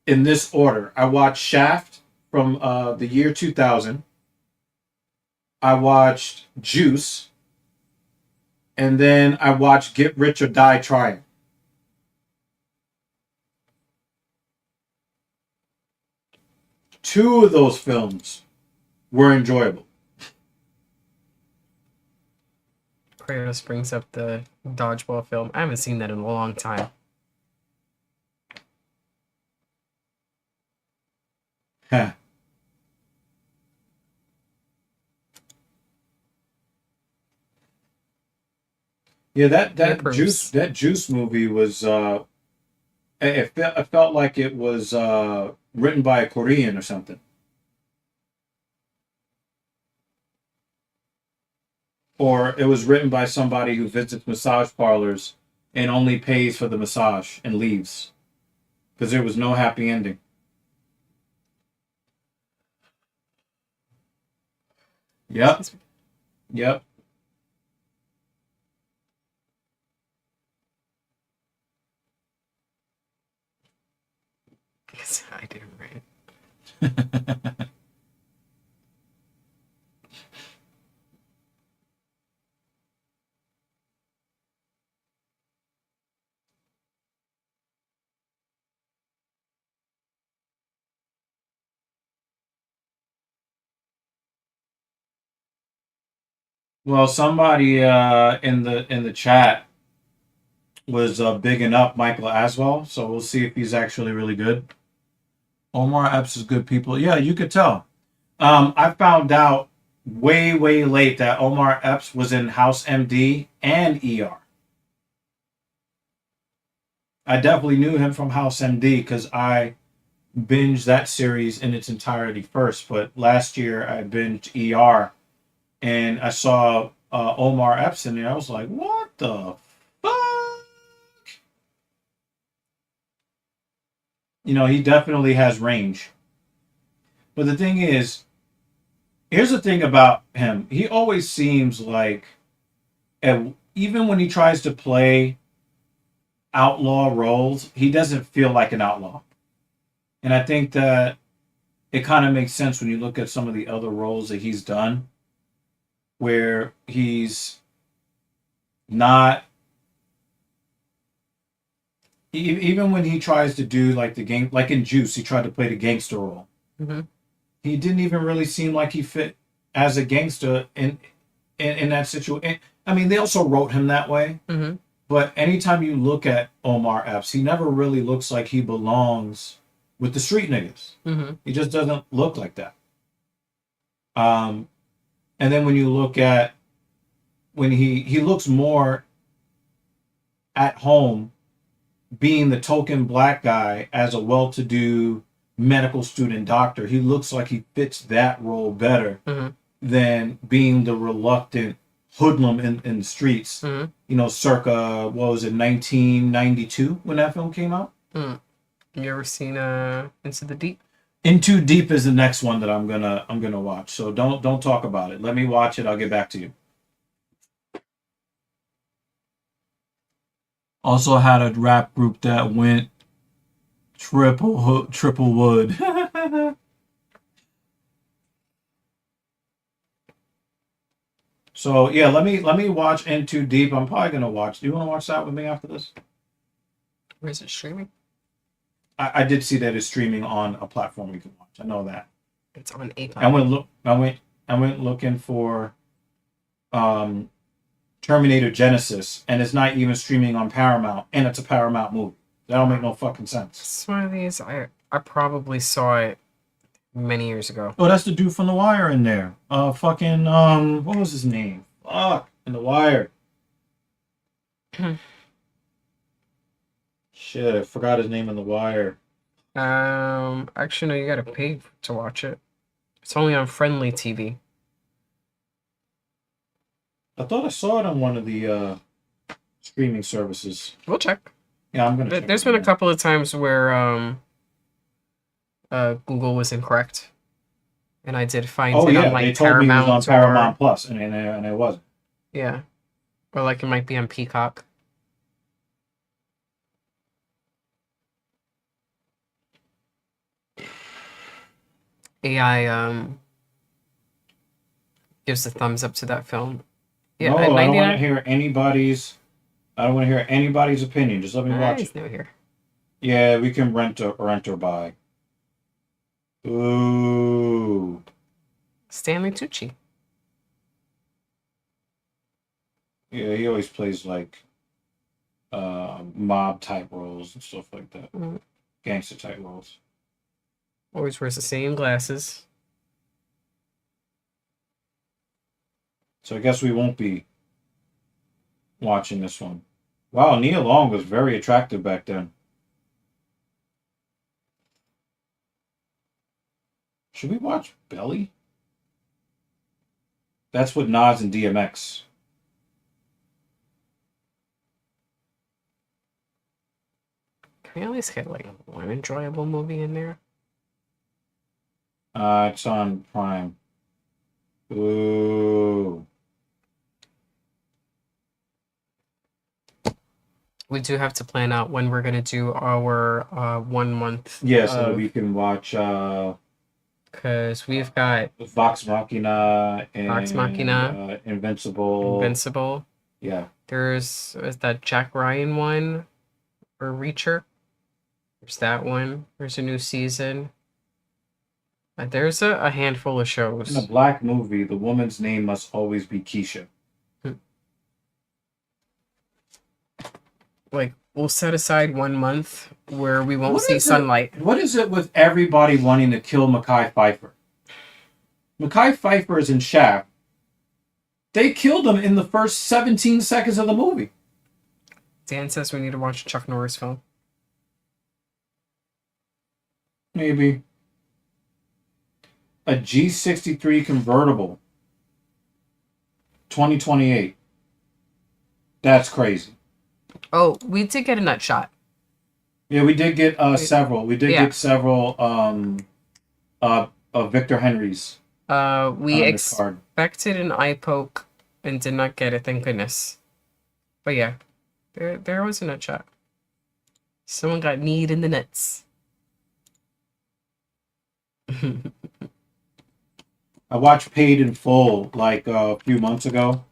in this order. I watched Shaft from the year 2000. I watched Juice. And then I watched Get Rich or Die Trying. Two of those films were enjoyable. Kratos brings up the dodgeball film. I haven't seen that in a long time. Huh. Yeah, that Juice movie was it felt like it was written by a Korean or something. Or it was written by somebody who visits massage parlors and only pays for the massage and leaves. Because there was no happy ending. Yep. Yep. Yes, I do, right? Well, somebody in the chat was bigging up Michael Aswell, so we'll see if he's actually really good. Omar Epps is good people. Yeah, you could tell. I found out way late that Omar Epps was in House MD and ER. I definitely knew him from House MD because I binged that series in its entirety first. But last year I binged ER and I saw Omar Epps in there. I was like, what the fuck? You know, he definitely has range. But the thing is, here's the thing about him. He always seems like, even when he tries to play outlaw roles, he doesn't feel like an outlaw. And I think that it kind of makes sense when you look at some of the other roles that he's done, where he's not, even when he tries to do like the game, like in Juice, he tried to play the gangster role. Mm-hmm. He didn't even really seem like he fit as a gangster in that situation. I mean, they also wrote him that way. Mm-hmm. But anytime you look at Omar Epps, he never really looks like he belongs with the street niggas. Mm-hmm. He just doesn't look like that. And then when you look at when he looks more at home being the token black guy as a well-to-do medical student doctor. He looks like he fits that role better than being the reluctant hoodlum in the streets. Mm-hmm. You know, circa, what was it, 1992 when that film came out? Mm. You ever seen Into the Deep? Into Deep is the next one that I'm gonna watch. So don't talk about it. Let me watch it. I'll get back to you. Also had a rap group that went triple wood. So yeah, let me watch In Too Deep. I'm probably gonna watch. Do you want to watch that with me after this? Where is it streaming? I did see that it's streaming on a platform you can watch. I know that. It's on a I platform. went look. I went looking for um, Terminator Genesis, and it's not even streaming on Paramount, and it's a Paramount movie. That don't make no fucking sense. It's one of these. I probably saw it many years ago. Oh, that's the dude from The Wire in there. Fucking what was his name? Fuck, in The Wire. Shit, I forgot his name in The Wire. Actually, no, you gotta pay to watch it. It's only on Friendly TV. I thought I saw it on one of the streaming services. We'll check. Yeah, I'm gonna. Check There's it been a out. couple of times where Google was incorrect, and I did find Oh it on yeah, they like told me it was on Paramount Paramount or Plus, and it wasn't. yeah, or like it might be on Peacock. AI gives a thumbs up to that film. Yeah, No, at I don't want to 99. hear anybody's. I don't want to hear anybody's opinion. Just let me watch He's it. new here. Yeah, we can rent or buy. Ooh. Stanley Tucci. Yeah, he always plays like mob type roles and stuff like that. Mhm. Gangster type roles. Always wears the same glasses. So I guess we won't be watching this one. Wow, Nia Long was very attractive back then. Should we watch Belly? That's with Nas and DMX. Can we at least get like one enjoyable movie in there? It's on Prime. Ooh. We do have to plan out when we're gonna do our 1 month. Yeah, so that we can watch Because we've got Vox Machina and Vox Machina, Invincible. Invincible. Yeah. Is that Jack Ryan one or Reacher? There's that one. There's a new season. There's a handful of shows. In a black movie, the woman's name must always be Keisha. Like, we'll set aside 1 month where we won't see sunlight. What is it with everybody wanting to kill Mekhi Phifer? Mekhi Phifer is in Shaft. They killed him in the first 17 seconds of the movie. Dan says we need to watch a Chuck Norris film. Maybe. A G63 convertible. 2028. That's crazy. Oh, we did get a nut shot. Yeah, we did get several. We did get several Victor Henrys. We expected an eye poke and did not get it, thank goodness. But yeah, there was a nut shot. Someone got kneed in the nuts. I watched Paid in Full like a few months ago.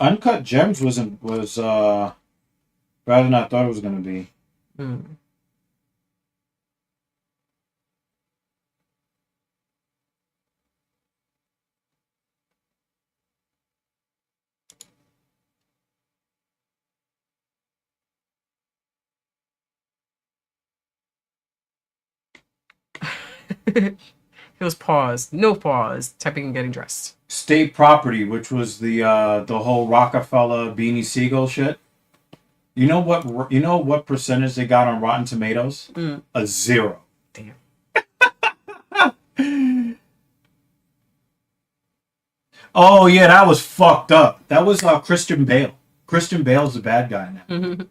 Uncut Gems was better than I thought it was gonna be. It was pause, no pause, typing and getting dressed. State Property, which was the whole Rockefeller Beanie Siegel shit. You know what percentage they got on Rotten Tomatoes? A 0. Damn. Oh yeah, that was fucked up. That was Christian Bale. Christian Bale's the bad guy now.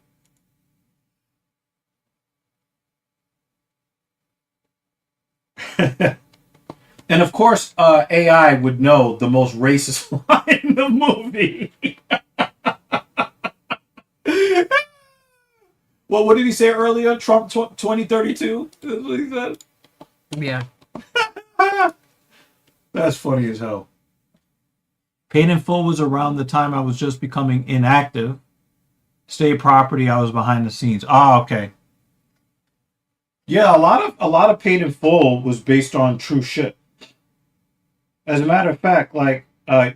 And of course, AI would know the most racist line in the movie. Well, what did he say earlier? Trump 2032? That's what he said. Yeah. That's funny as hell. Paid in Full was around the time I was just becoming inactive. State Property, I was behind the scenes. Ah, okay. Yeah, a lot of Paid in Full was based on true shit. As a matter of fact, like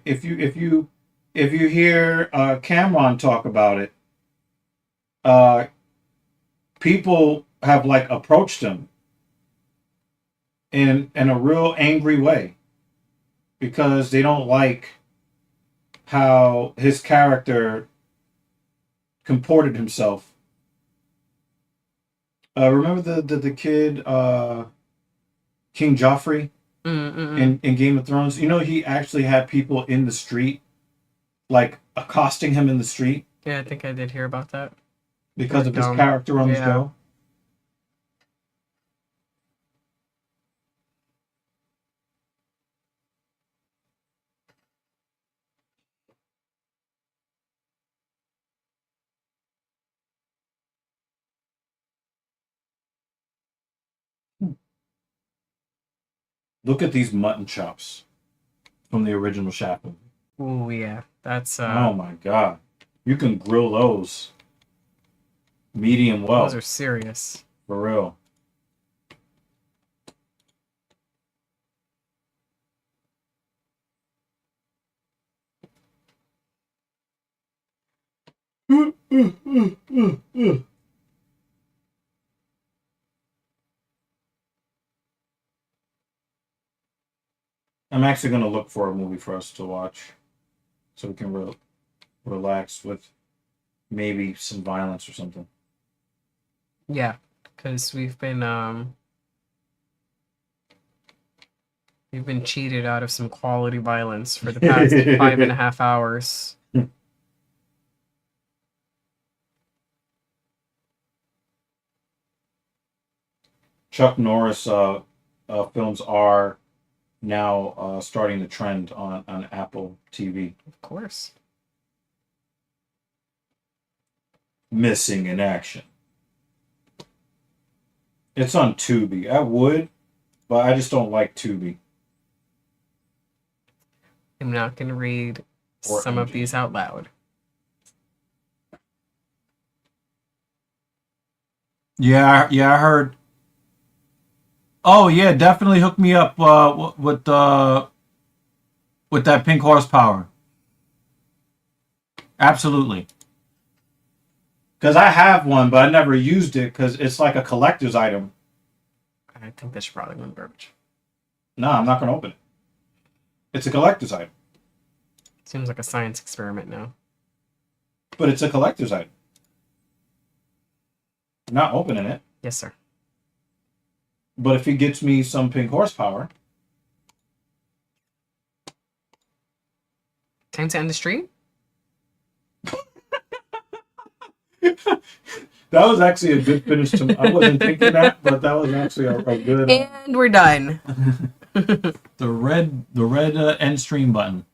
if you hear Cameron talk about it, uh, people have like approached him in a real angry way because they don't like how his character comported himself. Remember the kid King Joffrey in Game of Thrones? You know, he actually had people in the street like accosting him in the street Yeah, I think I did hear about that. because of his character on the show. Look at these mutton chops from the original Shaft movie. Oh yeah, that's Oh my god. You can grill those medium well. those are serious. For real. I'm actually going to look for a movie for us to watch so we can relax with maybe some violence or something. Yeah, because we've been cheated out of some quality violence for the past 5.5 hours. Chuck Norris films are now starting the trend on Apple TV. Of course. Missing in Action. It's on Tubi. I would, but I just don't like Tubi. I'm not going to read Or some of MG. these out loud. Yeah, I heard. Oh yeah, definitely hook me up with that pink horsepower. Absolutely. Because I have one, but I never used it because it's like a collector's item. I think that should probably go in the garbage. No, I'm not going to open it. It's a collector's item. Seems like a science experiment now. But it's a collector's item. I'm not opening it. Yes, sir. But if he gets me some pink horsepower. Time to end the stream? That was actually a good finish to. I wasn't thinking that, but that was actually a good. And we're done. the red end stream button.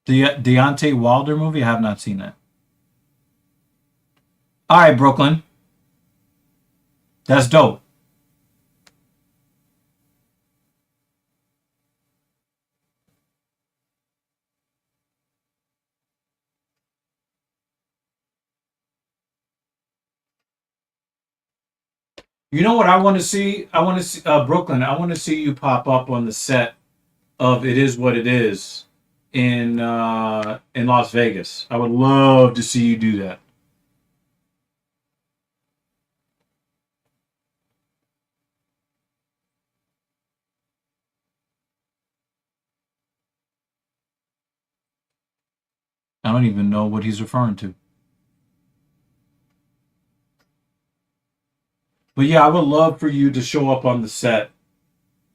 The Deontay Wilder movie. I have not seen that. All right, Brooklyn. That's dope. You know what I want to see? I want to see Brooklyn. I want to see you pop up on the set of It Is What It Is in Las Vegas. I would love to see you do that. I don't even know what he's referring to. But yeah, I would love for you to show up on the set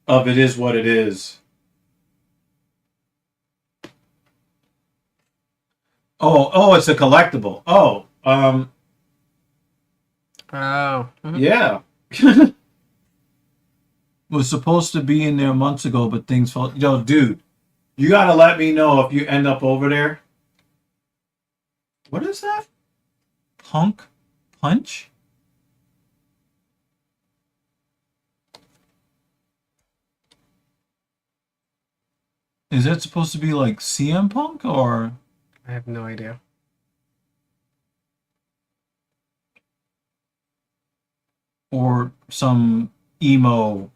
of It Is What It Is. Oh, it's a collectible. Oh, yeah. Was supposed to be in there months ago, but things fell. Yo, dude, you gotta let me know if you end up over there. What is that? Punk punch? Is that supposed to be like CM Punk or I have no idea. some emo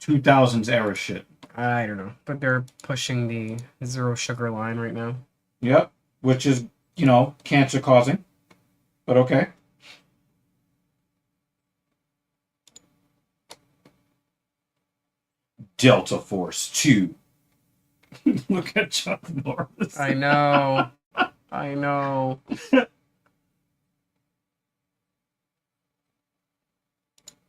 2000s era shit? I don't know. But they're pushing the zero sugar line right now. Yep. Which is, cancer causing. But okay. Delta Force 2. Look at Chuck Norris. I know. I know.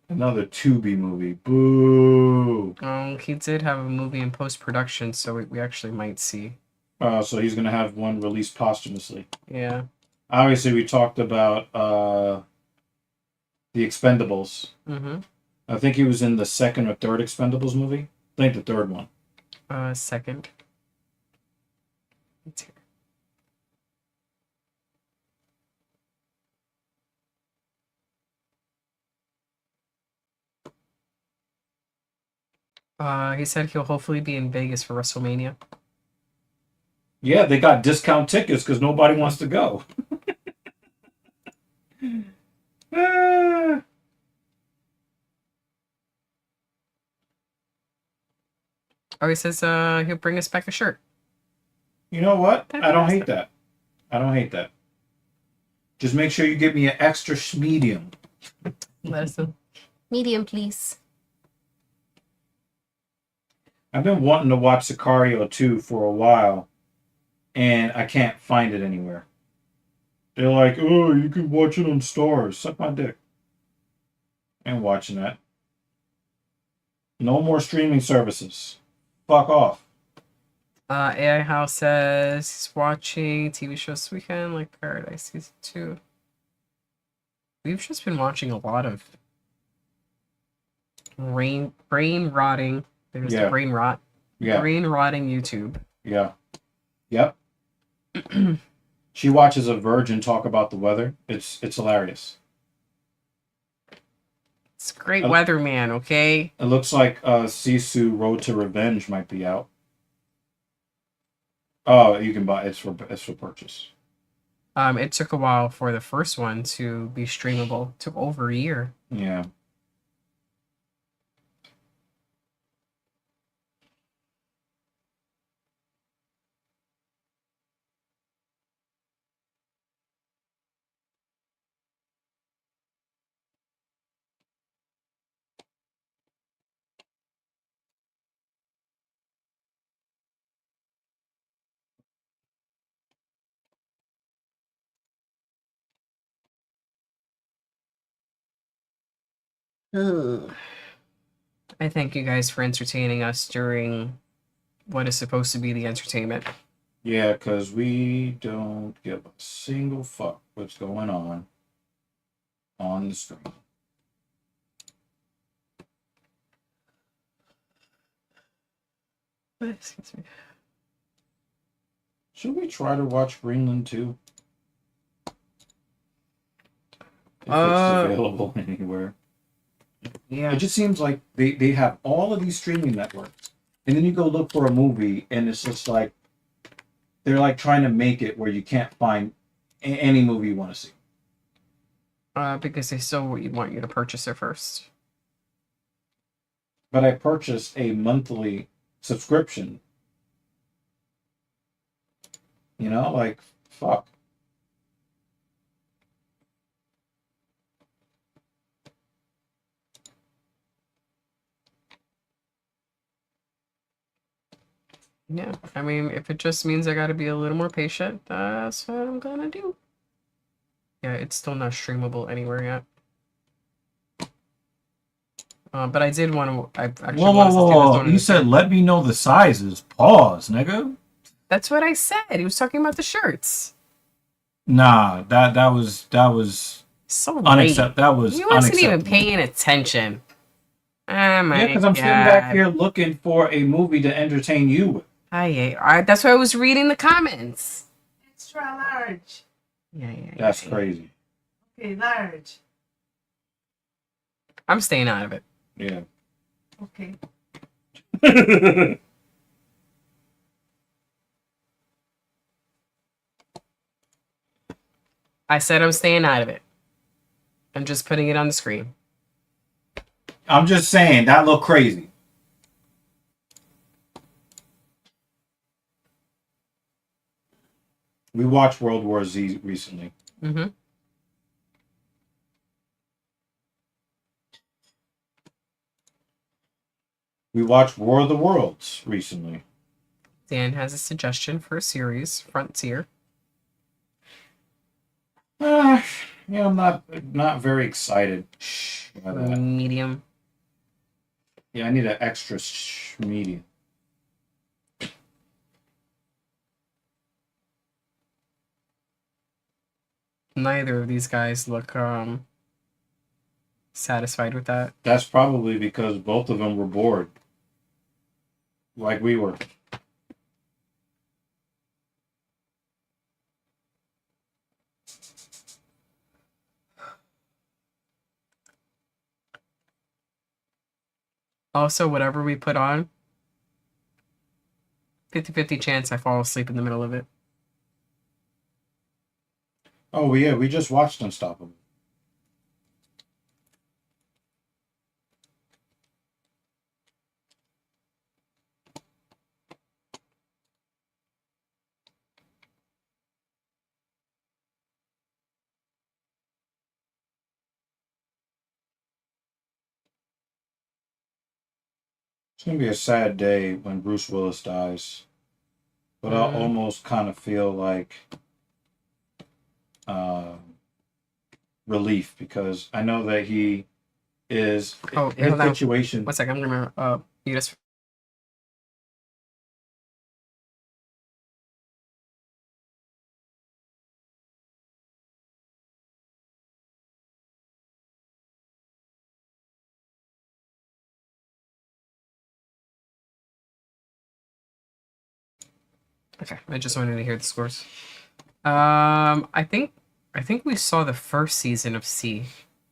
Another Tubi movie. Boo. Oh, he did have a movie in post-production, so we actually might see. So he's going to have one released posthumously. Yeah. Obviously, we talked about The Expendables. Mm-hmm. I think he was in the second or third Expendables movie. I think the third one. Second. It's here. He said he'll hopefully be in Vegas for WrestleMania. Yeah, they got discount tickets because nobody wants to go. Ah. Oh, he says he'll bring us back a shirt. You know what? That'd I be don't nice. hate that. I don't hate that. Just make sure you give me an extra medium. Let us know. Medium, please. I've been wanting to watch Sicario 2 for a while, and I can't find it anywhere. They're like, oh, you can watch it on Stars. Suck my dick. I ain't watching that. No more streaming services. Fuck off. AI House says he's watching TV shows this weekend, like Paradise Season 2. We've just been watching a lot of brain rotting. There's the Yeah. brain rot. Yeah. Brain rotting YouTube. Yeah. Yep. She watches a virgin talk about the weather. It's hilarious. It's great weatherman, okay? It looks like Sisu Road to Revenge might be out. Oh, you can buy it's for purchase. It took a while for the first one to be streamable. It took over a year. Yeah. I thank you guys for entertaining us during what is supposed to be the entertainment. Yeah, because we don't give a single fuck what's going on the screen. Excuse me. Should we try to watch Greenland too? If it's available anywhere. Yeah. It just seems like they have all of these streaming networks. And then you go look for a movie and it's just like they're like trying to make it where you can't find any movie you want to see. Because they still want you to purchase it first. But I purchased a monthly subscription. You know, like, fuck. Yeah, I mean, if it just means I gotta be a little more patient, that's what I'm gonna do. Yeah, it's still not streamable anywhere yet. But I did want to. I actually wanted to see this one. You said let me know the sizes. Pause, nigga. That's what I said. He was talking about the shirts. Nah, that was So unacceptable. That was he wasn't unacceptable. even paying attention. Oh my Yeah, because I'm sitting back here looking for a movie to entertain you with. That's why I was reading the comments. Extra large. Yeah. That's crazy. Okay, large. I'm staying out of it. Yeah. Okay. I said I'm staying out of it. I'm just putting it on the screen. I'm just saying that looked crazy. We watched World War Z recently. Mm-hmm. We watched War of the Worlds recently. Dan has a suggestion for a series, Frontier. Yeah, I'm not very excited by that. Medium. Yeah, I need an extra medium. Neither of these guys look satisfied with that. That's probably because both of them were bored, like we were. Also, whatever we put on, 50-50 chance I fall asleep in the middle of it. Oh yeah, we just watched Unstoppable. It's gonna be a sad day when Bruce Willis dies, but I almost kind of feel like relief because I know that he is his situation. 1 second, I'm gonna you just. Okay, I just wanted to hear the scores. I think we saw the first season of C.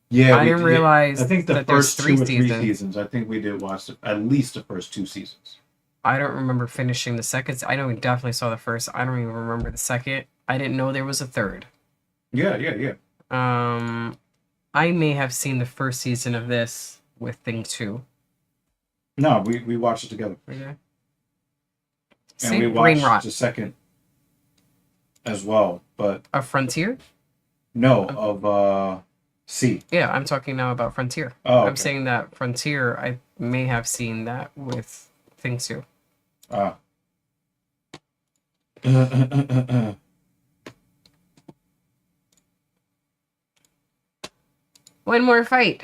Yeah, I didn't realize I think the that there's first two or three seasons. seasons. I think we did watch at least the first 2 seasons. I don't remember finishing the second. I know we definitely saw the first. I don't even remember the second. I didn't know there was a third. Yeah. I may have seen the first season of this with Thing 2. No, we watched it together. Okay. And we watched the second as well, but a Frontier? No, of C. Yeah, I'm talking now about Frontier. Oh, okay. I'm saying that Frontier, I may have seen that with Thing 2. One more fight.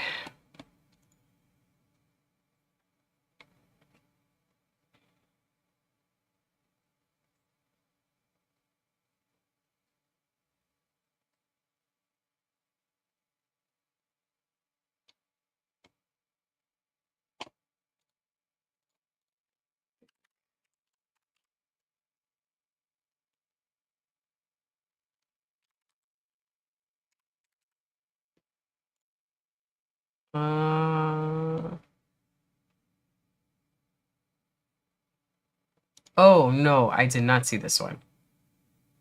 Oh, no, I did not see this one.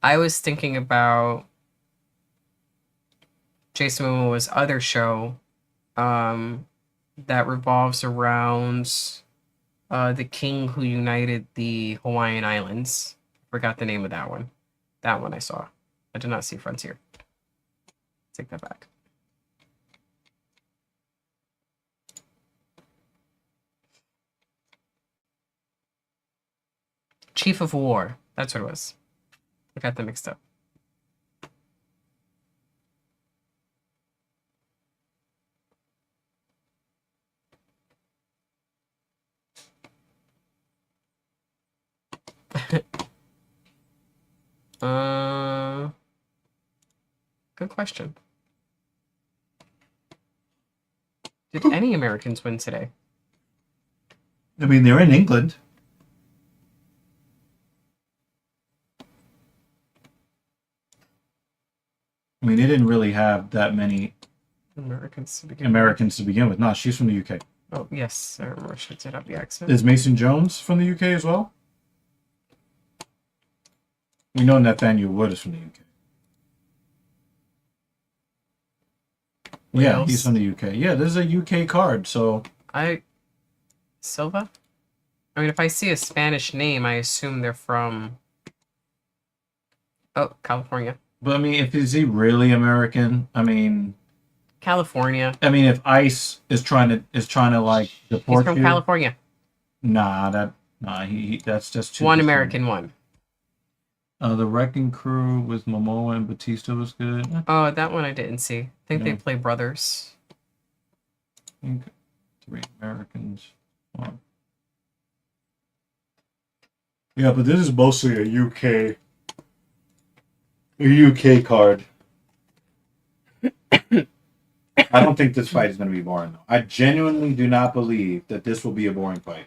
I was thinking about Jason Momoa's other show that revolves around the king who united the Hawaiian Islands. Forgot the name of that one. That one I saw. I did not see Frontier. Take that back. Chief of War. That's what it was. I got them mixed up. Good question. Did any Americans win today? I mean, they're in England. I mean, they didn't really have that many Americans to begin with. No, she's from the UK. Oh, yes. I remember she did have the accent. Is Mason Jones from the UK as well? We know Nathaniel Wood is from the UK. Yeah, Wales. he's from the UK. Yeah, this is a UK card, so Silva? I mean, if I see a Spanish name, I assume they're from. Oh, California. but I mean, if is he really American? California. If ICE is trying to like He's deport from you, California. that's just too One distant. American one. The Wrecking Crew with Momoa and Batista was good. Oh, that one I didn't see. I think they Yeah. play brothers. I think 3 Americans. Wow. Yeah, but this is mostly a UK card. I don't think this fight is going to be boring, though. I genuinely do not believe that this will be a boring fight.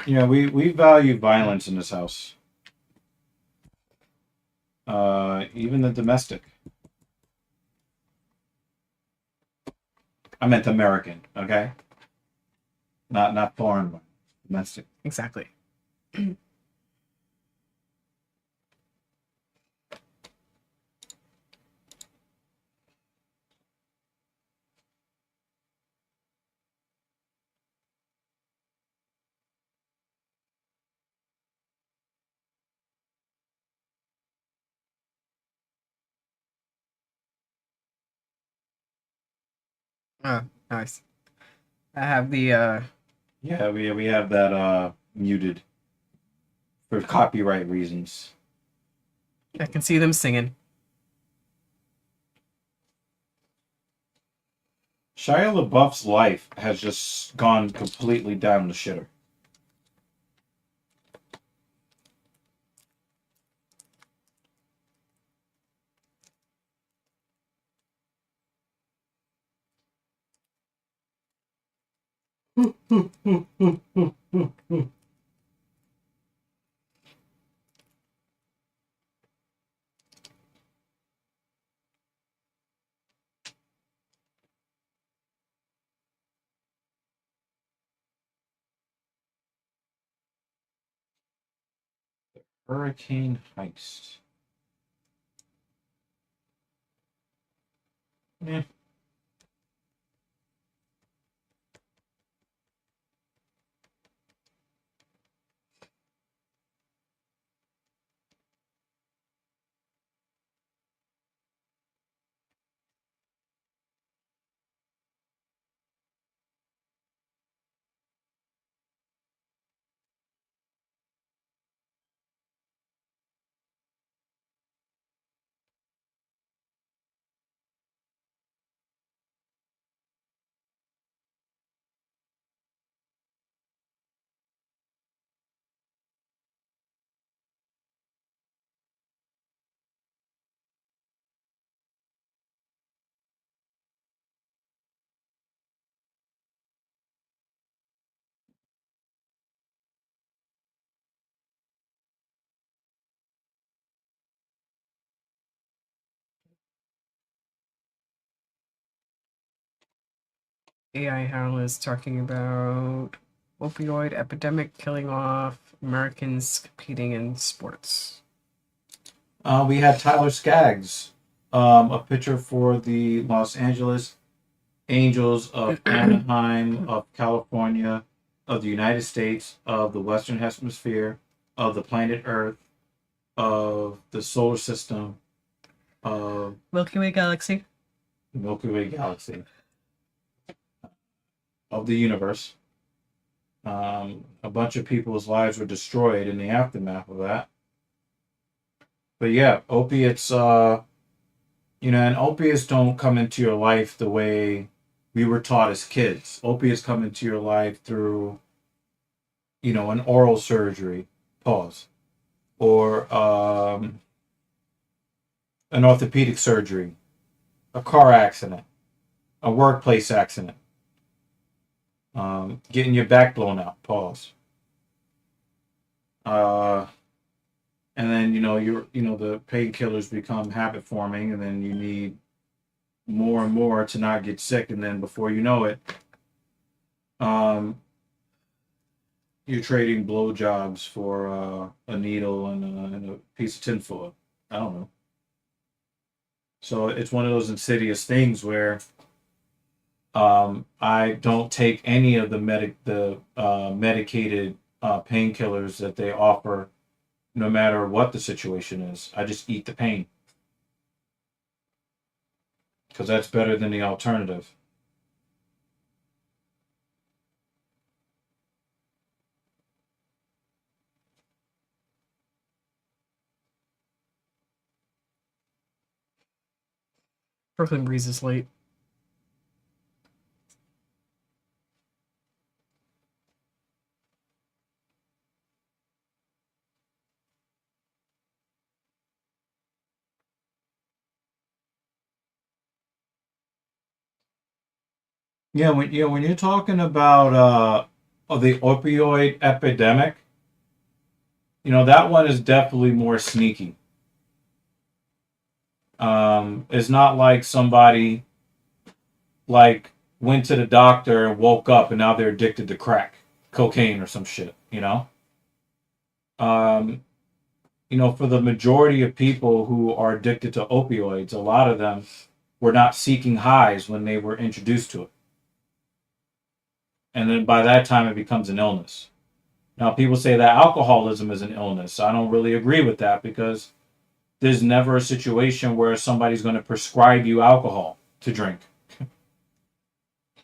Yeah, we value violence in this house. Even the domestic. I meant American, okay? Not foreign one. Domestic. Exactly. Oh, nice. I have the Yeah, we have that muted for copyright reasons. I can see them singing. Shia LaBeouf's life has just gone completely down the shitter. Hurricane Heist. Yeah. AI analyst talking about opioid epidemic killing off Americans competing in sports. We had Tyler Skaggs, a pitcher for the Los Angeles Angels of Anaheim, of California, of the United States, of the Western Hemisphere, of the planet Earth, of the solar system, of Milky Way galaxy. the Milky Way galaxy, of the universe. A bunch of people's lives were destroyed in the aftermath of that. But yeah, opiates, and opiates don't come into your life the way we were taught as kids. Opiates come into your life through, an oral surgery, pause, or an orthopedic surgery, a car accident, a workplace accident, getting your back blown out. Pause. And then the painkillers become habit forming, and then you need more and more to not get sick, and then before you know it, you're trading blowjobs for a needle and a piece of tinfoil. I don't know. So it's one of those insidious things where I don't take any of the medicated painkillers that they offer, no matter what the situation is. I just eat the pain because that's better than the alternative. Brooklyn Breeze is late. Yeah, when you're talking about the opioid epidemic, that one is definitely more sneaky. It's not like somebody like went to the doctor and woke up and now they're addicted to crack, cocaine or some shit, Um, for the majority of people who are addicted to opioids, a lot of them were not seeking highs when they were introduced to it. And then by that time it becomes an illness. Now people say that alcoholism is an illness. I don't really agree with that because there's never a situation where somebody's going to prescribe you alcohol to drink.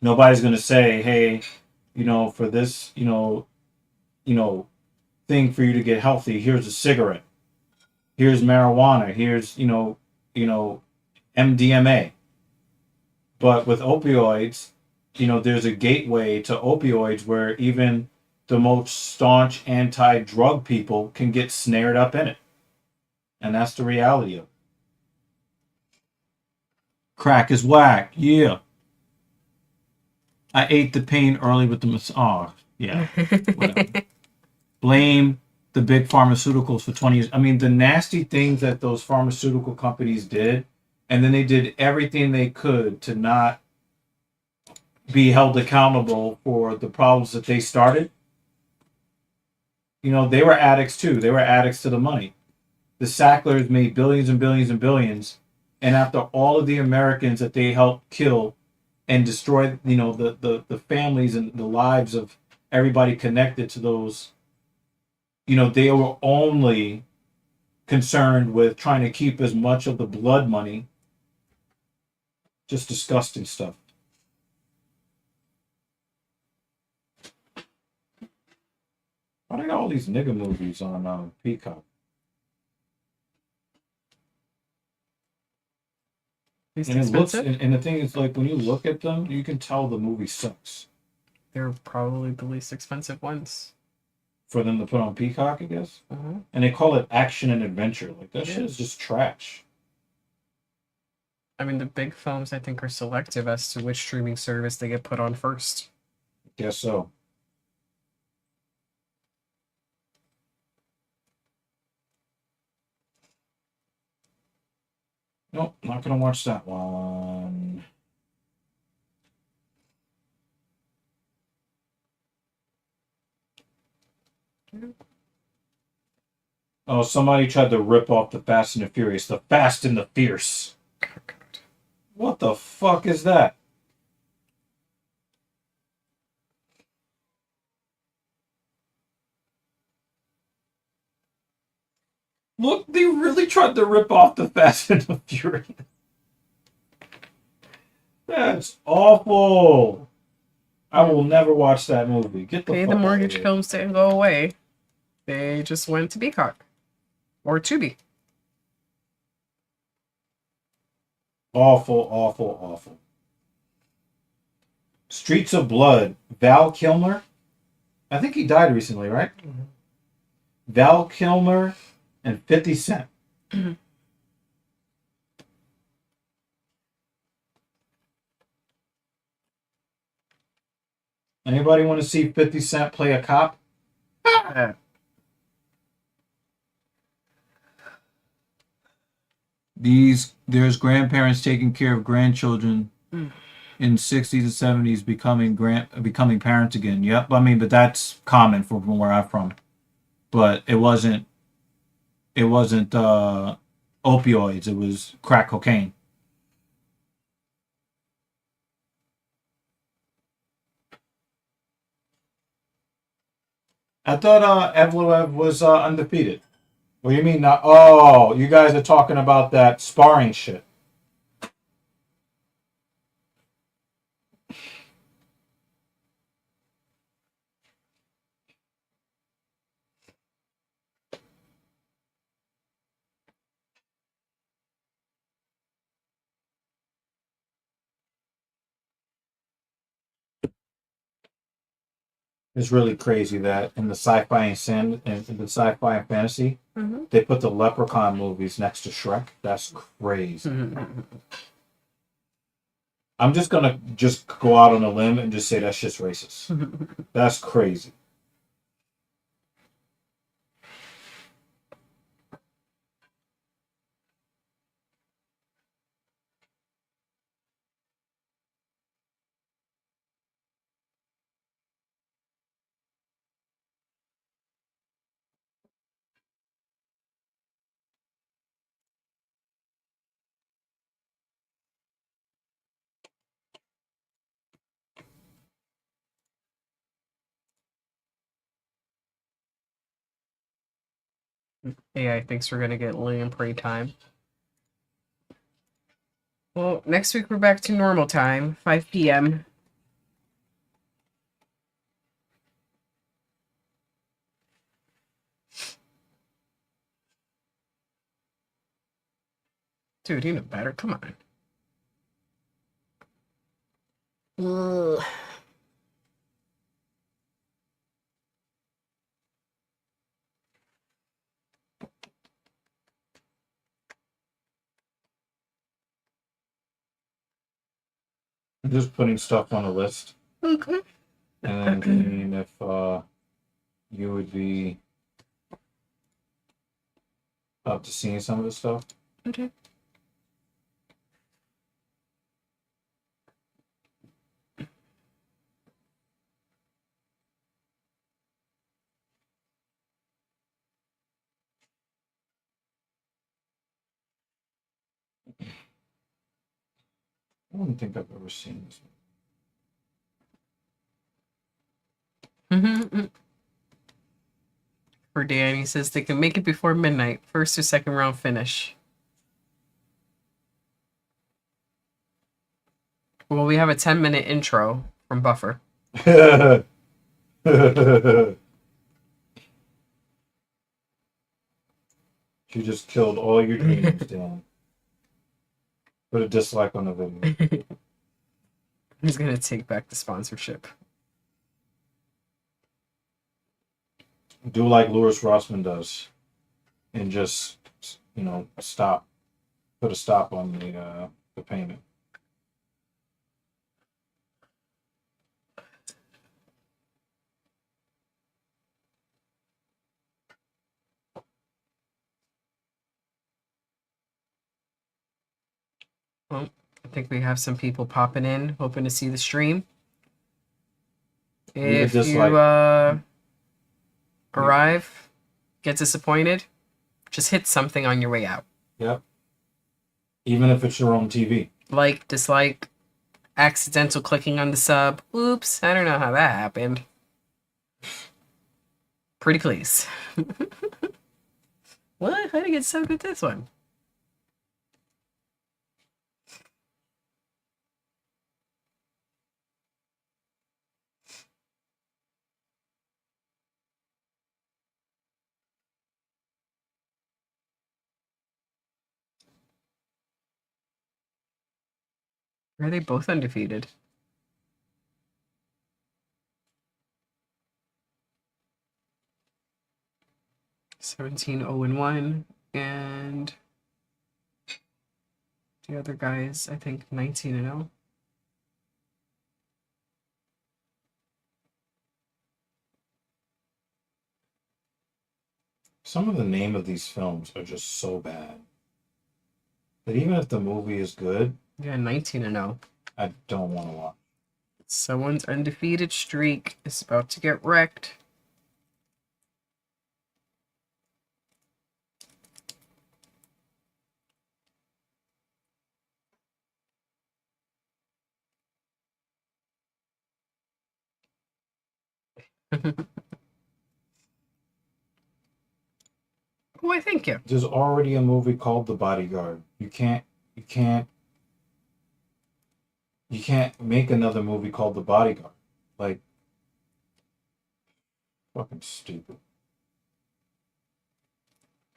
Nobody's going to say, hey, for this, thing for you to get healthy, here's a cigarette. Here's marijuana. Here's, MDMA. But with opioids, there's a gateway to opioids where even the most staunch anti-drug people can get snared up in it. And that's the reality of it. Crack is whack. Yeah. I ate the pain early with the massage. Yeah. Whatever. Blame the big pharmaceuticals for 20 years. I mean, the nasty things that those pharmaceutical companies did, and then they did everything they could to not be held accountable for the problems that they started. They were addicts too. They were addicts to the money. The Sacklers made billions and billions and billions, and after all of the Americans that they helped kill and destroy, the families and the lives of everybody connected to those, they were only concerned with trying to keep as much of the blood money. Just disgusting stuff. Why they got all these nigga movies on Peacock? Least And it looks, expensive? and the thing is, like, when you look at them, you can tell the movie sucks. They're probably the least expensive ones. For them to put on Peacock, I guess. Uh-huh. And they call it action and adventure. Like, that shit is just trash. I mean, the big films, I think, are selective as to which streaming service they get put on first. Guess so. Nope, not gonna watch that one. Oh, somebody tried to rip off the Fast and the Furious. The Fast and the Fierce. What the fuck is that? Look, they really tried to rip off the Fast and the Furious. That's awful. I will never watch that movie. Get the Okay, fuck the out of mortgage here. films didn't go away. They just went to Peacock. Or Tubi. Awful, awful, awful. Streets of Blood. Val Kilmer. I think he died recently, right? Mm-hmm. Val Kilmer and 50 Cent. Mm-hmm. Anybody want to see 50 Cent play a cop? There's grandparents taking care of grandchildren in 60s and 70s becoming parents again. Yep, I mean, but that's common from where I'm from. But it wasn't opioids. It was crack cocaine. I thought Evloev was undefeated. What do you mean? Not? Oh, you guys are talking about that sparring shit. It's really crazy that in the sci-fi and fantasy, they put the Leprechaun movies next to Shrek. That's crazy. I'm just gonna go out on a limb and just say that's just racist. That's crazy. AI thinks we're gonna get lamprey time. Well, next week we're back to normal time, 5 p.m. Dude, you know better. Come on. Ugh. I'm just putting stuff on a list Okay. and then seeing if you would be up to seeing some of this stuff. Okay. I don't think I've ever seen this For Dan, he says they can make it before midnight, first or second round finish. Well, we have a 10-minute intro from Buffer. one. You just killed all your dreams, Dan. Put a dislike on the video. He's gonna take back the sponsorship. Do like Louis Rossman does, and just stop. Put a stop on the payment. Well, I think we have some people popping in, hoping to see the stream. If you arrive, get disappointed, just hit something on your way out. Yep. Even if it's your own TV. Like, dislike, accidental clicking on the sub. Oops, I don't know how that happened. Pretty please. What? How did I get so good at this one? Are they both undefeated? $17 0-1, and the other guys, I think 19-0. Some of the name of these films are just so bad that even if the movie is good, Yeah, 19-0. I don't want to watch. Someone's undefeated streak is about to get wrecked. Why, thank you. There's already a movie called The Bodyguard. You can't make another movie called The Bodyguard. Like, fucking stupid.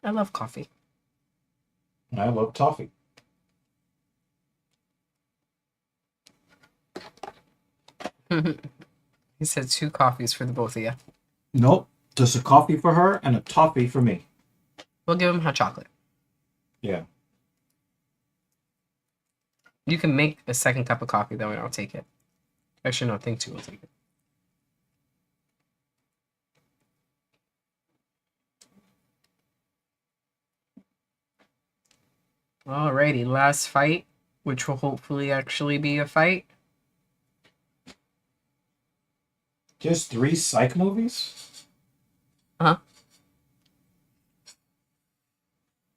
I love coffee. And I love toffee. He said 2 coffees for the both of you. Nope. Just a coffee for her and a toffee for me. We'll give him hot chocolate. Yeah. You can make a second cup of coffee, though, and I'll take it. Actually, no, I think 2 will take it. Alrighty, last fight, which will hopefully actually be a fight. Just 3 psych movies? Huh?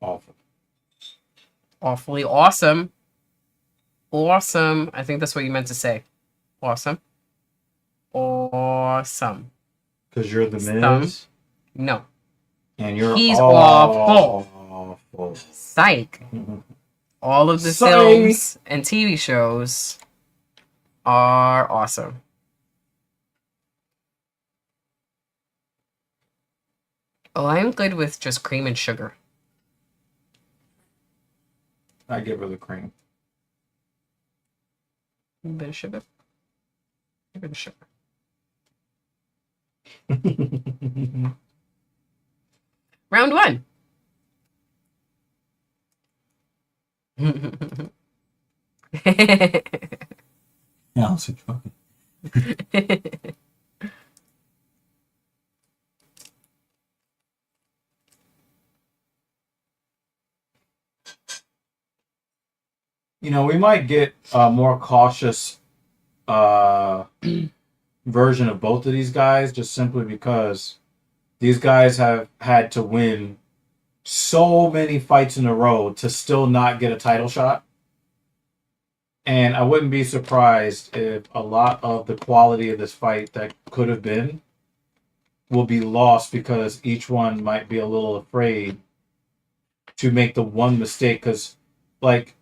Awful. Awfully awesome. Awesome. I think that's what you meant to say. Awesome. Awesome. Because you're the Some. Miz. No. And you're He's awful. Psych. All of the Psych. films and TV shows are awesome. Oh, I'm good with just cream and sugar. I give her the cream. A bit of sugar. A bit of sugar. Round 1. Yeah, I'm so joking. You know, we might get a more cautious version of both of these guys just simply because these guys have had to win so many fights in a row to still not get a title shot. And I wouldn't be surprised if a lot of the quality of this fight that could have been will be lost because each one might be a little afraid to make the one mistake. Because, like,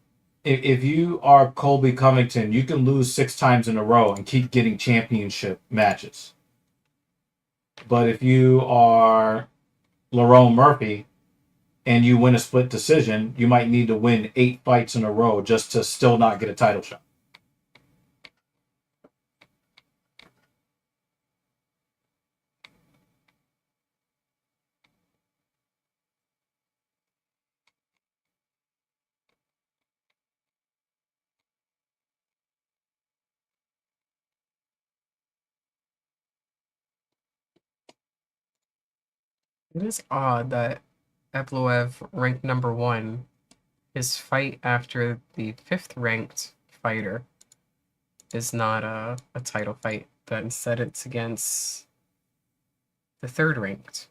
if you are Colby Covington, you can lose 6 times in a row and keep getting championship matches. But if you are Lerone Murphy and you win a split decision, you might need to win 8 fights in a row just to still not get a title shot. It is odd that Evloev ranked number 1. His fight after the 5th ranked fighter is not a title fight, but instead it's against the 3rd ranked.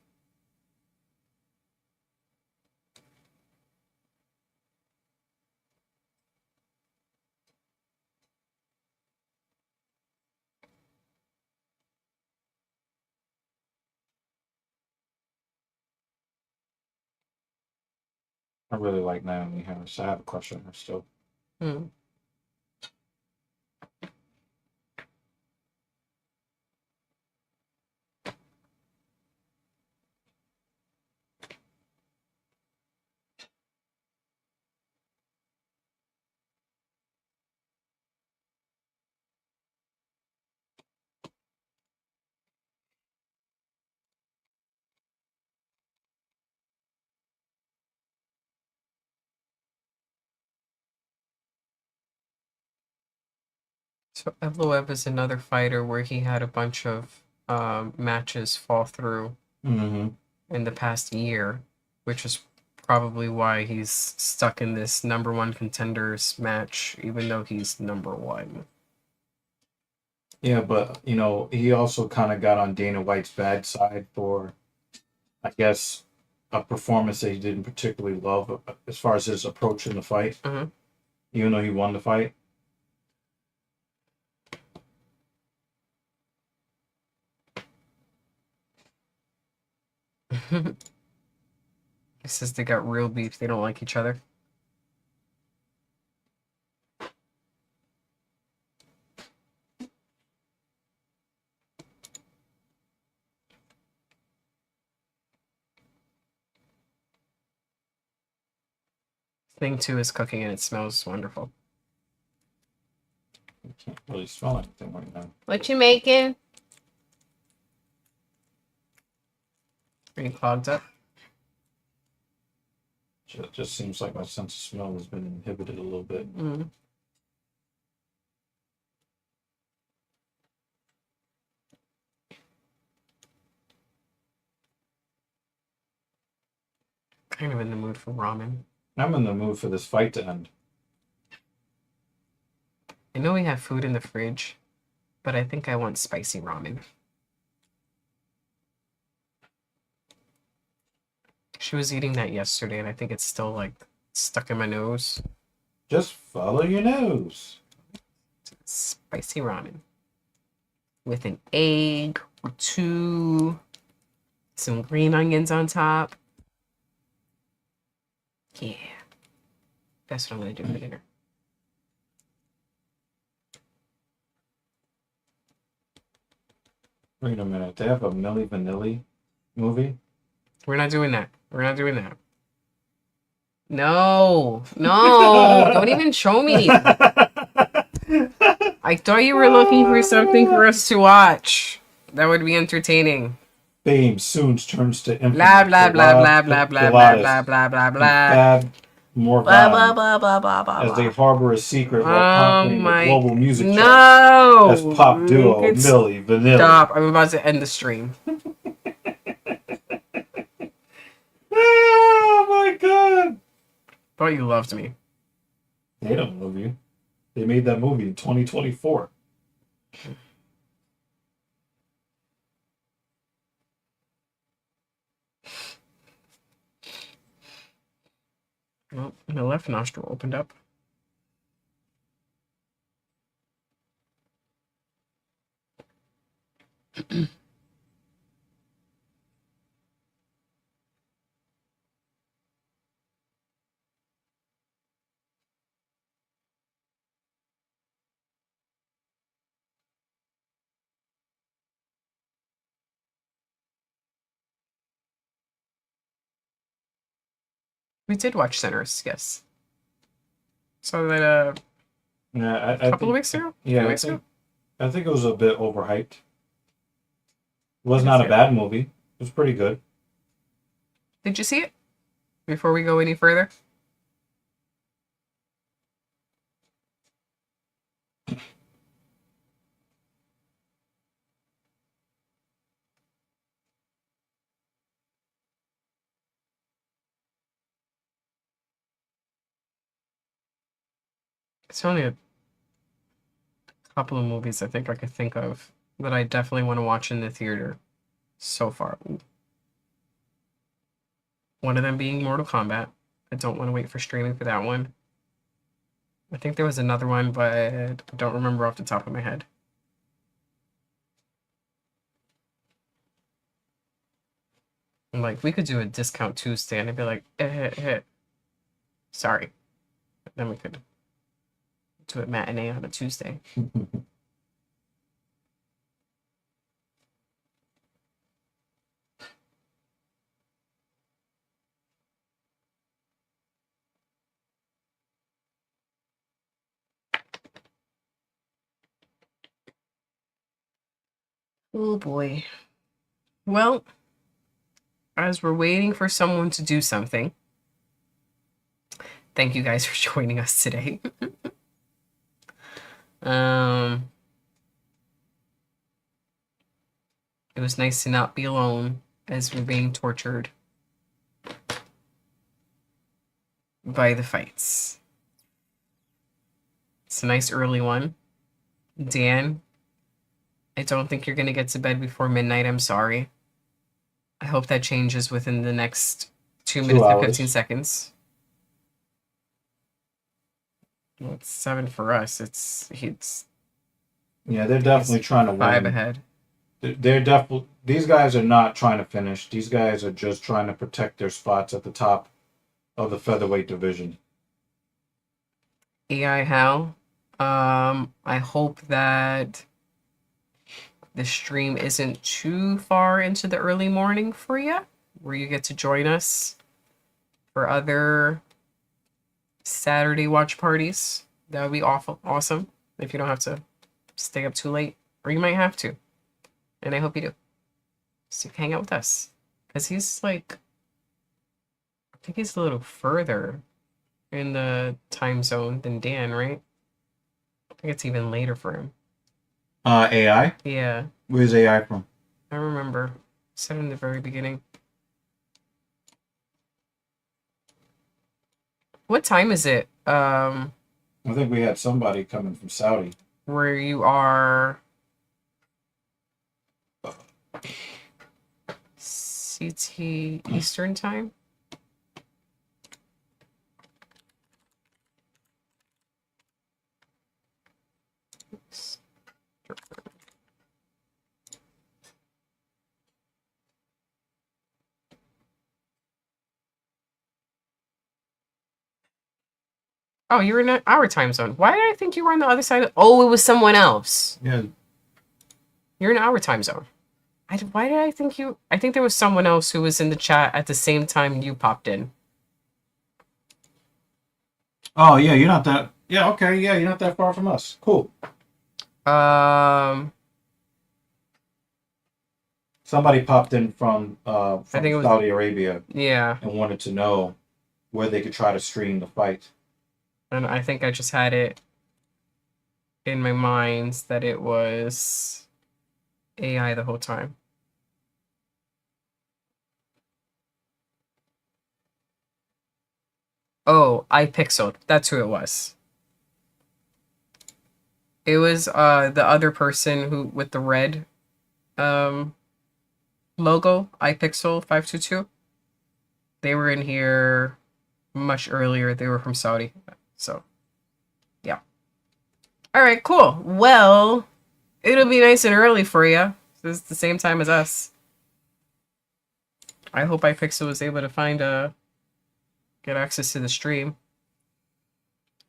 I really like Naomi Harris. I have a crush on her still. Hmm. So Evloev is another fighter where he had a bunch of matches fall through. Mm-hmm. in the past year, which is probably why he's stuck in this number one contenders match, even though he's number one. Yeah, but you know, he also kind of got on Dana White's bad side for, I guess, a performance that he didn't particularly love as far as his approach in the fight. Mhm. Even though he won the fight. He says they got real beef. They don't like each other. Thing 2 is cooking and it smells wonderful. You can't really smell anything right now. What you making? Are you clogged up? It just seems like my sense of smell has been inhibited a little bit. Mm. Kind of in the mood for ramen. I'm in the mood for this fight to end. I know we have food in the fridge, but I think I want spicy ramen. She was eating that yesterday, and I think it's still like stuck in my nose. Just follow your nose. Spicy ramen with an egg or two, some green onions on top. Yeah, that's what I'm gonna do for dinner. Wait a minute. They have a Milli Vanilli movie? We're not doing that. We're not doing that. No, no, don't even show me. I thought you were looking for something for us to watch that would be entertaining. Fame soon turns to infamy. Blah blah blah blah blah blah blah blah blah blah blah. Bad Morgan. Blah blah blah blah blah blah. As they harbor a secret while conquering the global music charts. No! As pop duo Milli Vanilli. Stop! I'm about to end the stream. Oh my god! Thought you loved me. They don't love you. They made that movie in 2024. Well, my left nostril opened up. We did watch Sinners, yes. So that Yeah, a couple of weeks ago? Yeah, I think it was a bit overhyped. It was not a bad movie. It was pretty good. Did you see it? Before we go any further? It's only a couple of movies I think I could think of that I definitely want to watch in the theater so far. One of them being Mortal Kombat. I don't want to wait for streaming for that one. I think there was another one, but I don't remember off the top of my head. And like, we could do a discount Tuesday, and I'd be like, sorry. Then we could do a matinee on a Tuesday. Oh boy. Well, as we're waiting for someone to do something, thank you guys for joining us today. It was nice to not be alone as we're being tortured by the fights. It's a nice early one. Dan, I don't think you're going to get to bed before midnight. I'm sorry. I hope that changes within the next 2 minutes and 15 hours. seconds. Well, it's 7 for us. It's Yeah, they're definitely trying to 5 win. ahead. They're definitely. These guys are not trying to finish. These guys are just trying to protect their spots at the top of the featherweight division. AI Hal, I hope that the stream isn't too far into the early morning for you, where you get to join us for other Saturday watch parties. That would be awesome if you don't have to stay up too late, or you might have to, and I hope you do. So hang out with us, because he's like, I think he's a little further in the time zone than Dan, right? I think it's even later for him. AI. Yeah, Where's AI from? I remember. I said it in the very beginning. What time is it? I think we had somebody coming from Saudi. Where you are? CT Eastern time? Oh, you're in our time zone. Why did I think you were on the other side? Oh, it was someone else. Yeah. You're in our time zone. Why did I think you... I think there was someone else who was in the chat at the same time you popped in. Oh yeah, you're not that. Yeah, okay, yeah, you're not that far from us. Cool. Somebody popped in from I think it was... Saudi Arabia Yeah. and wanted to know where they could try to stream the fight. And I think I just had it in my mind that it was AI the whole time. Oh, iPixel. That's who it was. It was the other person who with the red logo, iPixel 522. They were in here much earlier. They were from Saudi. So, yeah. All right, cool. Well, it'll be nice and early for you. It's the same time as us. I hope iPixel was able to find get access to the stream.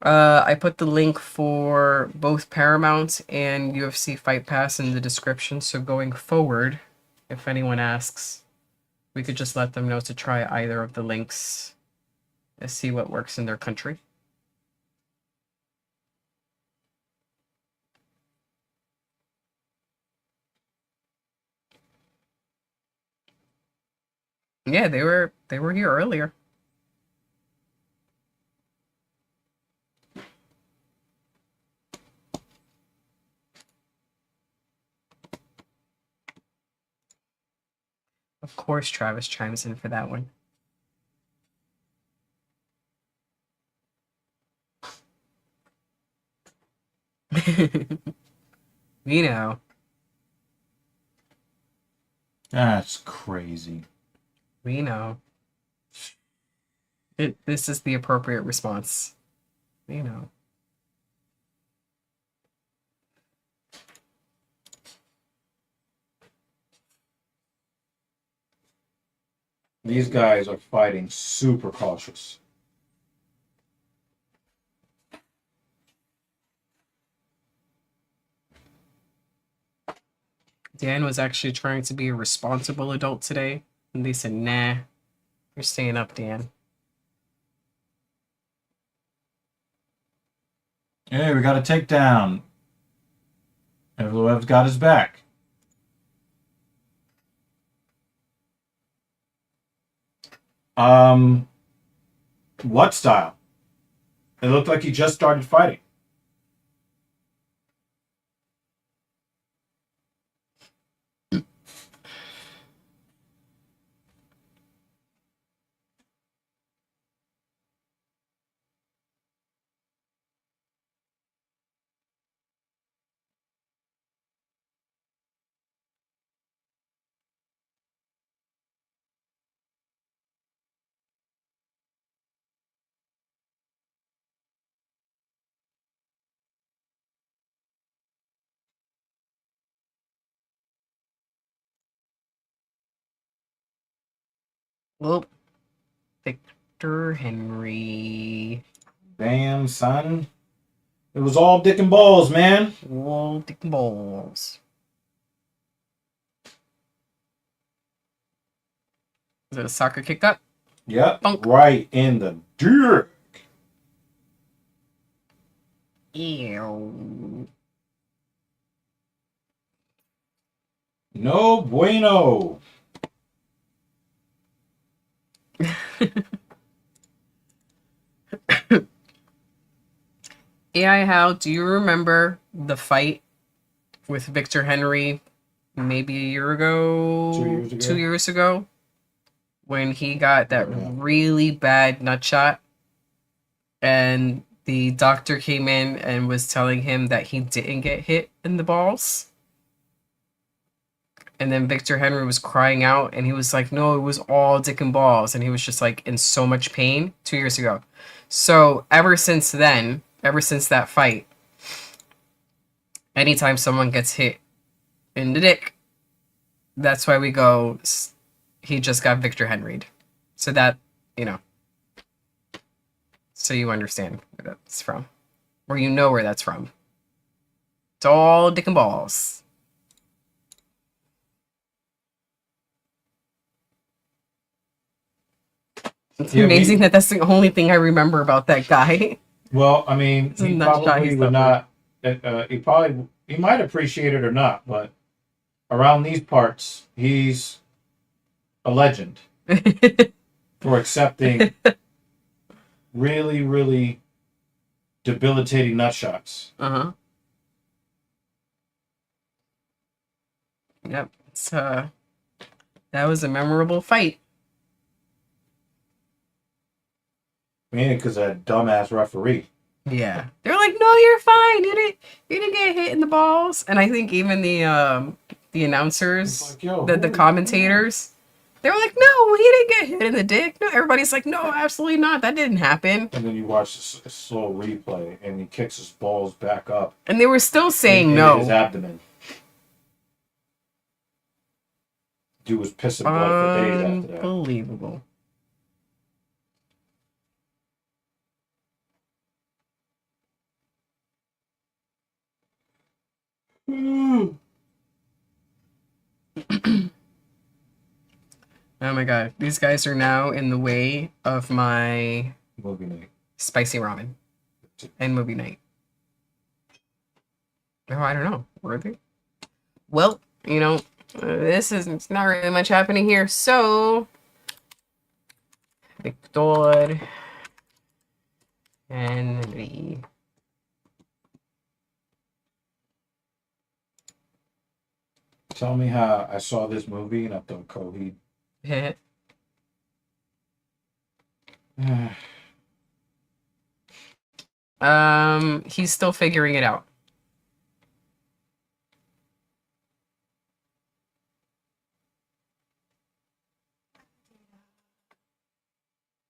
I put the link for both Paramount and UFC Fight Pass in the description, so going forward, if anyone asks, we could just let them know to try either of the links and see what works in their country. Yeah, they were here earlier. Of course, Travis chimes in for that one. You know. That's crazy. We know. This is the appropriate response. You know. These guys are fighting super cautious. Dan was actually trying to be a responsible adult today, and they said, nah, you're staying up, Dan. Hey, we got a takedown. Evloev's got his back. What style? It looked like he just started fighting. Well, Victor Henry. Damn, son. It was all dick and balls, man. Wall dick and balls. Is it a soccer kick up? Yep. Bunk. Right in the dick. Ew. No bueno. AI, how do you remember the fight with Victor Henry maybe a year ago? 2 years ago. 2 years ago? When he got that Yeah. really bad nut shot and the doctor came in and was telling him that he didn't get hit in the balls. And then Victor Henry was crying out and he was like, no, it was all dick and balls. And he was just like in so much pain 2 years ago. So ever since then, ever since that fight, anytime someone gets hit in the dick, that's why we go, he just got Victor Henry'd. So that, you know, so you understand where that's from. Or you know where that's from. It's all dick and balls. It's Yeah, amazing that that's the only thing I remember about that guy. Well, I mean, It's a he nut shot probably he would not. He might appreciate it or not, but around these parts, he's a legend for accepting really, really debilitating nut shots. Uh-huh. Yep. It's that was a memorable fight. Man, because that dumbass referee. Yeah. They're like, no, you're fine. You didn't get hit in the balls. And I think even the announcers, It's like, yo, the commentators, they were like, no, he didn't get hit in the dick. No, everybody's like, no, absolutely not. That didn't happen. And then you watch a slow replay, and he kicks his balls back up. And they were still saying in no. his abdomen. Dude was pissing blood for days after that. Unbelievable. Oh my god, these guys are now in the way of my Movie night. spicy ramen and movie night. Oh, I don't know. Were they? Well, you know, it's not really much happening here. So, Victor Henry. Tell me how I saw this movie and I thought Coheed. He's still figuring it out.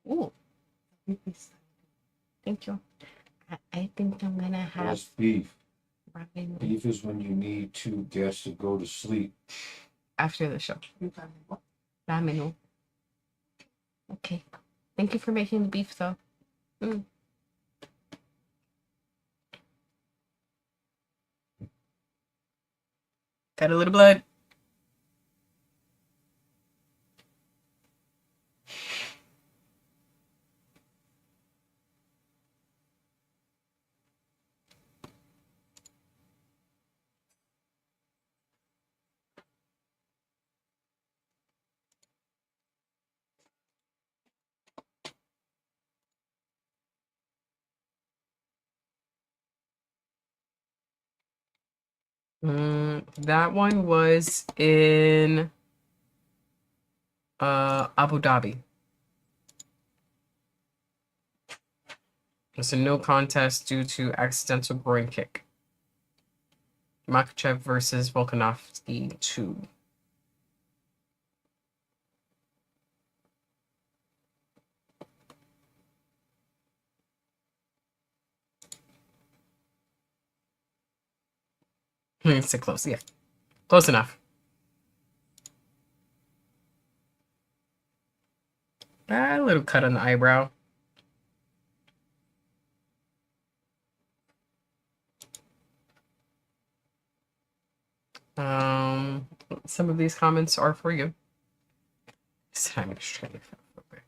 Ooh. Thank you. I think I'm gonna have That's beef. ramen Beef is when you need two guests to go to sleep. after the show. Ramen. Okay. Thank you for making the beef, though. Mm. Got a little blood. That one was in Abu Dhabi. It's a no contest due to accidental groin kick. Makachev versus Volkanovski 2. It's close, yeah. Close enough. A little cut on the eyebrow. Some of these comments are for you. This time straight real quick.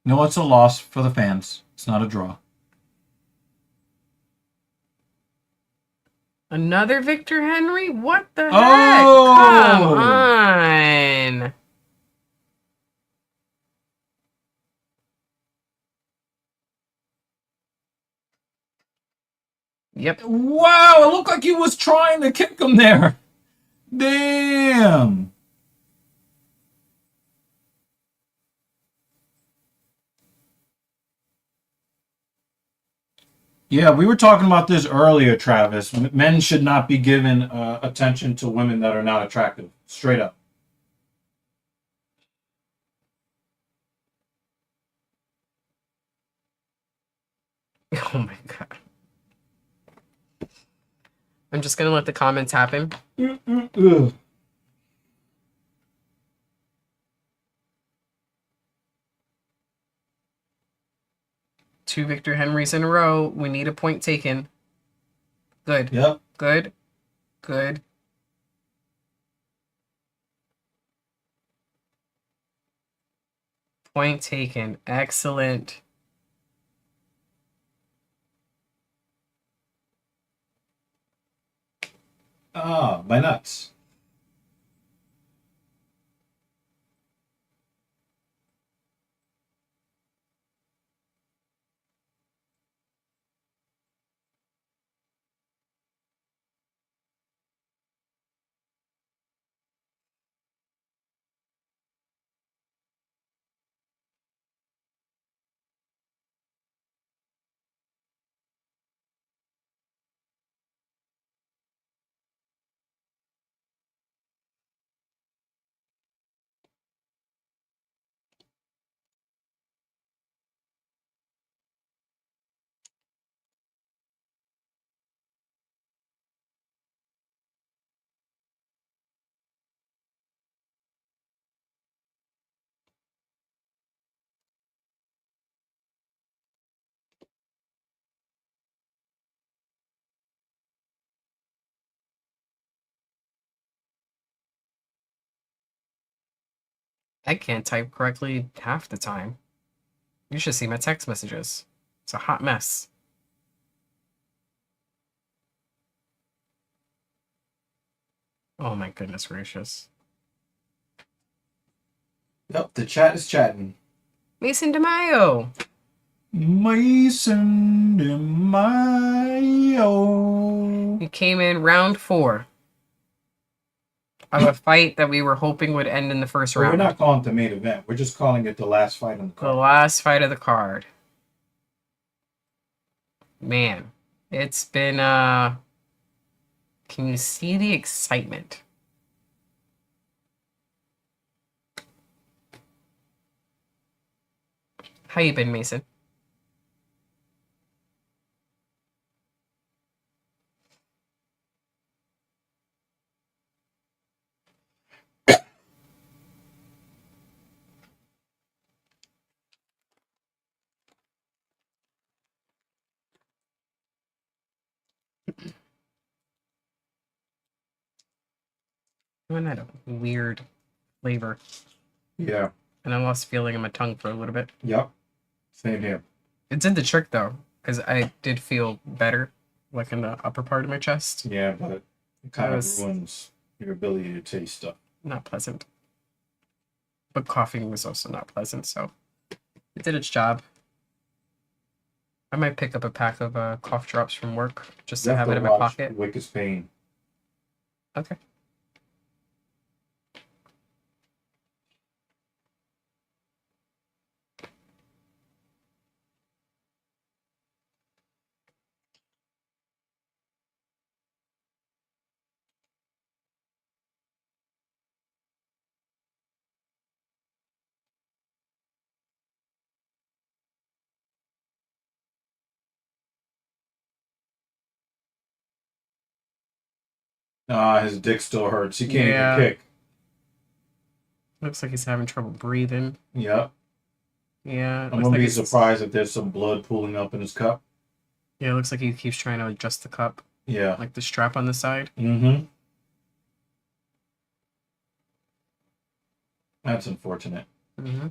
No, it's a loss for the fans. It's not a draw. Another Victor Henry? What the heck? Oh! Come on. Yep. Wow, it looked like he was trying to kick him there. Damn. Yeah, we were talking about this earlier, Travis. Men should not be given attention to women that are not attractive. Straight up. Oh my god. I'm just gonna let the comments happen. Ugh. Two Victor Henrys in a row. We need a point taken. Good. Yep. Good. Good. Point taken. Excellent. Ah, my nuts. I can't type correctly half the time. You should see my text messages. It's a hot mess. Oh my goodness gracious. Yep, the chat is chatting. Mason DeMaio. Mason DeMaio. He came in round 4 of a fight that we were hoping would end in the first So we're round. not calling it the main event. We're just calling it the last fight on the The card. last fight of the card. Man, it's been can you see the excitement? How you been, Mason? I had a weird flavor, Yeah. and I lost feeling in my tongue for a little bit. Yep. Same here. It did the trick though, because I did feel better, like in the upper part of my chest. Yeah, but it kind of was- ruins your ability to taste stuff. Not pleasant. But coughing was also not pleasant, so it did its job. I might pick up a pack of cough drops from work just to have it in my pocket. Wicked Pain. Okay. Ah, his dick still hurts. He can't Yeah. even kick. Looks like he's having trouble breathing. Yep. Yeah. I'm Looks gonna like be it's- surprised if there's some blood pooling up in his cup. Yeah, it looks like he keeps trying to adjust the cup, Yeah. like the strap on the side. Mm-hmm. That's unfortunate. Mm-hmm.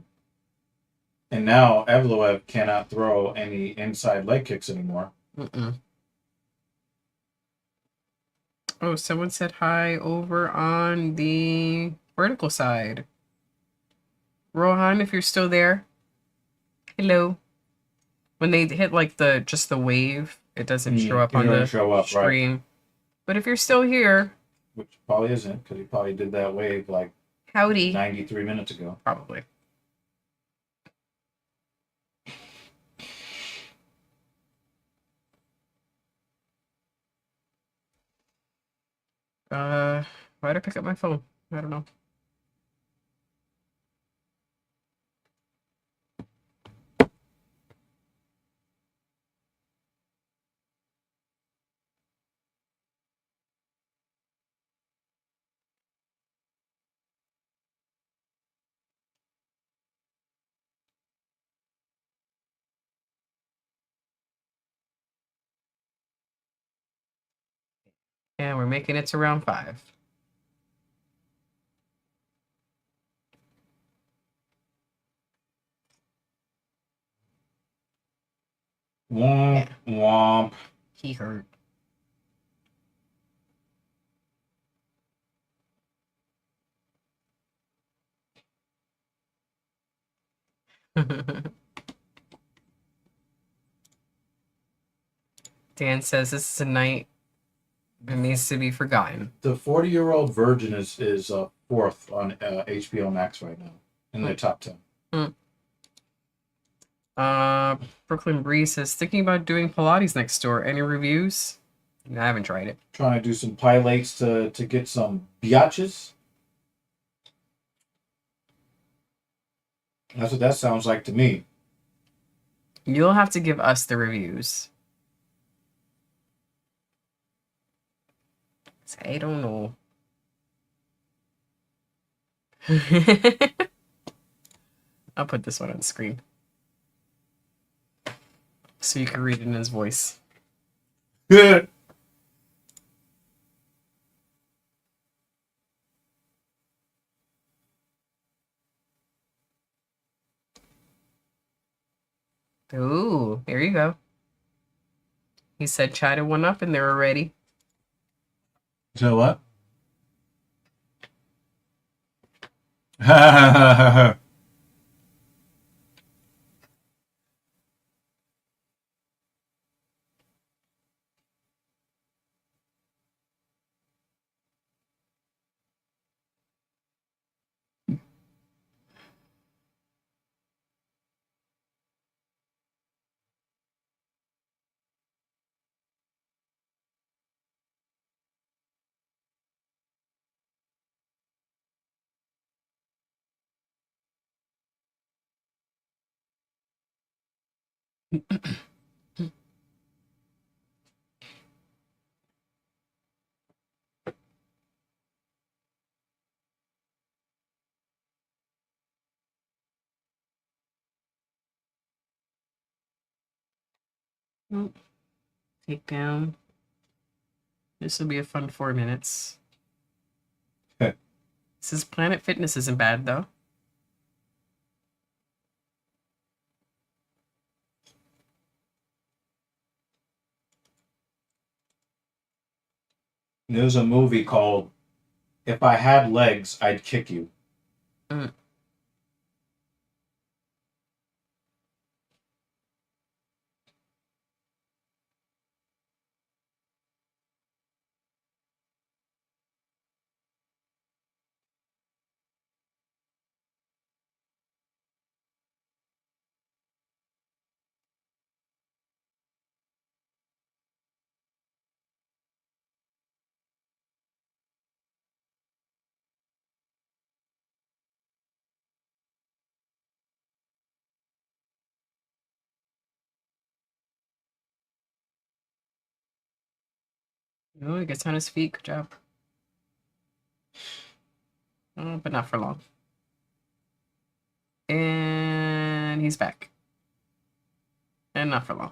And now Evloev cannot throw any inside leg kicks anymore. Mm-mm. Oh, someone said hi over on the vertical side. Rohan, if you're still there. Hello. When they hit like just the wave, it doesn't show up it on doesn't the show up, right? stream. But if you're still here, Which probably isn't, because he probably did that wave like howdy. 93 minutes ago. Probably. Why'd I pick up my phone? I don't know. And we're making it to round 5. Womp, womp. He hurt. Dan says this is a night that needs to be forgotten. The 40-year-old virgin is fourth on HBO Max right now in the top 10. Brooklyn Breeze says thinking about doing Pilates next door. Any reviews? I haven't tried it. Trying to do some pilates to get some biatches. That's what that sounds like to me. You'll have to give us the reviews. I don't know. I'll put this one on screen so you can read it in his voice. Good. Ooh, there you go. He said chatted one up and they were ready. So what? Take down. This will be a fun 4 minutes. Says Planet Fitness isn't bad though. There's a movie called If I Had Legs, I'd Kick You. Oh, he gets on his feet. Good job. Oh, but not for long. And he's back. And not for long.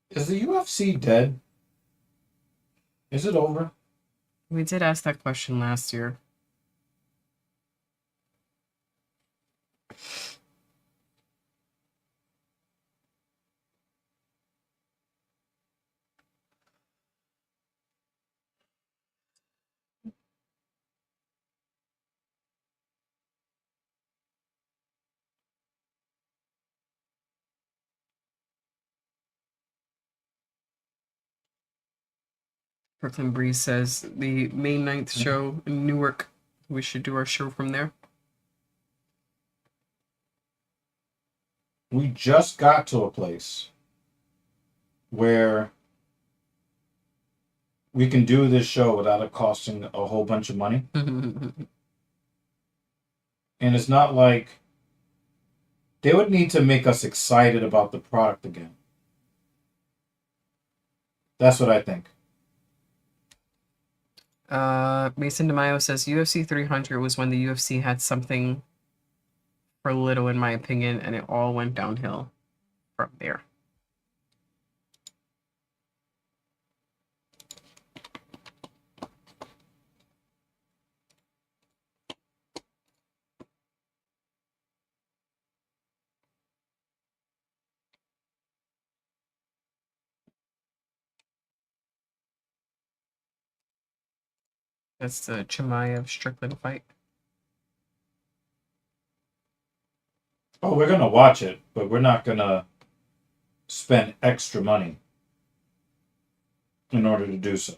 Is the UFC dead? Is it over? We did ask that question last year. Brooklyn Breeze says the May 9th show in Newark. We should do our show from there. We just got to a place where we can do this show without it costing a whole bunch of money. And it's not like they would need to make us excited about the product again. That's what I think. Mason DeMaio says UFC 300 was when the UFC had something for little, in my opinion, and it all went downhill from there. That's the Chimaev Strickland fight. Oh, we're gonna watch it, but we're not gonna spend extra money in order to do so.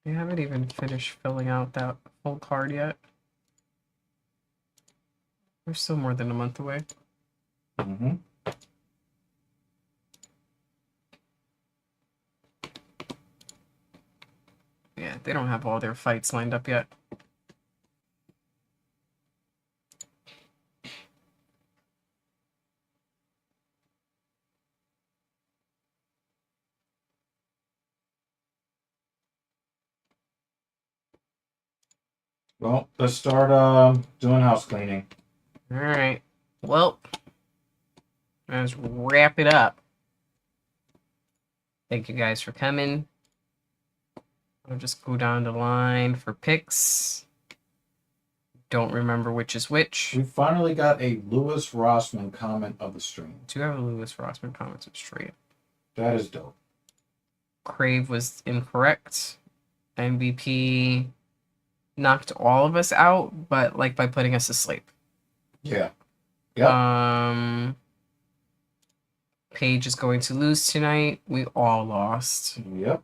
They haven't even finished filling out that full card yet. We're still more than a month away. Mm-hmm. Yeah, they don't have all their fights lined up yet. Well, let's start doing house cleaning. All right. Well, let's wrap it up. Thank you guys for coming. I'll just go down the line for picks. Don't remember which is which. We finally got a Lewis Rossman comment of the stream. Do you have a Lewis Rossman comment straight? That is dope. Crave was incorrect. MVP knocked all of us out, but like by putting us to sleep. Yeah. Yep. Paige is going to lose tonight. We all lost. Yep.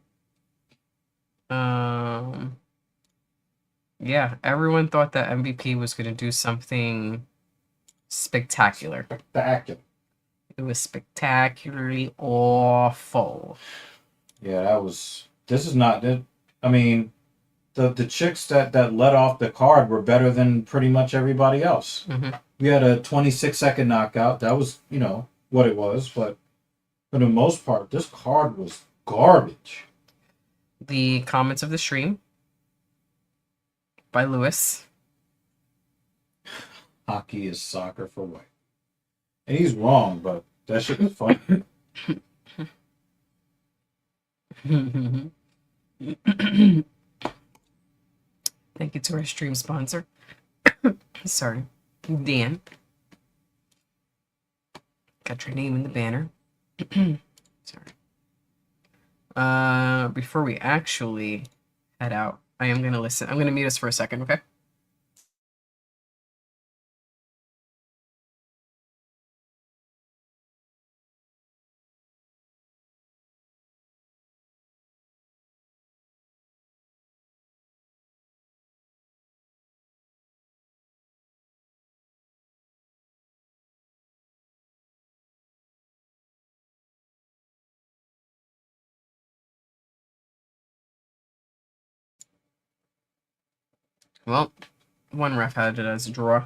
Yeah, everyone thought that MVP was going to do something spectacular. Spectacular. It was spectacularly awful. Yeah, that was. This is not. I mean, the chicks that let off the card were better than pretty much everybody else. Mm-hmm. We had a 26-second knockout. That was, what it was. But for the most part, this card was garbage. The comments of the stream by Lewis. Hockey is soccer for white. And he's wrong, but that shit was funny. Thank you to our stream sponsor. Sorry, Dan. Got your name in the banner. Sorry. Before we actually head out, I am gonna listen. I'm gonna mute us for a second, okay? Well, one ref had it as a draw.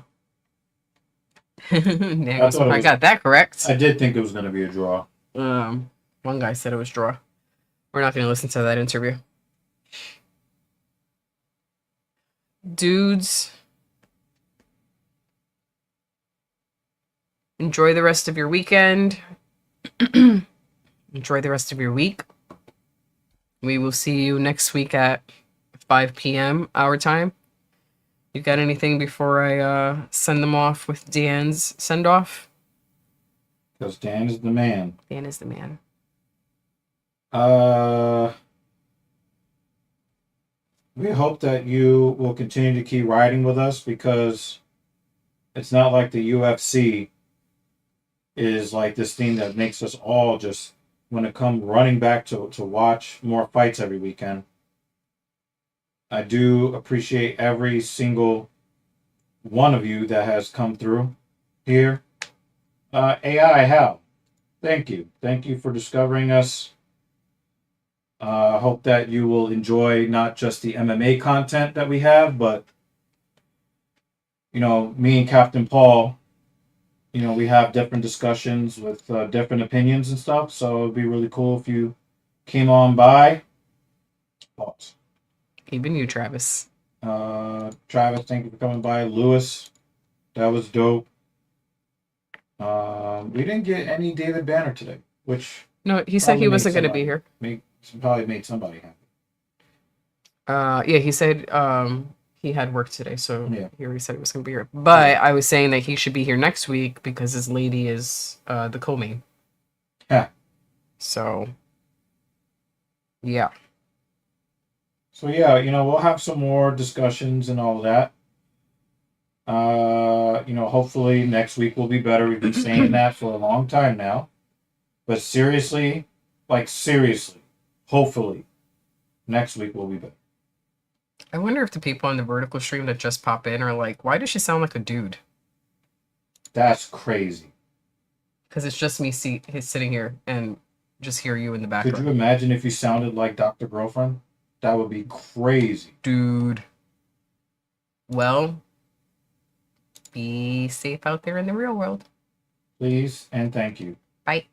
I thought it I was- got that correct. I did think it was going to be a draw. One guy said it was draw. We're not going to listen to that interview. Dudes, enjoy the rest of your weekend. Enjoy the rest of your week. We will see you next week at 5 p.m. our time. You got anything before I send them off with Dan's send off? Because Dan is the man. Dan is the man. We hope that you will continue to keep riding with us, because it's not like the UFC is like this thing that makes us all just want to come running back to watch more fights every weekend. I do appreciate every single one of you that has come through here. AI, Hal, thank you. Thank you for discovering us. I hope that you will enjoy not just the MMA content that we have, but, me and Captain Paul, we have different discussions with different opinions and stuff. So it'd be really cool if you came on by. Pause. Even you, Travis. Travis, thank you for coming by. Lewis, that was dope. We didn't get any David Banner today, which No, he said he probably wasn't made going to be here. probably made somebody happy. Yeah, he said he had work today, so Yeah. he already said he was going to be here. But I was saying that he should be here next week because his lady is the co-main. Yeah. So, yeah. So yeah, we'll have some more discussions and all that. Hopefully next week will be better. We've been saying that for a long time now. But seriously, hopefully next week will be better. I wonder if the people on the vertical stream that just pop in are like, why does she sound like a dude? That's crazy. Because it's just me sitting here and just hear you in the background. Could you imagine if you sounded like Dr. Girlfriend? That would be crazy. Dude. Well, be safe out there in the real world. Please and thank you. Bye.